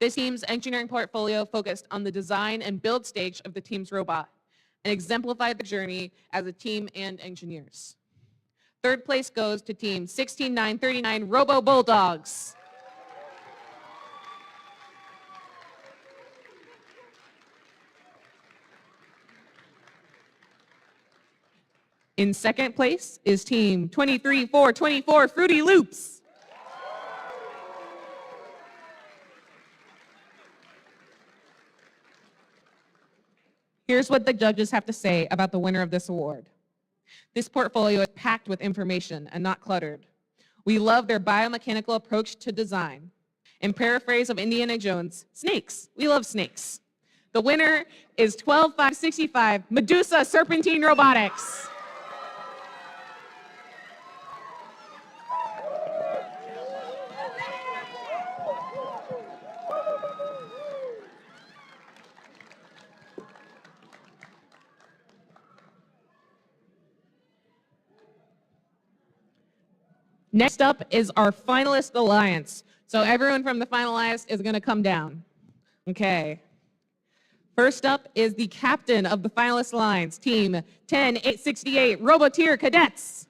This team's engineering portfolio focused on the design and build stage of the team's robot and exemplified the journey as a team and engineers. Third place goes to Team 16939, Robo Bulldogs. In second place is Team 23424, Fruity Loops. Here's what the judges have to say about the winner of this award. This portfolio is packed with information and not cluttered. We love their biomechanical approach to design. In paraphrase of Indiana Jones, snakes, we love snakes. The winner is 12565 Medusa Serpentine Robotics. Next up is our finalist alliance. So everyone from the finalist is going to come down. Okay. First up is the captain of the finalist alliance, team 10868 Roboteer Cadets.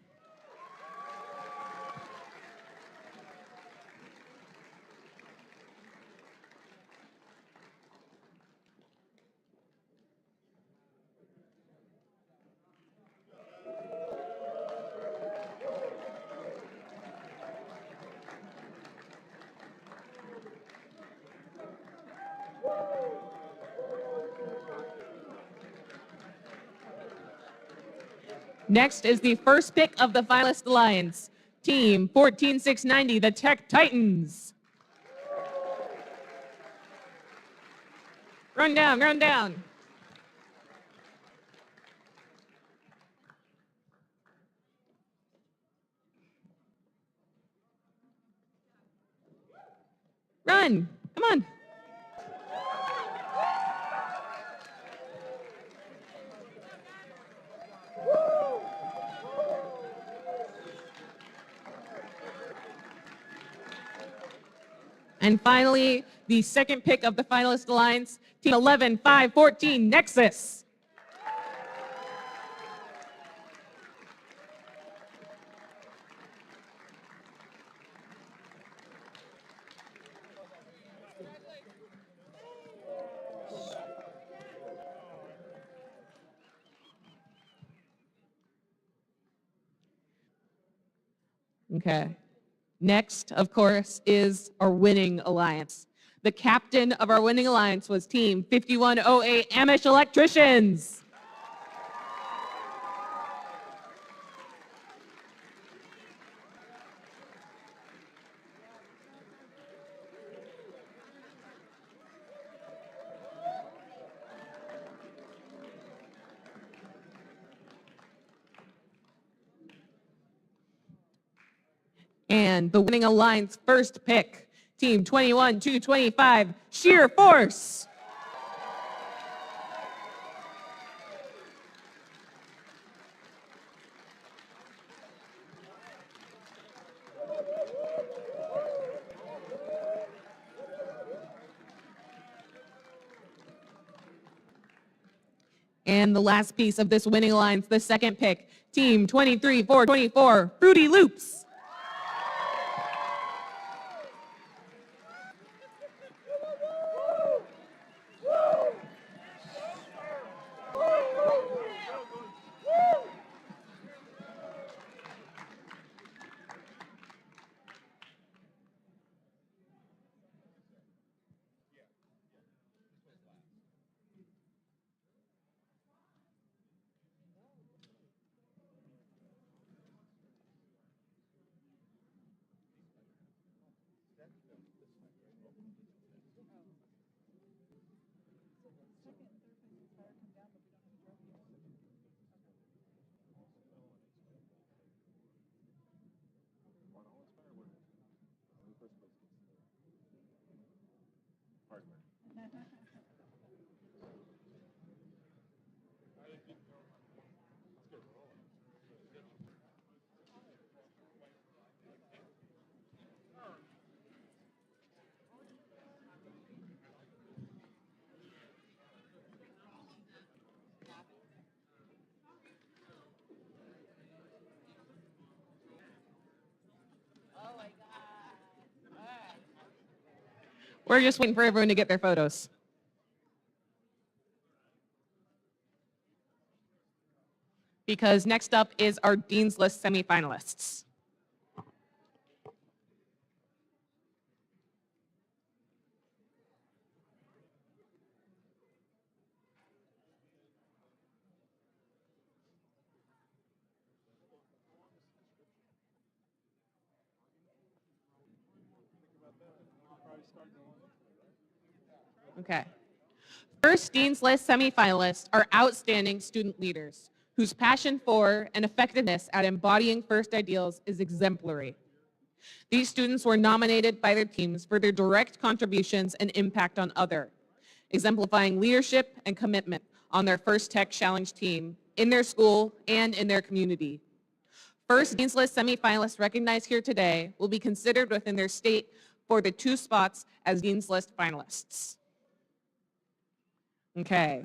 Next is the first pick of the finalist alliance, team 14690, the Tech Titans. Run down, run down. Run, come on. And finally, the second pick of the finalist alliance, team 11514 Nexus. Okay. Next, of course, is our winning alliance. The captain of our winning alliance was team 5108 Amish Electricians. And the winning alliance first pick, team 21225 Sheer Force. And the last piece of this winning alliance, the second pick, team 23424 Fruity Loops. We're just waiting for everyone to get their photos. Because next up is our Dean's List semifinalists. Okay. First Dean's List semifinalists are outstanding student leaders whose passion for and effectiveness at embodying FIRST ideals is exemplary. These students were nominated by their teams for their direct contributions and impact on others, exemplifying leadership and commitment on their First Tech Challenge team, in their school, and in their community. First Dean's List semifinalists recognized here today will be considered within their state for the 2 spots as Dean's List finalists. Okay.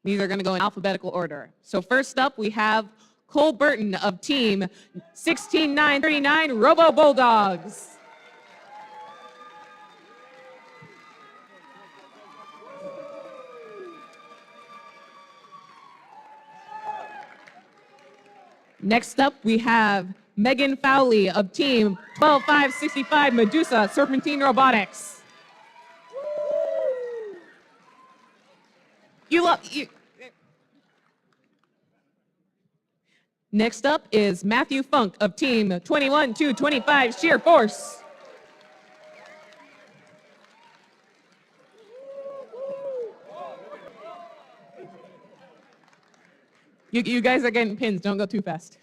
These are going to go in alphabetical order. So first up, we have Cole Burton of Team 16939 Robo Bulldogs. Next up, we have Megan Fowley of Team 12565 Medusa Serpentine Robotics. Next up is Matthew Funk of Team 21225 Sheer Force. You guys are getting pins, don't go too fast.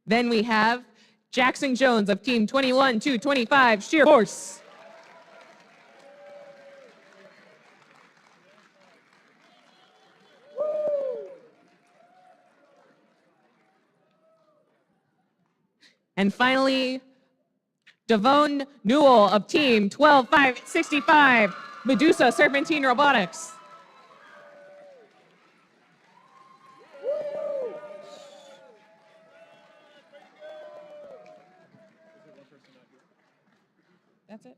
Then we have Jackson Jones of Team 21225 Sheer Force. And finally, Devon Newell of Team 12565 Medusa Serpentine Robotics. That's it?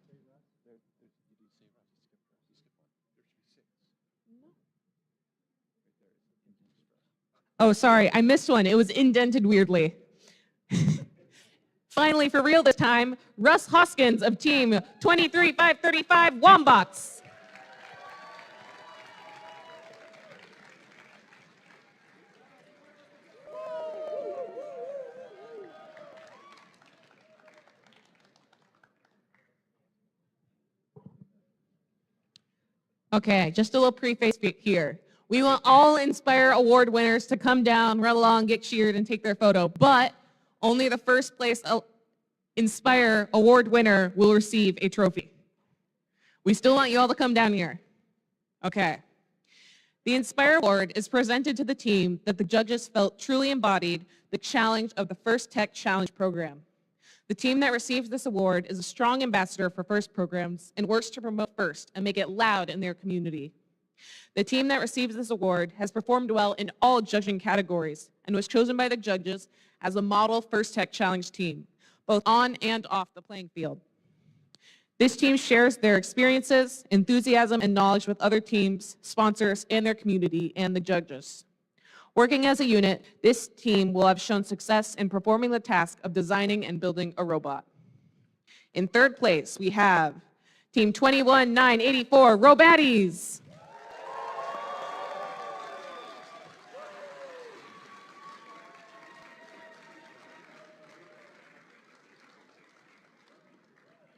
Oh, sorry, I missed one. It was indented weirdly. Finally, for real this time, Russ Hoskins of Team 23535 Wombats. Okay, just a little preface here. We want all Inspire Award winners to come down, run along, get cheered, and take their photo, but only the first place Inspire Award winner will receive a trophy. We still want you all to come down here. Okay. The Inspire Award is presented to the team that the judges felt truly embodied the challenge of the First Tech Challenge program. The team that receives this award is a strong ambassador for FIRST programs and works to promote FIRST and make it loud in their community. The team that receives this award has performed well in all judging categories and was chosen by the judges as a model First Tech Challenge team, both on and off the playing field. This team shares their experiences, enthusiasm, and knowledge with other teams, sponsors, and their community and the judges. Working as a unit, this team will have shown success in performing the task of designing and building a robot. In third place, we have Team 21984 Robatties.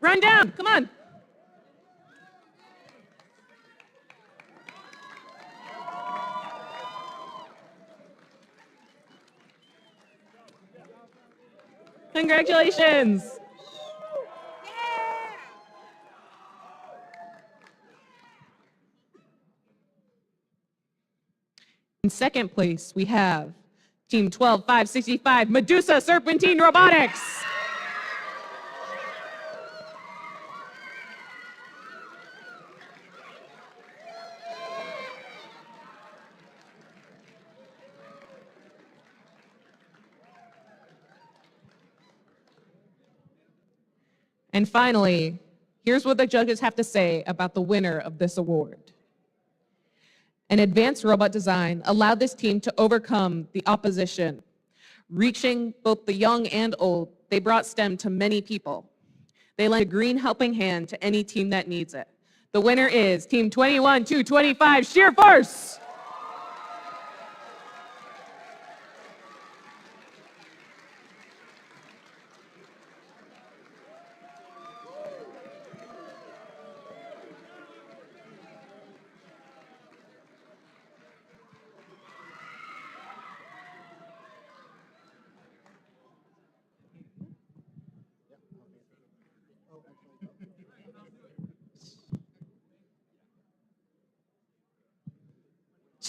Run down, come on. Congratulations. In second place, we have Team 12565 Medusa Serpentine Robotics. And finally, here's what the judges have to say about the winner of this award. An advanced robot design allowed this team to overcome the opposition. Reaching both the young and old, they brought STEM to many people. They lend a green helping hand to any team that needs it. The winner is Team 21225 Sheer Force.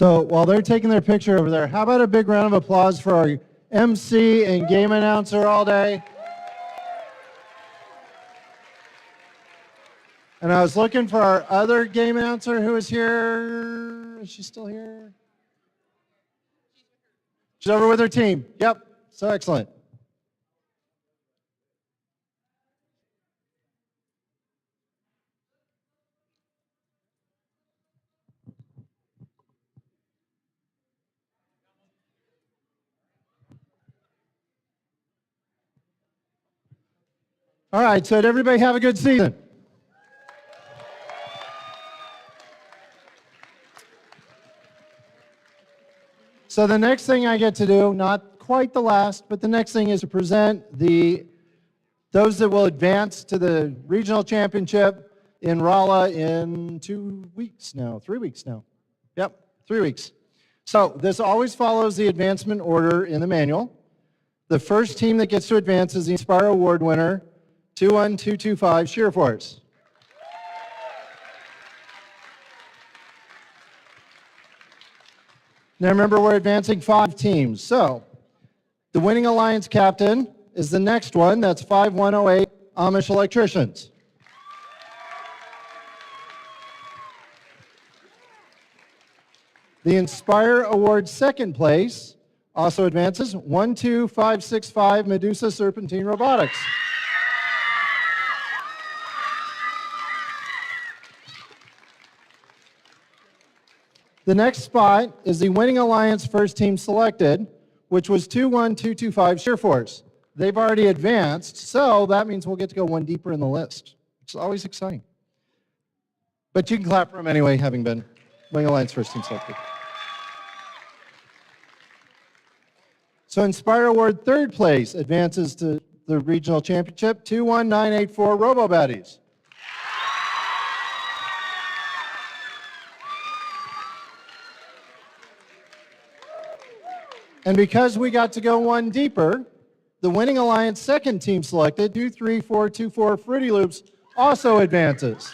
So while they're taking their picture over there, how about a big round of applause for our MC and game announcer all day? And I was looking for our other game announcer who is here. Is she still here? She's over with her team. Yep, so excellent. All right, so did everybody have a good season? So the next thing I get to do, not quite the last, but the next thing is to present those that will advance to the regional championship in Rolla in 2 weeks now, 3 weeks now. Yep, 3 weeks. So this always follows the advancement order in the manual. The first team that gets to advance is the Inspire Award winner, 21225 Sheer Force. Now remember, we're advancing 5 teams. So the winning alliance captain is the next one. That's 5108 Amish Electricians. The Inspire Award second place also advances 12565 Medusa Serpentine Robotics. The next spot is the winning alliance first team selected, which was 21225 Sheerforce. They've already advanced, so that means we'll get to go one deeper in the list. It's always exciting. But you can clap for them anyway, having been winning alliance first team selected. So Inspire Award third place advances to the regional championship, 21984 Robo-Baddies. And because we got to go one deeper, the winning alliance second team selected, 23424 Fruity Loops, also advances.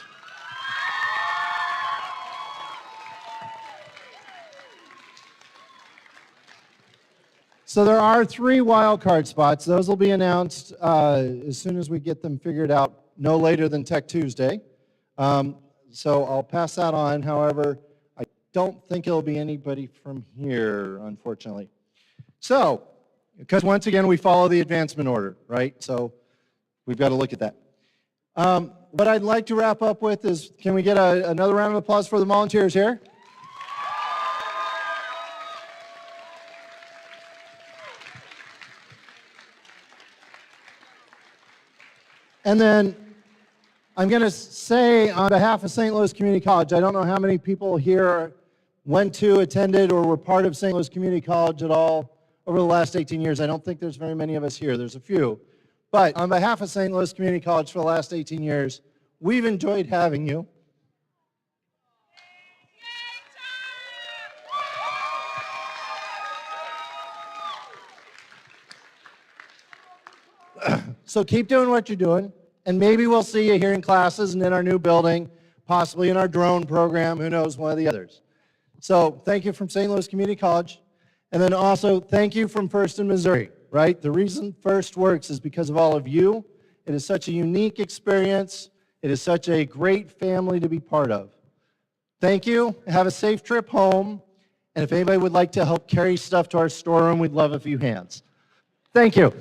So there are 3 wildcard spots. Those will be announced as soon as we get them figured out, no later than Tech Tuesday. So I'll pass that on. However, I don't think it'll be anybody from here, unfortunately. So, because once again, we follow the advancement order, right? So we've got to look at that. What I'd like to wrap up with is, can we get another round of applause for the volunteers here? And then I'm going to say on behalf of St. Louis Community College, I don't know how many people here went to, attended, or were part of St. Louis Community College at all over the last 18 years. I don't think there's very many of us here. There's a few. But on behalf of St. Louis Community College for the last 18 years, we've enjoyed having you. So keep doing what you're doing, and maybe we'll see you here in classes and in our new building, possibly in our drone program, who knows, one of the others. So thank you from St. Louis Community College. And then also, thank you from First in Missouri, right? The reason First works is because of all of you. It is such a unique experience. It is such a great family to be part of. Thank you. Have a safe trip home. And if anybody would like to help carry stuff to our storeroom, we'd love a few hands. Thank you.